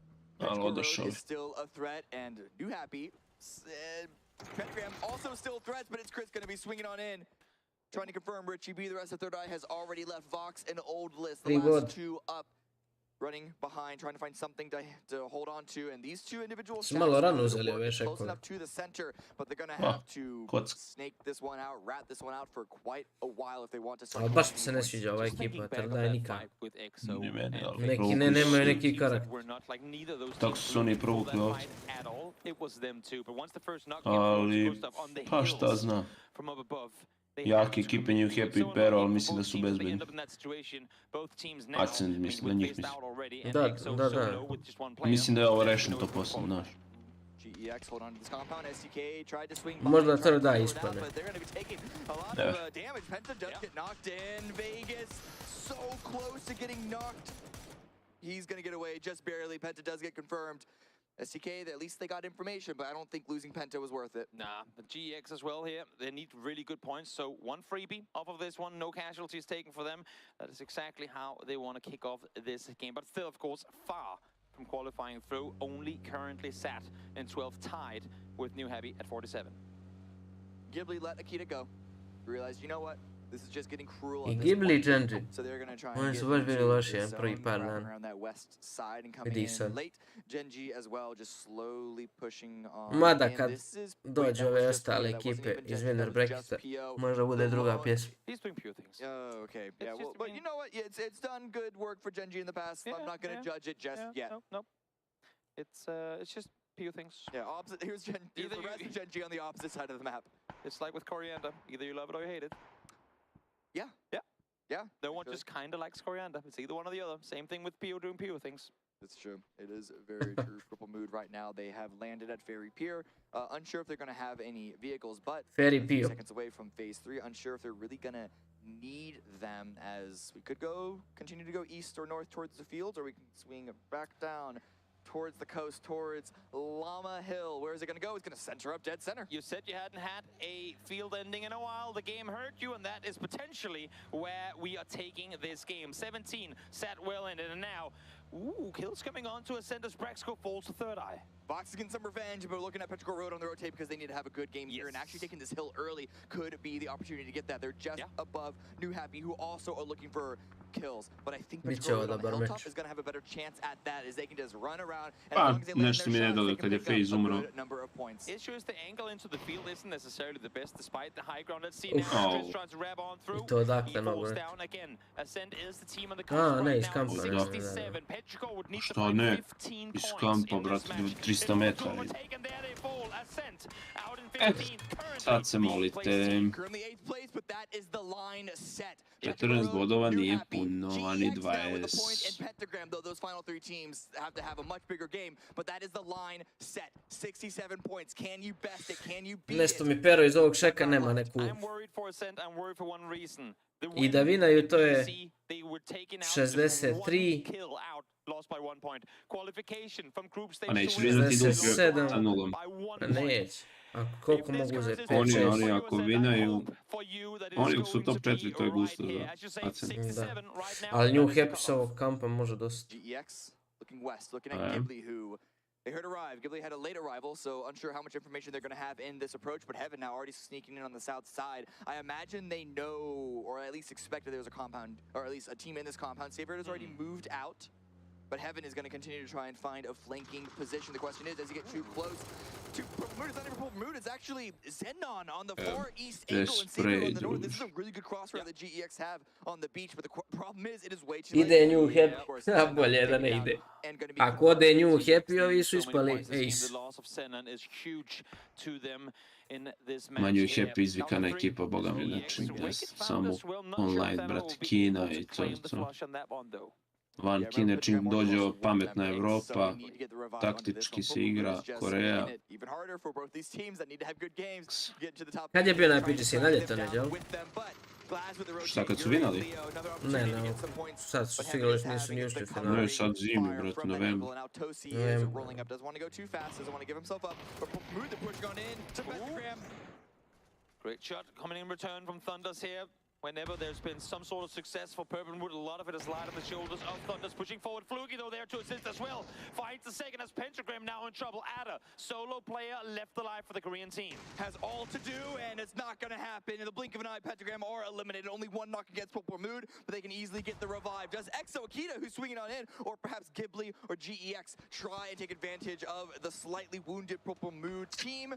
Ali Road odošao. is still a threat, and New Happy, Pentagram also still threats, but it's Chris going to be swinging on in. Trying to confirm Richie B, the rest of Third Eye has already left Vox and Old List, the last two up. Running behind, trying to find something to hold on to, and these two individuals Malo rano uzeli ove close šekove. enough to the center, but they're gonna have to Kock. snake this one out, rat this one out for quite a while if they want to start. Ali baš mi se ne sviđa ova ekipa, tako da je nikak. Ni meni, ali Neki nemaju neki karakter. Tako su oni provukli ovdje. it was them too. But once the first knock Ali, pa šta zna. from up above, Jake ekipe New Happy Pero, ali mislim da su bezbedni. Accent mislim, na njih mislim. Da. Mislim da je ovo rešeno to posle, znaš. GEX hold on to this compound. STK tried to swing Možda to da ispadne. but they're going to be taking a lot of damage. Penta does get knocked in. Vegas so close to getting knocked. He's going to get away just barely. Penta does get confirmed. STK, at least they got information, but I don't think losing Penta was worth it. Nah, but GEX as well here. They need really good points. So one freebie off of this one, no casualties taken for them. That is exactly how they want to kick off this game. But still, of course, far from qualifying through, only currently sat in 12th, tied with New Heavy at 47. Ghibli let Akita go. Realized, you know what? This is just getting cruel. I Ghibli Genji. So they're going to try Oni and su get baš into bili loši this prvi zone, par wrapping dana. around that west side and coming Vidi in sad. late. Genji as well, just slowly pushing on. Mada And kad this is- wait, dođe that ove was just ostale PO, that wasn't ekipe even iz Genji, winner that was just bracketa, PO. možda bude druga pjesma. He's doing pure things. Oh, okay. Yeah, It's well, just, but you know what? It's done good work for Genji in the past. I'm not going to judge it just yet. Nope. It's just pure things. Yeah, opposite. Here's the rest of Genji on the opposite side of the map. It's like with Coriander. Either you love it or you hate it. Yeah. Yeah. No one just kind of likes Coriander. It's either one or the other. Same thing with PO doing PO things. It's true. It is very true. Purple Mood right now. They have landed at Ferry Pier. Unsure if they're going to have any vehicles, but Ferry a few Pier. seconds away from Phase 3. Unsure if they're really going to need them, as we could continue to go east or north towards the fields, or we can swing back down towards the coast, towards Llama Hill. Where is it going to go? It's going to center up dead center. You said you hadn't had a field ending in a while. The game hurt you, and that is potentially where we are taking this game. 17 sat well in it, and now, kills coming on to Ascend as Brexco falls to third eye. Fox is getting some revenge, but looking at Petrichor Road on the rotate because they need to have a good game here, and actually taking this hill early could be the opportunity to get that. They're just above New Happy, who also are looking for kills, but I think Petrichor Road on the hilltop is going to have a better chance at that, as they can just run around, and as long as they land nešto mi ne their dalo shots, kad they je can pick FaZe up a umro. good number of points. Issue is the angle into the field isn't necessarily the best, despite the high ground. Let's see now. Chris tries to wrap on through. I to odakle He falls nogomet. down again. Ascend is the team on the coast Ne, right iz now. kampa. 67. Petrichor would need to Šta find ne? 15 Iz points kampa, in this brate, match. 300 metara. Overtaken there, they fall. Ascend out in 15. Sad se molite. Currently 8th place, but that is the line set. 14 bodova New nije Happy, puno, GX ani now with a point, 20. and Pentagram, though those final 3 teams have to have a much bigger game, but that is the line set. 67 points. Can you best it? Can you beat Nešto it? mi Pero iz ovog šeka nema neku... I'm worried for Ascend. I'm worried for one reason. The I da vinaju to je they were taken out 63, one kill out, lost by 1 point. Qualification from group stage Pa neće to vinati dupio 67. sa nulom. Pa neće. A koliko mogu uzeti? Oni ako vinaju, oni su top 4, to je gusto za Accent. Da. Ali New Happy s ovog kampa može dosta. GEX looking west, looking at Ghibli, who they heard arrive. Ghibli had a late arrival, so unsure how much information they're going to have in this approach, but Heaven now already sneaking in on the south side. I imagine they know, or at least expect that there's a compound, or at least a team in this compound. Saber has already moved out, but Heaven is going to continue to try and find a flanking position. The question is, does he get too close to Purple Mood? It's not even Purple Mood, it's actually Zenon on the far east angle and Saber on the north. This is a really good crossroad that GEX have on the beach, but the problem is, it is way too late. Ide New Happy, a bolje je da ne ide. Ako ode New Happy, ovi su ispali ace. Ma New Happy izvikana ekipa, boga mi, znači, samo online, brate, Kina i to. Van Kine čim dođe pametna Evropa, taktički se igra, Koreja. Kad je bio na PGC, na ljeto neđe, jel? Šta kad su vinali? Ne, sad su igrali, nisu ni ušli u finalu. Ne, sad zimi, brate, novembru. Great shot coming in return from Thunders here. Whenever there's been some sort of success for Purplewood, a lot of it has lied on the shoulders of Thunders. Pushing forward, Fluky though there to assist as well. Finds the second as Pentagram now in trouble. Ada, solo player left alive for the Korean team. Has all to do, and it's not going to happen. In the blink of an eye, Pentagram are eliminated. Only one knock against Purple Mood, but they can easily get the revive. Does Exo Akita, who's swinging on in, or perhaps Ghibli or GEX try and take advantage of the slightly wounded Purple Mood team?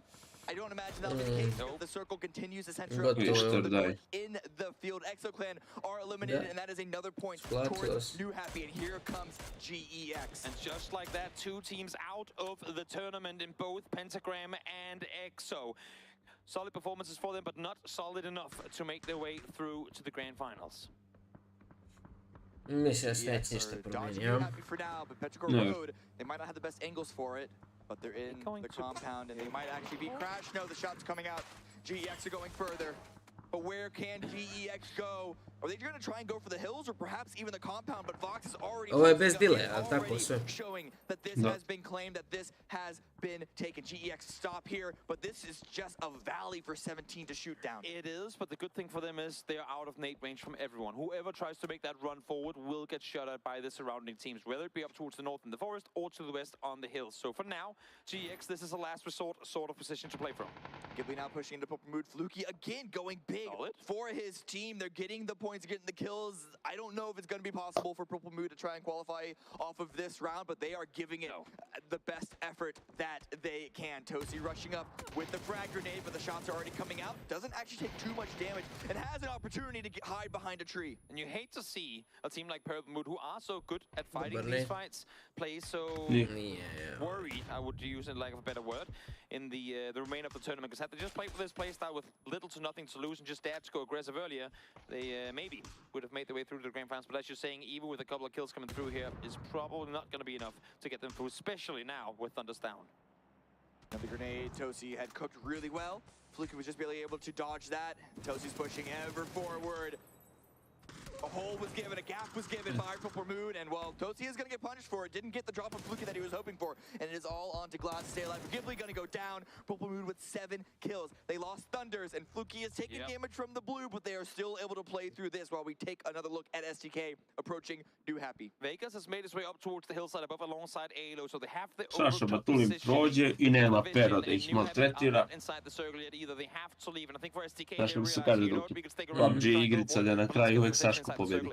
I don't imagine that'll be the case. The circle continues to center up in the field. EXO Clan are eliminated, and that is another point towards New Happy, and here comes GEX. And just like that, 2 teams out of the tournament in both Pentagram and EXO. Solid performances for them, but not solid enough to make their way through to the grand finals. Mislim već ništa promijenio. For now, but Petrichor Road, they might not have the best angles for it, but they're in the compound, and they might actually be crashed. No, the shot's coming out. GEX are going further. But where can GEX go? Are they going to try and go for the hills or perhaps even the compound? But Vox is already showing that this has been claimed, that this has been taken. GEX stop here, but this is just a valley for 17 to shoot down. It is, but the good thing for them is they are out of nade range from everyone. Whoever tries to make that run forward will get shot at by the surrounding teams, whether it be up towards the north in the forest or to the west on the hills. So for now, GEX, this is a last resort sort of position to play from. Ghibli now pushing into purple mood. Fluky again going big for his team. They're getting the points, getting the kills. I don't know if it's going to be possible for Purple Mood to try and qualify off of this round, but they are giving it the best effort that they can. Tosi rushing up with the frag grenade, but the shots are already coming out. Doesn't actually take too much damage and has an opportunity to hide behind a tree. And you hate to see a team like Purple Mood, who are so good at fighting these fights, play so worried, I would use it like a better word, in the remainder of the tournament. Because had they just played with this playstyle with little to nothing to lose and just dared to go aggressive earlier, they maybe would have made their way through to the grand finals. But as you're saying, even with a couple of kills coming through here, is probably not going to be enough to get them through, especially now with Thunder's down. Now the grenade, Tosi had cooked really well. Fluky was just barely able to dodge that. Tosi's pushing ever forward. A hole was given, a gap was given by Purple Moon, and well, Tosi is going to get punished for it. Didn't get the drop of Fluky that he was hoping for, and it is all on to Glad to stay alive. Ghibli going to go down. Purple Moon with 7 kills. They lost Thunders, and Fluky is taking damage from the blue, but they are still able to play through this while we take another look at STK approaching New Happy. Vegas has made his way up towards the hillside above alongside ALO, so they have the Saša tuli prođe I nema pera da ih maltretira. Znaš kako se kaže dok PUBG igrica da na kraju uvek Saško pobedi.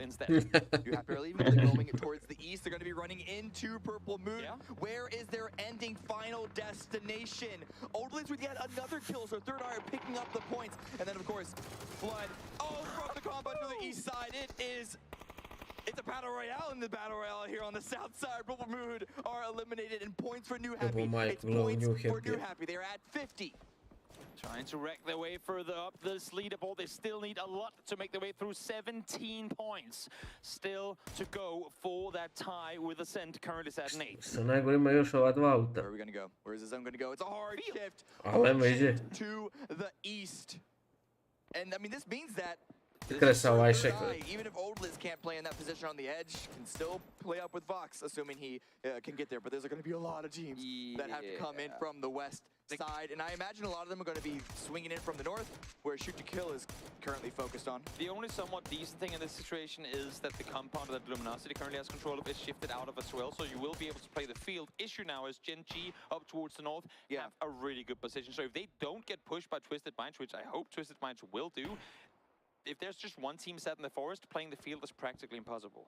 You have to leave going towards the east. They're going to be running into Purple Moon. Where is their ending final destination? Oldlands with yet another kill, so Third Eye are picking up the points. And then, of course, Flood. Oh, from the combat to the east side. It's a battle royale in the battle royale here on the south side. Purple Moon are eliminated, and points for New Happy. It's points for New Happy. They're at 50. Trying to wreck their way further up this leaderboard. They still need a lot to make their way through. 17 points still to go for that tie with Ascent currently set at 8. Najgore ima još ova dva auta. Where are we going to go? Where is the zone going to go? It's a hard shift to the east. And I mean, this means that even if Oldlands can't play in that position on the edge, can still play up with Vox, assuming he can get there. But there's going to be a lot of teams that have to come in from the west side, and I imagine a lot of them are going to be swinging in from the north, where Shoot to Kill is currently focused on. The only somewhat decent thing in this situation is that the compound that Luminosity currently has control of is shifted out of as well, so you will be able to play the field. Issue now is Gen G up towards the north have a really good position, so if they don't get pushed by Twisted Minds, which I hope Twisted Minds will do, if there's just one team set in the forest, playing the field is practically impossible.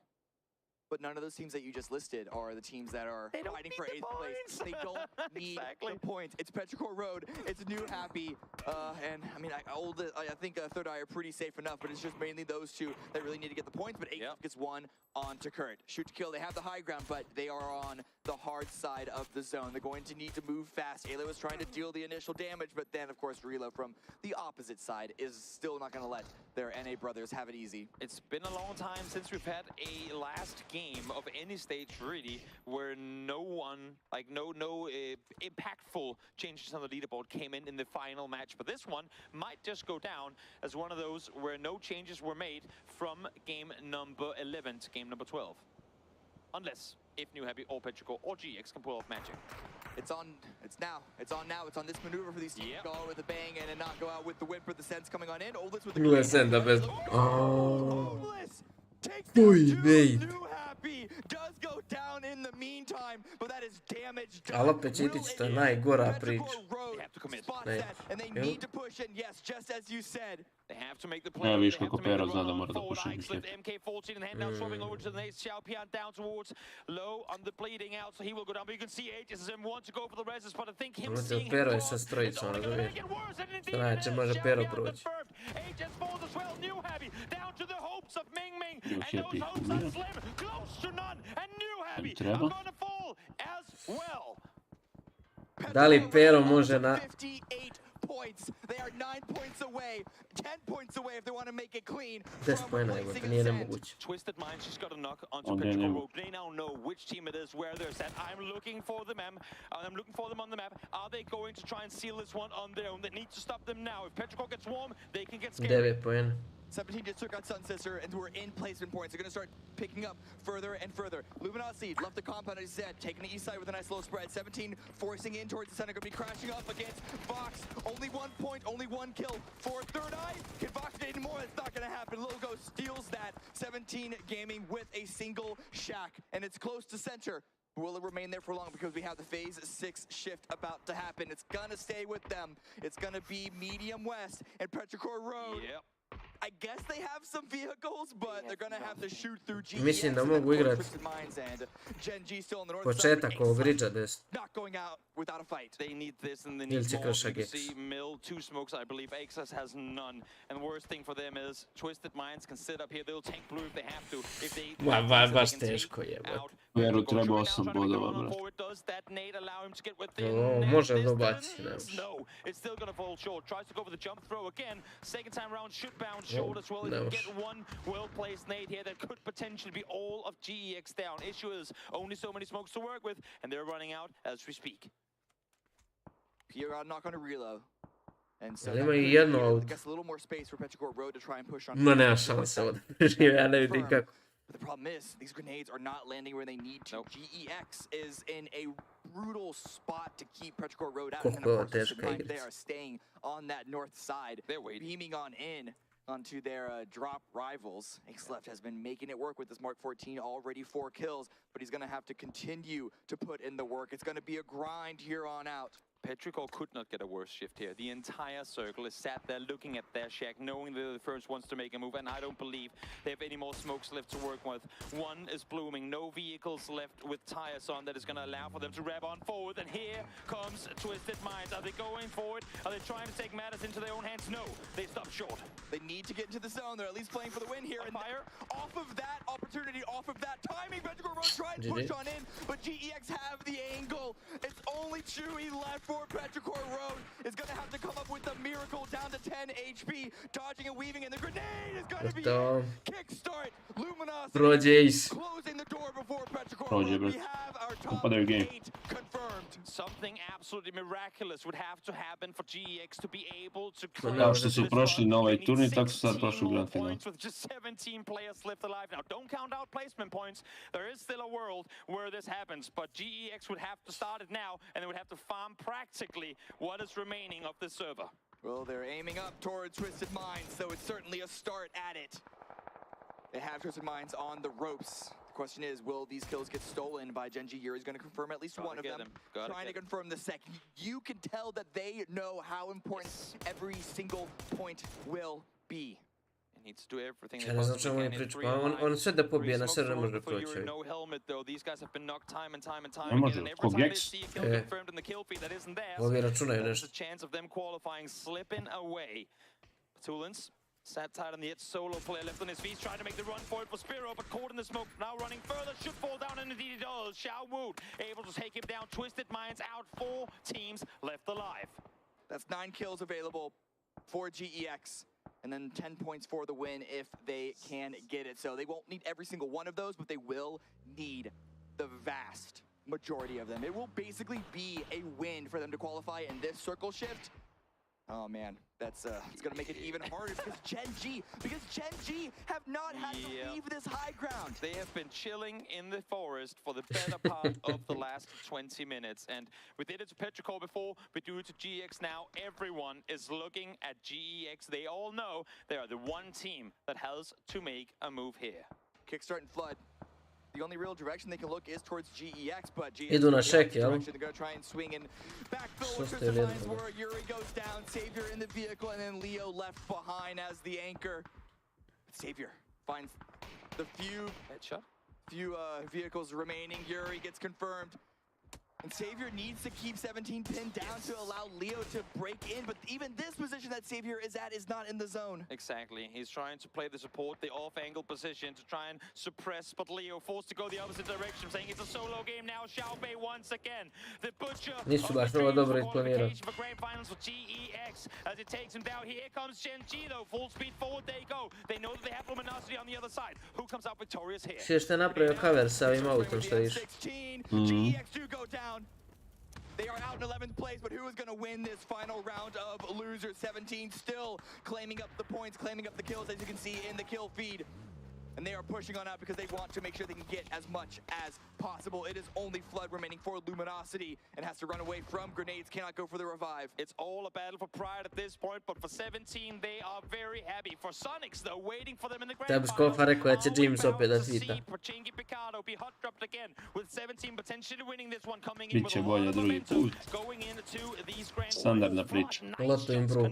But none of those teams that you just listed are the teams that are fighting for 8th place. They don't need the points. It's Petrichor Road. It's New Happy. And I mean, I think Third Eye are pretty safe enough, but it's just mainly those two that really need to get the points. But 8th gets one on to Kurt. Shoot to Kill, they have the high ground, but they are on the hard side of the zone. They're going to need to move fast. Ayla was trying to deal the initial damage, but then, of course, Relo from the opposite side is still not going to let their NA brothers have it easy. It's been a long time since we've had a last game of any stage, really, where no one, like no impactful changes on the leaderboard came in the final match. But this one might just go down as one of those where no changes were made from game number 11 to game number 12. Unless if New Happy or Petrichor or GX can pull off magic. It's on this maneuver for these teams to go out with a bang and not go out with the whimper. The sense coming on in. Oldlands with the Oldlands takes down New Happy. Does go down in the meantime, but that is damage done. Ali opet Čitić, to je najgora priča. And they need to push in, yes, just as you said. They have to make the play. Ja, viš kako Pero zna da mora da puši. MK14 and hand down swerving over to the nade. Xiaopian down towards low on the bleeding out, so he will go down. But you can see Aegis is M1 to go for the reses, but I think him seeing Pero je sa strojicom, razumiješ? Što najče može Pero proći. HS falls as well. New Heavy down to the hopes of Ming Ming. New And those Heavy, hopes are yeah. slim, close to none. And New Heavy are treba. going to fall as well. Da li Pero može na... 58 points. They are 9 points away, 10 points away if they want to make it clean. 10 pojena, evo, to nije nemoguće. Twisted Minds just got a knock onto On Petrichor them. Road. They now know which team it is, where they're set. I'm looking for them. I'm looking for them on the map. Are they going to try and seal this one on their own? They need to stop them now. If Petrichor gets warm, they can get scared. 9 pojena. 17 just took out Sun Sister, and we're in placement points. They're going to start picking up further and further. Luminosity left the compound, as he said, taking the east side with a nice little spread. 17 forcing in towards the center, going to be crashing up against Vox. Only 1 point, only 1 kill for Third Eye. Can Vox get any more? It's not going to happen. Little Ghost steals that. 17 Gaming with a single shack, and it's close to center. Will it remain there for long because we have the phase 6 shift about to happen? It's going to stay with them. It's going to be medium west and Petrichor Road. Yep. I guess they have some vehicles, but they're gonna have to shoot through GEX. Mislim da mogu igrat početak ovog ridža desno. Not going out without a fight. They need this and they Ili need će more. kršak You X. see Mill, 2 smokes, I believe. Axis has none. And the worst thing for them is Twisted Minds can sit up here. They'll tank blue if they have to. If they Baš teško jebate. Vjeru treba 8 bodova, brate. does that nade allow him to get O, within može dobaciti, ne može. No, it's still gonna fall short. Tries to go for the jump throw again. Second time round should bounce short as well. He ne can može. get one well-placed nade here that could potentially be all of GEX down. Issue is only so many smokes to work with, and they're running out as we speak. Pierre got a knock on a reload. And so Ali ima i jedno auto. gets a little more space for Petrichor Road to try and push on. Ma nema šanse ovo da prežive, ja ne vidim kako. But the problem is, these grenades are not landing where they need to. GEX is in a brutal spot to keep Petrichor Road out. And of course, teška they igrica. are staying on that north side. They're waiting. Beaming on in onto their drop rivals. Xleft has been making it work with this Mark 14, already 4 kills, but he's going to have to continue to put in the work. It's going to be a grind here on out. Petrichor could not get a worse shift here. The entire circle is sat there looking at their shack, knowing they're the first ones to make a move, and I don't believe they have any more smokes left to work with. One is blooming, no vehicles left with tires on that is going to allow for them to rev on forward, and here comes Twisted Minds. Are they going forward? Are they trying to take matters into their own hands? No, they stop short. They need to get into the zone. They're at least playing for the win here. And fire. Off of that opportunity, off of that timing, Petrichor Road trying to push on in, but GEX have the angle. It's only Chewy left for Petrichor Road. Is going to have to come up with the miracle down to 10 HP, dodging and weaving, and the grenade is going to be in. Kickstart. Luminosity closing the door before Petrichor Road. We have our top 8 confirmed. Something absolutely miraculous would have to happen for GEX to be able to Kao što su prošli na ovaj turnir, tako su sad prošli u Grand Final. points with just 17 players left alive. Now, don't count out placement points. There is still a world where this happens, but GEX would have to start it now, and they would have to farm practically what is remaining of the server. Well, they're aiming up toward Twisted Minds, so it's certainly a start at it. They have Twisted Minds on the ropes. The question is, will these kills get stolen by Genji? Yuri's going to confirm at least one of them. Trying to confirm the second. You can tell that they know how important every single point will be. Needs to do everything Ja ne znam čemu oni pričaju, pa on sve da pobije na sve ne može proći. No helmet though. These guys have been knocked time and time and time Ne može, again. And ko every time they Gex. see a kill confirmed in the kill feed that isn't theirs, Ovi računaju there's nešto. a chance of them qualifying slipping away. Tulins sat tight on the edge, solo player left on his feet, trying to make the run for it for Spiro, but caught in the smoke, now running further, should fall down, and indeed he does. Xiao Wu able to take him down. Twisted Minds out, 4 teams left alive. That's 9 kills available for GEX. And then 10 points for the win if they can get it. So they won't need every single one of those, but they will need the vast majority of them. It will basically be a win for them to qualify in this circle shift. Oh man, that's it's gonna make it even harder because Gen G have not had to leave this high ground. They have been chilling in the forest for the better part of the last 20 minutes, and we did it to Petrichor before, we do it to GEX now. Everyone is looking at GEX. They all know they are the one team that has to make a move here. Kickstart and flood. The only real direction they can look is towards GEX, but GEX Idu na šek, jel? they're gonna try and swing in backfill with Twisted Minds where Yuri goes down, Savior in the vehicle, and then Leo left behind as the anchor. Savior finds the few vehicles remaining. Yuri gets confirmed. And Savior needs to keep 17 pinned down to allow Leo to break in, but even this position that Savior is at is not in the zone. Exactly. He's trying to play the support, the off-angle position to try and suppress, but Leo forced to go the opposite direction, saying it's a solo game now. Xiaobei once again. The Butcher Nisu baš mnogo dobro isplanirao. for grand finals for GEX as it takes him down. Here comes Gen.G though. Full speed forward they go. They know that they have luminosity on the other side. Who comes out victorious here? Sve što je napravio cover sa ovim autom što viš. GEX do go down. They are out in 11th place, but who is going to win this final round of losers? 17 still claiming up the points, claiming up the kills, as you can see in the kill feed. And they are pushing on out because they want to make sure they can get as much as possible. It is only Flood remaining for Luminosity and has to run away from grenades, cannot go for the revive. It's all a battle for pride at this point, but for 17 they are very happy. For Sonics though, waiting for them in the grand Da bi Skofa rekao da će James opet da tvita. be hot dropped again with 17 potentially winning this one, coming in with Biće a lot bolje of drugi momentum put. going into these grand Standardna priča. Lotto im bro.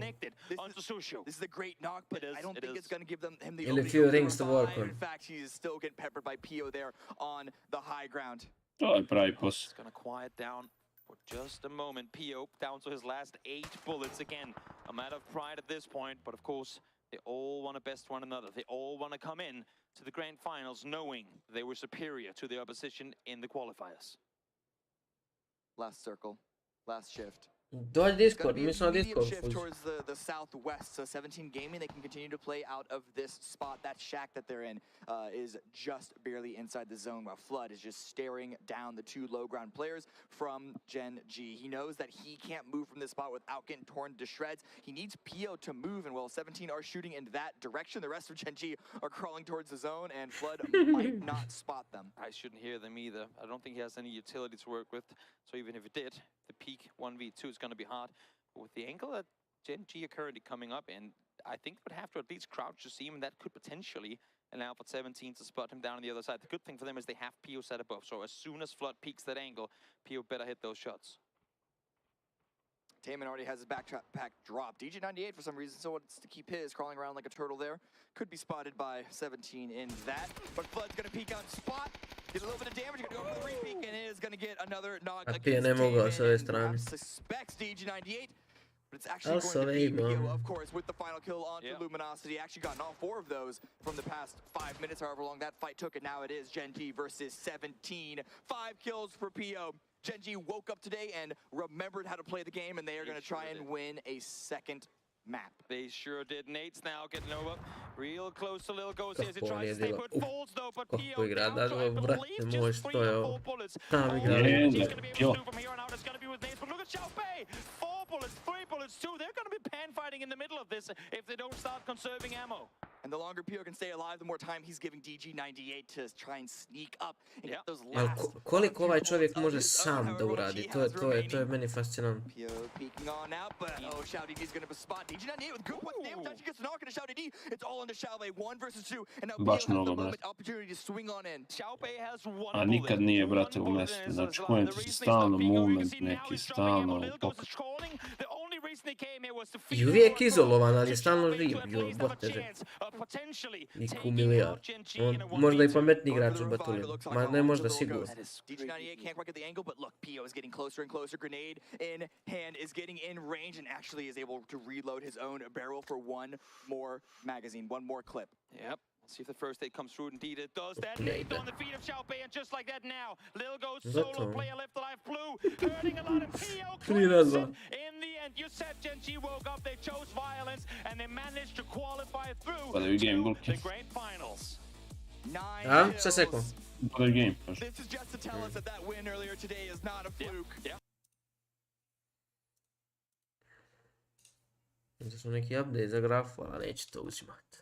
This is a great knock, but I don't think it's going to give him the Ili opening few to rings to work revive. on. In fact, he is still getting peppered by Pio there on the high ground. To je pravi posao. It's gonna quiet down for just a moment. Pio down to his last 8 bullets again. A matter of pride at this point, but of course they all want to best one another. They all want to come in to the grand finals knowing they were superior to the opposition in the qualifiers. Last circle, last shift. Dođi Discord, mi smo na Discord. Shift towards the southwest, so 17 Gaming, they can continue to play out of this spot. That shack that they're in is just barely inside the zone, while Flood is just staring down the 2 low ground players from Gen.G. He knows that he can't move from this spot without getting torn to shreds. He needs Pio to move, and while 17 are shooting in that direction, the rest of Gen.G are crawling towards the zone, and Flood might not spot them. I shouldn't hear them either. I don't think he has any utility to work with, so even if it did, the peak 1v2 is going to be hard. But with the angle that Gen.G are currently coming up in, I think they would have to at least crouch to see him, and that could potentially allow for 17 to spot him down on the other side. The good thing for them is they have Pio set above, so as soon as Flood peaks that angle, Pio better hit those shots. Taman already has his backpack dropped. DG98 for some reason still wants to keep his, crawling around like a turtle there. Could be spotted by 17 in that, but Flood's gonna peek out spot. Get a little bit of damage, gonna go for the re-peek, and is gonna get another knock against Taman. Suspects DG98, but it's actually going to be Pio, of course, with the final kill onto Luminosity. Actually gotten all 4 of those from the past 5 minutes, however long that fight took, and now it is Gen.G versus 17. 5 kills for Pio. Gen.G woke up today and remembered how to play the game, and they are going to try and win a second map. They sure did. Nate's now getting over real close to Lil Ghost as he tries to stay put falls though, but Pio down to, I believe, just 3 or 4 bullets. He's going to be able to do from here on out. It's going to be with Nate, but look at Xiaobei. 4 bullets, 3 bullets too. They're going to be pan fighting in the middle of this if they don't start conserving ammo. And the longer Pio can stay alive, the more time he's giving DG98 to try and sneak up and get those last. Koliko ovaj čovjek može sam da uradi, to je meni fascinantno. Pio peeking on out, but Xiaobei is going to spot DG98 with good damage. Actually gets a knock into Xiaobei. It's all into Xiaobei, 1 versus 2, and now Pio has the moment opportunity to swing on in. Xiaobei has 1 bullet. A nikad nije, brate, u mestu. Znači, kojem ti se stalno movement neki, stalno pokret. I uvijek izolovan, ali je stalno živ. Niku milijar. On možda i pametni igrač u Batulinu. Ma ne možda sigurno. DG98 can't quite get the angle, but look, Pio is getting closer and closer. Grenade in hand is getting in range and actually is able to reload his own barrel for 1 more magazine, 1 more clip. Yep. See if the first aid comes through. Indeed, it does that. Nate on the feet of Xiaobei, and just like that now, Lil Ghost solo player left alive. Blue hurting a lot of Pio. In the end, you said Gen.G woke up. They chose violence, and they managed to qualify through to the great finals. 9 kills. Game. This is just to tell us that win earlier today is not a fluke. Mislim su neki update za grafu, ali neće to uzimati.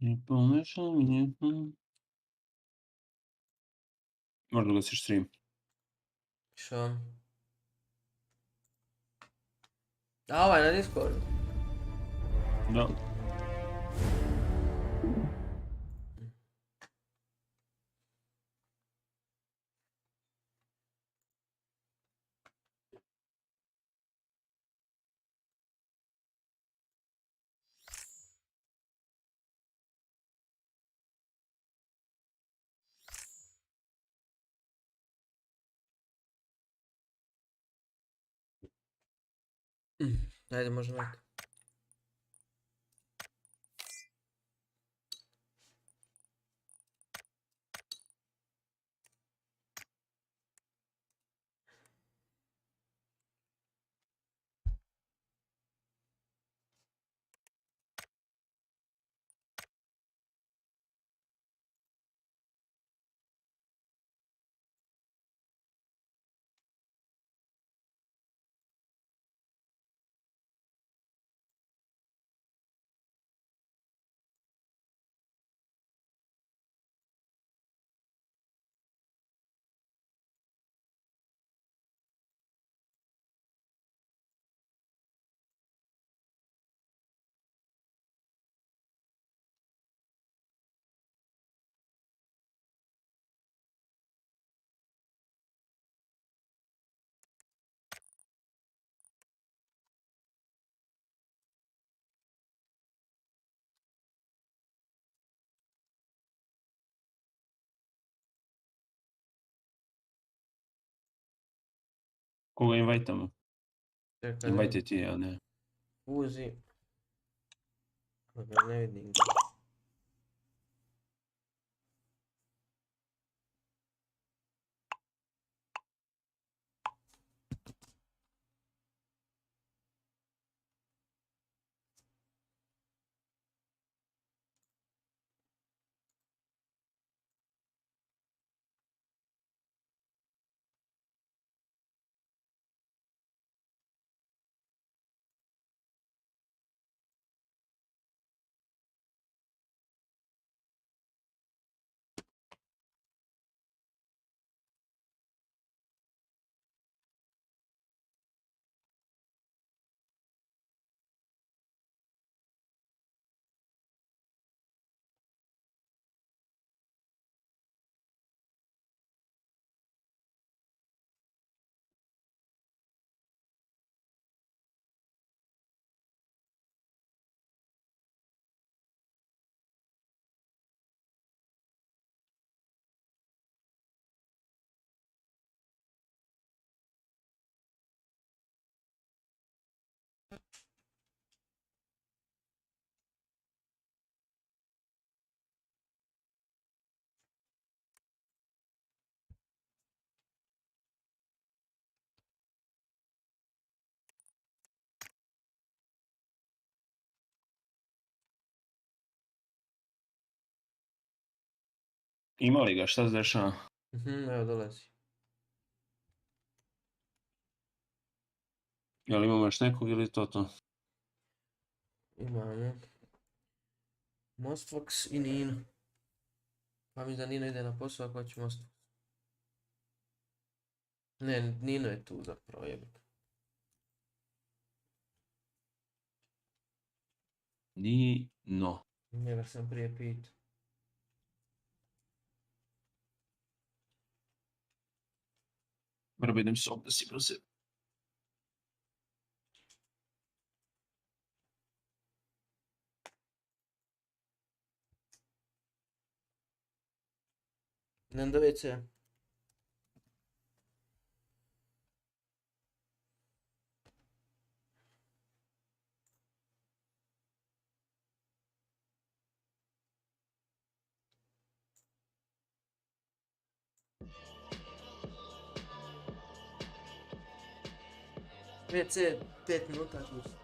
Ne pomešao mi je. Možda ga si stream. Što? A ovaj na Discordu? Da. Ajde, možemo ovako. Koga invajtamo? Čekaj, Invajte ti, a ne. Fuzi. Dobro, ne vidim ga. Ima li ga, šta se dešava? Evo dolazi. Jel imamo još nekog ili to? Imamo Mostfox i Nino. Pa mi da Nino ide na posao ako će Mostfox. Ne, Nino je tu zapravo, jebik. Nino. Njega sam prije pitao. Moram idem se obdesi brzo. Idem do WC. WC 5 minuta plus.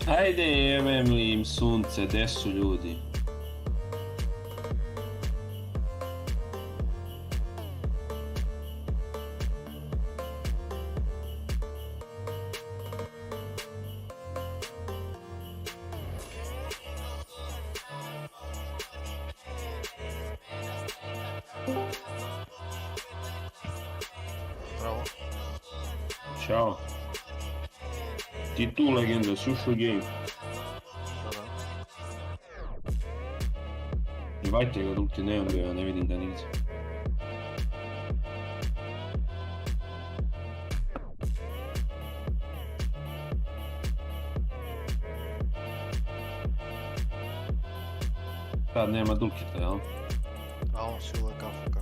Ajde, jebem li im sunce, gde su ljudi? Bravo. Ćao. Ti tu legenda, si ušao u game. Da. Invajte ga dok ti ne umio, ja ne vidim ga nigdje. Sad nema Dulkita, jel? A on si uvijek AFK.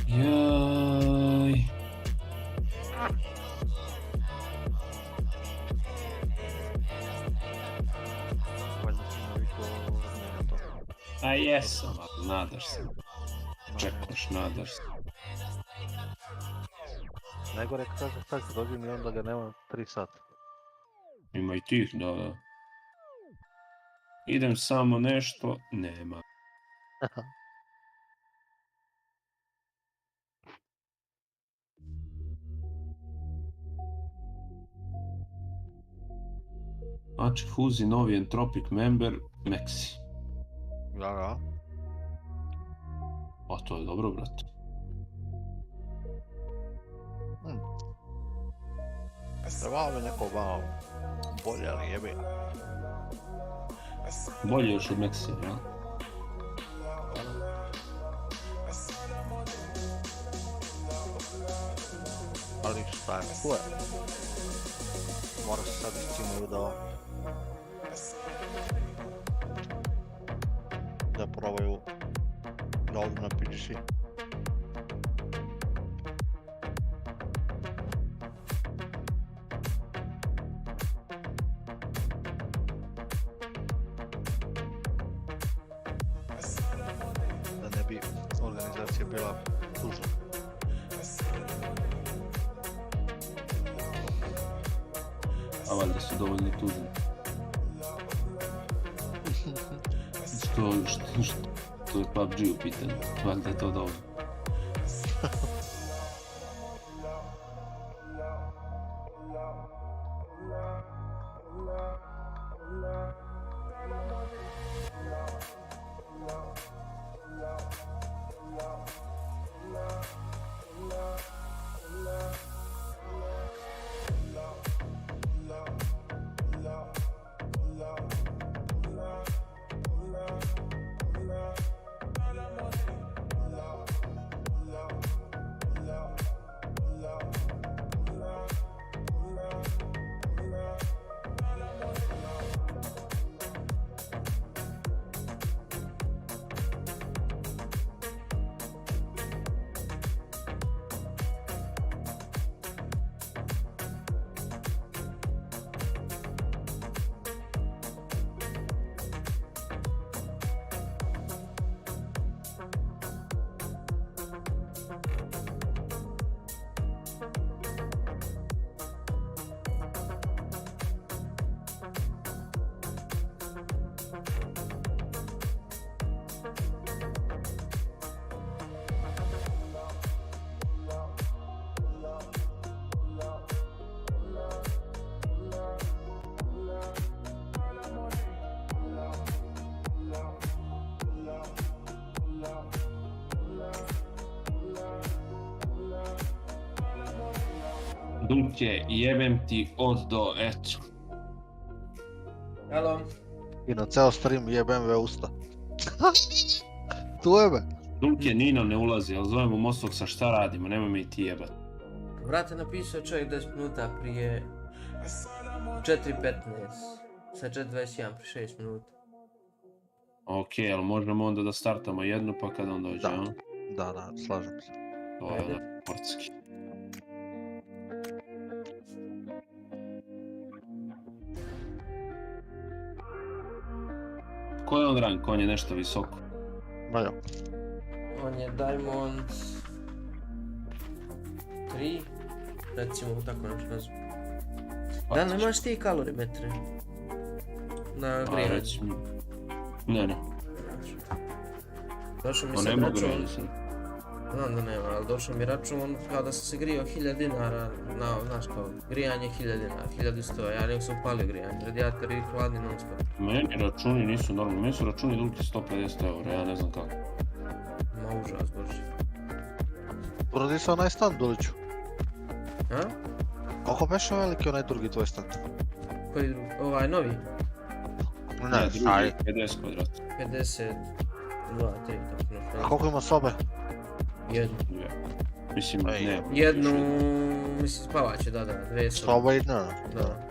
Jaj. Valjda ti navikao na to. A jesam, ali nadaš se. Čekaš, nadaš se. Najgore kak se dobijem i onda ga nema 3 sata. Ima i tih, da. Idem samo nešto, nema. Znači, Fuzi, novi Entropic member, Maxi. Da. A to je dobro, brate. Trebao bi neko malo bolje, ali jebi. Bolje još od Maxi, jel? Ali šta je, tu je. Mora se sad iscinuju da probaju da odu na PGC. Da ne bi organizacija bila tužna. A valjda su dovoljno tužni. Što je PUBG u pitanju, valjda je to dovoljno. Dulke, jebem ti od do, eto. Halo? I na ceo stream jebem ve usta. Tu je be. Dulke, Nino ne ulazi, ali zovemo Mosoksa šta radimo, nemoj me i ti jebat. Vrate, napisao čovjek 10 minuta prije 4.15. Sad 4.21 prije 6 minuta. Okej, ali možemo onda da startamo jednu pa kad on dođe, a? Da, slažem se. To je da, portski. Ko je on rank? On je nešto visoko. Valja. On je Diamond 3, recimo tako nešto nazvam. Da, nemaš ti kalorimetre? Na grijanje? Ne. Došao mi On sad nema račun. grijanje sad. Znam da nema, ali došao mi račun kao da sam se grijao 1000 dinara, znaš kao, grijanje 1000 dinara, 1100, ja nek sam upalio grijanje, radijator i hladni non stop. Meni računi nisu normalni, meni su računi dulki 150 eura, ja ne znam kako. Ma užas, bože. Uradi se onaj stand, Duliću. A? Koliko beše veliki onaj drugi tvoj stand? Koji drugi? Ovaj novi? Ne, drugi aj. 50 kvadrat. 52, 3, tako nešto. A koliko ima sobe? Jednu. Mislim, ne. Jednu, mislim, spavaće, da, 2 sobe. Soba i dnevna? Da.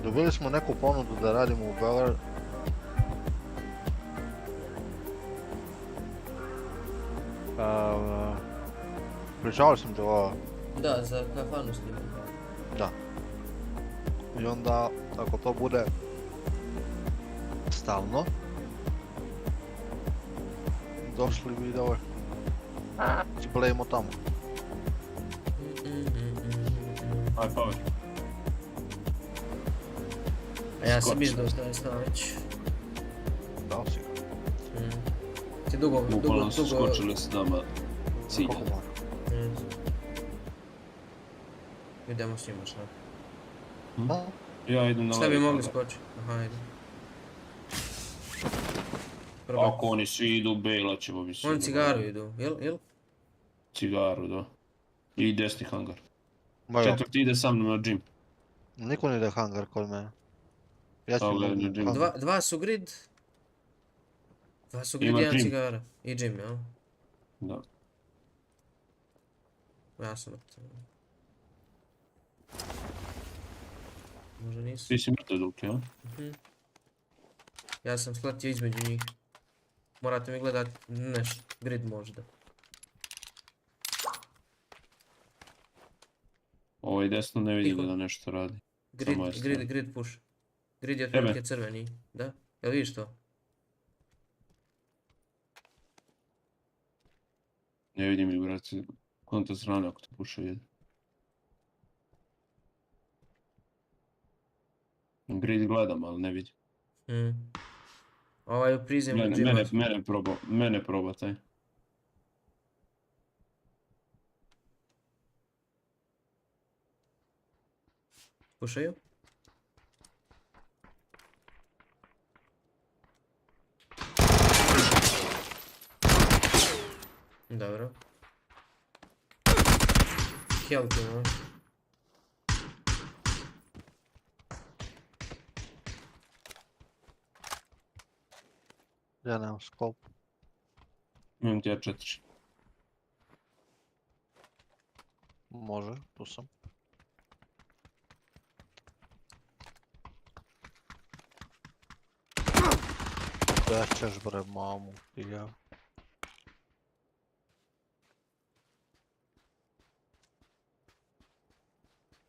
Dobili smo neku ponudu da radimo u Belgrade. Pričali sam ti ovo. Da, za kafanu snimam. Da. I onda, ako to bude stalno, došli videove, splayimo tamo. Aj, power. A ja sam izdao da je stao već. Dao si ga. Ti dugo. Bukvalno su skočili s nama cilja. Koliko mora? Idemo s njima šta. Ja idem na Šta bi levi. mogli skočiti? Aha, idem. Ako oni svi idu, Bela ćemo bi sigurno. Oni cigaru idu, jel? Cigaru, da. I desni hangar. Ma jo. Četvrti ide sa mnom na gym. Niko ne ide hangar kod mene. Ja ću Gledaj na gym. Dva su grid. Dva su grid, Ima jedan gym. cigara. I gym, jel? Da. Ja sam mrtav. Možda nisu. Ti si mrtav Dulki, a? Ja sam shvatio između njih. Morate mi gledat grid možda. Ovaj desno ne vidi da nešto radi. Grid push. Grid je otprilike crveni. Da? Jel vidiš to? Ne vidim ih, brate. Konta strane ako te puša jede. Grid gledam, ali ne vidim. Ovaj u prizemlju džimat. Mene proba taj. Pušaju? Dobro. Help ima. Ja nemam skop. Imam ti ja 4. Može, tu sam. Da ćeš bre mamu i ja.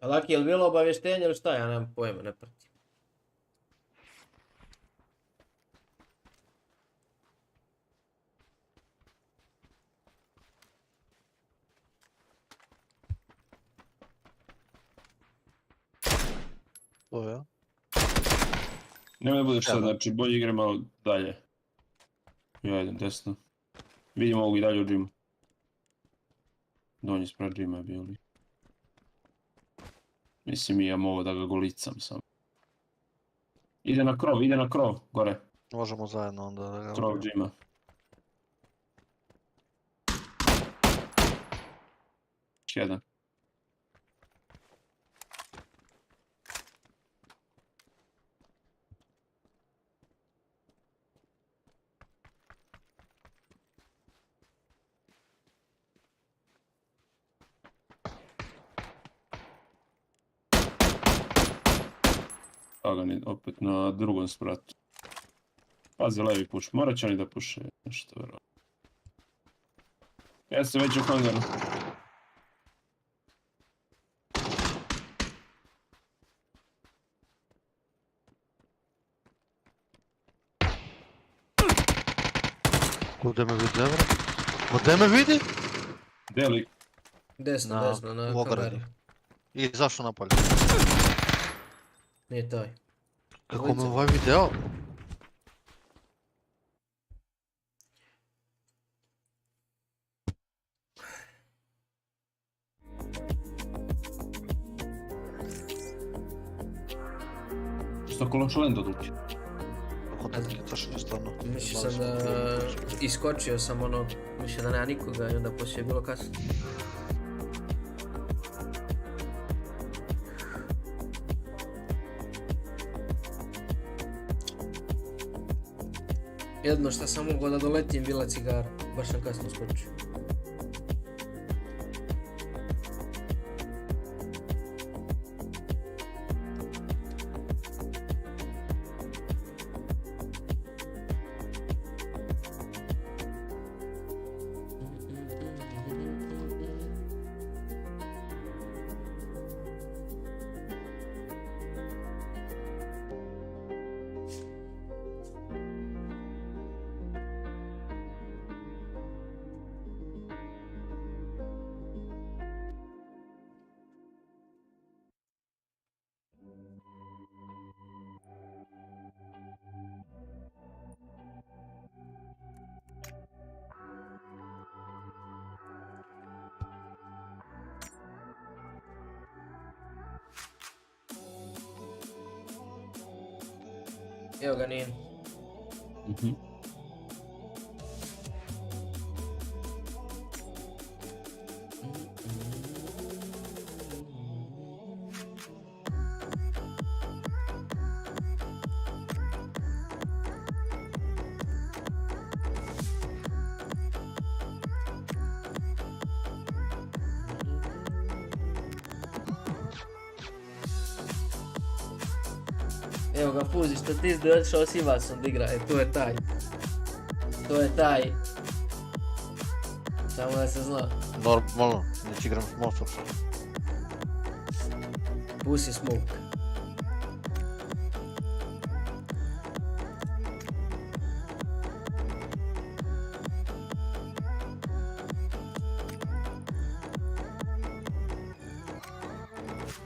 Laki, je li bilo obavještenje ili šta? Ja nemam pojma, ne pratim. To je? Nemoj da budeš sad, znači bolje igre malo dalje. Ja idem desno. Vidimo ovog i dalje u džimu. Donji spred džima je bio li. Mislim imam ovo da ga golicam sam. Ide na krov, gore. Možemo zajedno onda da ga... Krov džima. Jedan. Lagani opet na drugom spratu. Pazi levi puš, morat će oni da puše nešto vero. Ja sam već u hangaru. Gdje me vidi, evre? Gdje me vidi? Gdje li? Desno, na ogradi. I zašto napolje? Nije taj. Kako me ovaj video? Sto kološalento tuki. Mislio sam da iskočio sam ono, mislio da nema nikoga i onda poslije je bilo kasno. Jedno što sam mogao da doletim bila cigara, baš sam kasno skočio. Evo ga nije. Evo ga Fuzi, što ti došao s Ivasom da igra, to je taj. To je taj. Samo da se zna. Normalno, neći igram s Mostom. Pusi smoke.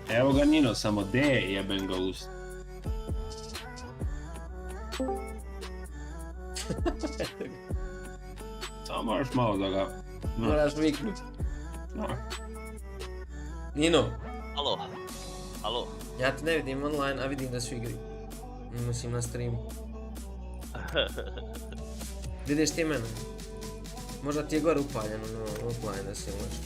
Evo ga Nino, samo D jebem ga ust. Samo moraš malo da ga... Moraš viknut. Nino. Alo. Alo. Ja te ne vidim online, a vidim da su igri. Mislim na streamu. Vidiš ti mene? Možda ti je gore upaljeno, no offline da si možeš.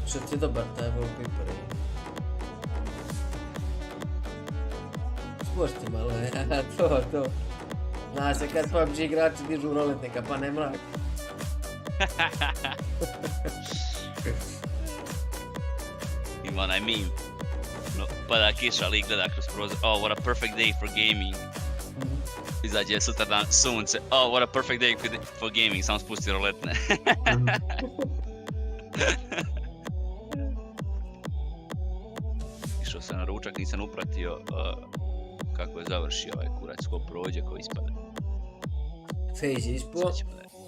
Što ti je dobar taj wallpaper? Spušti malo, to. Zna se kad PUBG igrači dižu roletnika, pa ne mrak. Ima onaj meme. No, pada kiša, lik gleda kroz prozor. Oh, what a perfect day for gaming. Izađe sutradan sunce. Oh, what a perfect day for gaming. Samo spusti roletne. Išao sam na ručak, nisam upratio kako je završio ovaj kurac, ko prođe, ko ispade. FaZe ispo,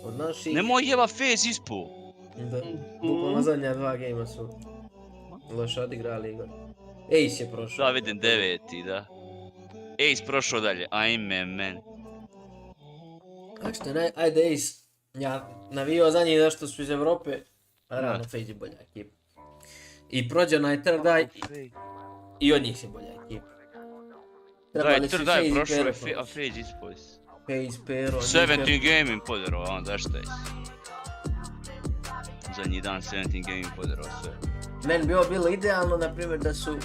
od naših... Nemoj jeba FaZe ispo! Da, bukvalno zadnja dva gejma su loše odigrali igor. Ace je prošao. Da, vidim 9. da. Ace prošao dalje, ajme men. Ako što ne, ajde Ace, ja navijao za njih zašto su iz Evrope, a realno FaZe je bolja ekipa. I prođe onaj third eye i od njih se bolja ekipa. Da, i third eye prošao je, a FaZe ispoj. FaZe, Pero... 17 gaming poderao, a onda šta je? Zadnji dan 17 gaming poderao sve. Meni bi ovo bilo idealno, na primjer, da su...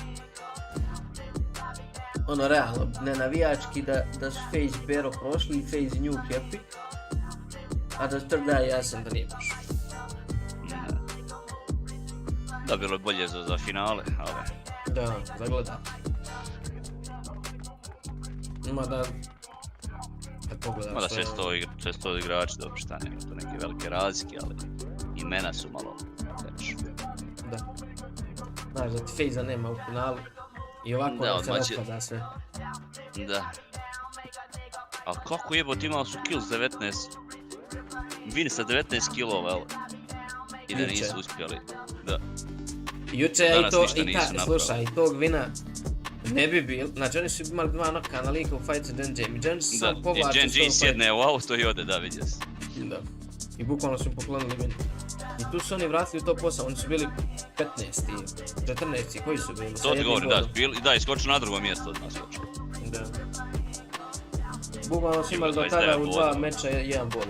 Ono, realno, ne navijački, da su FaZe, Pero prošli i FaZe New happy. A da third eye ja sam da nije prošao. Da, bilo je bolje za finale, ali... Da, za gledat. Mada sve sto igrači, dobro šta nema to neke velike razlike, ali imena su malo veće. Da. Znaš da ti FaZe-a nema u finalu i ovako se raspada sve. Da. A kako jebote, imali su kills 19, win sa 19 killova, evo. I da nisu uspjeli, da. Juče je i to, slušaj, i tog vina ne bi bil, znači oni su imali dva noka na lika u fight sa Dann1lo i Dann1lo se samo povlači. Da, i Dann1lo sjedne u auto i ode, da, vidio se. Da, i bukvalno su im poklonili vin. I tu su oni vratili u top 8, oni su bili 15. 14. Koji su bili? To ti govorim, da, iskoču na drugo mjesto od nas skoču. Da. Bukvalno su imali do tada u 2 meča 1 bod.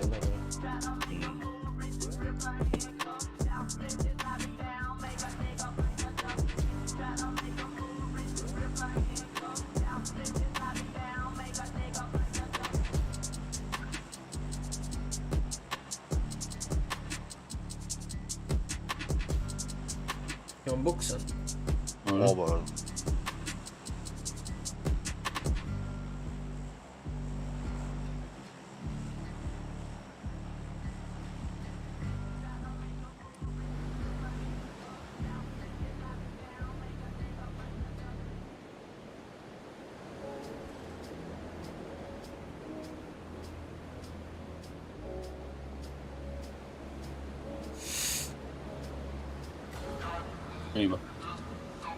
Je on buksan? Obavezno. Ima.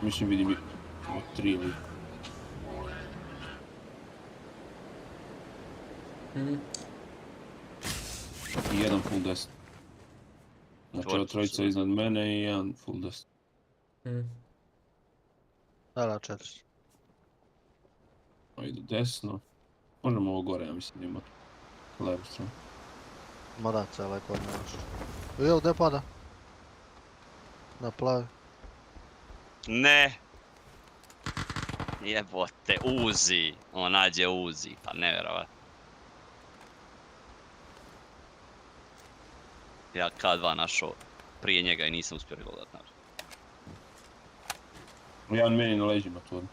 Mislim vidim 3 ili... I jedan full death. Znači trojica iznad mene i jedan full death. Da, 4. Idu desno. Možemo ovo gore, ja mislim da ima. Levu stranu. Ma da, cijela je kod nemaš. Evo, gdje pada? Na plavi. Ne! Jebote, Uzi! On nađe Uzi, pa nevjerovatno. Ja K2 našao prije njega i nisam uspio reloadat naravno. Jedan meni na leđima tu.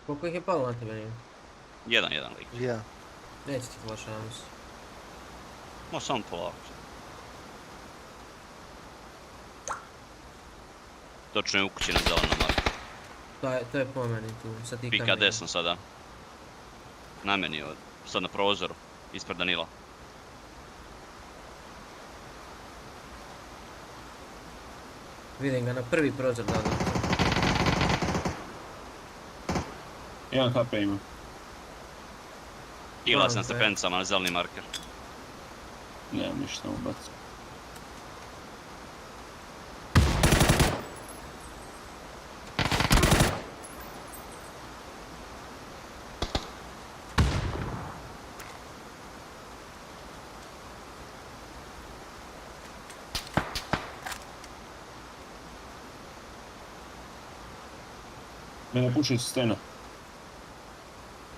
Koliko ih je palo na tebe? Jedan lik. Ja. Neće ti flash šans. Može samo polako. Točno je u kući na zelenom marku. To je po meni tu, sad ti Pika desno sada. Na meni, sad na prozoru, ispred Dann1lo. Vidim ga na prvi prozor da. Jedan HP ima. Igla sam stepenicama na zeleni marker. Nemam ništa mu bacu. Mene puši s stena.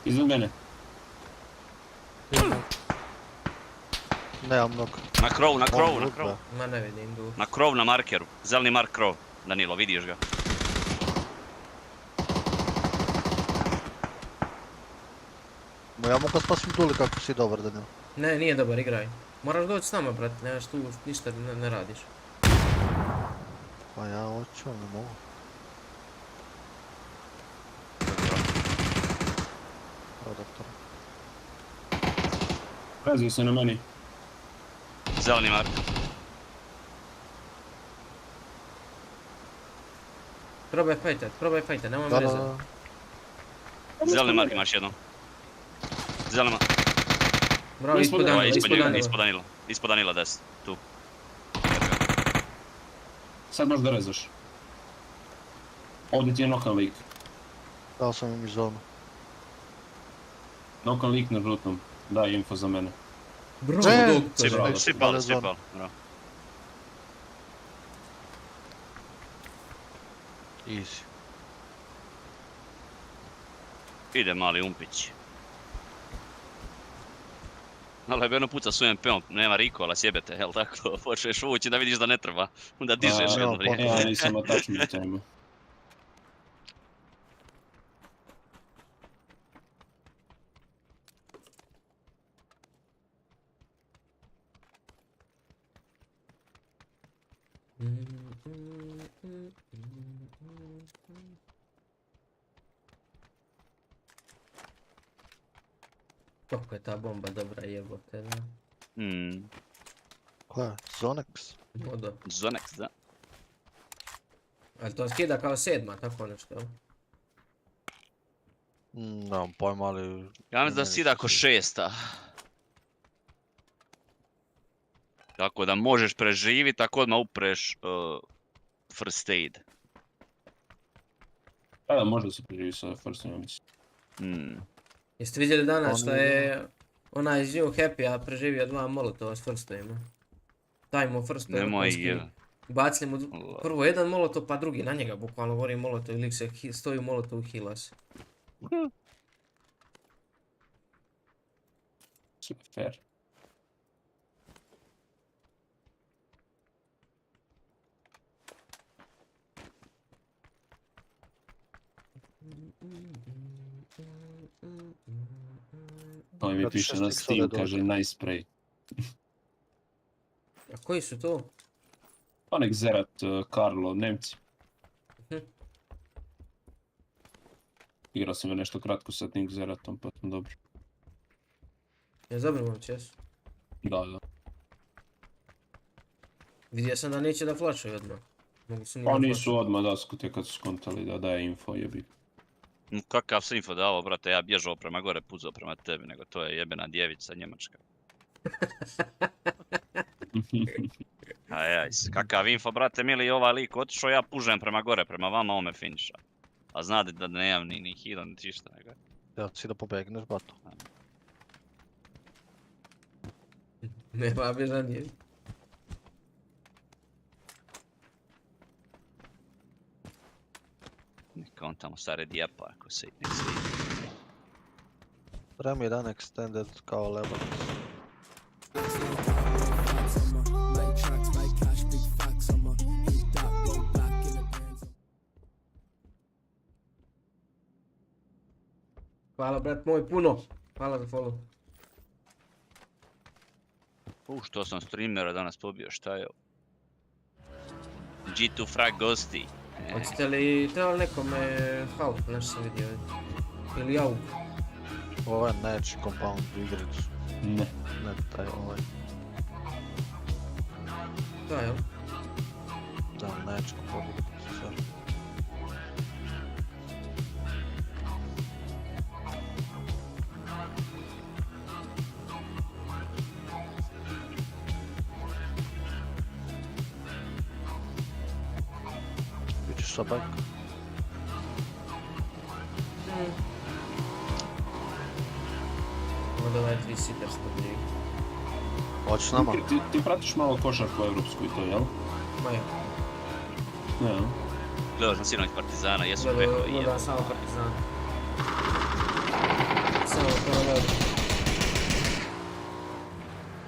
Iznad mene. Nemam mnogo. Na krov. Ma ne vidim du. Na krov na markeru. Zeleni mark krov. Dann1lo, vidiš ga. Ja mogu spasim Duli kako si dobar, Dann1lo. Ne, nije dobar, igraj. Moraš doći s nama, brate, nemaš tu ništa ne radiš. Pa ja hoću, ne mogu. Doktor. Razio se na meni. Zeleni mark. Probaj fajtat, nema mreze. Zeleni mark imaš jednom. Zeleni mark. Bravo, ispod Dann1lo. Ispod Dann1lo 10, tu. Sad možeš da rezaš. Ovdje ti je nokan lik. Dao sam im iz zonu. Nokan lik na žutom. Daj info za mene. Bravo, Svi pali. Easy. Ide mali umpić. Ali jedno puca s UMP-om, nema recoila, sjebete, jel tako? Počneš ući da vidiš da ne treba, onda dižeš jedno vrijeme. Ja nisam attachment time. Kako je ta bomba dobra, jebote, da. Koja? Zonex? Modo. Zonex, da. Ali to skida kao 7, tako nešto. Nemam pojma, ali... Ja mislim da skida ako 6. Tako da možeš preživiti, tako odmah upreš first aid. Da, može se preživi sa first aid, mislim. Jeste vidjeli danas što je onaj iz New Happy-a preživio 2 molotova s first aidom? TAMO first aid. Nemoj. Bacili mu prvo jedan molotov pa drugi na njega, bukvalno gori molotov i lik se stoji u molotovu i heala se. Super fair. To mi piše na Steam, kaže nice spray. A koji su to? Pa nek Zerat, Karlo, Nemci. Igrao sam je nešto kratko sa tim Zeratom, pa sam dobro. Je dobro momci, jesu? Da. Vidio sam da neće da flashuju odmah. Pa nisu odmah da kad su skontali da daje info, jebi. Kakav si info dao, brate, ja bježao prema gore, puzao prema tebi, nego to je jebena djevica Njemačka. Ajaj, kakav info, brate, mili, ovaj lik otišao, ja pužem prema gore, prema vama, ome finiša. A znate da nemam ni heal, ni ništa, nego. Ja si da pobegneš, bato. Nema bježanje. Neka on tamo stare dijapa, ako se nek svi. Rem 1 extended kao level. Hvala brat moj puno. Hvala za follow. Što sam streamera danas pobio, šta je ovo? G2 frag gosti. Hoćete li trebali nekome half, nešto sam vidio. Ili AUG? Ovo je najjači compound u igri. Ne. Ne, taj ovaj. Da, jel? Da, najjači compound u igri. Sabak. Možda ovaj 3 sitter stavljaju. Hoćeš s nama? Ti pratiš malo košarku evropsku i to, jel? Ma ja. Ne, jel? Gledao sam sinoć Partizana, jesu pehovi. Gledao samo Partizana. Samo Partizana.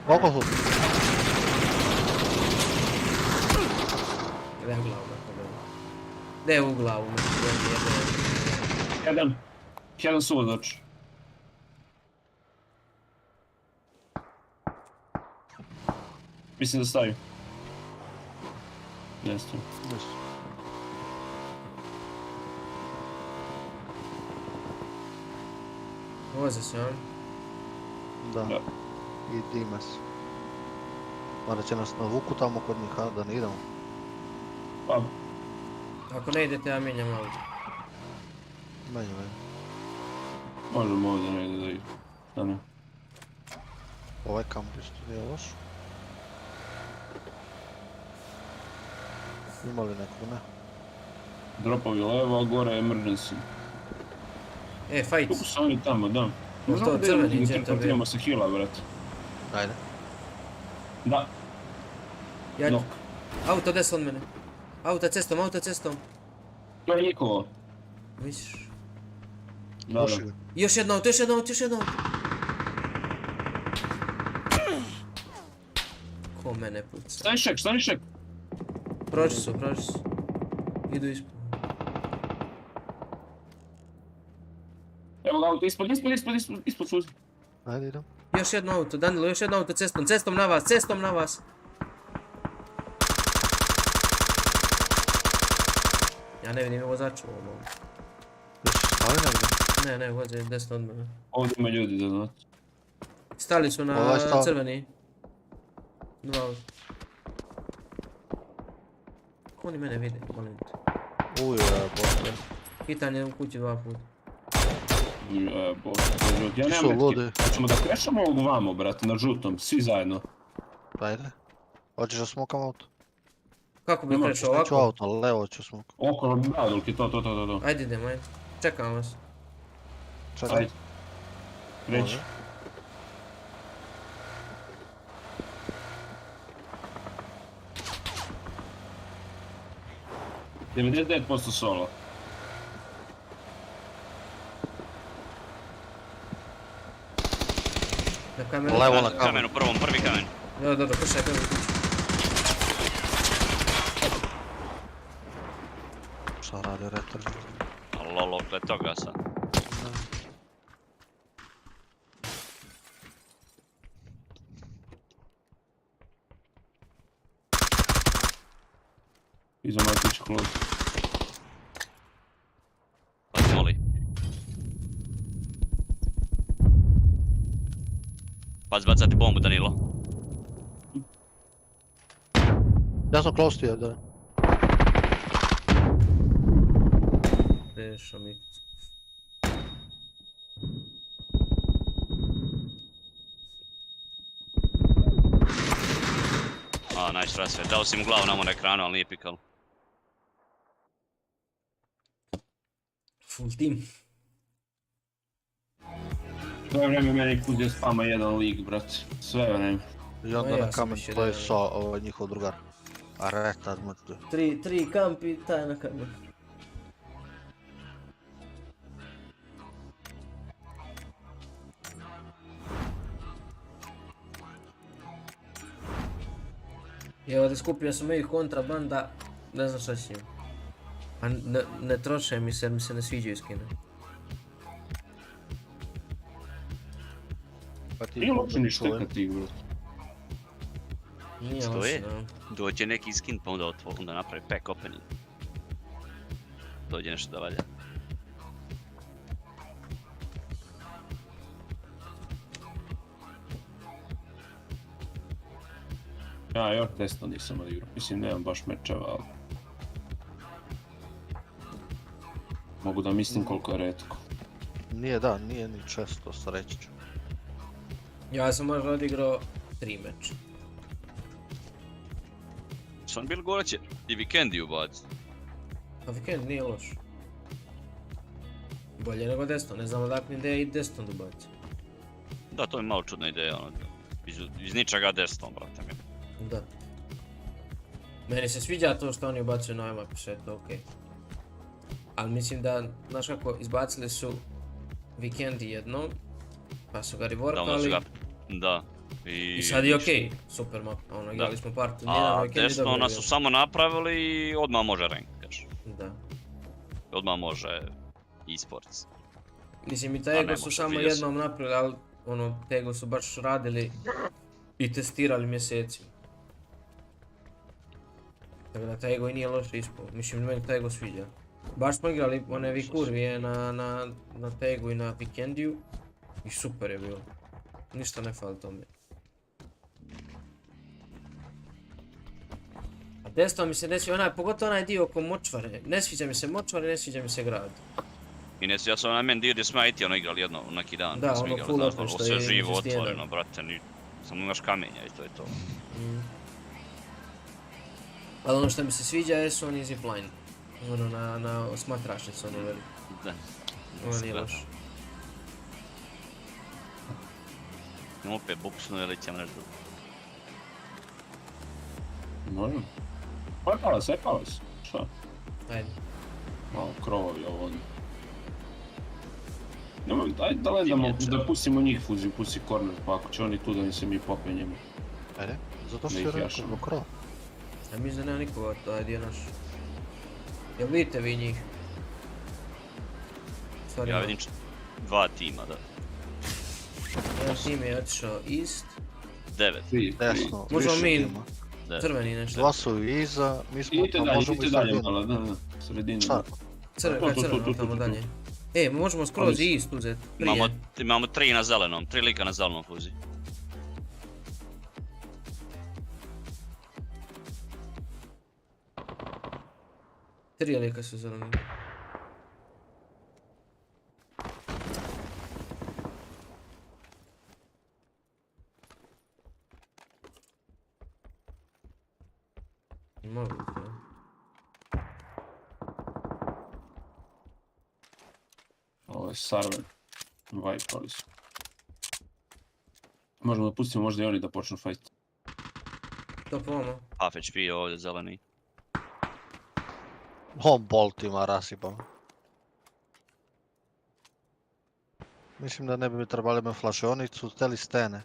Alkohol. Gdje je u glavu, gdje je u glavu? Jedan suvo znači. Mislim da stavim. Jeste. Voze se on? Da. I dime se. Mada će nas navuku tamo kod njih, da ne idemo. Pa. Ako ne idete, ja mijenjam auto. Manje. Možemo ovdje ne ide da ide. Da ne. Ovaj kamp isto je loš. Ima li nekog, ne? Dropovi levo, a gore emergency. Fight. Kako su oni tamo, da. To crveni će to biti. Imamo se heala, brate. Ajde. Da. Nok. Auto desno od mene. Auto cestom. To je njihovo. Misliš? Da. Još jedno auto. Ko mene puca? Stani šek. Prođi su. Idu ispod. Evo ga auto, ispod Fuzi. Ajde, idem. Još jedno auto, Dann1lo, još jedno auto cestom na vas. Ja ne vidim vozaču ovo. Stali negdje? Ne, voze desno od mene. Ovdje ima ljudi, da znate. Stali su na crveni. 2 auto. Ko oni mene vide, molim te. Jebote. Hitan je u kući 2 puta. Jebote, ja Su nemam ludi. metke. Hoćemo da krešamo ovog vamo, brate, na žutom, svi zajedno. Ajde. Hoćeš da smokam auto? Kako bi krešao Neću ovako? auto, levo ću smokam. Okolo, da, dok je to. Ajde idemo, ajde. Čekam vas. Čekaj. Ajde. Reći. 99% solo. Na kamenu. Levo na Kamenu, prvi kamen. Dobro, pušaj kamen u kuću. Šta radi retar? Lolo, gle toga sad. Iza Matić klub. Pazi, moli. Pazi, bacati bombu, Dann1lo. Ja sam close to you, da. Reša mi. Nice transfer. Dao si mu glavu namo na ekranu, ali nije pikalo. Full team. Sve vreme meni kuđe spama jedan lig, brate. Sve vreme. I onda na kamen stoji njihov drugar. A retar mrtvi. 3 kampi, taj na kamen. I evo da skupio sam ovih kontrabanda, ne znam šta će njim. A ne troše mi se ne sviđaju skine. Nije loše ni štekati, bro. Nije Što loše, je? da. Dođe neki skin pa onda napravi pack opening. Dođe nešto da valja. Ja još Desno nisam odigrao, mislim nemam baš mečeva, ali... Mogu da mislim koliko je retko. Nije ni često, reći ću. Ja sam možda odigrao 3 meča. Su oni bili gore će i Vikendi ubaci. A Vikend nije loš. Bolje nego Desno, ne znam odakle ideja i Desno da ubaci. Da, to je malo čudna ideja, ono. Iz ničega Desno, brate mi. Da. Meni se sviđa to što oni ubacuju na ovaj map, sve je to okej. Ali mislim da, znaš kako, izbacili su Vikendi jednom, pa su ga reworkali. Da. I sad je okej, super map, ono, igrali smo par turnira, a Vikendi Desno dobro nas su samo napravili i odmah može rank, kaš. Da. Odmah može eSports. Mislim i Tego su samo jednom napravili, ali ono, Tego su baš radili i testirali mjesecima. Tako da Tego i nije loše ispao, mislim meni Tego sviđa. Baš smo igrali one vikurvije na Tegu i na Vikendiju i super je bilo. Ništa ne fali tome. A Desno mi se ne sviđa, pogotovo onaj dio oko močvare. Ne sviđa mi se močvare, ne sviđa mi se grad. I ne sviđa se onaj meni dio gdje smo IT igrali jedno neki dan. Da, ono full open što je sve živo, otvoreno, brate, samo imaš kamenja i to je to. Ali ono što mi se sviđa su oni zipline. Ono na smatračnicu, ono veli. Da. Ono nije loš. Opet buksnu ili ćemo nešto. Možem. Epala se. Šta? Ajde. Malo krovovi ovo ono. Nemoj, ajde da ledamo, da pustimo njih Fuzi, pusti corner, pa ako će oni tu da mi se mi popenjemo. Ajde, zato što je rekao zbog krova. Ja mislim da nema nikoga, ajde je naš. Jel vidite vi njih? Ja vidim 2 tima, da. Jedan tim je otišao east. 9. Desno, možemo više mi tima. crveni nešto. 2 su iza, mi smo tamo, možemo i dalje malo, da, sredinu. Šta? Crveno tamo dalje. Možemo skroz east uzeti prije. Imamo 3 na zelenom, 3 lika na zelenom Fuzi. 3 lika su zeleni. Malo to. Ovo je server. Vajpali su. Možemo da pustimo možda i oni da počnu fight. To po vama. Half HP je ovdje zeleni. Bolt ima rasipan. Mislim da ne bi trebali me flašionicu, htjeli stene.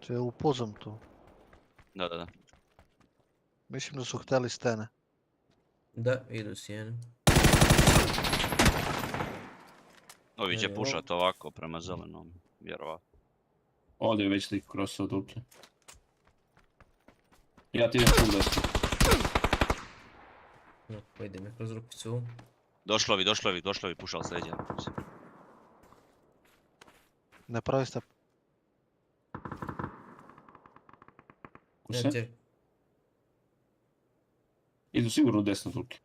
Če upozam tu. Da. Mislim da su htjeli stene. Da, idu sjene. Ovi će pušat ovako prema zelenom, vjerovatno. Ovdje je već lik crossao duplje. Ja ti idem full desno. Pojde me kroz rupicu. Došlo vi, pušao sređen. Ne pravi step. Use? Idu sigurno desno duplje.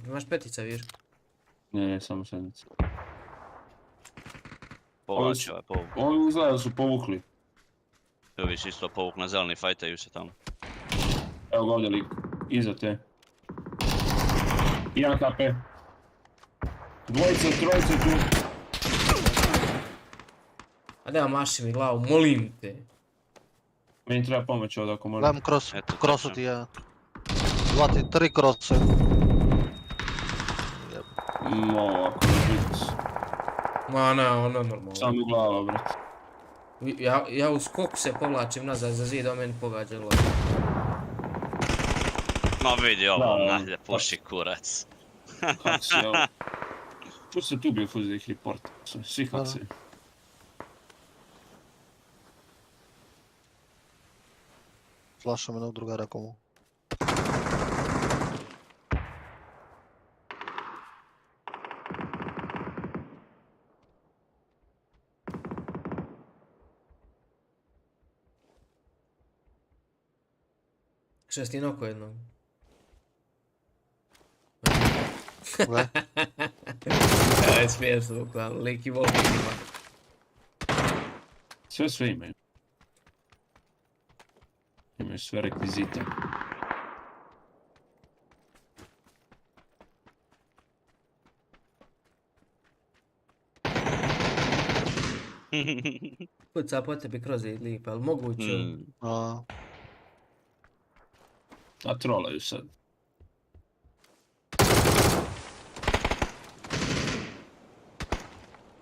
Imaš petica, viš? Ne, samo sedmica. Povlači ovaj povuk. Ovi izgleda da su povukli. Ovi su isto povuk na zeleni, fajtaju se tamo. Evo ga ovdje lik, iza te. 1 HP. Dvojica, trojica tu. A da, maši mi glavu, molim te. Meni treba pomoć ovdje ako možem. Gledam crossu ti ja. 2-3 crosse. Ovako, vidiš. Ma ne, ono je normalno. Samo glava, brat. Ja u skoku se povlačim nazad za zid, a meni pogađa glavu. Ma vidi ovo, najde puši kurac. Kako si ovo? Tu se tu bio Fuzi da ih report. Svi HC. Flašam jednog drugara komu. Šestin oko jednog. Gle. Aj, smiješno, bukvalno, lik i volk ima. Sve imaju. Imaju sve rekvizite. Puca po tebi kroz lik, ali moguće. A trolaju sad.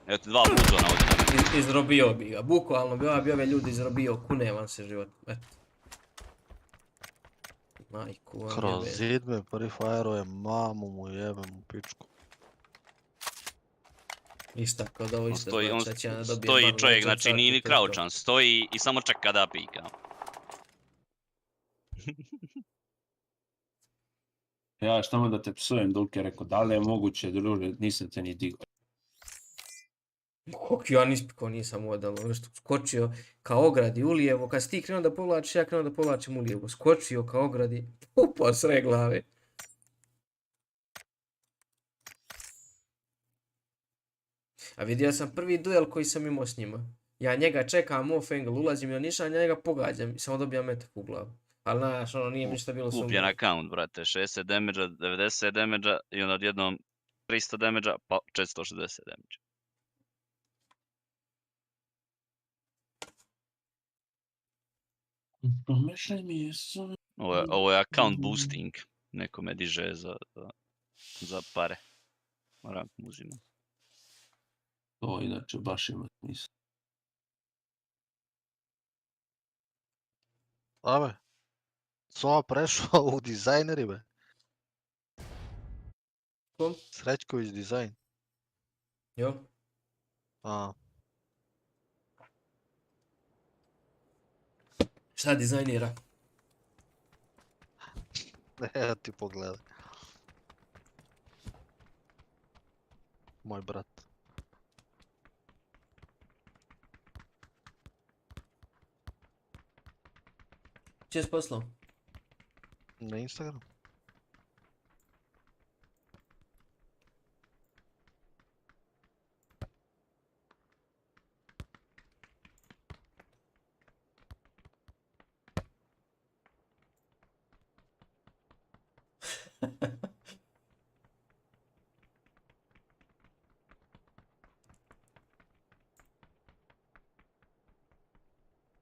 Evo ti 2 buzona ovdje. Izrobio bi ga, bukvalno bi ove ljudi izrobio, kune vam se život. Eto. Majku vam Kroz zid me prvi fajeruje, mamu mu jebem u pičku. Isto kao da ovo isto znači da dobije stoji čovjek, znači nije ni kraučan, stoji i samo čeka da pika. Ja šta mu da te psujem, Dulke, rekao, da li je moguće, druže, nisam te ni digao. Kako ja nisam odalo, nešto skočio ka ogradi ulijevo, kad si ti krenuo da povlačiš, ja krenuo da povlačim ulijevo, skočio ka ogradi, upao sre glave. A vidio sam prvi duel koji sam imao s njima. Ja njega čekam off angle, ulazim na nišan, ja njega pogađam i samo dobijam metak u glavu. Ali znaš, ono nije ništa bilo sumnjivo. Kupljen account, brate, 60 damage-a, 90 damage-a i onda odjednom 300 damage-a, pa 460 damage-a. Ovo je account boosting, neko me diže za pare. Moram uzima. To inače baš ima smisla. Ave, Sova prešao u dizajneri, be. Kom? Srećković dizajn. Jo. A. Šta dizajnira? Ne, ti pogledaj. moj brat. Če si poslao? Na Instagram.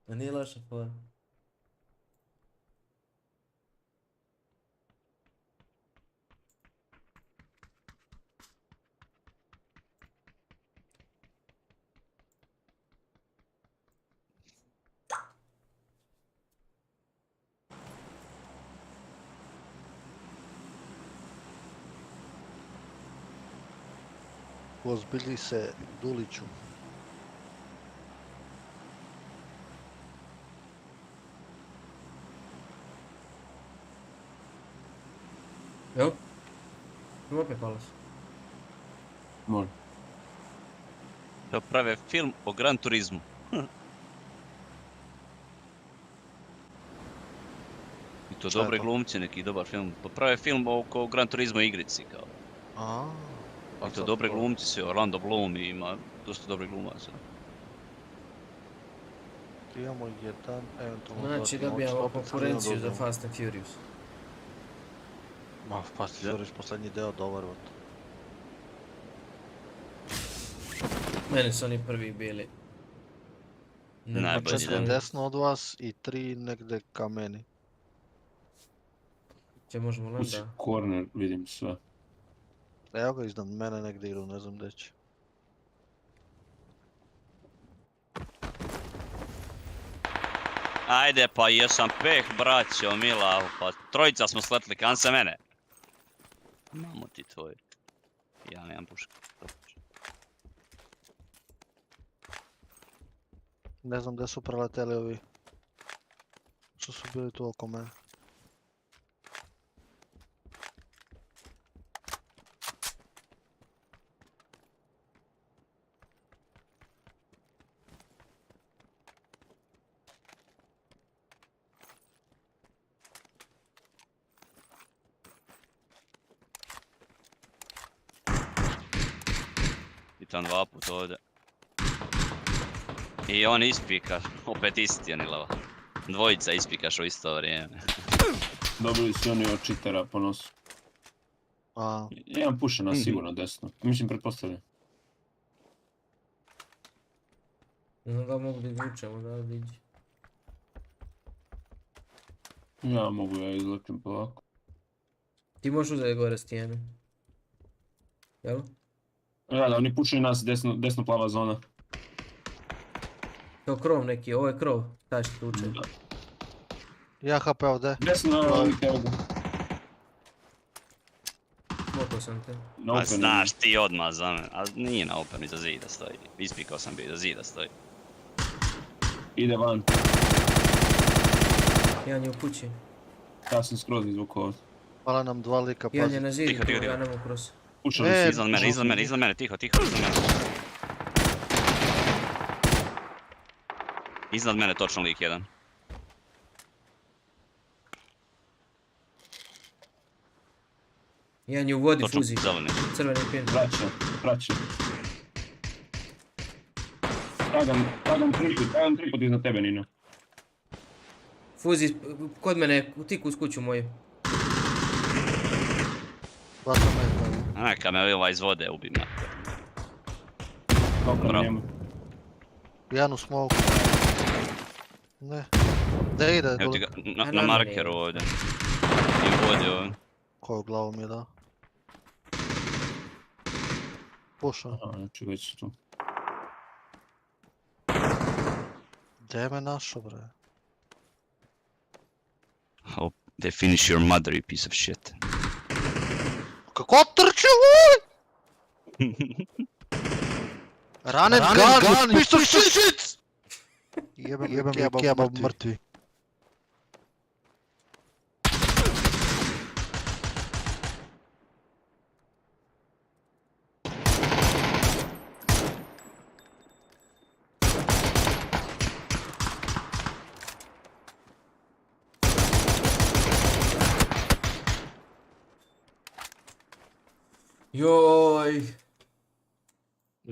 Ma nije loša fora. Ozbilji se, Duliću. Jo? Ima opet palas. Može. Da prave film o Gran Turizmu. I to dobre glumci, neki dobar film. Pa prave film oko Gran Turizmu igrici kao. I to dobre glumci se, Orlando Bloom i ima dosta dobre glumaca. Imamo jedan, eventualno... Znači dobijamo konkurenciju za Fast and Furious. Ma, Fast and Furious posljednji deo dobar, vod. Meni su oni prvi bili. Najbolji, da. Desno od vas i 3 negde ka meni. Če možemo landa? Corner, vidim sve. Evo ga iznad mene negdje idu, ne znam gdje će. Ajde pa jesam peh, braćo mila, pa trojica smo sletli, kan se mene? Mamo ti tvoj. Ja nemam puške. Ne znam gdje su preleteli ovi. Što su bili tu oko mene. Titan 2 put ovdje. I on ispika, opet isti Dann1lo. Dvojica ispikaš u isto vrijeme. Dobili su oni od čitera po nosu. Jedan puša nas sigurno desno. Mislim, pretpostavljam. Ne znam da mogu da izvučemo, da viđi. Ja mogu, ja izletim polako. Ti možeš uzeti gore stijenu. Jel? Da, oni pušaju nas desno plava zona. To krov neki, ovo je krov, taj što tuče. Ja HP ovdje. Desno, evo ga. Smokao sam te. Pa znaš ti odmah za mene, a nije na open, iza zida stoji. Ispikao sam bio, iza zida stoji. Ide van. Jedan je u kući. Ja sam skroz izvukao ovdje. Hvala nam 2 lika, Jedan je na zidu, Tiho. ja ne mogu kroz. Iznad mene, tiho, iznad mene. Iznad mene točno lik jedan. Jedan je u vodi, Fuzi. Crveni pin. Vraća. Tragam triput iznad tebe, Nino. Fuzi, kod mene, tik uz kuću moju. Neka me ova iz vode ubi, mate. Dobro, njemu. Jedan u smoku. Ne. Gdje ide? Evo ti ga, na markeru ovdje. I u vodi ovdje. Koju glavu mi je dao? Puša. Znači već su tu. Gdje me našo, bre? Oh, they finish your mother, you piece of shit. Kako trče, uj! Run and gun, you piece of shit! Jebem kebab mrtvi. Joj.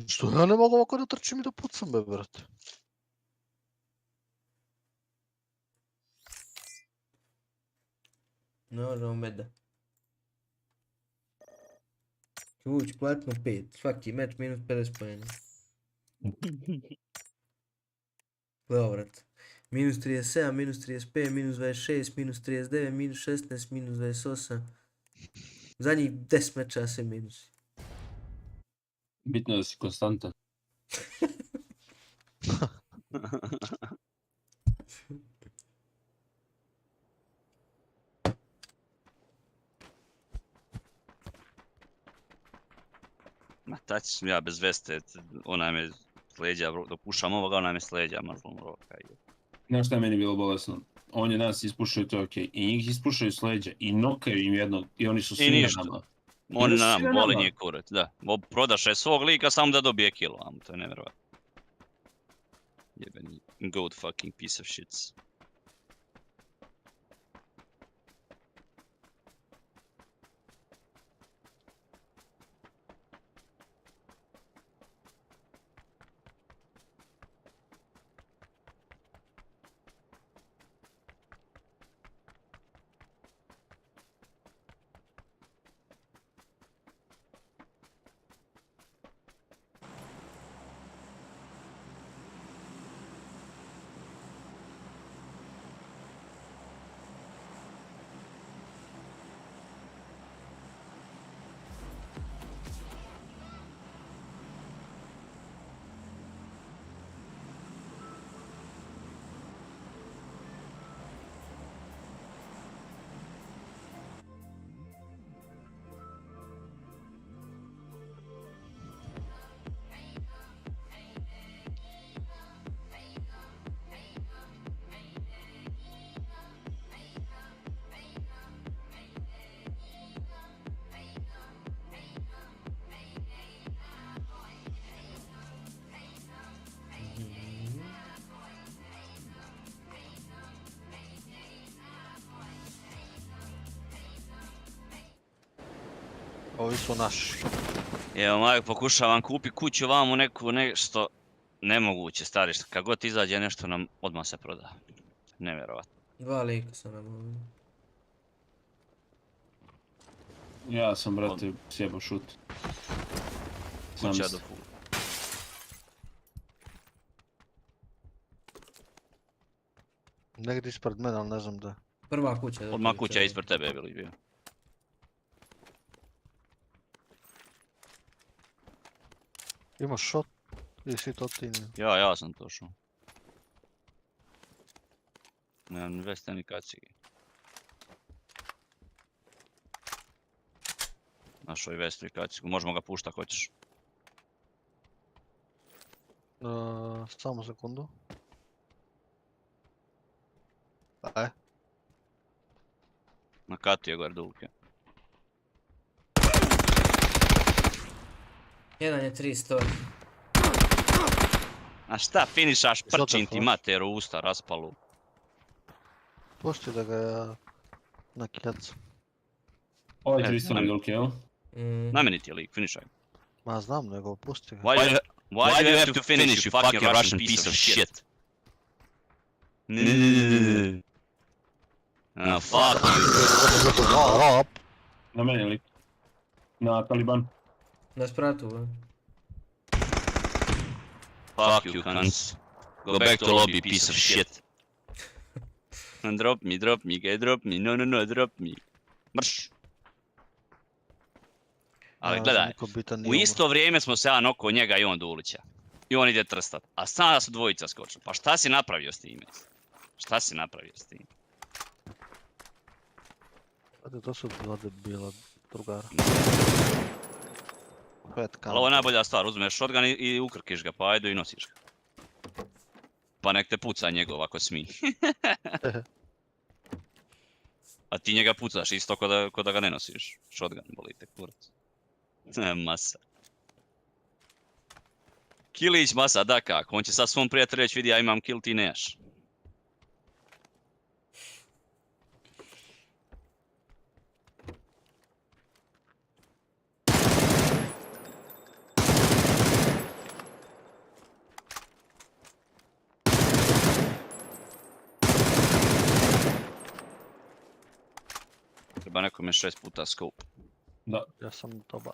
Što ja ne mogu ovako da trčim i da pucam, be, brate. Ne možemo meda. Uć, platno 5. Svaki meč minus 50 pojena. Evo, brate. Minus 37, minus 35, minus 26, minus 39, minus 16, minus 28. Zadnjih 10 meča sve minusi. Bitno je da si konstantan. Ma taći sam ja bez veste, ona me s leđa, dok pušam ovoga, ona me s leđa mazlom roka. Znaš šta je meni bilo bolesno? On je nas ispušao, to je okej. I njih ispušaju s leđa i nokaju im jednog i oni su svi na nama. On nam boli nije kurac, da. Prodaše svog lika samo da dobije kilo, amo to je nevjerovatno. Jebeni goat fucking piece of shits. Ovi su naši. Evo, Majak, pokušavam kupi kuću vamo neku nešto nemoguće starište. Kad god izađe nešto nam odmah se proda. Nevjerovatno. 2 lika sam nam ovdje. Ja sam, brate, sjebao šut. Kuća do full. Negdje ispred mene, ali ne znam da. Prva kuća. Odmah kuća ispred tebe je bio. Imaš shot? Ili si to ti? Ja sam to šao. Nemam veste ni kacige. Našao i vestu i kacigu, možemo ga pušta ako hoćeš. Samo sekundu. Aj. Na katu je gore dulke. Jedan je 3 stoji. A šta finišaš, prčin ti mater u usta, raspalu. Pusti da ga ja na kiljac. Ovo je 300 na dulke, jel? Na meni ti je lik, finišaj. Ma znam, nego pusti ga. Why do you have to finish, you fucking Russian piece of shit? Fuck you. Na meni je lik. Na Taliban. Na spratu, bro. Fuck you, cunts. Go back to lobby, piece of shit. Drop me, gay, drop me, no, drop me. Mrš. Ali gledaj, u isto vrijeme smo se ja nokao njega i on Dulića. I on ide trstat. A sada su dvojica skočili. Pa šta si napravio s time? Šta si napravio s tim? To su dva debila drugara. Ali ovo je najbolja stvar, uzmeš shotgun i ukrkiš ga, pa ajde i nosiš ga. Pa nek te puca njegov ako smije. A ti njega pucaš isto ko da ga ne nosiš. Shotgun, boli te kurac. Masa. Kilić masa, da kako, on će sad svom prijatelju reći vidi ja imam kill, ti nemaš. Treba nekome 6 puta scope. Da. Ja sam dobar.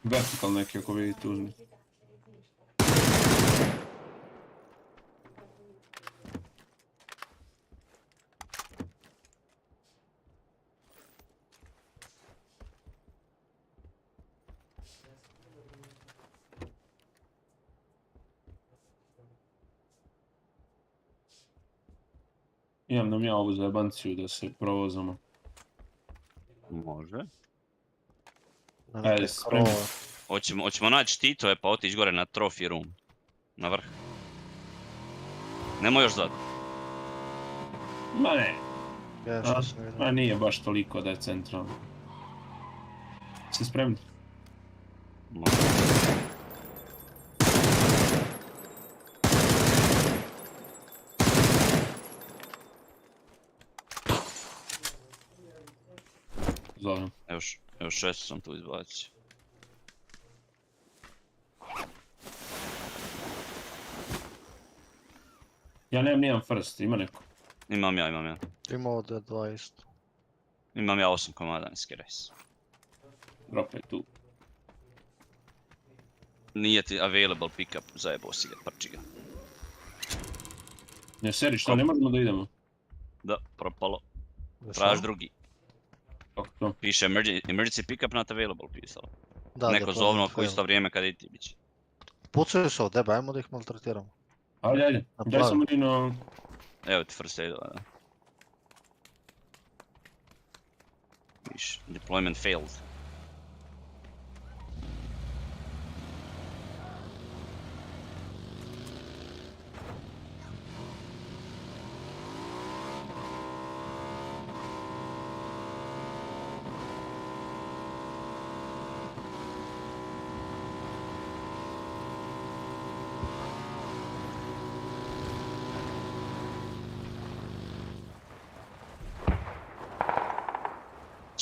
Vertikal neki ako vidite uzmi. Imam nam ja ovu zajebanciju da se provozamo. Može. Ajde, spremni. Hoćemo naći štitove pa otići gore na trophy room. Na vrh. Nemo još zadnje. Ma ne. Ma nije baš toliko da je centralno. Si spremni? Zovem. Evo 6 sam tu izbacio. Ja nemam nijedan first, ima neko? Imam ja. Ima ovdje 2 isto. Imam ja 8 komada, ne skiraj se. Drop je tu. Nije ti available pickup, zajebao si ga, prči ga. Ne seri, šta, ne možemo da idemo? Da, propalo. Traž drugi. Piše emergency pickup not available, pisalo. Neko zovno oko isto vrijeme kad i ti biće. Pucaju se ovdje, ajmo da ih maltretiramo. Ajde, daj samo Nino. Evo ti first aid, da. Piše, deployment failed.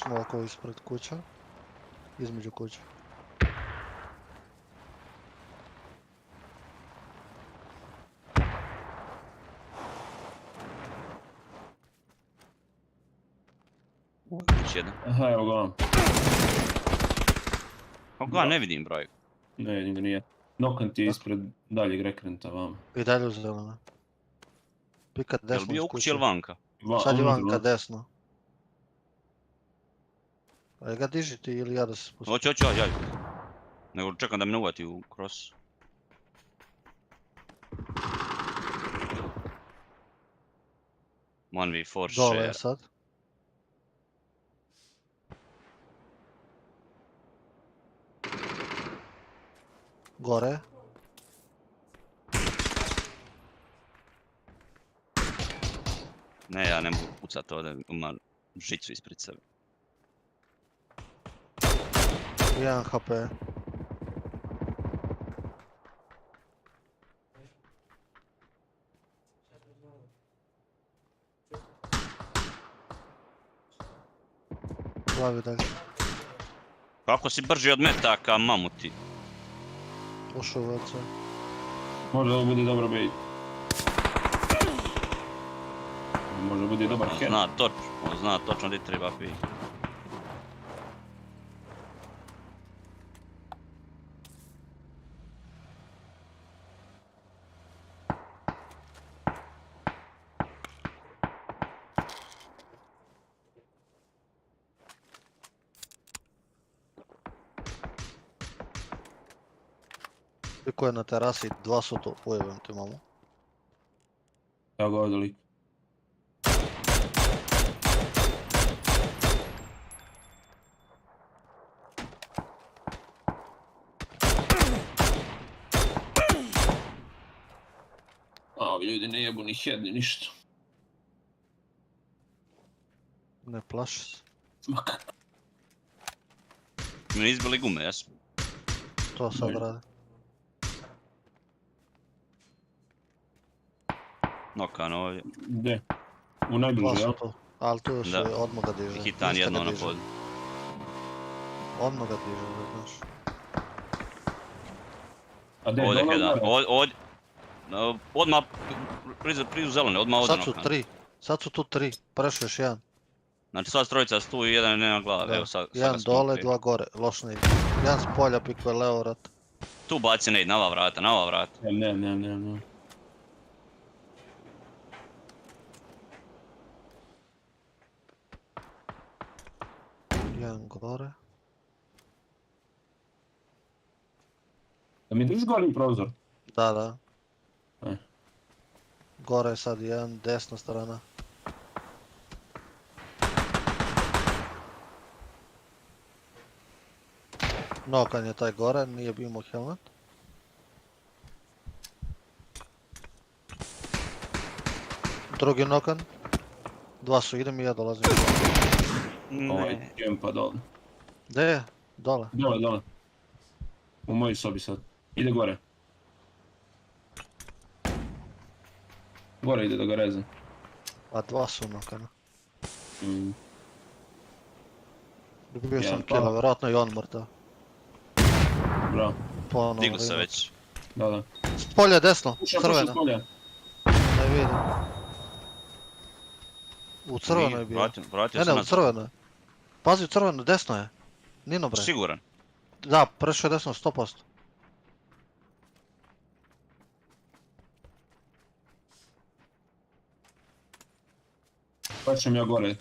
Smoko ispred kuća. Između kuća. Jedan. Aha, evo ga vam. Kako ga ne vidim broj? Ne vidim ga nije. Nokan ti je ispred daljeg rekrenta vam. I dalje u zelena. Pikat desno iz kuće. Jel bio u kući ili vanka? Sad je vanka desno. Aj ga diži ti ili ja da se spustim? Hoću, ja. Nego čekam da me ne uvati u cross. One v 4 share. Dole je sad. Gore. Ne, ja ne mogu pucat ovdje, ima žicu ispred sebe. 1 HP. Glavi dalje. Kako si brži od metaka, mamuti? Ušao u WC. Možda ovo bude dobro bait. Možda bude dobar head. Zna točno gdje treba bait. Liko je na terasi, 2 su to u eventu imamo. Evo ga ovdje lik. A ovi ljudi ne jebu ni head ni ništa. Ne plaši se. Mi izbili gume, jesmo? To sad radi. Nokan ovdje. Gdje? U najbliže, jel? Ali tu još Da. je, odmah ga diže. I hitan Isto jedno ga na diže. pod. Odmah ga diže, da znaš. A gdje, Ovdje dole jedan. gore? Odmah prizu zelene, odmah ovdje Sad su Nokan. 3. Sad su tu 3. Prešao još jedan. Znači sad trojica su tu i jedan nema glave. Evo sad ga Jedan dole, skontrije. 2 gore. Loš ne ide. Jedan s polja pikuje levo vrat. Tu baci nade, na ova vrata, na ova vrata. Ne. Jedan gore. Da mi drži golim prozor? Da. E. Gore je sad jedan, desna strana. Nokan je taj gore, nije bio imao helmet. Drugi nokan. 2 su, idem i ja dolazim. Ovaj kempa dole. Gdje je? Dole. Dole. U mojoj sobi sad. Ide gore. Gore ide da ga reze. A 2 su nokana. Mm. Bio sam kila, vjerojatno i on mrtav. Bravo. Ponovno. Digli se već. Da. Spolje desno, Puša crvena. spolje. Ne vidim. U crvenoj je bio. Vratio se Ne, u nazad. crvenoj. Pazi, u crvenoj, desno je. Nino bre. Siguran? Da, prešao je desno, 100%. Pa ćem ja gore.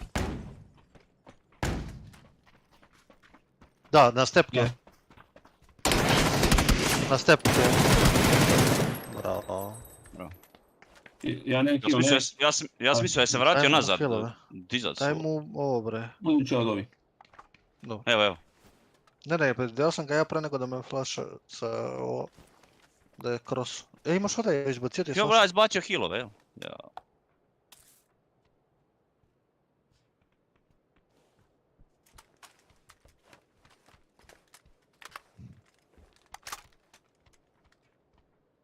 Da, na stepke. Na stepke. Bravo. Ja sam mislio da se vratio nazad. Dizat Daj su. mu ovo bre. Budući od ovih. Evo. Ne, predvidio sam ga ja pre nego da me flasha sa ovo. Da je cross. Imaš ovdje izbacio ti Jo, bra, izbacio healove, evo. Ja.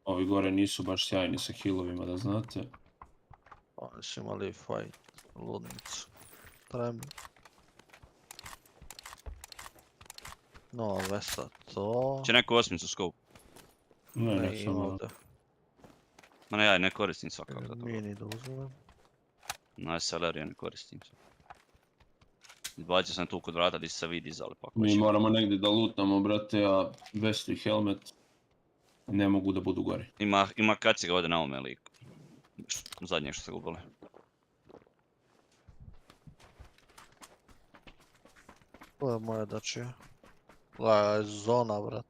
Ovi gore nisu baš sjajni sa healovima, da znate. Oni su imali fight. Ludnicu. Tremi. No, Vesa, to... Će neku osmicu scope. Ne, ima ovdje. Ma ne, ja ne koristim svakako za to. Mini da uzmem. Na SLR ja ne koristim. Izbacio sam tu kod vrata gdje se vidi dizali pa. Mi moramo negdje da lutamo, brate, a vestu i helmet ne mogu da budu gore. Ima kaciga ovdje na ovome liku. Zadnje što se gubili. To je moja dačija. Gledaj, zona, vrat.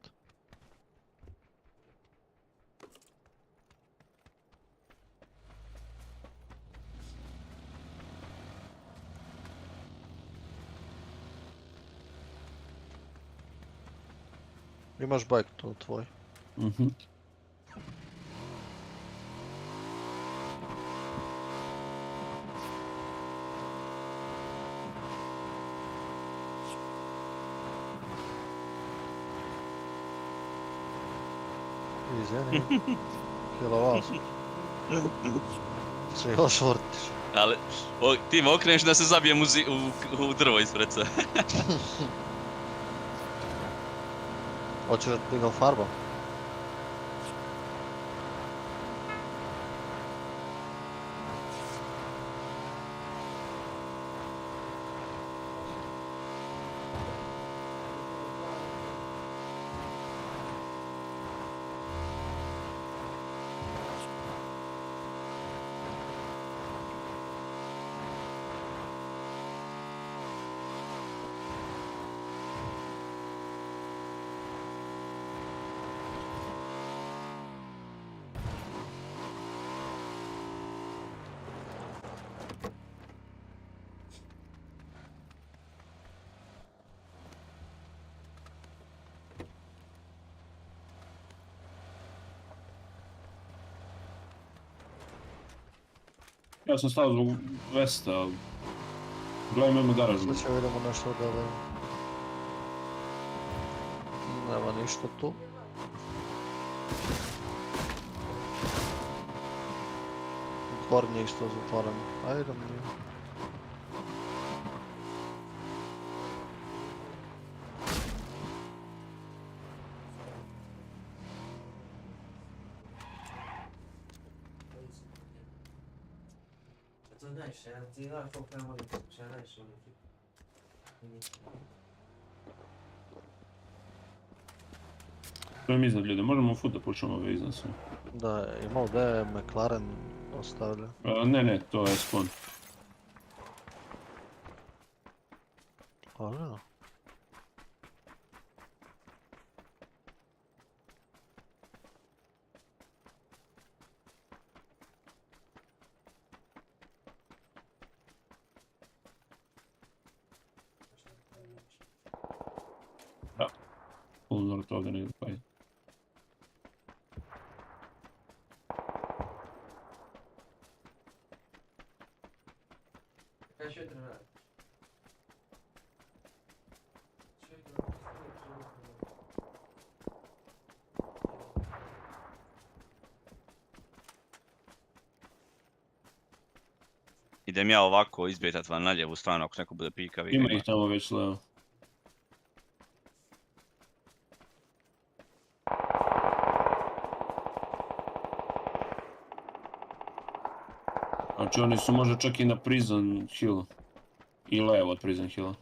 Imaš bajk tu tvoj. Mhm. Izvini. Kilovao sam. Se još vrtiš. Ali, ti me okreneš da se zabijem u drvo ispred se. Hoćeš da ti ga farbam? Ja sam stao zbog Vesta. Gledaj, imamo garažu. Sad ćemo vidimo nešto da li... Nema ništa tu. kornje isto zatvoreno. Ajde mi. To je najviše, ti znaš koliko ja volim fokus, ja najviše volim fokus. To je iznad ljudi, možemo fut da počnemo ove iznad. Da, ima ovdje McLaren ostavlja. Ne, to je spawn. Ozbiljno? Da. Full north ovdje negdje pa je. Kaj še treba? Idem ja ovako izbjetat van na lijevu stranu ako neko bude pika. Ima ih tamo već levo. Znači oni su možda čak i na Prison Hillu. I levo od Prison Hilla.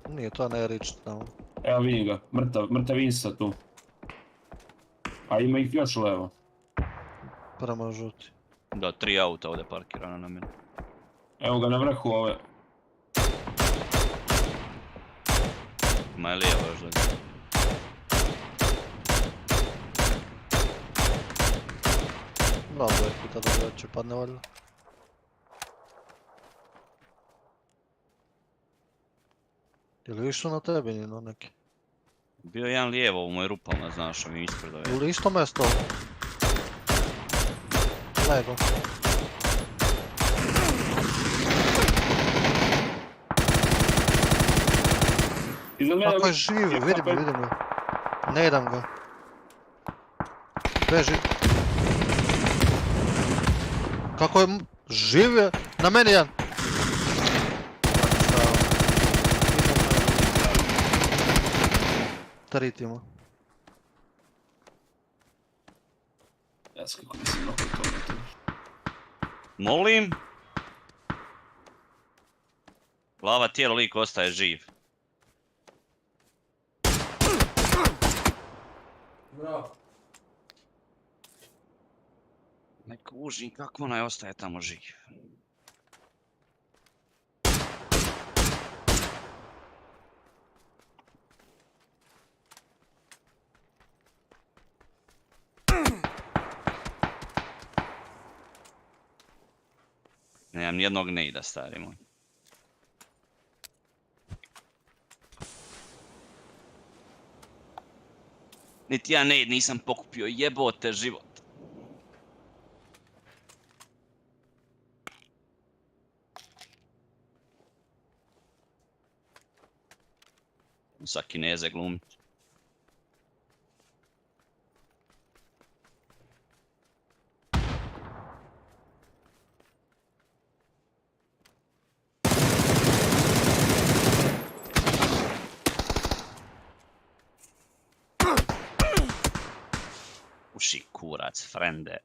Nije to ne rič tamo. Evo vidim ga, mrtav Insa tu. A ima ih još levo. Prema žuti. Da, 3 auta ovdje parkirano na mene. Evo ga na vrhu ove. Ma je lijevo još dolje. Bravo, je puta da će padne valjda. Ili išao na tebi Nino neki? Bio je jedan lijevo u moj rupama, znaš, mi ispred ove. Ili isto mesto? Lego. Kako je živ, vidim ga. Ne idem ga. Beži. Kako je živ je? Na meni jedan. Taritimo. Jas kako nisam oko toga. Molim? Glava, tijelo, lik ostaje živ. Bravo. Ne kužim kako onaj ostaje tamo živ. Nemam nijednog nejda, stari moj. Niti ja nejd nisam pokupio, jebote život. Sa Kineze glumiti. Uši kurac, frende.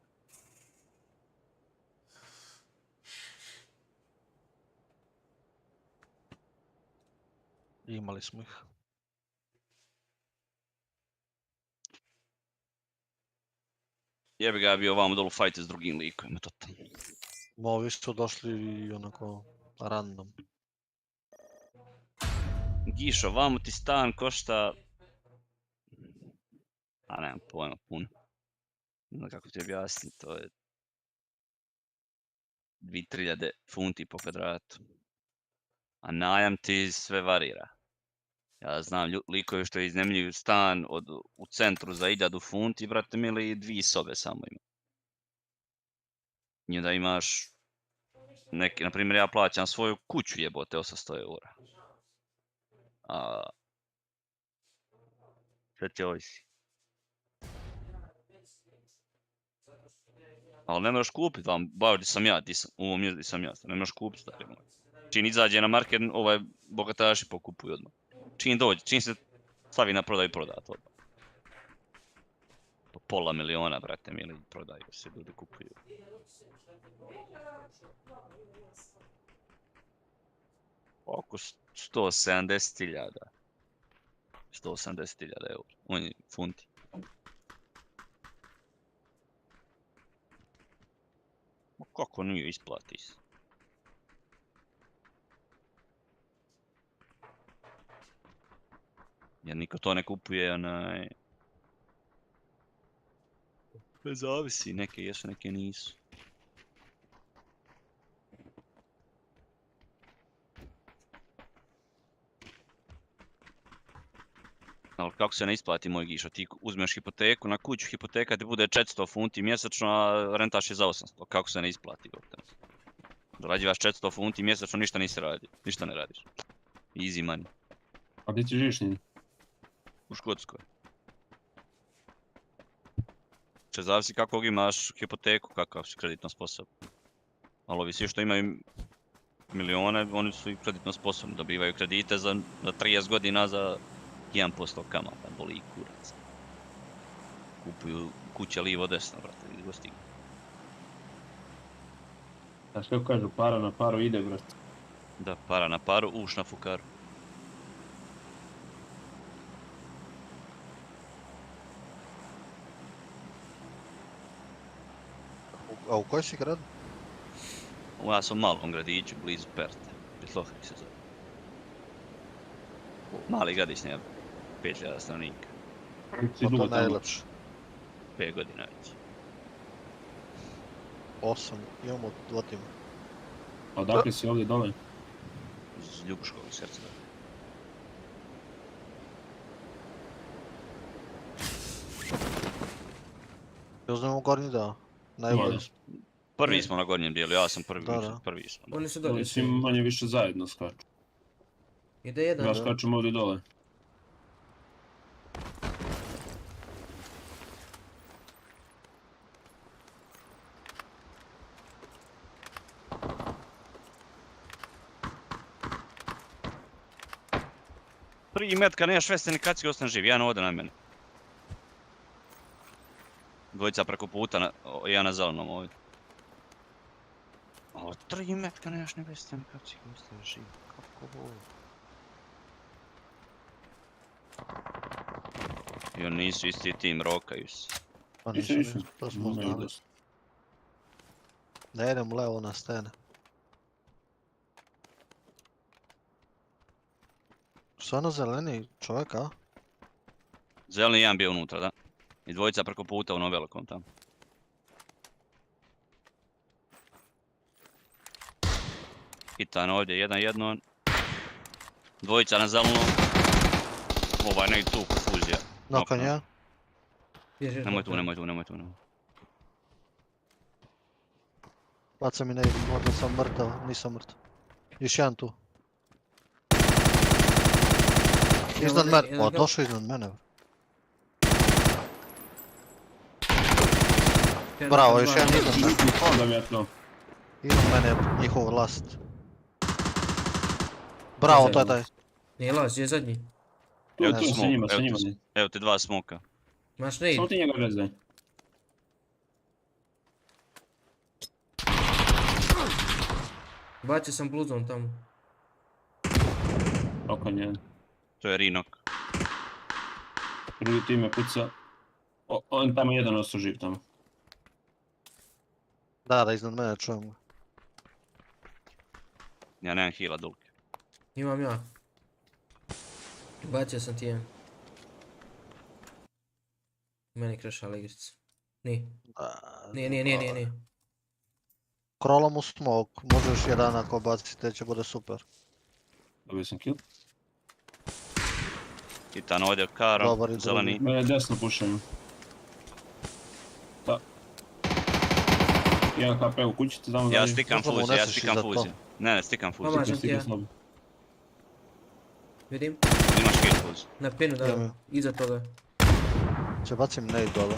Imali smo ih. Jebi ga bio ovamo dolu fajt s drugim likovima, totalno. Ovi su došli onako random. Gišo, vamo ti stan košta... A nemam pojma puno. Ne znam kako ti objasniti, to je... 2-3 funti po kvadratu. A najam ti sve varira. Ja znam likovi što iznajmljuju stan u centru za 1000 funti, brate mili, 2 sobe samo ima. I onda imaš neki, na primjer ja plaćam svoju kuću jebote 800 eura. A... Sve ti ovisi. Ali ne možeš kupiti vam, baš gdje sam ja, u ovom mjestu gdje sam ja, ne možeš kupiti stari moj. Čim izađe na market, bogataši pokupuju odmah. Čim dođe, čim se stavi na prodaju, proda to odmah. Po pola miliona, brate, mili, prodaju se, ljudi kupuju. Oko 170.000. 180.000 eura, oni funti. Kako nije isplati se? Jer niko to ne kupuje, onaj... Bez zavisi, neke jesu, neke nisu. Ali kako se ne isplati, moj Gišo, ti uzmeš hipoteku na kuću, hipoteka ti bude 400 funti mjesečno, a rentaš je za 800. Kako se ne isplati? Zarađivaš 400 funti mjesečno, ništa nisi radi, ništa ne radiš. Easy money. A gdje ti živiš njim? U Škotskoj. Če zavisi kakvog imaš hipoteku, kakav si kreditno sposoban. Ali ovi svi što imaju milijone, oni su i kreditno sposobni, dobivaju kredite za 30 godina za 1% kamata, boli i kurac. Kupuju kuće lijevo desno, brate, ili go stigne. Znaš kako kažu, para na paru ide, brate. Da, para na paru, uš na fukaru. A u kojoj si grad? Ja sam u malom gradiću, blizu Perte. Pritlohri se zove. Mali gradić, nema 5000 stanovnika. To je najlepše. 5 godina već. 8, imamo 2 tima. A odakle si ovdje dole? Iz Ljubuškog srca. Ja znam gornji dao. Najbolje. Prvi smo na gornjem dijelu, ja sam prvi. Prvi smo. Oni su dole. Svi manje više zajedno skaču. Ide jedan. Ja skačem ovdje dole. Prvi metka, nemaš veze ni kad si ostan živ, jedan ode na mene. Dvojica preko puta, jedan na zelenom ovdje. Ali 3 metka, nemaš ni veze ni kad si ostan živ, kako ovo? I oni nisu isti tim, rokaju se. Pa nisu, to smo znali. Ne idem levo na stene. Stvarno zeleni čovjek, a? Zeleni jedan bio unutra, da. I dvojica preko puta u onom velikom tamo. Hitan ovdje, jedan jednon. Dvojica na zelenom. Ovaj negdje tu kod Fuzija. Nakon ja. Nemoj tu. Baca mi negdje, možda sam mrtav, nisam mrtav. Još jedan tu. Iznad mene, o došao iznad mene. Bravo, još jedan iznad mene. Onda mi je to. Iznad mene njihov last. Bravo, to je taj. Nije las, gdje je zadnji? Evo tu sa njima. Evo ti 2 smoka. Imaš ne id. Samo ti njega vezaj. Bacio sam bluzom tamo. Oko njen. To je Rinok. Drugi tim me puca. On tamo jedan ostao živ tamo. Da, iznad mene čujem ga. Ja nemam heala dulke. Imam ja. Bacio sam ti jedan. Meni krešala igrica. Nije. Krolam u smoke, možeš jedan ako bacite, će bude super. Dobio sam kill. Hitan ovdje karom, zeleni. Mene desno pušaju. Da. Jedan HP u kućici, tamo ja stikam Fuzi, Ne, stikam Fuzi. Pomažem ti ja. Vidim. Imaš kill Fuzi. Na pinu da, iza toga. Će bacim nade dole.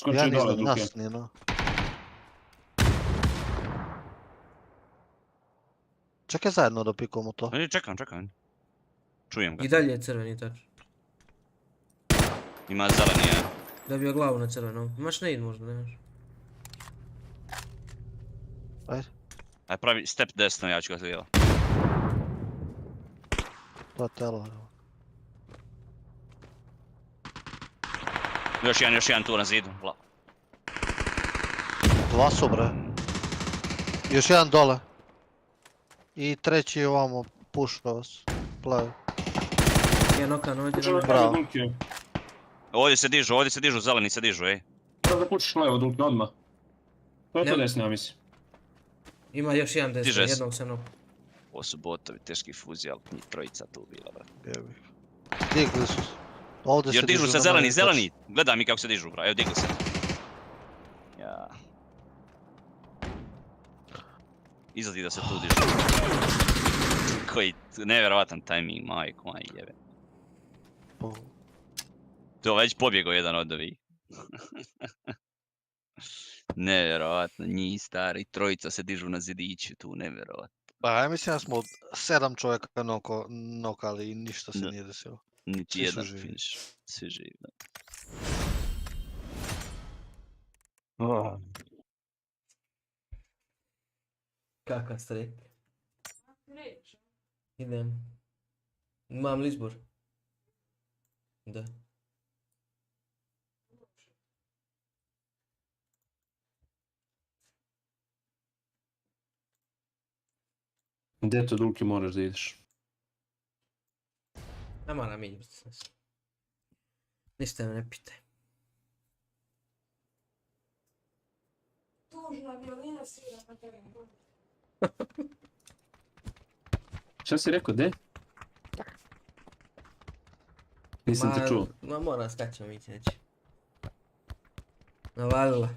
Skočio Jedan dole, iznad Duke. nas, nije no. Čekaj zajedno da pikamo to. Čekam. Čujem ga. I dalje je crveni tač. Ima zeleni, ja. Dobio glavu na crvenom. Imaš ne id možda, nemaš. Ajde. Aj pravi step desno, ja ću ga lijeva. To je telo. Još jedan tu na zidu. Dva su bre. Još jedan dole. I treći je ovamo pušao vas. Plavi. Ja nokan ovdje. Bravo. Ovdje se dižu, zeleni se dižu, ej. Treba da pušiš levo, Duke, odmah. To je to desno, ja mislim. Ima još jedan desno, Diže se. jednog se noku. Ovo su botovi, teški Fuzi, ali njih trojica tu bila, brat. Digli su. Ovdje Jer se dižu se na meni zeleni. Gledaj mi kako se dižu, bra, evo digli se. Ja. Izgledi da se tu dižu. Koji nevjerovatan tajming, majko, maj jebe. To već pobjegao jedan od ovih. Nevjerovatno, njih stari, trojica se dižu na zidiću tu, nevjerovatno. Pa ja mislim da smo 7 čovjeka nokali i ništa se nije desilo. Niti jedan finish, svi živi, da. Kakav strek. Idem. Imam li izbor? Da. Gdje to, Duke, moraš da ideš? Ne moram ići. Ništa me ne pitaj. Tužna violina svira na terenu. Šta si rekao, gdje? Nisam te čuo. Ma moram skačem ići neći. Navalila.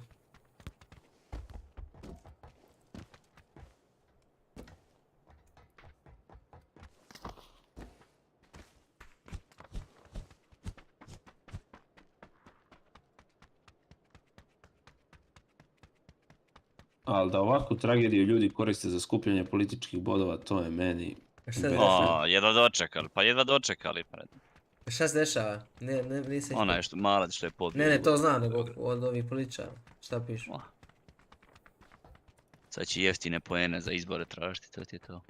Ali da ovakvu tragediju ljudi koriste za skupljanje političkih bodova, to je meni... Jedva dočekali pred. Šta se dešava? Nisam... Onaj što malac što je pobio. Ne, to znam, nego od ovih političara. Šta pišu? Sad će jeftine poene za izbore tražiti, to ti je to.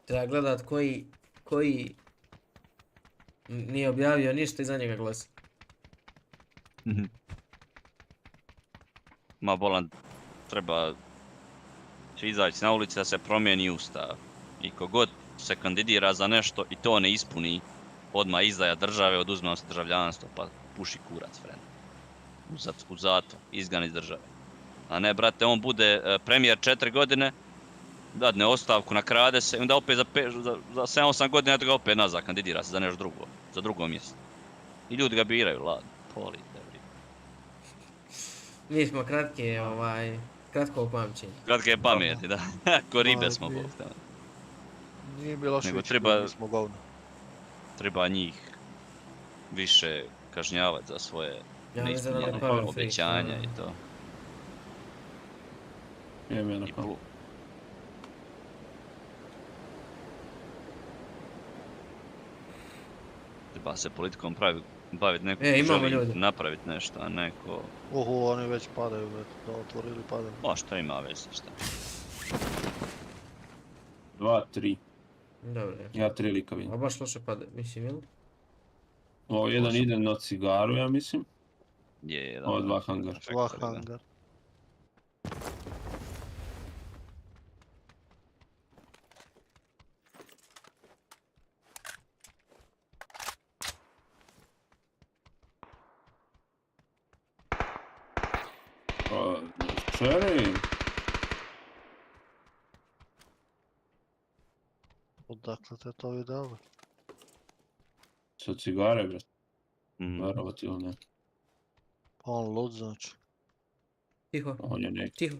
Treba gledat koji nije objavio ništa i za njega glasa. Ma bolan, treba će izaći na ulici da se promijeni ustav. I kogod se kandidira za nešto i to ne ispuni, odmah izdaja države, oduzme se državljanstvo, pa puši kurac, friend. U zato, izgan iz države. A ne, brate, on bude premijer 4 godine, dadne ostavku, nakrade se i onda opet za 7-8 godina ga opet nazad kandidira se za nešto drugo, za drugo mjesto. I ljudi ga biraju, ladno, poli. Mi smo kratko pamćenje. Kratke pameti, da. Ko ribe smo bog tamo. Nije bilo nego treba njih više kažnjavati za svoje neispunjene obećanja i to. Treba se politikom baviti neko želi napraviti nešto, a neko... Oni već padaju, da otvorili padaju. Ma šta ima veze, šta? 2, 3. Dobro. Ja 3 lika vidim. A baš loše pada, mislim, ili? Ovo jedan ide na cigaru, ja mislim. Je, ovo 2 hangar. 2 hangar. Čeri? Odakle te to vidjeli? Sa cigare, bret. Verovati ili ne. On lud, znači. Tiho. On je neki. Tiho.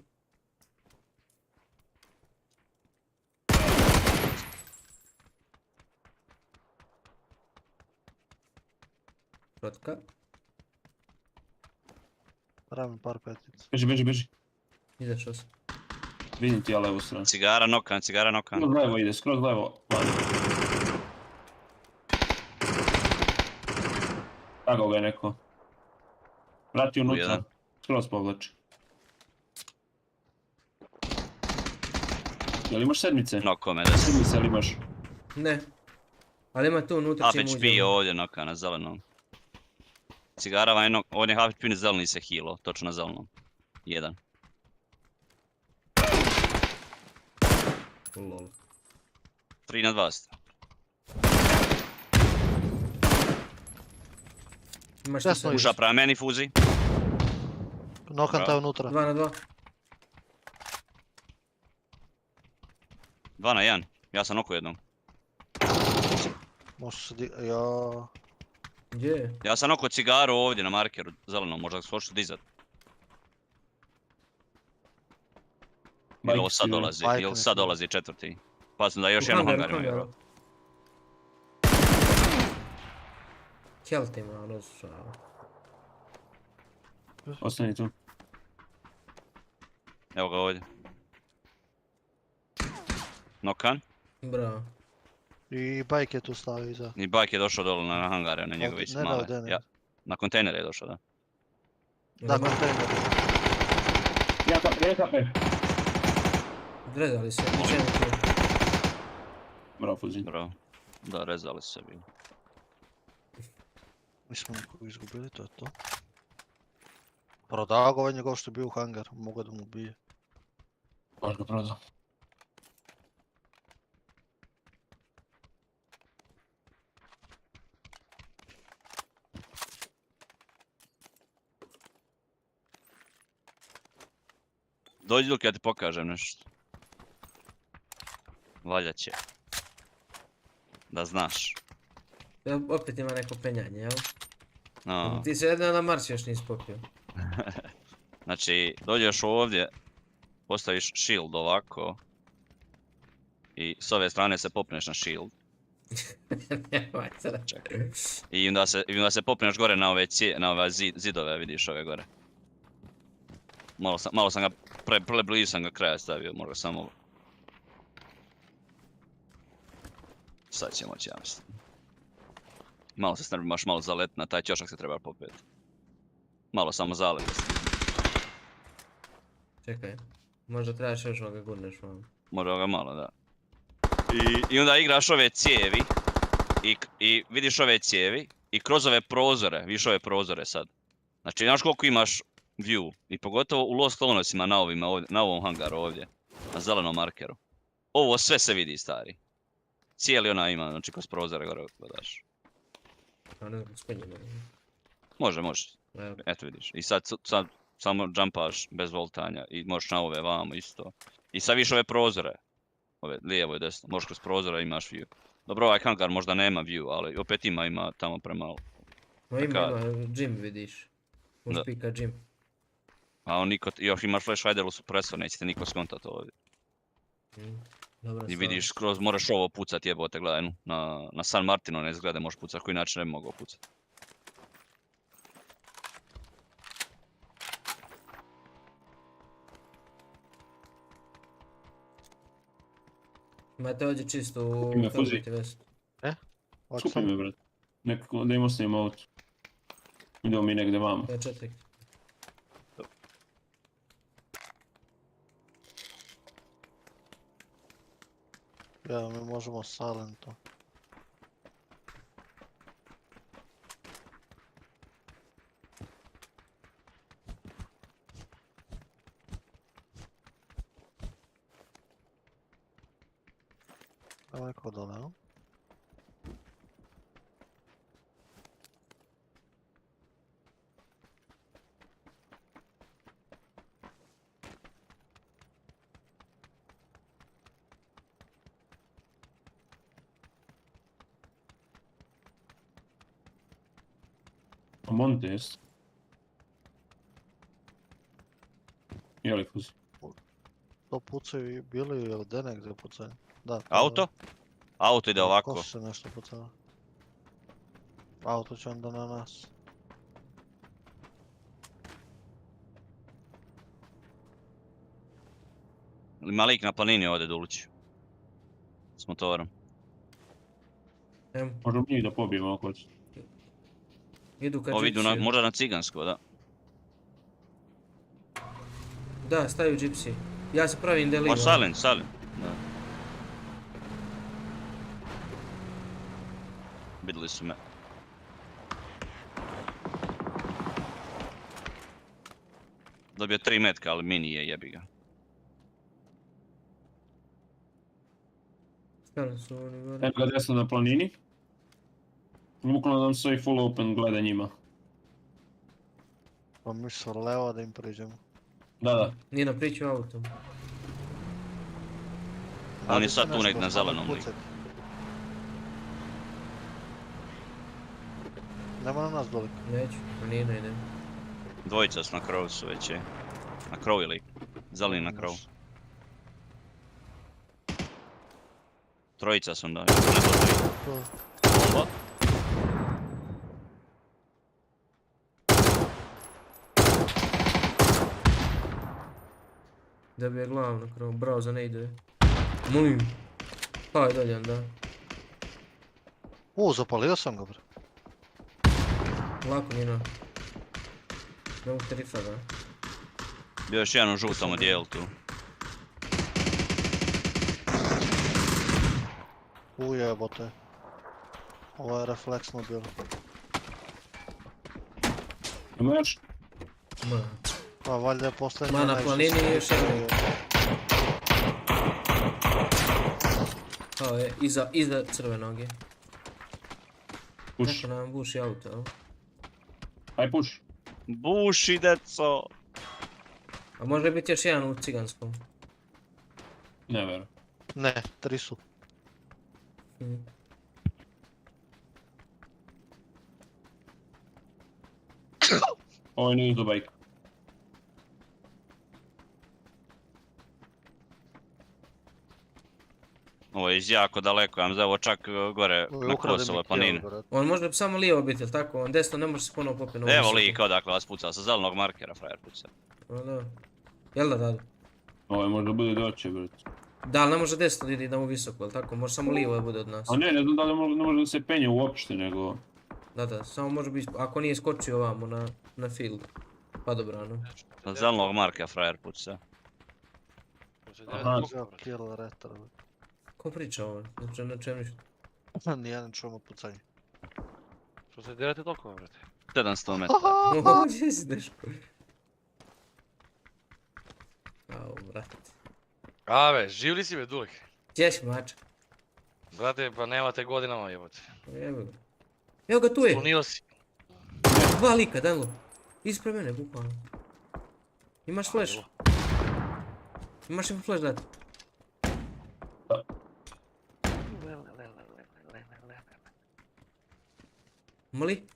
Protka. Ramen par petica. Beži. Izašao sam. Vidim ti ja levu stranu. Cigara nokan. Skroz levo ide, skroz levo. Tragao ga je neko. Vrati unutra. Skroz povlači. Jel imaš sedmice? Nokome, da se. Sedmice li imaš? Ne. Ali ima tu unutra Half čim HP uđemo. ovdje noka na zelenom. Cigara vam je on je half HP na zeleni se healo, točno na zelenom. 1. Lol. 3 na 2 ste. Imaš ti sad. Uša prema meni, Fuzi. Nokan taj unutra. 2 na 2. 2 na 1. Ja sam oko jednom. Može se ja... Gdje je? Ja sam oko cigaru ovdje na markeru zelenom, možda se hoću dizat. Ili ovo sad dolazi četvrti. Pazim da je još jedan hangar ima. Kjel ti ima, ono su... Ostani tu. Evo ga ovdje. Nokan. Bravo. I bajk je tu stavio iza. I bajk je došao dole na hangare, na njegove Ne male. da, Ja, na kontejnere je došao, da. Da, kontejner. Ja kape. Rezali se, ničemu tu. Bravo, Fuzi. Bravo. Da, rezali su se bili. Mi smo nekog izgubili, to je to. Prodao ga ovaj njegov što je bio u hangar, mogu da mu ubije. Baš ga prodao. Dođi dok ja ti pokažem nešto. Valja će. Da znaš. Opet ima neko penjanje, jel? No. Ti se jedno na Mars još nisi popio. Znači, dođeš ovdje, postaviš shield ovako. I s ove strane se popneš na shield. Čekaj. I onda se popneš gore na ove zidove, vidiš ove gore. Malo sam ga, blizu sam ga kraja stavio, možda samo... Sad će moći, ja mislim. Malo se strbi, malo zalet, na taj ćošak se treba popeti. Malo samo zalet. Čekaj, možda trebaš još ovoga gurneš malo. Možda ga malo, da. I onda igraš ove cijevi. I vidiš ove cijevi. I kroz ove prozore, vidiš ove prozore sad. Znači, znaš koliko imaš view. I pogotovo u Lost Clonosima na ovom hangaru ovdje. Na zelenom markeru. Ovo sve se vidi, stari. Cijeli ona ima, znači kroz prozore gore gledaš. A ne znam, spinjeno. Može. Eto vidiš. I sad samo jumpaš bez voltanja i možeš na ove vamo isto. I sad vidiš ove prozore. Ove lijevo i desno. Možeš kroz prozore imaš view. Dobro, ovaj hangar možda nema view, ali opet ima tamo prema... Ima, gym vidiš. Možeš pika gym. A još imaš flash hider u supresor, nećete niko skontat ovdje. I vidiš skroz, moraš ovo pucat jebote, gledaj, na San Martino ne zgrade možeš pucat, koji način ne bi mogao pucat. Imate ovdje čisto u... Ime Fuzi. Skupi me, brat. Nekako da imao snim auto. Idemo mi negdje vamo. To je 4. Ja, mi možemo silento. Evo neko dole, no? Monte jest. Je li Fuzi? To pucaju i bili ili gdje negdje pucaju? Da. Auto? Auto ide ovako. Ko se nešto pucava? Auto će onda na nas. Ima lik na planini ovdje Dulić. S motorom. Možemo njih da pobijemo ako hoće. Idu ka Ovi idu Gypsiju. možda na cigansko, da. Da, staju Gypsy. Ja se pravim da je liva. Silent. Da. Vidjeli su me. Dobio 3 metka, ali mini je, jebi ga. Stvarno su oni gore. Evo ga desno na planini. Bukvalno nam stoji full open, gleda njima. Pa mi su levo da im priđemo. Da. Nije na priču autom. On je sad tu nek na zelenom liku. Nema na nas doliko. Neću, planina idem. Dvojica su na krovu su već je. Na krovu je lik. Zeleni na krovu. Trojica su onda. Ne to 3. Bomba. Da bi je glavno krovo, bravo za ne ide. Molim. Pa je dalje onda. Zapalio sam ga bre. Lako Nino. Ne mogu te rifa da. Bio još jedan u žutom odijelu tu. Jebote. Ovo je refleksno bilo. Ima još? Ma. Pa valjda je posljednje Ma na planini je još jedan. Kao je, iza crvenog je. Push. Neko nam buši auto, ali? Aj push. Buši, deco! A može biti još jedan u ciganskom? Ne verujem. Ne, 3 su. Ovo nije do bajka. Ovo je iz jako daleko, ja mislim da je ovo čak gore na Kosovoj planini. On može samo lijevo biti, jel tako? On desno ne može se ponovo popiti na ovu Evo visoku. lik odakle vas pucao, sa zelenog markera frajer pucao. Da. Jel da radi? Ovo je možda bude doće, bret. Da, ali ne može desno da ide na ovu visoku, jel tako? Može samo lijevo da bude od nas. A ne znam da li ne može da se penje uopšte, nego... Da, samo može biti, ako nije skočio ovamo na field. Pa dobrano. Sa zelenog markera frajer pucao. Kill retro. Ko priča ovo? Na čem ništa? Nijedan čujemo pucanje. Što se dirate toliko, brate? 700 metara. Ovo, gdje si Deško? Au, brate. Ave, živ li si me Dulik? Gdje si mačak? Brate, pa nemate godinama jebote. Evo ga. Evo ga, tu je! Slonio si. Dva lika, Dann1lo. Ispred mene, bukvalno. Imaš flash? Imaš im flash dati? Mali?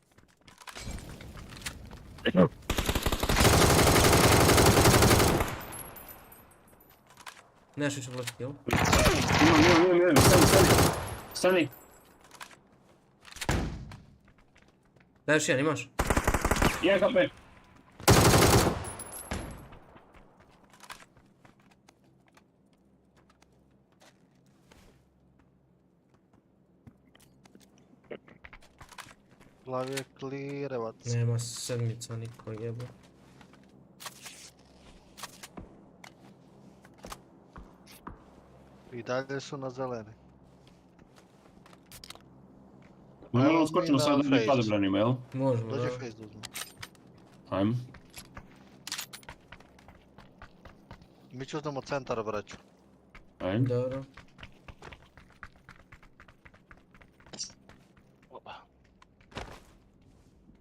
Nemaš više flash, jel? Imam, stani. Daj još jedan, imaš? 1 HP. Glavi je klirevac. Nema sedmica niko jebo. I dalje su na zeleni. Možemo skočimo sad na padobranima, jel? Možemo, da. Dođe face da uzmem. Ajmo. Mi ću uzmemo centar braću. Ajmo. Dobro.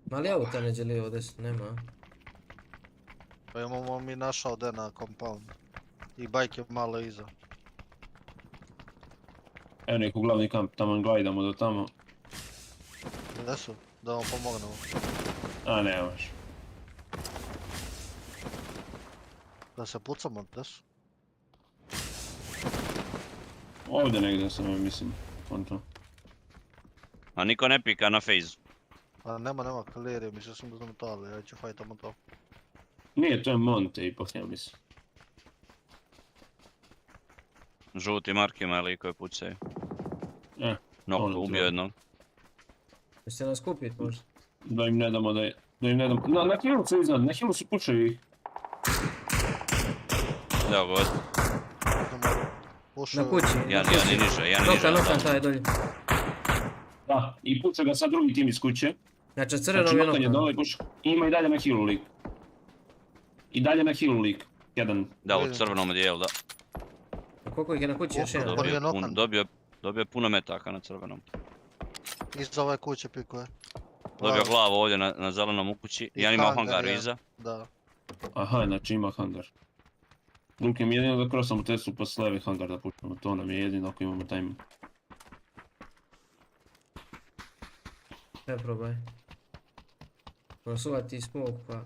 Mali auta neđe lijevo desno, nema. Pa imamo mi našao ovdje na compound. I bajk je malo iza. Evo neko glavni kamp, tamo glajdamo do tamo. Gdje su? Da vam pomognemo. A ne može. Da se pucamo, gdje su? Ovdje negdje sam, ja mislim. Konto. A niko ne pika na fejzu. A nema clear je, mislio sam da znamo to, ali ja ću fajtamo to. Nije, to je Monte ipak, ja mislim. Žuti markima likovi pucaju. Ubio jednog. Jeste nas kupit možda? Da im ne damo da im ne damo. Na hillu su iznad, na hillu su pušaju ih. Evo god. Na kući. Jedan je niže. Nokan taj dolje. Da, i puca ga sad drugi tim iz kuće. Znači crvenom je nokan. Ima i dalje na hillu lik. I dalje na hillu lik. Jedan. Da, u crvenom dijelu, da. Koliko ih je na kući još jedan? Dobio je puno metaka na crvenom. Iza ove kuće pikuje. Dobio glavu ovdje na zelenom u kući. Jedan ima u hangaru iza. Da. Aha, znači ima hangar. Luke mi jedino da krosamo testu pa s levi hangar da pućemo. To nam je jedino ako imamo tajmu. Ne probaj. Prosuvati smoke pa...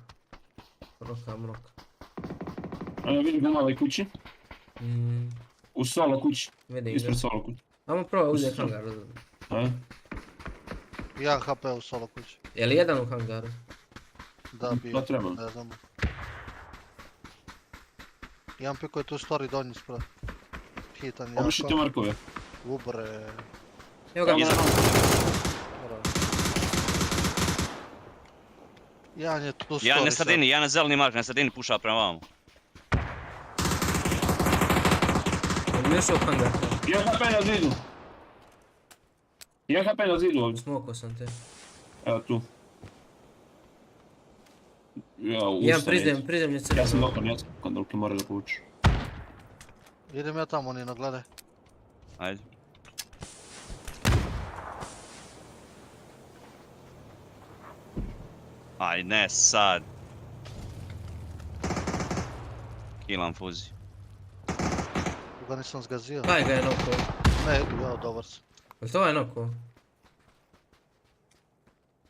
Roka. Evo vidim ga na ovoj kući. U solo kući. Ispred solo kući. Ajmo probaj uzeti hangar. Jedan HP u solo kući. Je li jedan u hangaru? Da, bio. Pa treba. Ne znam. Jedan pikuje tu stvari donji spred. Hitan jako. Obišite markove. Ubre. Evo ga. Jedan je tu story. Jedan na sredini, jedan na zeleni mark, na sredini puša prema vamo. Još u hangar. Jedan HP na zidu. Jedan HP na zidu ovdje. Smokao sam te. Evo tu. Jedan prizemlje crveno. Ja sam lokan, dok mora da povuči. Idem ja tamo, Nino, gledaj. Ajde. Aj ne sad. Killam Fuzi. Koga nisam zgazio. Kaj ga je noko? Ne, evo, dobar sam. Jel to je noko?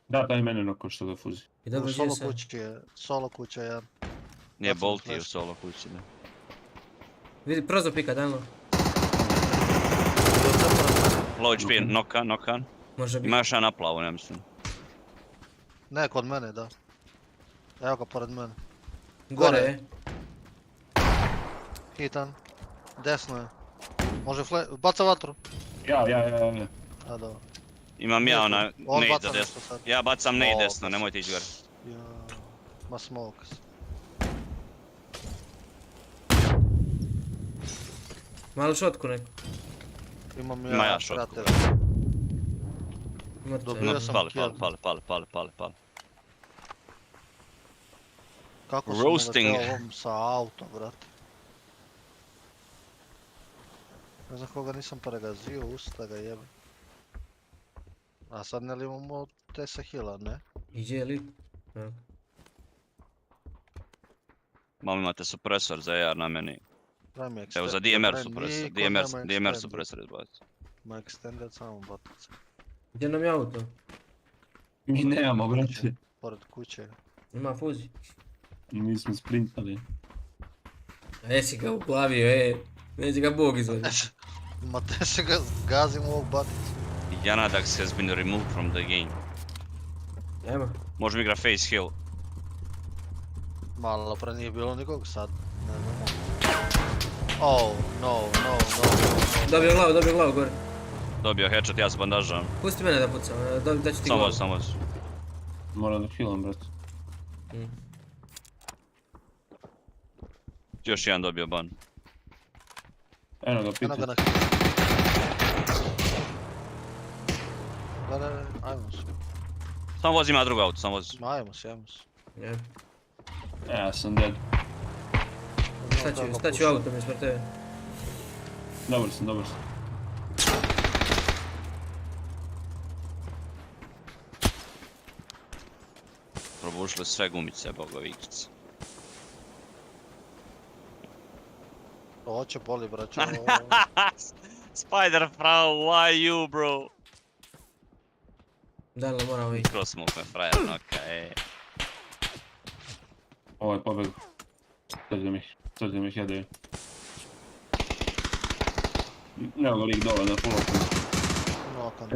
Da, taj mene noko što ga Fuzi. I dobro gdje se? Solo kuća jedan. Nije Bolti u solo kući, da. Vidi, prozor pika, Dann1lo. Low HP, nokan. Može biti. Ima još jedan na plavu, ne mislim. Ne, kod mene, da. Evo ga pored mene. Gore je. Hitan. Desno je. Može baca vatru. Ja. A, dobro. Imam ja onaj nade za desno. Ja bacam nade desno, nemojte ići gore. Ma smoke. Malo šotku neko. Imam Ima ja ja šotku. Dobio sam kill. Pali. Kako sam uleteo ovom sa auto, brate. Ne znam koga nisam pregazio, usta ga jebe. A sad ne li imamo te sa hila, ne? Iđe li? Malo imate supresor za AR na meni. Evo za DMR supresor, DMR supresor izbaciti. Ma extended samo batica. Gdje nam je auto? Mi nemamo, brate. Pored kuće. Ima Fuzi. Mi smo sprintali. A jesi ga uplavio, neće ga Bog izvodi. Ma te se ga gazim u ovog baticu. Janadax has been removed from the game. Evo. Možemo igra face hill. Malo pre nije bilo nikog sad. Ne znam. Oh, no. Dobio glavu gore. Dobio headshot, ja se bandažam. Pusti mene da pucam, da ću ti glavu. Samo vas. Moram da healam, brate. Još jedan dobio ban. Eno ga pita. Da, ajmo se. Samo vozi ima drugo auto, samo vozi. Ajmo se. Ja sam dead. Šta ću autom ispred tebe. Dobar sam. Probušile sve gumice, bogovikice. Ovo će boli, braćo. Spider frau, why you, bro? Dann1lo moramo ići. Cross smoke me frajer, noka, Ovo je pobeg. Sad mi ih jedaju. Evo ga lik dole na poloku.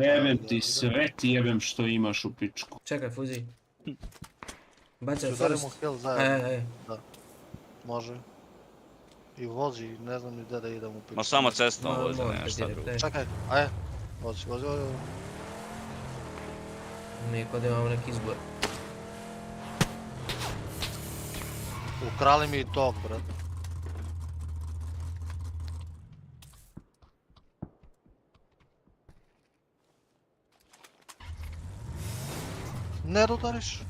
Jebem ti sve ti jebem što imaš u pičku. Čekaj, Fuzi. Bacaj Udarimo first. kill zajedno. Aj. Da. Može. I vozi, ne znam ni gdje da idem u pičku. Ma samo cestom vozi, Ma, nema šta drugo. Čekaj, ajde. Vozi. Mi kod imamo neki izbor. Ukrali mi i tog, brat. Ne rudariš?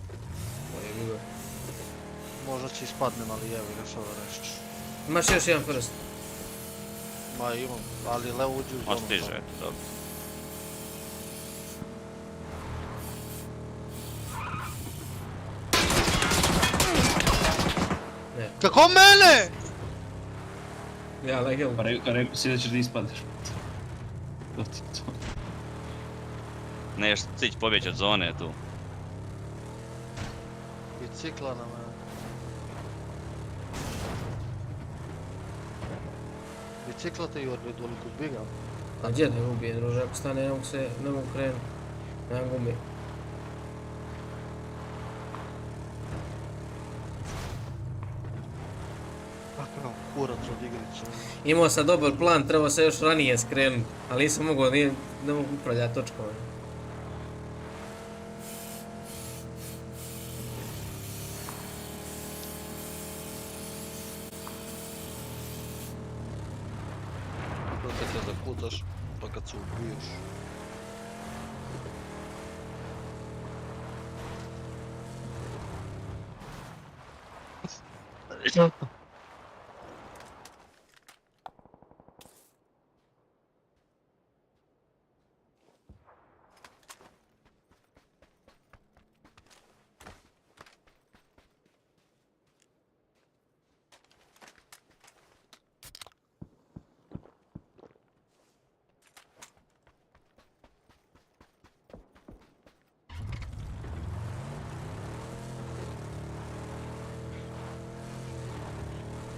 Možda će ispadnem, ali jevi ga što da rešiš. Imaš još jedan first? Ma imam, ali levo uđi u zonu. Ma stiže, eto, dobro. Kako mene?! Ja, like Pa rekao si da ćeš da ispadneš. To ti to. Neš cić pobjeći od zone tu. Bicikla na mene. Bicikla te Jorbi toliko bigam. A gdje da je ubije, druže, ako stane ne mogu krenuti. Nemam gumi. Kakav kurac od igrice. Imao sam dobar plan, trebao sam još ranije skrenuti, ali nisam mogao, ne mogu upravljati točkama. Kad se zakucaš, pa kad se ubiješ.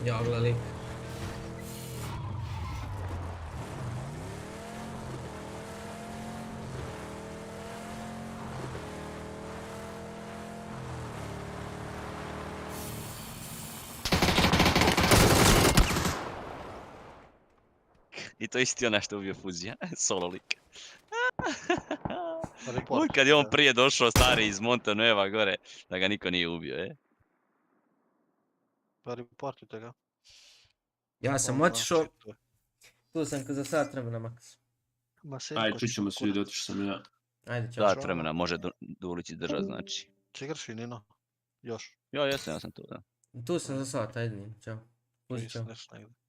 Ja, gledaj. I to isti onaj što ubio Fuzija, solo lik. Kad je on prije došao stari iz Montenueva gore, da ga niko nije ubio, Pa reportite ga. Ja sam otišao, tu sam za sat vremena maks. Ajde, čućemo se ljudi, otišao sam ja. Ajde, čao. Sat vremena može Dulić izdržati, znači. Če igraš i Nino? Još? Ja sam tu, da. Tu sam za sat, ajde, čao. Pusti, čao. Nisam negdje.